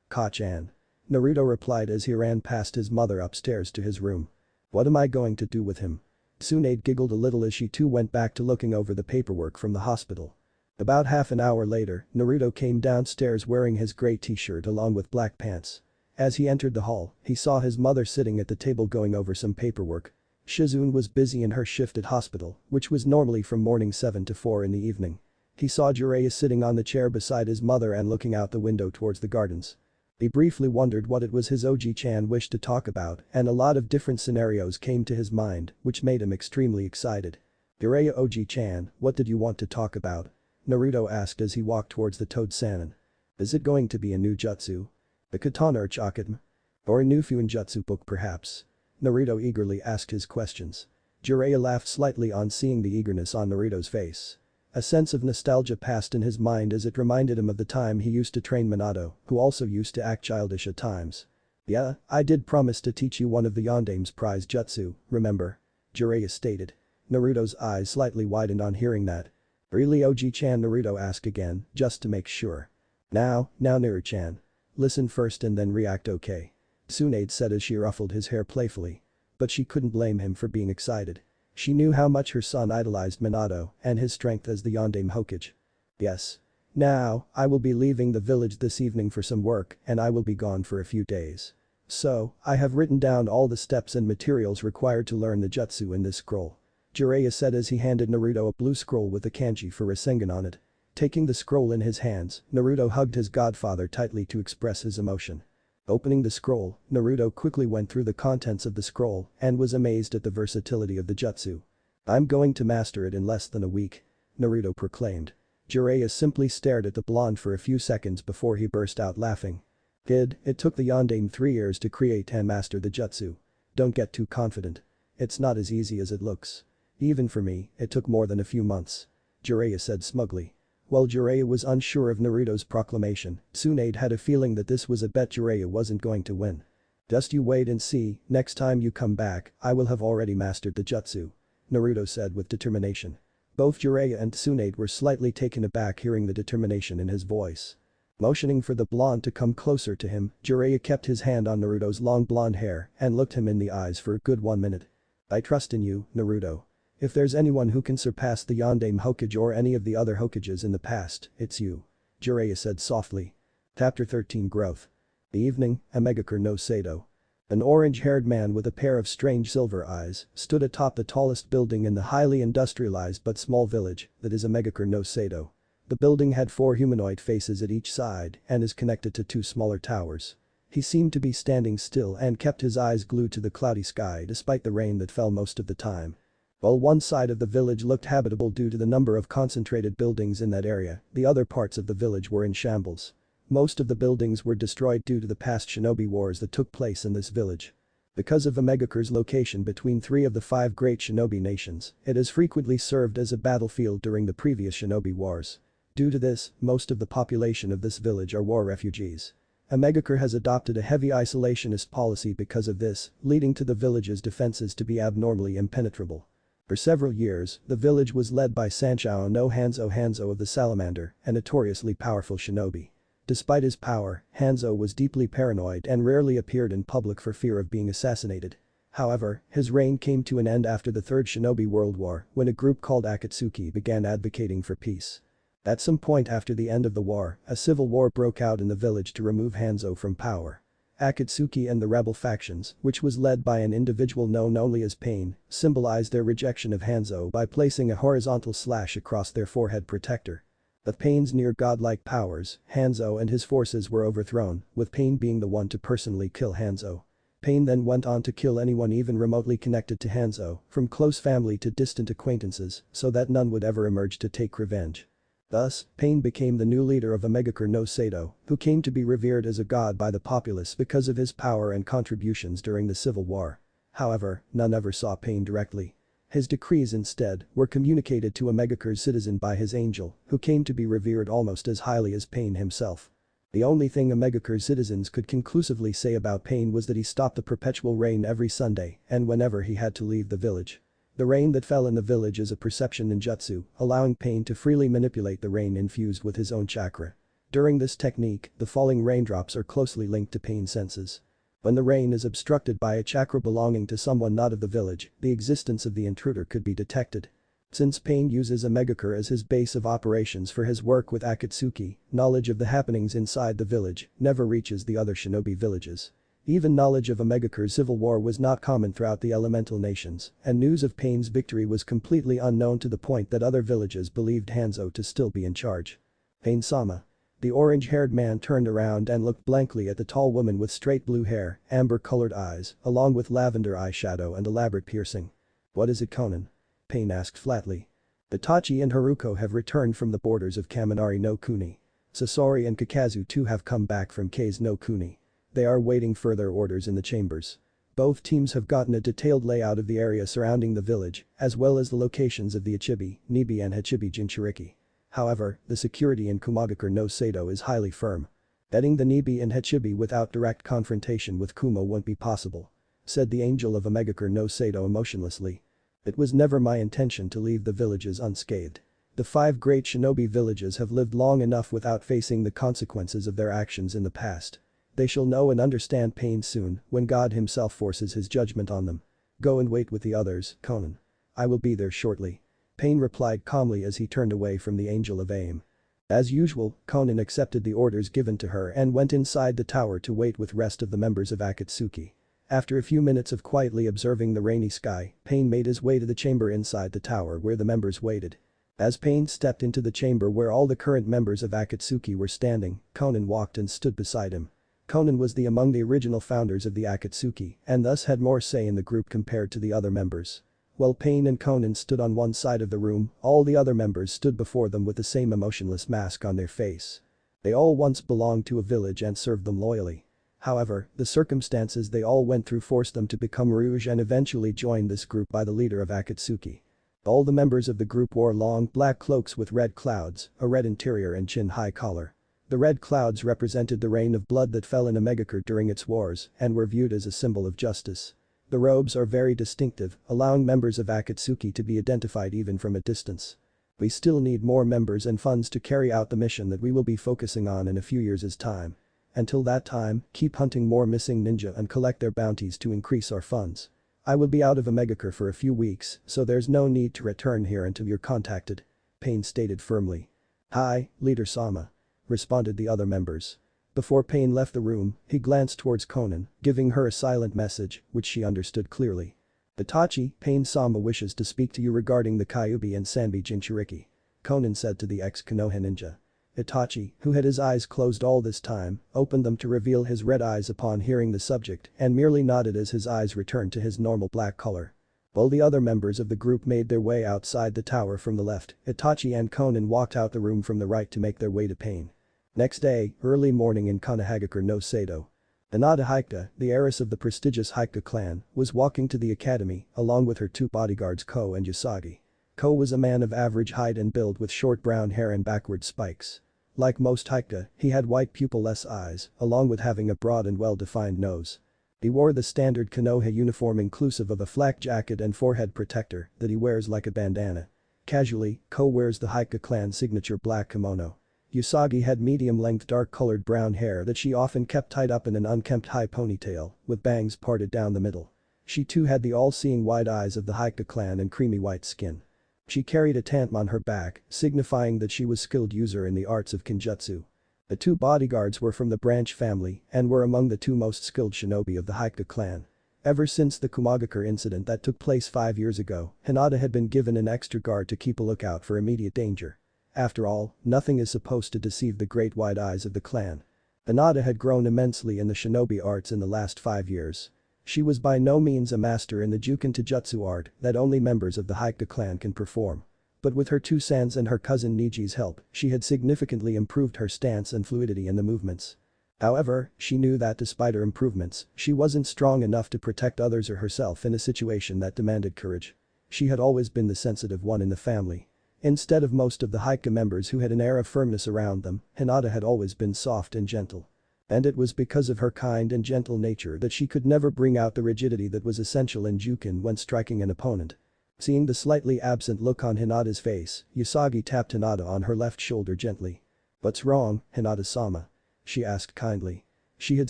A: Ka-chan," Naruto replied as he ran past his mother upstairs to his room. "What am I going to do with him?" Tsunade giggled a little as she too went back to looking over the paperwork from the hospital. About half an hour later, Naruto came downstairs wearing his gray t-shirt along with black pants. As he entered the hall, he saw his mother sitting at the table going over some paperwork. Shizune was busy in her shift at hospital, which was normally from morning 7 to 4 in the evening. He saw Jiraiya sitting on the chair beside his mother and looking out the window towards the gardens. He briefly wondered what it was his Oji-chan wished to talk about and a lot of different scenarios came to his mind, which made him extremely excited. "Jiraiya Oji-chan, what did you want to talk about?" Naruto asked as he walked towards the Toad Sannin. "Is it going to be a new jutsu? A katana or chakra? Or a new Fuinjutsu book perhaps?" Naruto eagerly asked his questions. Jiraiya laughed slightly on seeing the eagerness on Naruto's face. A sense of nostalgia passed in his mind as it reminded him of the time he used to train Minato, who also used to act childish at times. "Yeah, I did promise to teach you one of the Yondaime's prized jutsu, remember?" Jiraiya stated. Naruto's eyes slightly widened on hearing that. "Really, Oji-chan?" Naruto asked again, just to make sure. Now Naru-chan. Listen first and then react, okay?" Tsunade said as she ruffled his hair playfully. But she couldn't blame him for being excited. She knew how much her son idolized Minato and his strength as the Yondaime Hokage. "Yes. Now, I will be leaving the village this evening for some work and I will be gone for a few days. So, I have written down all the steps and materials required to learn the jutsu in this scroll," Jiraiya said as he handed Naruto a blue scroll with the kanji for Rasengan on it. Taking the scroll in his hands, Naruto hugged his godfather tightly to express his emotion. Opening the scroll, Naruto quickly went through the contents of the scroll and was amazed at the versatility of the jutsu. "I'm going to master it in less than a week," Naruto proclaimed. Jiraiya simply stared at the blonde for a few seconds before he burst out laughing. "Kid, it took the Yondaime 3 years to create and master the jutsu. Don't get too confident. It's not as easy as it looks. Even for me, it took more than a few months," Jiraiya said smugly. While Jiraiya was unsure of Naruto's proclamation, Tsunade had a feeling that this was a bet Jiraiya wasn't going to win. "Just you wait and see, next time you come back, I will have already mastered the jutsu," Naruto said with determination. Both Jiraiya and Tsunade were slightly taken aback hearing the determination in his voice. Motioning for the blonde to come closer to him, Jiraiya kept his hand on Naruto's long blonde hair and looked him in the eyes for a good 1 minute. "I trust in you, Naruto. If there's anyone who can surpass the Yondaime Hokage or any of the other Hokages in the past, it's you," Jiraiya said softly. Chapter 13 Growth. The evening, Amegakure no Sado. An orange-haired man with a pair of strange silver eyes stood atop the tallest building in the highly industrialized but small village that is Amegakure no Sado. The building had 4 humanoid faces at each side and is connected to 2 smaller towers. He seemed to be standing still and kept his eyes glued to the cloudy sky despite the rain that fell most of the time. While one side of the village looked habitable due to the number of concentrated buildings in that area, the other parts of the village were in shambles. Most of the buildings were destroyed due to the past shinobi wars that took place in this village. Because of Amegakure's location between 3 of the 5 great shinobi nations, it has frequently served as a battlefield during the previous shinobi wars. Due to this, most of the population of this village are war refugees. Amegakure has adopted a heavy isolationist policy because of this, leading to the village's defenses to be abnormally impenetrable. For several years, the village was led by Sanshao no Hanzo of the Salamander, a notoriously powerful shinobi. Despite his power, Hanzo was deeply paranoid and rarely appeared in public for fear of being assassinated. However, his reign came to an end after the Third Shinobi World War when a group called Akatsuki began advocating for peace. At some point after the end of the war, a civil war broke out in the village to remove Hanzo from power. Akatsuki and the rebel factions, which was led by an individual known only as Pain, symbolized their rejection of Hanzo by placing a horizontal slash across their forehead protector. With Pain's near-godlike powers, Hanzo and his forces were overthrown, with Pain being the one to personally kill Hanzo. Pain then went on to kill anyone even remotely connected to Hanzo, from close family to distant acquaintances, so that none would ever emerge to take revenge. Thus, Pain became the new leader of Omegakure no Sado, who came to be revered as a god by the populace because of his power and contributions during the Civil War. However, none ever saw Pain directly. His decrees instead were communicated to Omegakure's citizen by his angel, who came to be revered almost as highly as Pain himself. The only thing Omegakure's citizens could conclusively say about Pain was that he stopped the perpetual rain every Sunday and whenever he had to leave the village. The rain that fell in the village is a perception ninjutsu, allowing Pain to freely manipulate the rain infused with his own chakra. During this technique, the falling raindrops are closely linked to Pain's senses. When the rain is obstructed by a chakra belonging to someone not of the village, the existence of the intruder could be detected. Since Pain uses Omegakure as his base of operations for his work with Akatsuki, knowledge of the happenings inside the village never reaches the other shinobi villages. Even knowledge of Omegakure's civil war was not common throughout the elemental nations, and news of Pain's victory was completely unknown to the point that other villages believed Hanzo to still be in charge. Pain-sama. The orange-haired man turned around and looked blankly at the tall woman with straight blue hair, amber-colored eyes, along with lavender eyeshadow and elaborate piercing. "What is it, Conan?" Pain asked flatly. "Itachi and Haruko have returned from the borders of Kaminari no Kuni. Sasori and Kakazu too have come back from Kei's no Kuni. They are waiting further orders in the chambers. Both teams have gotten a detailed layout of the area surrounding the village, as well as the locations of the Ichibi, Nibi and Hachibi Jinchuriki. However, the security in Komagakure no Sado is highly firm. Getting the Nibi and Hachibi without direct confrontation with Kumo won't be possible," said the angel of Omegakure no Sado emotionlessly. "It was never my intention to leave the villages unscathed. The 5 great shinobi villages have lived long enough without facing the consequences of their actions in the past. They shall know and understand pain soon when God himself forces his judgment on them. Go and wait with the others, Conan. I will be there shortly." Pain replied calmly as he turned away from the angel of aim. As usual, Conan accepted the orders given to her and went inside the tower to wait with rest of the members of Akatsuki. After a few minutes of quietly observing the rainy sky, Pain made his way to the chamber inside the tower where the members waited. As Pain stepped into the chamber where all the current members of Akatsuki were standing, Conan walked and stood beside him. Conan was among the original founders of the Akatsuki and thus had more say in the group compared to the other members. While Pain and Conan stood on one side of the room, all the other members stood before them with the same emotionless mask on their face. They all once belonged to a village and served them loyally. However, the circumstances they all went through forced them to become Rouge and eventually joined this group by the leader of Akatsuki. All the members of the group wore long, black cloaks with red clouds, a red interior and chin-high collar. The red clouds represented the rain of blood that fell in Omegakure during its wars and were viewed as a symbol of justice. The robes are very distinctive, allowing members of Akatsuki to be identified even from a distance. We still need more members and funds to carry out the mission that we will be focusing on in a few years' time. Until that time, keep hunting more missing ninja and collect their bounties to increase our funds. I will be out of Omegakure for a few weeks, so there's no need to return here until you're contacted," Pain stated firmly. "Hi, Leader Sama," responded the other members. Before Pain left the room, he glanced towards Conan, giving her a silent message, which she understood clearly. "Itachi, Pain-sama wishes to speak to you regarding the Kyubi and Sanbi Jinchuriki," Conan said to the ex-Konoha ninja. Itachi, who had his eyes closed all this time, opened them to reveal his red eyes upon hearing the subject and merely nodded as his eyes returned to his normal black color. While the other members of the group made their way outside the tower from the left, Itachi and Conan walked out the room from the right to make their way to Pain. Next day, early morning in Konohagakure no Sado. Hinata Hyuga, the heiress of the prestigious Hyuga clan, was walking to the academy along with her 2 bodyguards Ko and Usagi. Ko was a man of average height and build with short brown hair and backward spikes. Like most Hyuga, he had white pupil-less eyes, along with having a broad and well-defined nose. He wore the standard Konoha uniform inclusive of a flak jacket and forehead protector that he wears like a bandana. Casually, Ko wears the Hyuga clan signature black kimono. Usagi had medium-length dark-colored brown hair that she often kept tied up in an unkempt high ponytail, with bangs parted down the middle. She too had the all-seeing wide eyes of the Hyuga clan and creamy white skin. She carried a tantm on her back, signifying that she was skilled user in the arts of Kenjutsu. The two bodyguards were from the branch family and were among the two most skilled shinobi of the Hyuga clan. Ever since the Kumagakure incident that took place 5 years ago, Hinata had been given an extra guard to keep a lookout for immediate danger. After all, nothing is supposed to deceive the great wide eyes of the clan. Hinata had grown immensely in the shinobi arts in the last 5 years. She was by no means a master in the Juken Taijutsu art that only members of the Hyuga clan can perform. But with her two sans and her cousin Niji's help, she had significantly improved her stance and fluidity in the movements. However, she knew that despite her improvements, she wasn't strong enough to protect others or herself in a situation that demanded courage. She had always been the sensitive one in the family. Instead of most of the Hyuga members who had an air of firmness around them, Hinata had always been soft and gentle. And it was because of her kind and gentle nature that she could never bring out the rigidity that was essential in Juken when striking an opponent. Seeing the slightly absent look on Hinata's face, Usagi tapped Hinata on her left shoulder gently. "What's wrong, Hinata-sama?" she asked kindly. She had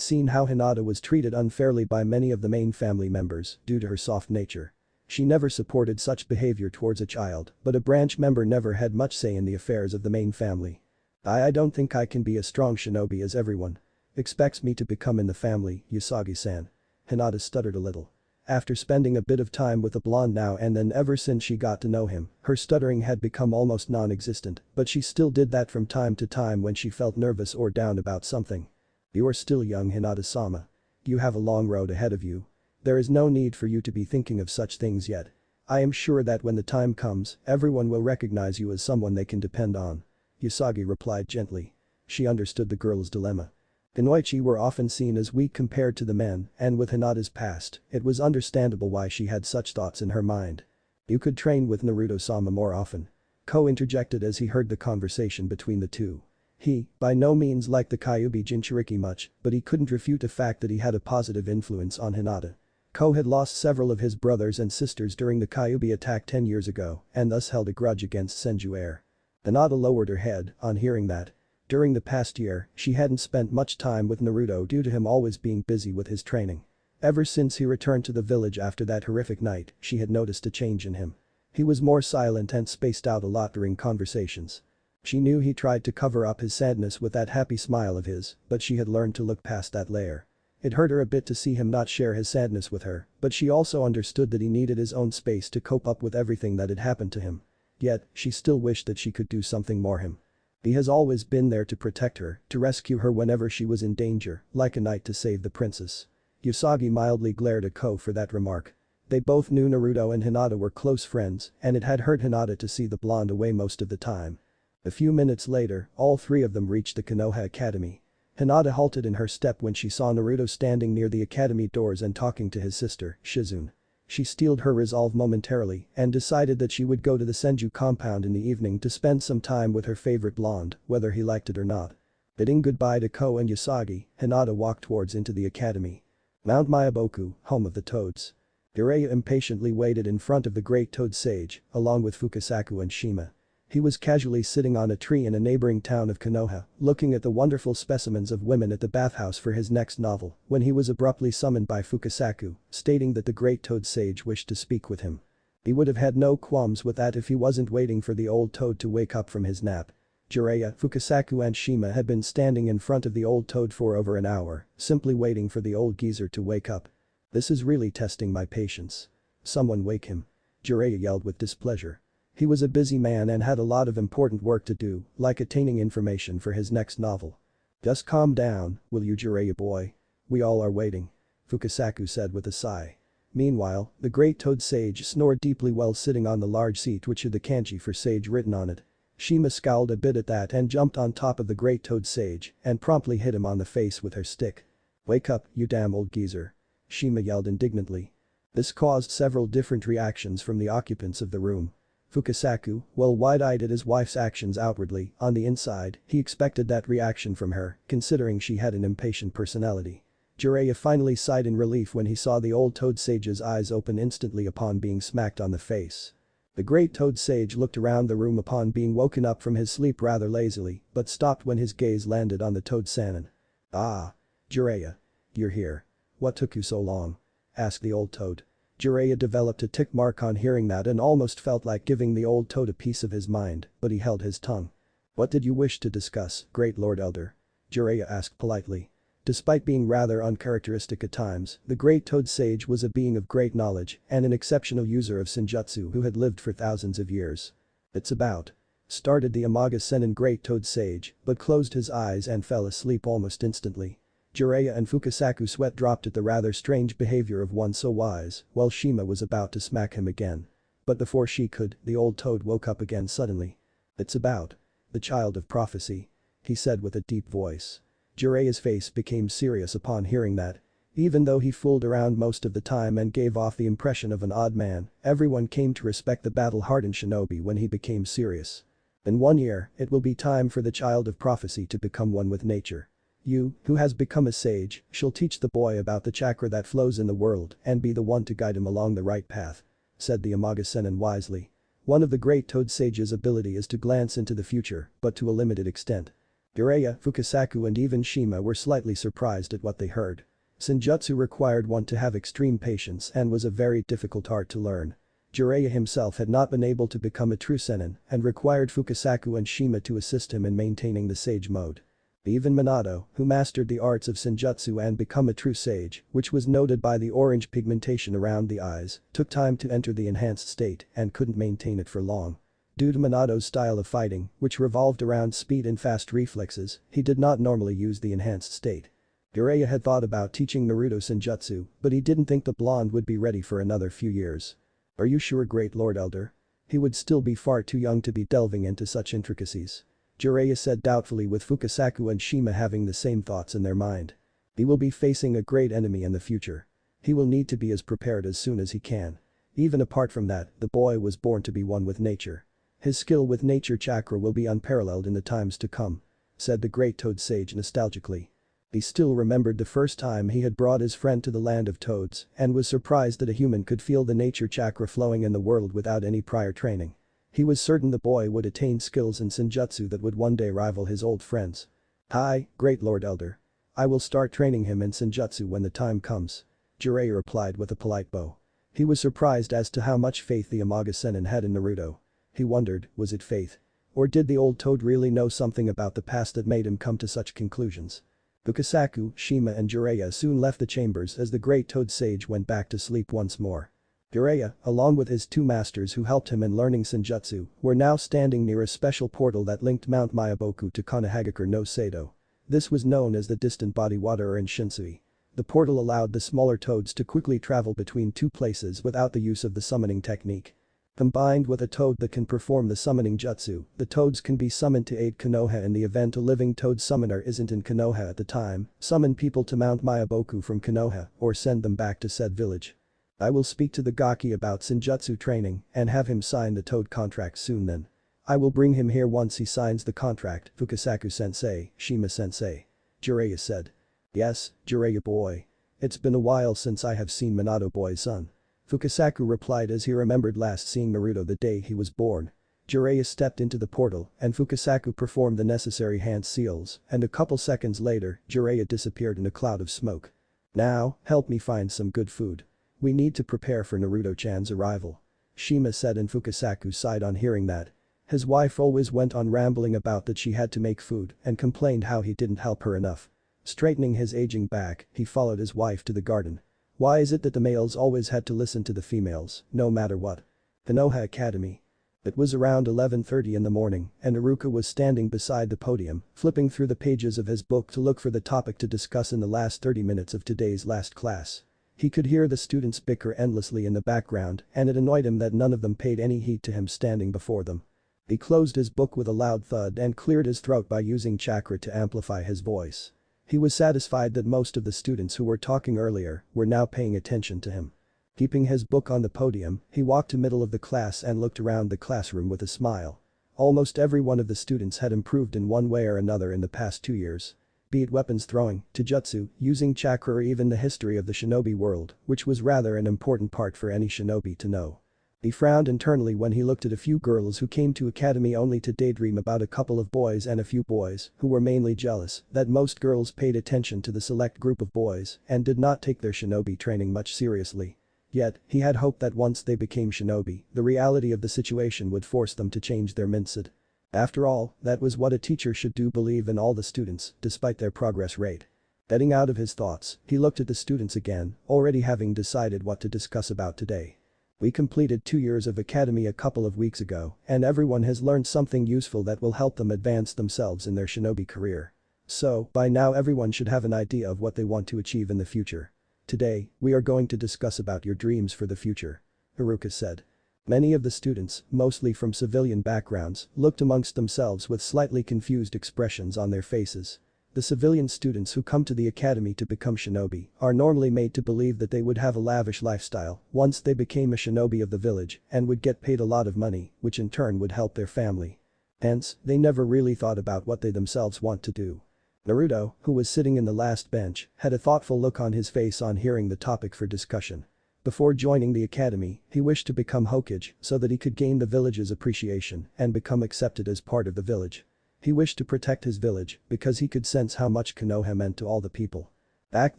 A: seen how Hinata was treated unfairly by many of the main family members due to her soft nature. She never supported such behavior towards a child, but a branch member never had much say in the affairs of the main family. I don't think I can be a strong shinobi as everyone expects me to become in the family, Usagi-san." Hinata stuttered a little. After spending a bit of time with the blonde now and then ever since she got to know him, her stuttering had become almost non-existent, but she still did that from time to time when she felt nervous or down about something. "You are still young, Hinata-sama. You have a long road ahead of you. There is no need for you to be thinking of such things yet. I am sure that when the time comes, everyone will recognize you as someone they can depend on." Usagi replied gently. She understood the girl's dilemma. Kunoichi were often seen as weak compared to the men, and with Hinata's past, it was understandable why she had such thoughts in her mind. "You could train with Naruto-sama more often." Ko interjected as he heard the conversation between the two. He, by no means liked the Kyubi Jinchuriki much, but he couldn't refute the fact that he had a positive influence on Hinata. Ko had lost several of his brothers and sisters during the Kyubi attack 10 years ago and thus held a grudge against Senju heir. Hinata lowered her head on hearing that. During the past year, she hadn't spent much time with Naruto due to him always being busy with his training. Ever since he returned to the village after that horrific night, she had noticed a change in him. He was more silent and spaced out a lot during conversations. She knew he tried to cover up his sadness with that happy smile of his, but she had learned to look past that layer. It hurt her a bit to see him not share his sadness with her, but she also understood that he needed his own space to cope up with everything that had happened to him. Yet, she still wished that she could do something more him. He has always been there to protect her, to rescue her whenever she was in danger, like a knight to save the princess. Usagi mildly glared at Ko for that remark. They both knew Naruto and Hinata were close friends, and it had hurt Hinata to see the blonde away most of the time. A few minutes later, all three of them reached the Konoha Academy. Hinata halted in her step when she saw Naruto standing near the academy doors and talking to his sister, Shizune. She steeled her resolve momentarily and decided that she would go to the Senju compound in the evening to spend some time with her favorite blonde, whether he liked it or not. Bidding goodbye to Ko and Usagi, Hinata walked towards into the academy. Mount Myaboku, home of the Toads. Jiraiya impatiently waited in front of the great toad sage, along with Fukasaku and Shima. He was casually sitting on a tree in a neighboring town of Konoha, looking at the wonderful specimens of women at the bathhouse for his next novel, when he was abruptly summoned by Fukasaku, stating that the great toad sage wished to speak with him. He would have had no qualms with that if he wasn't waiting for the old toad to wake up from his nap. Jiraiya, Fukasaku and Shima had been standing in front of the old toad for over an hour, simply waiting for the old geezer to wake up. "This is really testing my patience. Someone wake him." Jiraiya yelled with displeasure. He was a busy man and had a lot of important work to do, like attaining information for his next novel. "Just calm down, will you, Jiraiya boy? We all are waiting," Fukasaku said with a sigh. Meanwhile, the great toad sage snored deeply while sitting on the large seat which had the kanji for sage written on it. Shima scowled a bit at that and jumped on top of the great toad sage and promptly hit him on the face with her stick. "Wake up, you damn old geezer," Shima yelled indignantly. This caused several different reactions from the occupants of the room. Fukasaku, well wide-eyed at his wife's actions outwardly, on the inside, he expected that reaction from her, considering she had an impatient personality. Jiraiya finally sighed in relief when he saw the old toad sage's eyes open instantly upon being smacked on the face. The great toad sage looked around the room upon being woken up from his sleep rather lazily, but stopped when his gaze landed on the toad Sannin. "Ah. Jiraiya. You're here. What took you so long?" asked the old toad. Jiraiya developed a tick mark on hearing that and almost felt like giving the old toad a piece of his mind, but he held his tongue. "What did you wish to discuss, Great Lord Elder?" Jiraiya asked politely. Despite being rather uncharacteristic at times, the Great Toad Sage was a being of great knowledge and an exceptional user of Senjutsu who had lived for thousands of years. It's about. Started the Amaga Sennin Great Toad Sage, but closed his eyes and fell asleep almost instantly. Jiraiya and Fukasaku sweat dropped at the rather strange behavior of one so wise, while Shima was about to smack him again. But before she could, the old toad woke up again suddenly. It's about. The child of prophecy. He said with a deep voice. Jiraiya's face became serious upon hearing that. Even though he fooled around most of the time and gave off the impression of an odd man, everyone came to respect the battle-hardened shinobi when he became serious. In 1 year, it will be time for the child of prophecy to become one with nature. You, who has become a sage, shall teach the boy about the chakra that flows in the world and be the one to guide him along the right path," said the Amaga Sennin wisely. One of the Great Toad Sage's ability is to glance into the future, but to a limited extent. Jiraiya, Fukasaku and even Shima were slightly surprised at what they heard. Senjutsu required one to have extreme patience and was a very difficult art to learn. Jiraiya himself had not been able to become a true Sennin and required Fukasaku and Shima to assist him in maintaining the sage mode. Even Minato, who mastered the arts of Senjutsu and become a true sage, which was noted by the orange pigmentation around the eyes, took time to enter the enhanced state and couldn't maintain it for long. Due to Minato's style of fighting, which revolved around speed and fast reflexes, he did not normally use the enhanced state. Jiraiya had thought about teaching Naruto Senjutsu, but he didn't think the blonde would be ready for another few years. "Are you sure, Great Lord Elder? He would still be far too young to be delving into such intricacies," Jiraiya said doubtfully, with Fukasaku and Shima having the same thoughts in their mind. He will be facing a great enemy in the future. He will need to be as prepared as soon as he can. Even apart from that, the boy was born to be one with nature. His skill with nature chakra will be unparalleled in the times to come," said the Great Toad Sage nostalgically. He still remembered the first time he had brought his friend to the land of toads and was surprised that a human could feel the nature chakra flowing in the world without any prior training. He was certain the boy would attain skills in Senjutsu that would one day rival his old friends. "Hi, Great Lord Elder. I will start training him in Senjutsu when the time comes," Jiraiya replied with a polite bow. He was surprised as to how much faith the Amaga Sennin had in Naruto. He wondered, was it faith? Or did the old toad really know something about the past that made him come to such conclusions? Fukasaku, Shima and Jiraiya soon left the chambers as the Great Toad Sage went back to sleep once more. Jiraiya, along with his two masters who helped him in learning Senjutsu, were now standing near a special portal that linked Mount Myaboku to Konohagakure no Seido. This was known as the distant body water in Shinsui. The portal allowed the smaller toads to quickly travel between two places without the use of the summoning technique. Combined with a toad that can perform the summoning jutsu, the toads can be summoned to aid Konoha in the event a living toad summoner isn't in Konoha at the time, summon people to Mount Myaboku from Konoha, or send them back to said village. "I will speak to the Gaki about Senjutsu training and have him sign the toad contract soon then. I will bring him here once he signs the contract, Fukasaku-sensei, Shima-sensei," Jiraiya said. "Yes, Jiraiya boy. It's been a while since I have seen Minato boy's son," Fukasaku replied as he remembered last seeing Naruto the day he was born. Jiraiya stepped into the portal and Fukasaku performed the necessary hand seals, and a couple seconds later, Jiraiya disappeared in a cloud of smoke. "Now, help me find some good food. We need to prepare for Naruto-chan's arrival," Shima said, and Fukasaku sighed on hearing that. His wife always went on rambling about that she had to make food and complained how he didn't help her enough. Straightening his aging back, he followed his wife to the garden. Why is it that the males always had to listen to the females, no matter what? Konoha Academy. It was around 11:30 in the morning and Iruka was standing beside the podium, flipping through the pages of his book to look for the topic to discuss in the last 30 minutes of today's last class. He could hear the students bicker endlessly in the background and it annoyed him that none of them paid any heed to him standing before them. He closed his book with a loud thud and cleared his throat by using chakra to amplify his voice. He was satisfied that most of the students who were talking earlier were now paying attention to him. Keeping his book on the podium, he walked to middle of the class and looked around the classroom with a smile. Almost every one of the students had improved in one way or another in the past 2 years. Be it weapons throwing, taijutsu, using chakra or even the history of the shinobi world, which was rather an important part for any shinobi to know. He frowned internally when he looked at a few girls who came to academy only to daydream about a couple of boys and a few boys who were mainly jealous that most girls paid attention to the select group of boys and did not take their shinobi training much seriously. Yet, he had hoped that once they became shinobi, the reality of the situation would force them to change their mindset. After all, that was what a teacher should do, believe in all the students, despite their progress rate. Getting out of his thoughts, he looked at the students again, already having decided what to discuss about today. We completed 2 years of academy a couple of weeks ago, and everyone has learned something useful that will help them advance themselves in their shinobi career. So, by now everyone should have an idea of what they want to achieve in the future. Today, we are going to discuss about your dreams for the future. Haruka said. Many of the students, mostly from civilian backgrounds, looked amongst themselves with slightly confused expressions on their faces. The civilian students who come to the academy to become shinobi are normally made to believe that they would have a lavish lifestyle once they became a shinobi of the village and would get paid a lot of money, which in turn would help their family. Hence, they never really thought about what they themselves want to do. Naruto, who was sitting in the last bench, had a thoughtful look on his face on hearing the topic for discussion. Before joining the academy, he wished to become Hokage so that he could gain the village's appreciation and become accepted as part of the village. He wished to protect his village because he could sense how much Konoha meant to all the people. Back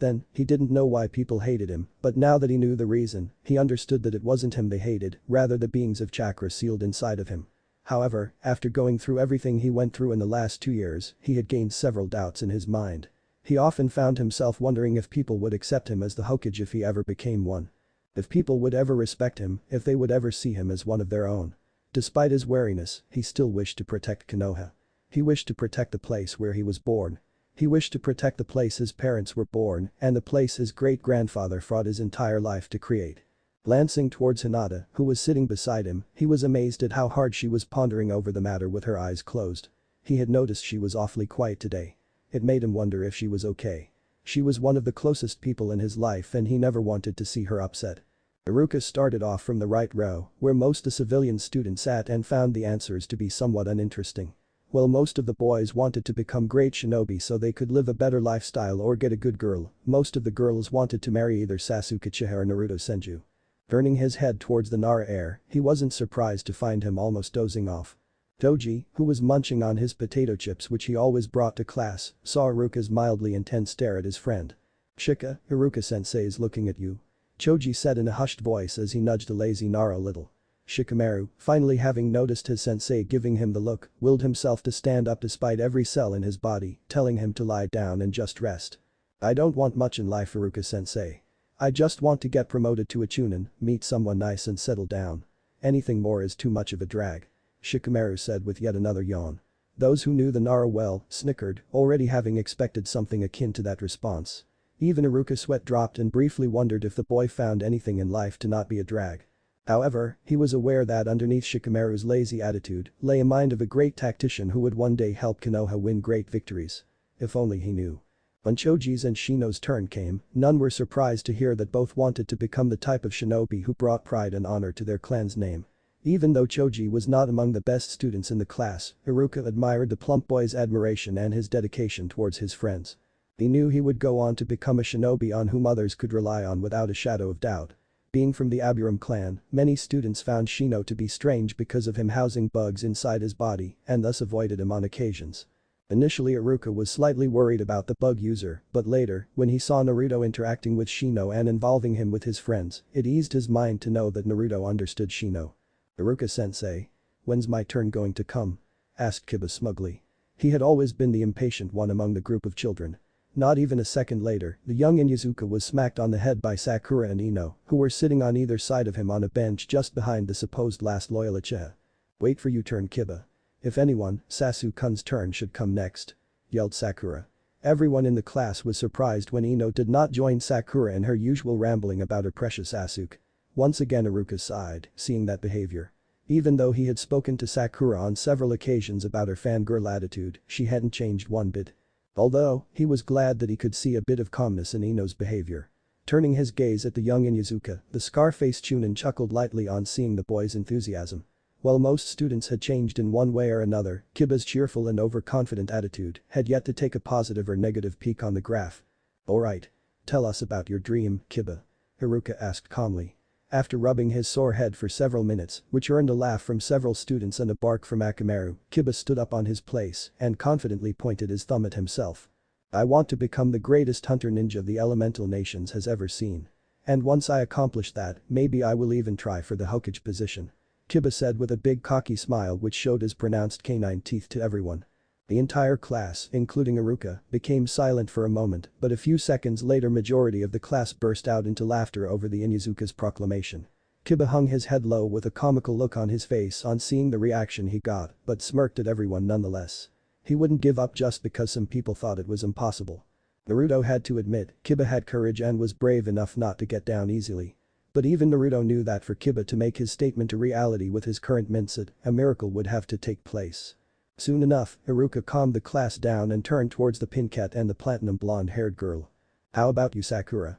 A: then, he didn't know why people hated him, but now that he knew the reason, he understood that it wasn't him they hated, rather the beings of chakra sealed inside of him. However, after going through everything he went through in the last 2 years, he had gained several doubts in his mind. He often found himself wondering if people would accept him as the Hokage if he ever became one. If people would ever respect him, if they would ever see him as one of their own. Despite his wariness, he still wished to protect Konoha. He wished to protect the place where he was born. He wished to protect the place his parents were born and the place his great-grandfather fought his entire life to create. Glancing towards Hinata, who was sitting beside him, he was amazed at how hard she was pondering over the matter with her eyes closed. He had noticed she was awfully quiet today. It made him wonder if she was okay. She was one of the closest people in his life and he never wanted to see her upset. Haruka started off from the right row, where most the civilian students sat and found the answers to be somewhat uninteresting. While most of the boys wanted to become great shinobi so they could live a better lifestyle or get a good girl, most of the girls wanted to marry either Sasuke Uchiha or Naruto Senju. Turning his head towards the Nara air, he wasn't surprised to find him almost dozing off. Toji, who was munching on his potato chips which he always brought to class, saw Haruka's mildly intense stare at his friend. "Shika, Haruka-sensei is looking at you," Choji said in a hushed voice as he nudged the lazy Nara a little. Shikamaru, finally having noticed his sensei giving him the look, willed himself to stand up despite every cell in his body, telling him to lie down and just rest. "I don't want much in life, Haruka-sensei. I just want to get promoted to a chunin, meet someone nice and settle down. Anything more is too much of a drag," Shikamaru said with yet another yawn. Those who knew the Nara well snickered, already having expected something akin to that response. Even Haruka's sweat dropped and briefly wondered if the boy found anything in life to not be a drag. However, he was aware that underneath Shikamaru's lazy attitude lay a mind of a great tactician who would one day help Konoha win great victories. If only he knew. When Choji's and Shino's turn came, none were surprised to hear that both wanted to become the type of shinobi who brought pride and honor to their clan's name. Even though Choji was not among the best students in the class, Haruka admired the plump boy's admiration and his dedication towards his friends. He knew he would go on to become a shinobi on whom others could rely on without a shadow of doubt. Being from the Aburam clan, many students found Shino to be strange because of him housing bugs inside his body and thus avoided him on occasions. Initially Haruka was slightly worried about the bug user, but later, when he saw Naruto interacting with Shino and involving him with his friends, it eased his mind to know that Naruto understood Shino. "Haruka-sensei. When's my turn going to come?" asked Kiba smugly. He had always been the impatient one among the group of children. Not even a second later, the young Inyazuka was smacked on the head by Sakura and Ino, who were sitting on either side of him on a bench just behind the supposed last loyal Uchiha. "Wait for your turn, Kiba. If anyone, Sasuke-kun's turn should come next," yelled Sakura. Everyone in the class was surprised when Ino did not join Sakura in her usual rambling about her precious Sasuke. Once again Haruka sighed, seeing that behavior. Even though he had spoken to Sakura on several occasions about her fangirl attitude, she hadn't changed one bit. Although, he was glad that he could see a bit of calmness in Ino's behavior. Turning his gaze at the young Inyazuka, the scar-faced chunin chuckled lightly on seeing the boy's enthusiasm. While most students had changed in one way or another, Kiba's cheerful and overconfident attitude had yet to take a positive or negative peak on the graph. "Alright. Tell us about your dream, Kiba," Haruka asked calmly. After rubbing his sore head for several minutes, which earned a laugh from several students and a bark from Akamaru, Kiba stood up on his place and confidently pointed his thumb at himself. "I want to become the greatest hunter ninja the elemental nations has ever seen. And once I accomplish that, maybe I will even try for the Hokage position." Kiba said with a big cocky smile which showed his pronounced canine teeth to everyone. The entire class, including Iruka, became silent for a moment, but a few seconds later majority of the class burst out into laughter over the Inuzuka's proclamation. Kiba hung his head low with a comical look on his face on seeing the reaction he got, but smirked at everyone nonetheless. He wouldn't give up just because some people thought it was impossible. Naruto had to admit, Kiba had courage and was brave enough not to get down easily. But even Naruto knew that for Kiba to make his statement a reality with his current mindset, a miracle would have to take place. Soon enough, Iruka calmed the class down and turned towards the pink cat and the platinum blonde-haired girl. "How about you, Sakura?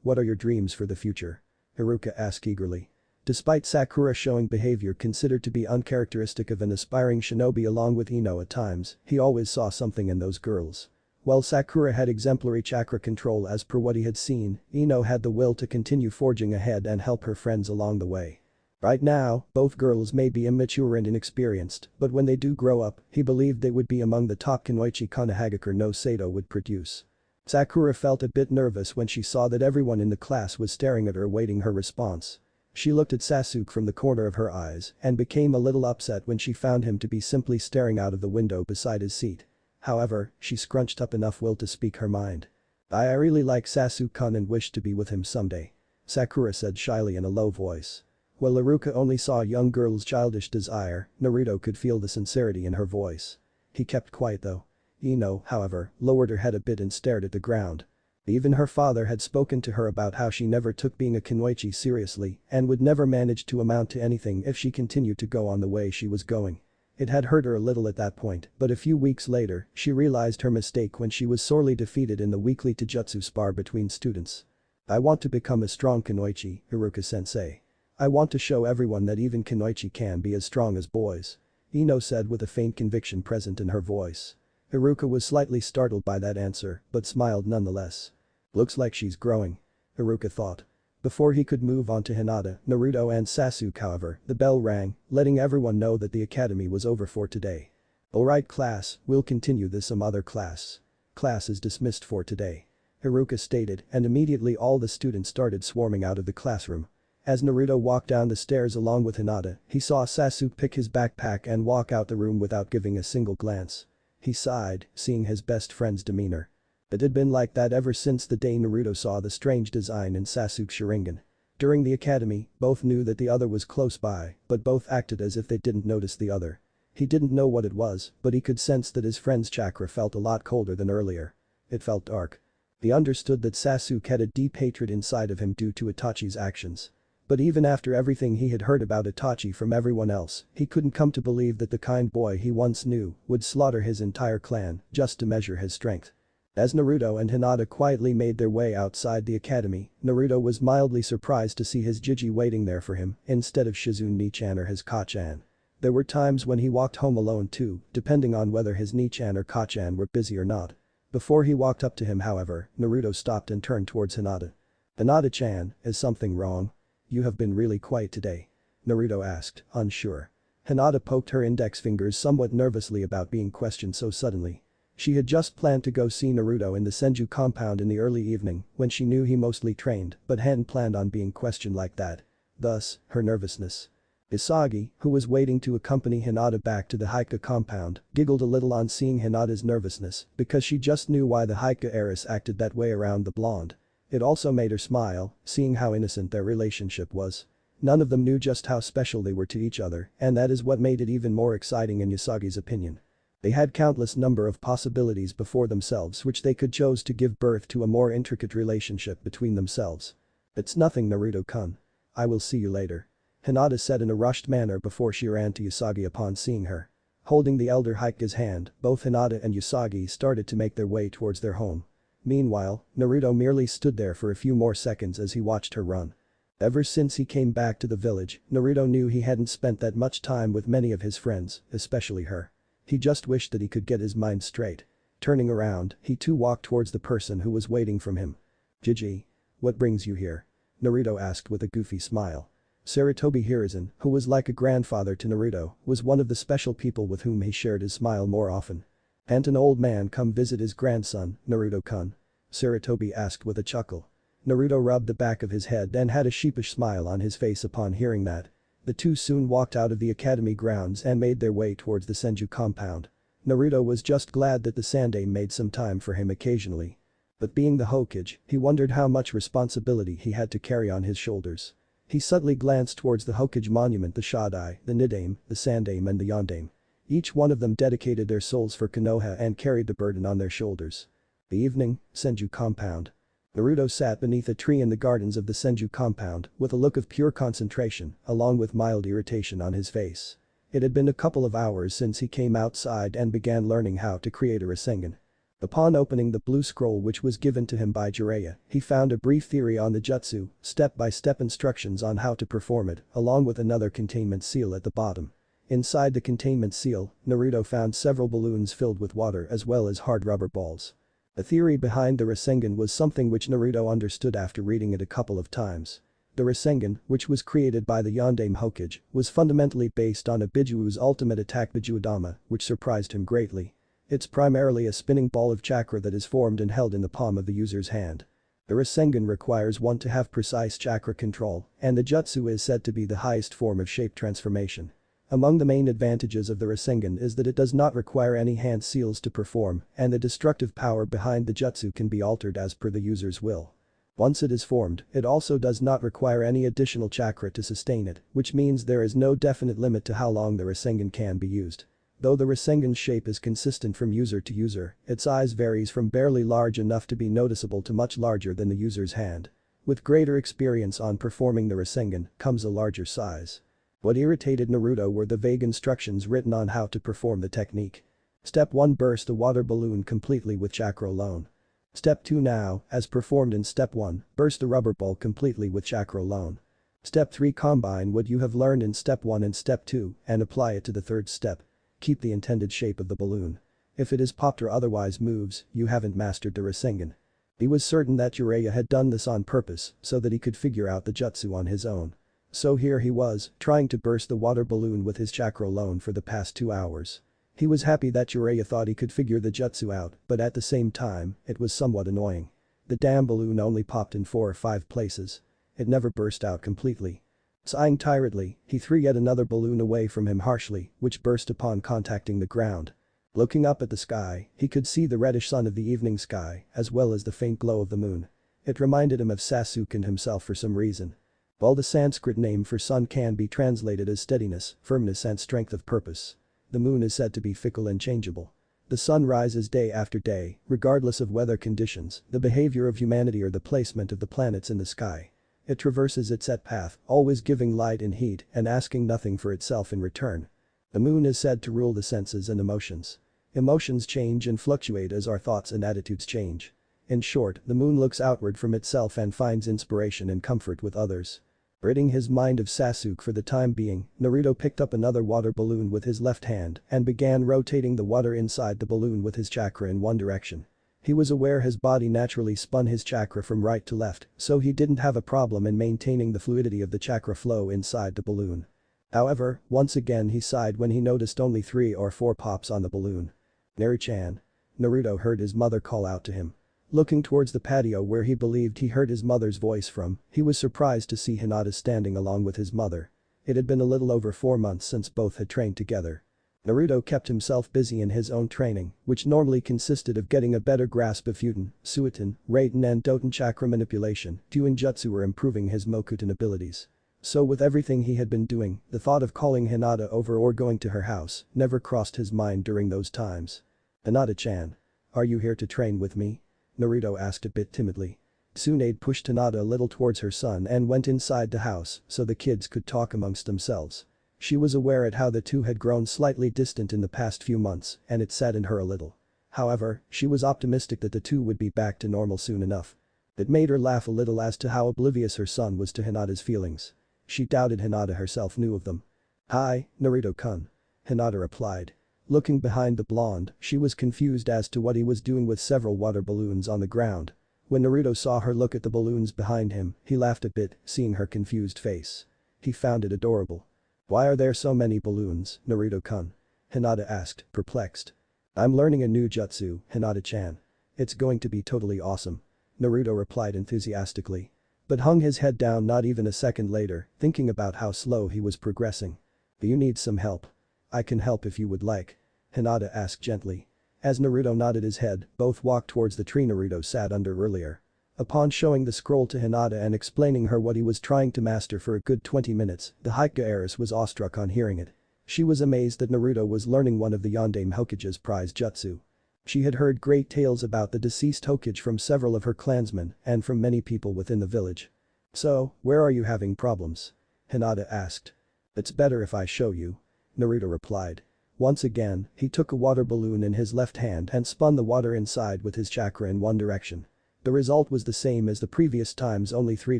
A: What are your dreams for the future?" Iruka asked eagerly. Despite Sakura showing behavior considered to be uncharacteristic of an aspiring shinobi along with Ino at times, he always saw something in those girls. While Sakura had exemplary chakra control as per what he had seen, Ino had the will to continue forging ahead and help her friends along the way. Right now, both girls may be immature and inexperienced, but when they do grow up, he believed they would be among the top Kunoichi Konohagakure no Sato would produce. Sakura felt a bit nervous when she saw that everyone in the class was staring at her awaiting her response. She looked at Sasuke from the corner of her eyes and became a little upset when she found him to be simply staring out of the window beside his seat. However, she scrunched up enough will to speak her mind. "I really like Sasuke-kun and wish to be with him someday," Sakura said shyly in a low voice. While Iruka only saw a young girl's childish desire, Naruto could feel the sincerity in her voice. He kept quiet though. Ino, however, lowered her head a bit and stared at the ground. Even her father had spoken to her about how she never took being a kunoichi seriously and would never manage to amount to anything if she continued to go on the way she was going. It had hurt her a little at that point, but a few weeks later, she realized her mistake when she was sorely defeated in the weekly taijutsu spar between students. "I want to become a strong kunoichi, Iruka-sensei. I want to show everyone that even kunoichi can be as strong as boys," Ino said with a faint conviction present in her voice. Iruka was slightly startled by that answer, but smiled nonetheless. "Looks like she's growing," Iruka thought. Before he could move on to Hinata, Naruto and Sasuke however, the bell rang, letting everyone know that the academy was over for today. "Alright class, we'll continue this some other class. Class is dismissed for today," Iruka stated and immediately all the students started swarming out of the classroom. As Naruto walked down the stairs along with Hinata, he saw Sasuke pick his backpack and walk out the room without giving a single glance. He sighed, seeing his best friend's demeanor. It had been like that ever since the day Naruto saw the strange design in Sasuke's Sharingan. During the academy, both knew that the other was close by, but both acted as if they didn't notice the other. He didn't know what it was, but he could sense that his friend's chakra felt a lot colder than earlier. It felt dark. He understood that Sasuke had a deep hatred inside of him due to Itachi's actions. But even after everything he had heard about Itachi from everyone else, he couldn't come to believe that the kind boy he once knew would slaughter his entire clan just to measure his strength. As Naruto and Hinata quietly made their way outside the academy, Naruto was mildly surprised to see his Jiji waiting there for him instead of Shizune Nichan or his Kachan. There were times when he walked home alone too, depending on whether his Nichan or Kachan were busy or not. Before he walked up to him however, Naruto stopped and turned towards Hinata. "Hinata-chan, is something wrong? You have been really quiet today," Naruto asked, unsure. Hinata poked her index fingers somewhat nervously about being questioned so suddenly. She had just planned to go see Naruto in the Senju compound in the early evening when she knew he mostly trained but hadn't planned on being questioned like that. Thus, her nervousness. Isagi, who was waiting to accompany Hinata back to the Hyuga compound, giggled a little on seeing Hinata's nervousness because she just knew why the Hyuga heiress acted that way around the blonde. It also made her smile, seeing how innocent their relationship was. None of them knew just how special they were to each other, and that is what made it even more exciting in Usagi's opinion. They had countless number of possibilities before themselves which they could choose to give birth to a more intricate relationship between themselves. "It's nothing, Naruto-kun. I will see you later," Hinata said in a rushed manner before she ran to Usagi upon seeing her. Holding the elder Hyuga's hand, both Hinata and Usagi started to make their way towards their home. Meanwhile, Naruto merely stood there for a few more seconds as he watched her run. Ever since he came back to the village, Naruto knew he hadn't spent that much time with many of his friends, especially her. He just wished that he could get his mind straight. Turning around, he too walked towards the person who was waiting from him. "Jiji, what brings you here?" Naruto asked with a goofy smile. Sarutobi Hiruzen, who was like a grandfather to Naruto, was one of the special people with whom he shared his smile more often. "Can't an old man come visit his grandson, Naruto-kun?" Sarutobi asked with a chuckle. Naruto rubbed the back of his head and had a sheepish smile on his face upon hearing that. The two soon walked out of the academy grounds and made their way towards the Senju compound. Naruto was just glad that the Sandaime made some time for him occasionally. But being the Hokage, he wondered how much responsibility he had to carry on his shoulders. He subtly glanced towards the Hokage monument, the Shadowy, the Nidaime, the Sandaime and the Yondaime. Each one of them dedicated their souls for Konoha and carried the burden on their shoulders. The evening, Senju compound. Naruto sat beneath a tree in the gardens of the Senju compound with a look of pure concentration along with mild irritation on his face. It had been a couple of hours since he came outside and began learning how to create a Rasengan. Upon opening the blue scroll which was given to him by Jiraiya, he found a brief theory on the jutsu, step-by-step instructions on how to perform it, along with another containment seal at the bottom. Inside the containment seal, Naruto found several balloons filled with water as well as hard rubber balls. The theory behind the Rasengan was something which Naruto understood after reading it a couple of times. The Rasengan, which was created by the Yondaime Hokage, was fundamentally based on a Bijuu's ultimate attack Bijuu, which surprised him greatly. It's primarily a spinning ball of chakra that is formed and held in the palm of the user's hand. The Rasengan requires one to have precise chakra control, and the jutsu is said to be the highest form of shape transformation. Among the main advantages of the Rasengan is that it does not require any hand seals to perform, and the destructive power behind the jutsu can be altered as per the user's will. Once it is formed, it also does not require any additional chakra to sustain it, which means there is no definite limit to how long the Rasengan can be used. Though the Rasengan's shape is consistent from user to user, its size varies from barely large enough to be noticeable to much larger than the user's hand. With greater experience on performing the Rasengan comes a larger size. What irritated Naruto were the vague instructions written on how to perform the technique. Step 1, burst a water balloon completely with chakra alone. Step 2, now, as performed in Step 1, burst the rubber ball completely with chakra alone. Step 3, combine what you have learned in Step 1 and Step 2 and apply it to the third step. Keep the intended shape of the balloon. If it is popped or otherwise moves, you haven't mastered the Rasengan. He was certain that Jiraiya had done this on purpose so that he could figure out the jutsu on his own. So here he was, trying to burst the water balloon with his chakra alone for the past 2 hours. He was happy that Jiraiya thought he could figure the jutsu out, but at the same time, it was somewhat annoying. The damn balloon only popped in 4 or 5 places. It never burst out completely. Sighing tiredly, he threw yet another balloon away from him harshly, which burst upon contacting the ground. Looking up at the sky, he could see the reddish sun of the evening sky, as well as the faint glow of the moon. It reminded him of Sasuke and himself for some reason. While the Sanskrit name for sun can be translated as steadiness, firmness and strength of purpose. The moon is said to be fickle and changeable. The sun rises day after day, regardless of weather conditions, the behavior of humanity or the placement of the planets in the sky. It traverses its set path, always giving light and heat and asking nothing for itself in return. The moon is said to rule the senses and emotions. Emotions change and fluctuate as our thoughts and attitudes change. In short, the moon looks outward from itself and finds inspiration and comfort with others. Ridding his mind of Sasuke for the time being, Naruto picked up another water balloon with his left hand and began rotating the water inside the balloon with his chakra in one direction. He was aware his body naturally spun his chakra from right to left, so he didn't have a problem in maintaining the fluidity of the chakra flow inside the balloon. However, once again he sighed when he noticed only 3 or 4 pops on the balloon. "Naru-chan." Naruto heard his mother call out to him. Looking towards the patio where he believed he heard his mother's voice from, he was surprised to see Hinata standing along with his mother. It had been a little over 4 months since both had trained together. Naruto kept himself busy in his own training, which normally consisted of getting a better grasp of Futon, Suiton, Raiden and Doton chakra manipulation, doing jutsu or improving his Mokuton abilities. So with everything he had been doing, the thought of calling Hinata over or going to her house never crossed his mind during those times. "Hinata-chan. Are you here to train with me?" Naruto asked a bit timidly. Tsunade pushed Hinata a little towards her son and went inside the house so the kids could talk amongst themselves. She was aware at how the two had grown slightly distant in the past few months and it saddened her a little. However, she was optimistic that the two would be back to normal soon enough. It made her laugh a little as to how oblivious her son was to Hinata's feelings. She doubted Hinata herself knew of them. "Hi, Naruto-kun." Hinata replied. Looking behind the blonde, she was confused as to what he was doing with several water balloons on the ground. When Naruto saw her look at the balloons behind him, he laughed a bit, seeing her confused face. He found it adorable. "Why are there so many balloons, Naruto-kun?" Hinata asked, perplexed. "I'm learning a new jutsu, Hinata-chan. It's going to be totally awesome." Naruto replied enthusiastically. but hung his head down not even a second later, thinking about how slow he was progressing. "Do you need some help? I can help if you would like," Hinata asked gently. As Naruto nodded his head, both walked towards the tree Naruto sat under earlier. Upon showing the scroll to Hinata and explaining her what he was trying to master for a good 20 minutes, the Hyuga heiress was awestruck on hearing it. She was amazed that Naruto was learning one of the Yondaime Hokage's prized jutsu. She had heard great tales about the deceased Hokage from several of her clansmen and from many people within the village. "So, where are you having problems?" Hinata asked. "It's better if I show you," Naruto replied. Once again, he took a water balloon in his left hand and spun the water inside with his chakra in one direction. The result was the same as the previous times, only 3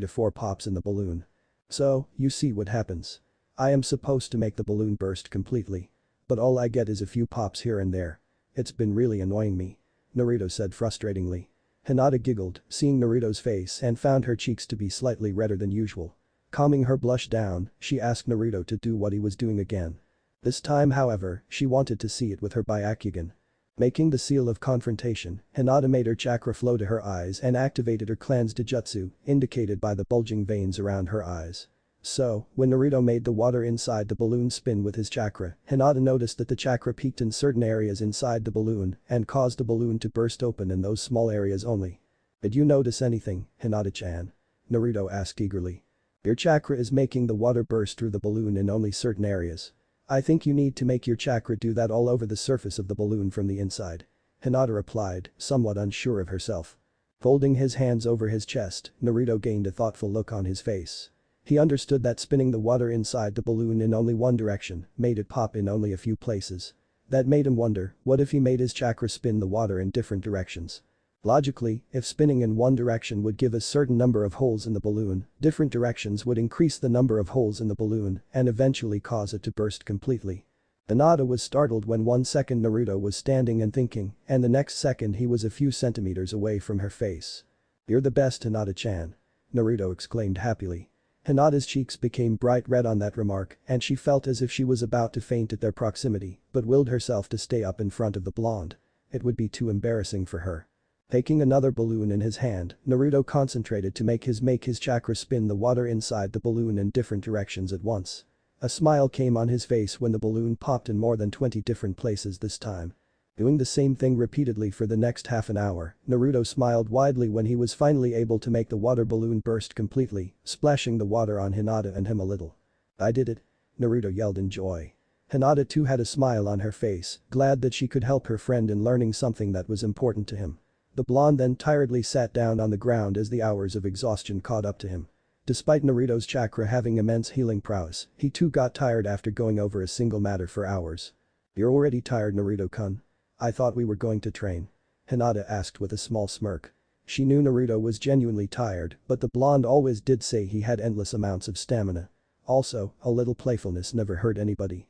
A: to 4 pops in the balloon. "So, you see what happens. I am supposed to make the balloon burst completely. But all I get is a few pops here and there. It's been really annoying me," Naruto said frustratingly. Hinata giggled, seeing Naruto's face, and found her cheeks to be slightly redder than usual. Calming her blush down, she asked Naruto to do what he was doing again. This time, however, she wanted to see it with her Byakugan. Making the seal of confrontation, Hinata made her chakra flow to her eyes and activated her clan's Dijutsu, indicated by the bulging veins around her eyes. So, when Naruto made the water inside the balloon spin with his chakra, Hinata noticed that the chakra peaked in certain areas inside the balloon and caused the balloon to burst open in those small areas only. "Did you notice anything, Hinata-chan?" Naruto asked eagerly. "Your chakra is making the water burst through the balloon in only certain areas. I think you need to make your chakra do that all over the surface of the balloon from the inside," Hinata replied, somewhat unsure of herself. Folding his hands over his chest, Naruto gained a thoughtful look on his face. He understood that spinning the water inside the balloon in only one direction made it pop in only a few places. That made him wonder, what if he made his chakra spin the water in different directions? Logically, if spinning in one direction would give a certain number of holes in the balloon, different directions would increase the number of holes in the balloon and eventually cause it to burst completely. Hinata was startled when 1 second Naruto was standing and thinking, and the next second he was a few centimeters away from her face. "You're the best, Hinata-chan," Naruto exclaimed happily. Hinata's cheeks became bright red on that remark, and she felt as if she was about to faint at their proximity, but willed herself to stay up in front of the blonde. It would be too embarrassing for her. Taking another balloon in his hand, Naruto concentrated to make his chakra spin the water inside the balloon in different directions at once. A smile came on his face when the balloon popped in more than 20 different places this time. Doing the same thing repeatedly for the next half an hour, Naruto smiled widely when he was finally able to make the water balloon burst completely, splashing the water on Hinata and him a little. "I did it!" Naruto yelled in joy. Hinata too had a smile on her face, glad that she could help her friend in learning something that was important to him. The blonde then tiredly sat down on the ground as the hours of exhaustion caught up to him. Despite Naruto's chakra having immense healing prowess, he too got tired after going over a single matter for hours. "You're already tired, Naruto-kun? I thought we were going to train," Hinata asked with a small smirk. She knew Naruto was genuinely tired, but the blonde always did say he had endless amounts of stamina. Also, a little playfulness never hurt anybody.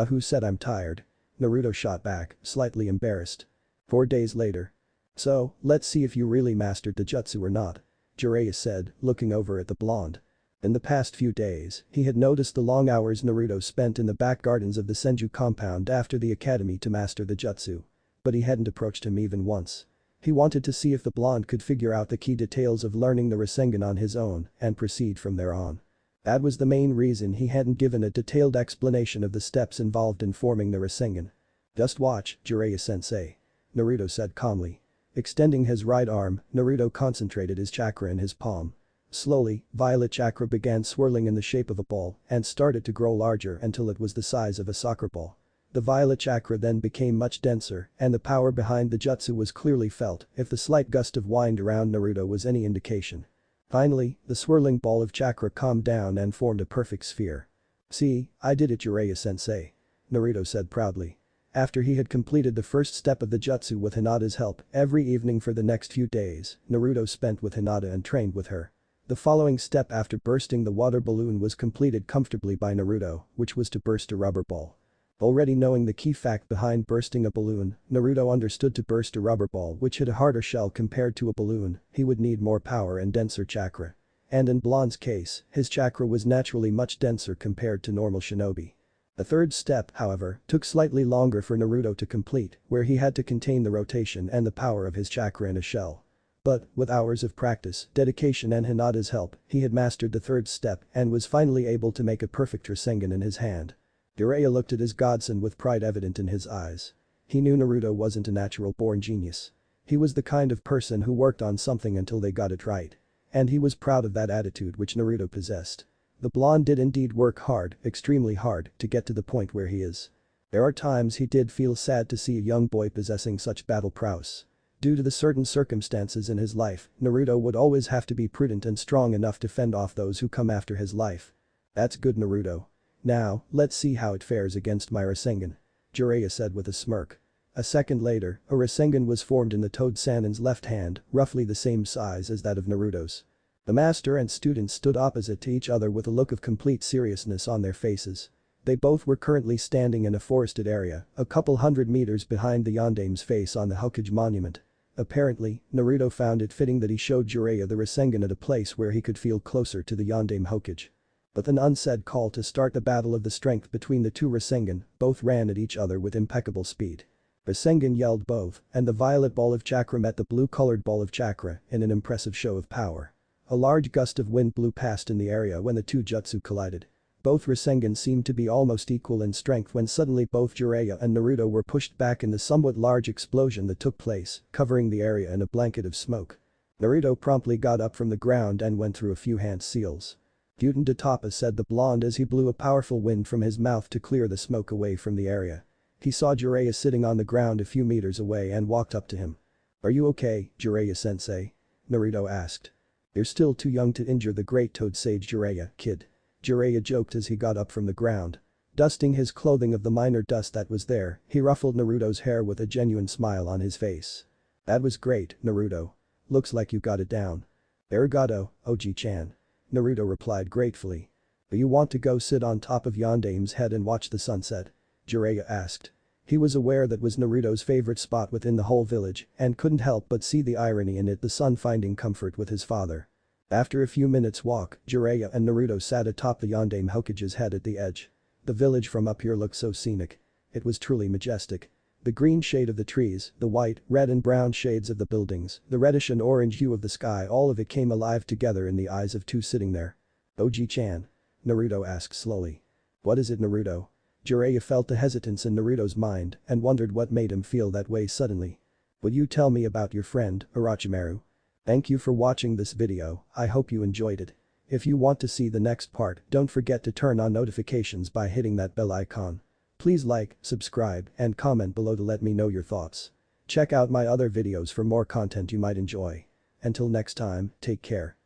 A: "Who said I'm tired?" Naruto shot back, slightly embarrassed. 4 days later. "So, let's see if you really mastered the jutsu or not," Jiraiya said, looking over at the blonde. In the past few days, he had noticed the long hours Naruto spent in the back gardens of the Senju compound after the academy to master the jutsu. But he hadn't approached him even once. He wanted to see if the blonde could figure out the key details of learning the Rasengan on his own and proceed from there on. That was the main reason he hadn't given a detailed explanation of the steps involved in forming the Rasengan. "Just watch, Jiraiya-sensei," Naruto said calmly. Extending his right arm, Naruto concentrated his chakra in his palm. Slowly, violet chakra began swirling in the shape of a ball and started to grow larger until it was the size of a soccer ball. The violet chakra then became much denser and the power behind the jutsu was clearly felt if the slight gust of wind around Naruto was any indication. Finally, the swirling ball of chakra calmed down and formed a perfect sphere. "See, I did it, Jiraiya-sensei," Naruto said proudly. After he had completed the first step of the jutsu with Hinata's help, every evening for the next few days, Naruto spent with Hinata and trained with her. The following step after bursting the water balloon was completed comfortably by Naruto, which was to burst a rubber ball. Already knowing the key fact behind bursting a balloon, Naruto understood to burst a rubber ball which had a harder shell compared to a balloon, he would need more power and denser chakra. And in Blonde's case, his chakra was naturally much denser compared to normal shinobi. The third step, however, took slightly longer for Naruto to complete, where he had to contain the rotation and the power of his chakra in a shell. But, with hours of practice, dedication and Hinata's help, he had mastered the third step and was finally able to make a perfect Rasengan in his hand. Jiraiya looked at his godson with pride evident in his eyes. He knew Naruto wasn't a natural-born genius. He was the kind of person who worked on something until they got it right. And he was proud of that attitude which Naruto possessed. The blonde did indeed work hard, extremely hard, to get to the point where he is. There are times he did feel sad to see a young boy possessing such battle prowess. Due to the certain circumstances in his life, Naruto would always have to be prudent and strong enough to fend off those who come after his life. That's good, Naruto. Now, let's see how it fares against my Rasengan, Jiraiya said with a smirk. A second later, a Rasengan was formed in the Toad Sannin's left hand, roughly the same size as that of Naruto's. The master and student stood opposite to each other with a look of complete seriousness on their faces. They both were currently standing in a forested area, a couple hundred meters behind the Yondame's face on the Hokage monument. Apparently, Naruto found it fitting that he showed Jiraiya the Rasengan at a place where he could feel closer to the Yondame Hokage. With an unsaid call to start the battle of the strength between the two Rasengan, both ran at each other with impeccable speed. Rasengan yelled both, and the violet ball of chakra met the blue-colored ball of chakra in an impressive show of power. A large gust of wind blew past in the area when the two jutsu collided. Both Rasengan seemed to be almost equal in strength when suddenly both Jiraiya and Naruto were pushed back in the somewhat large explosion that took place, covering the area in a blanket of smoke. Naruto promptly got up from the ground and went through a few hand seals. Gyuten Datapa, said the blonde as he blew a powerful wind from his mouth to clear the smoke away from the area. He saw Jiraiya sitting on the ground a few meters away and walked up to him. "Are you okay, Jiraiya-sensei?" Naruto asked. "You're still too young to injure the great Toad Sage Jiraiya, kid," Jiraiya joked as he got up from the ground. Dusting his clothing of the minor dust that was there, he ruffled Naruto's hair with a genuine smile on his face. "That was great, Naruto. Looks like you got it down." "Arigato, Oji-chan," Naruto replied gratefully. "Do you want to go sit on top of Yondame's head and watch the sunset?" Jiraiya asked. He was aware that was Naruto's favorite spot within the whole village and couldn't help but see the irony in it, the son finding comfort with his father. After a few minutes' walk, Jiraiya and Naruto sat atop the Yondame Hokage's head at the edge. The village from up here looked so scenic. It was truly majestic. The green shade of the trees, the white, red and brown shades of the buildings, the reddish and orange hue of the sky, all of it came alive together in the eyes of two sitting there. "Oji-chan?" Naruto asked slowly. "What is it, Naruto?" Jiraiya felt the hesitance in Naruto's mind and wondered what made him feel that way suddenly. "Will you tell me about your friend, Orochimaru?" Thank you for watching this video, I hope you enjoyed it. If you want to see the next part, don't forget to turn on notifications by hitting that bell icon. Please like, subscribe, and comment below to let me know your thoughts. Check out my other videos for more content you might enjoy. Until next time, take care.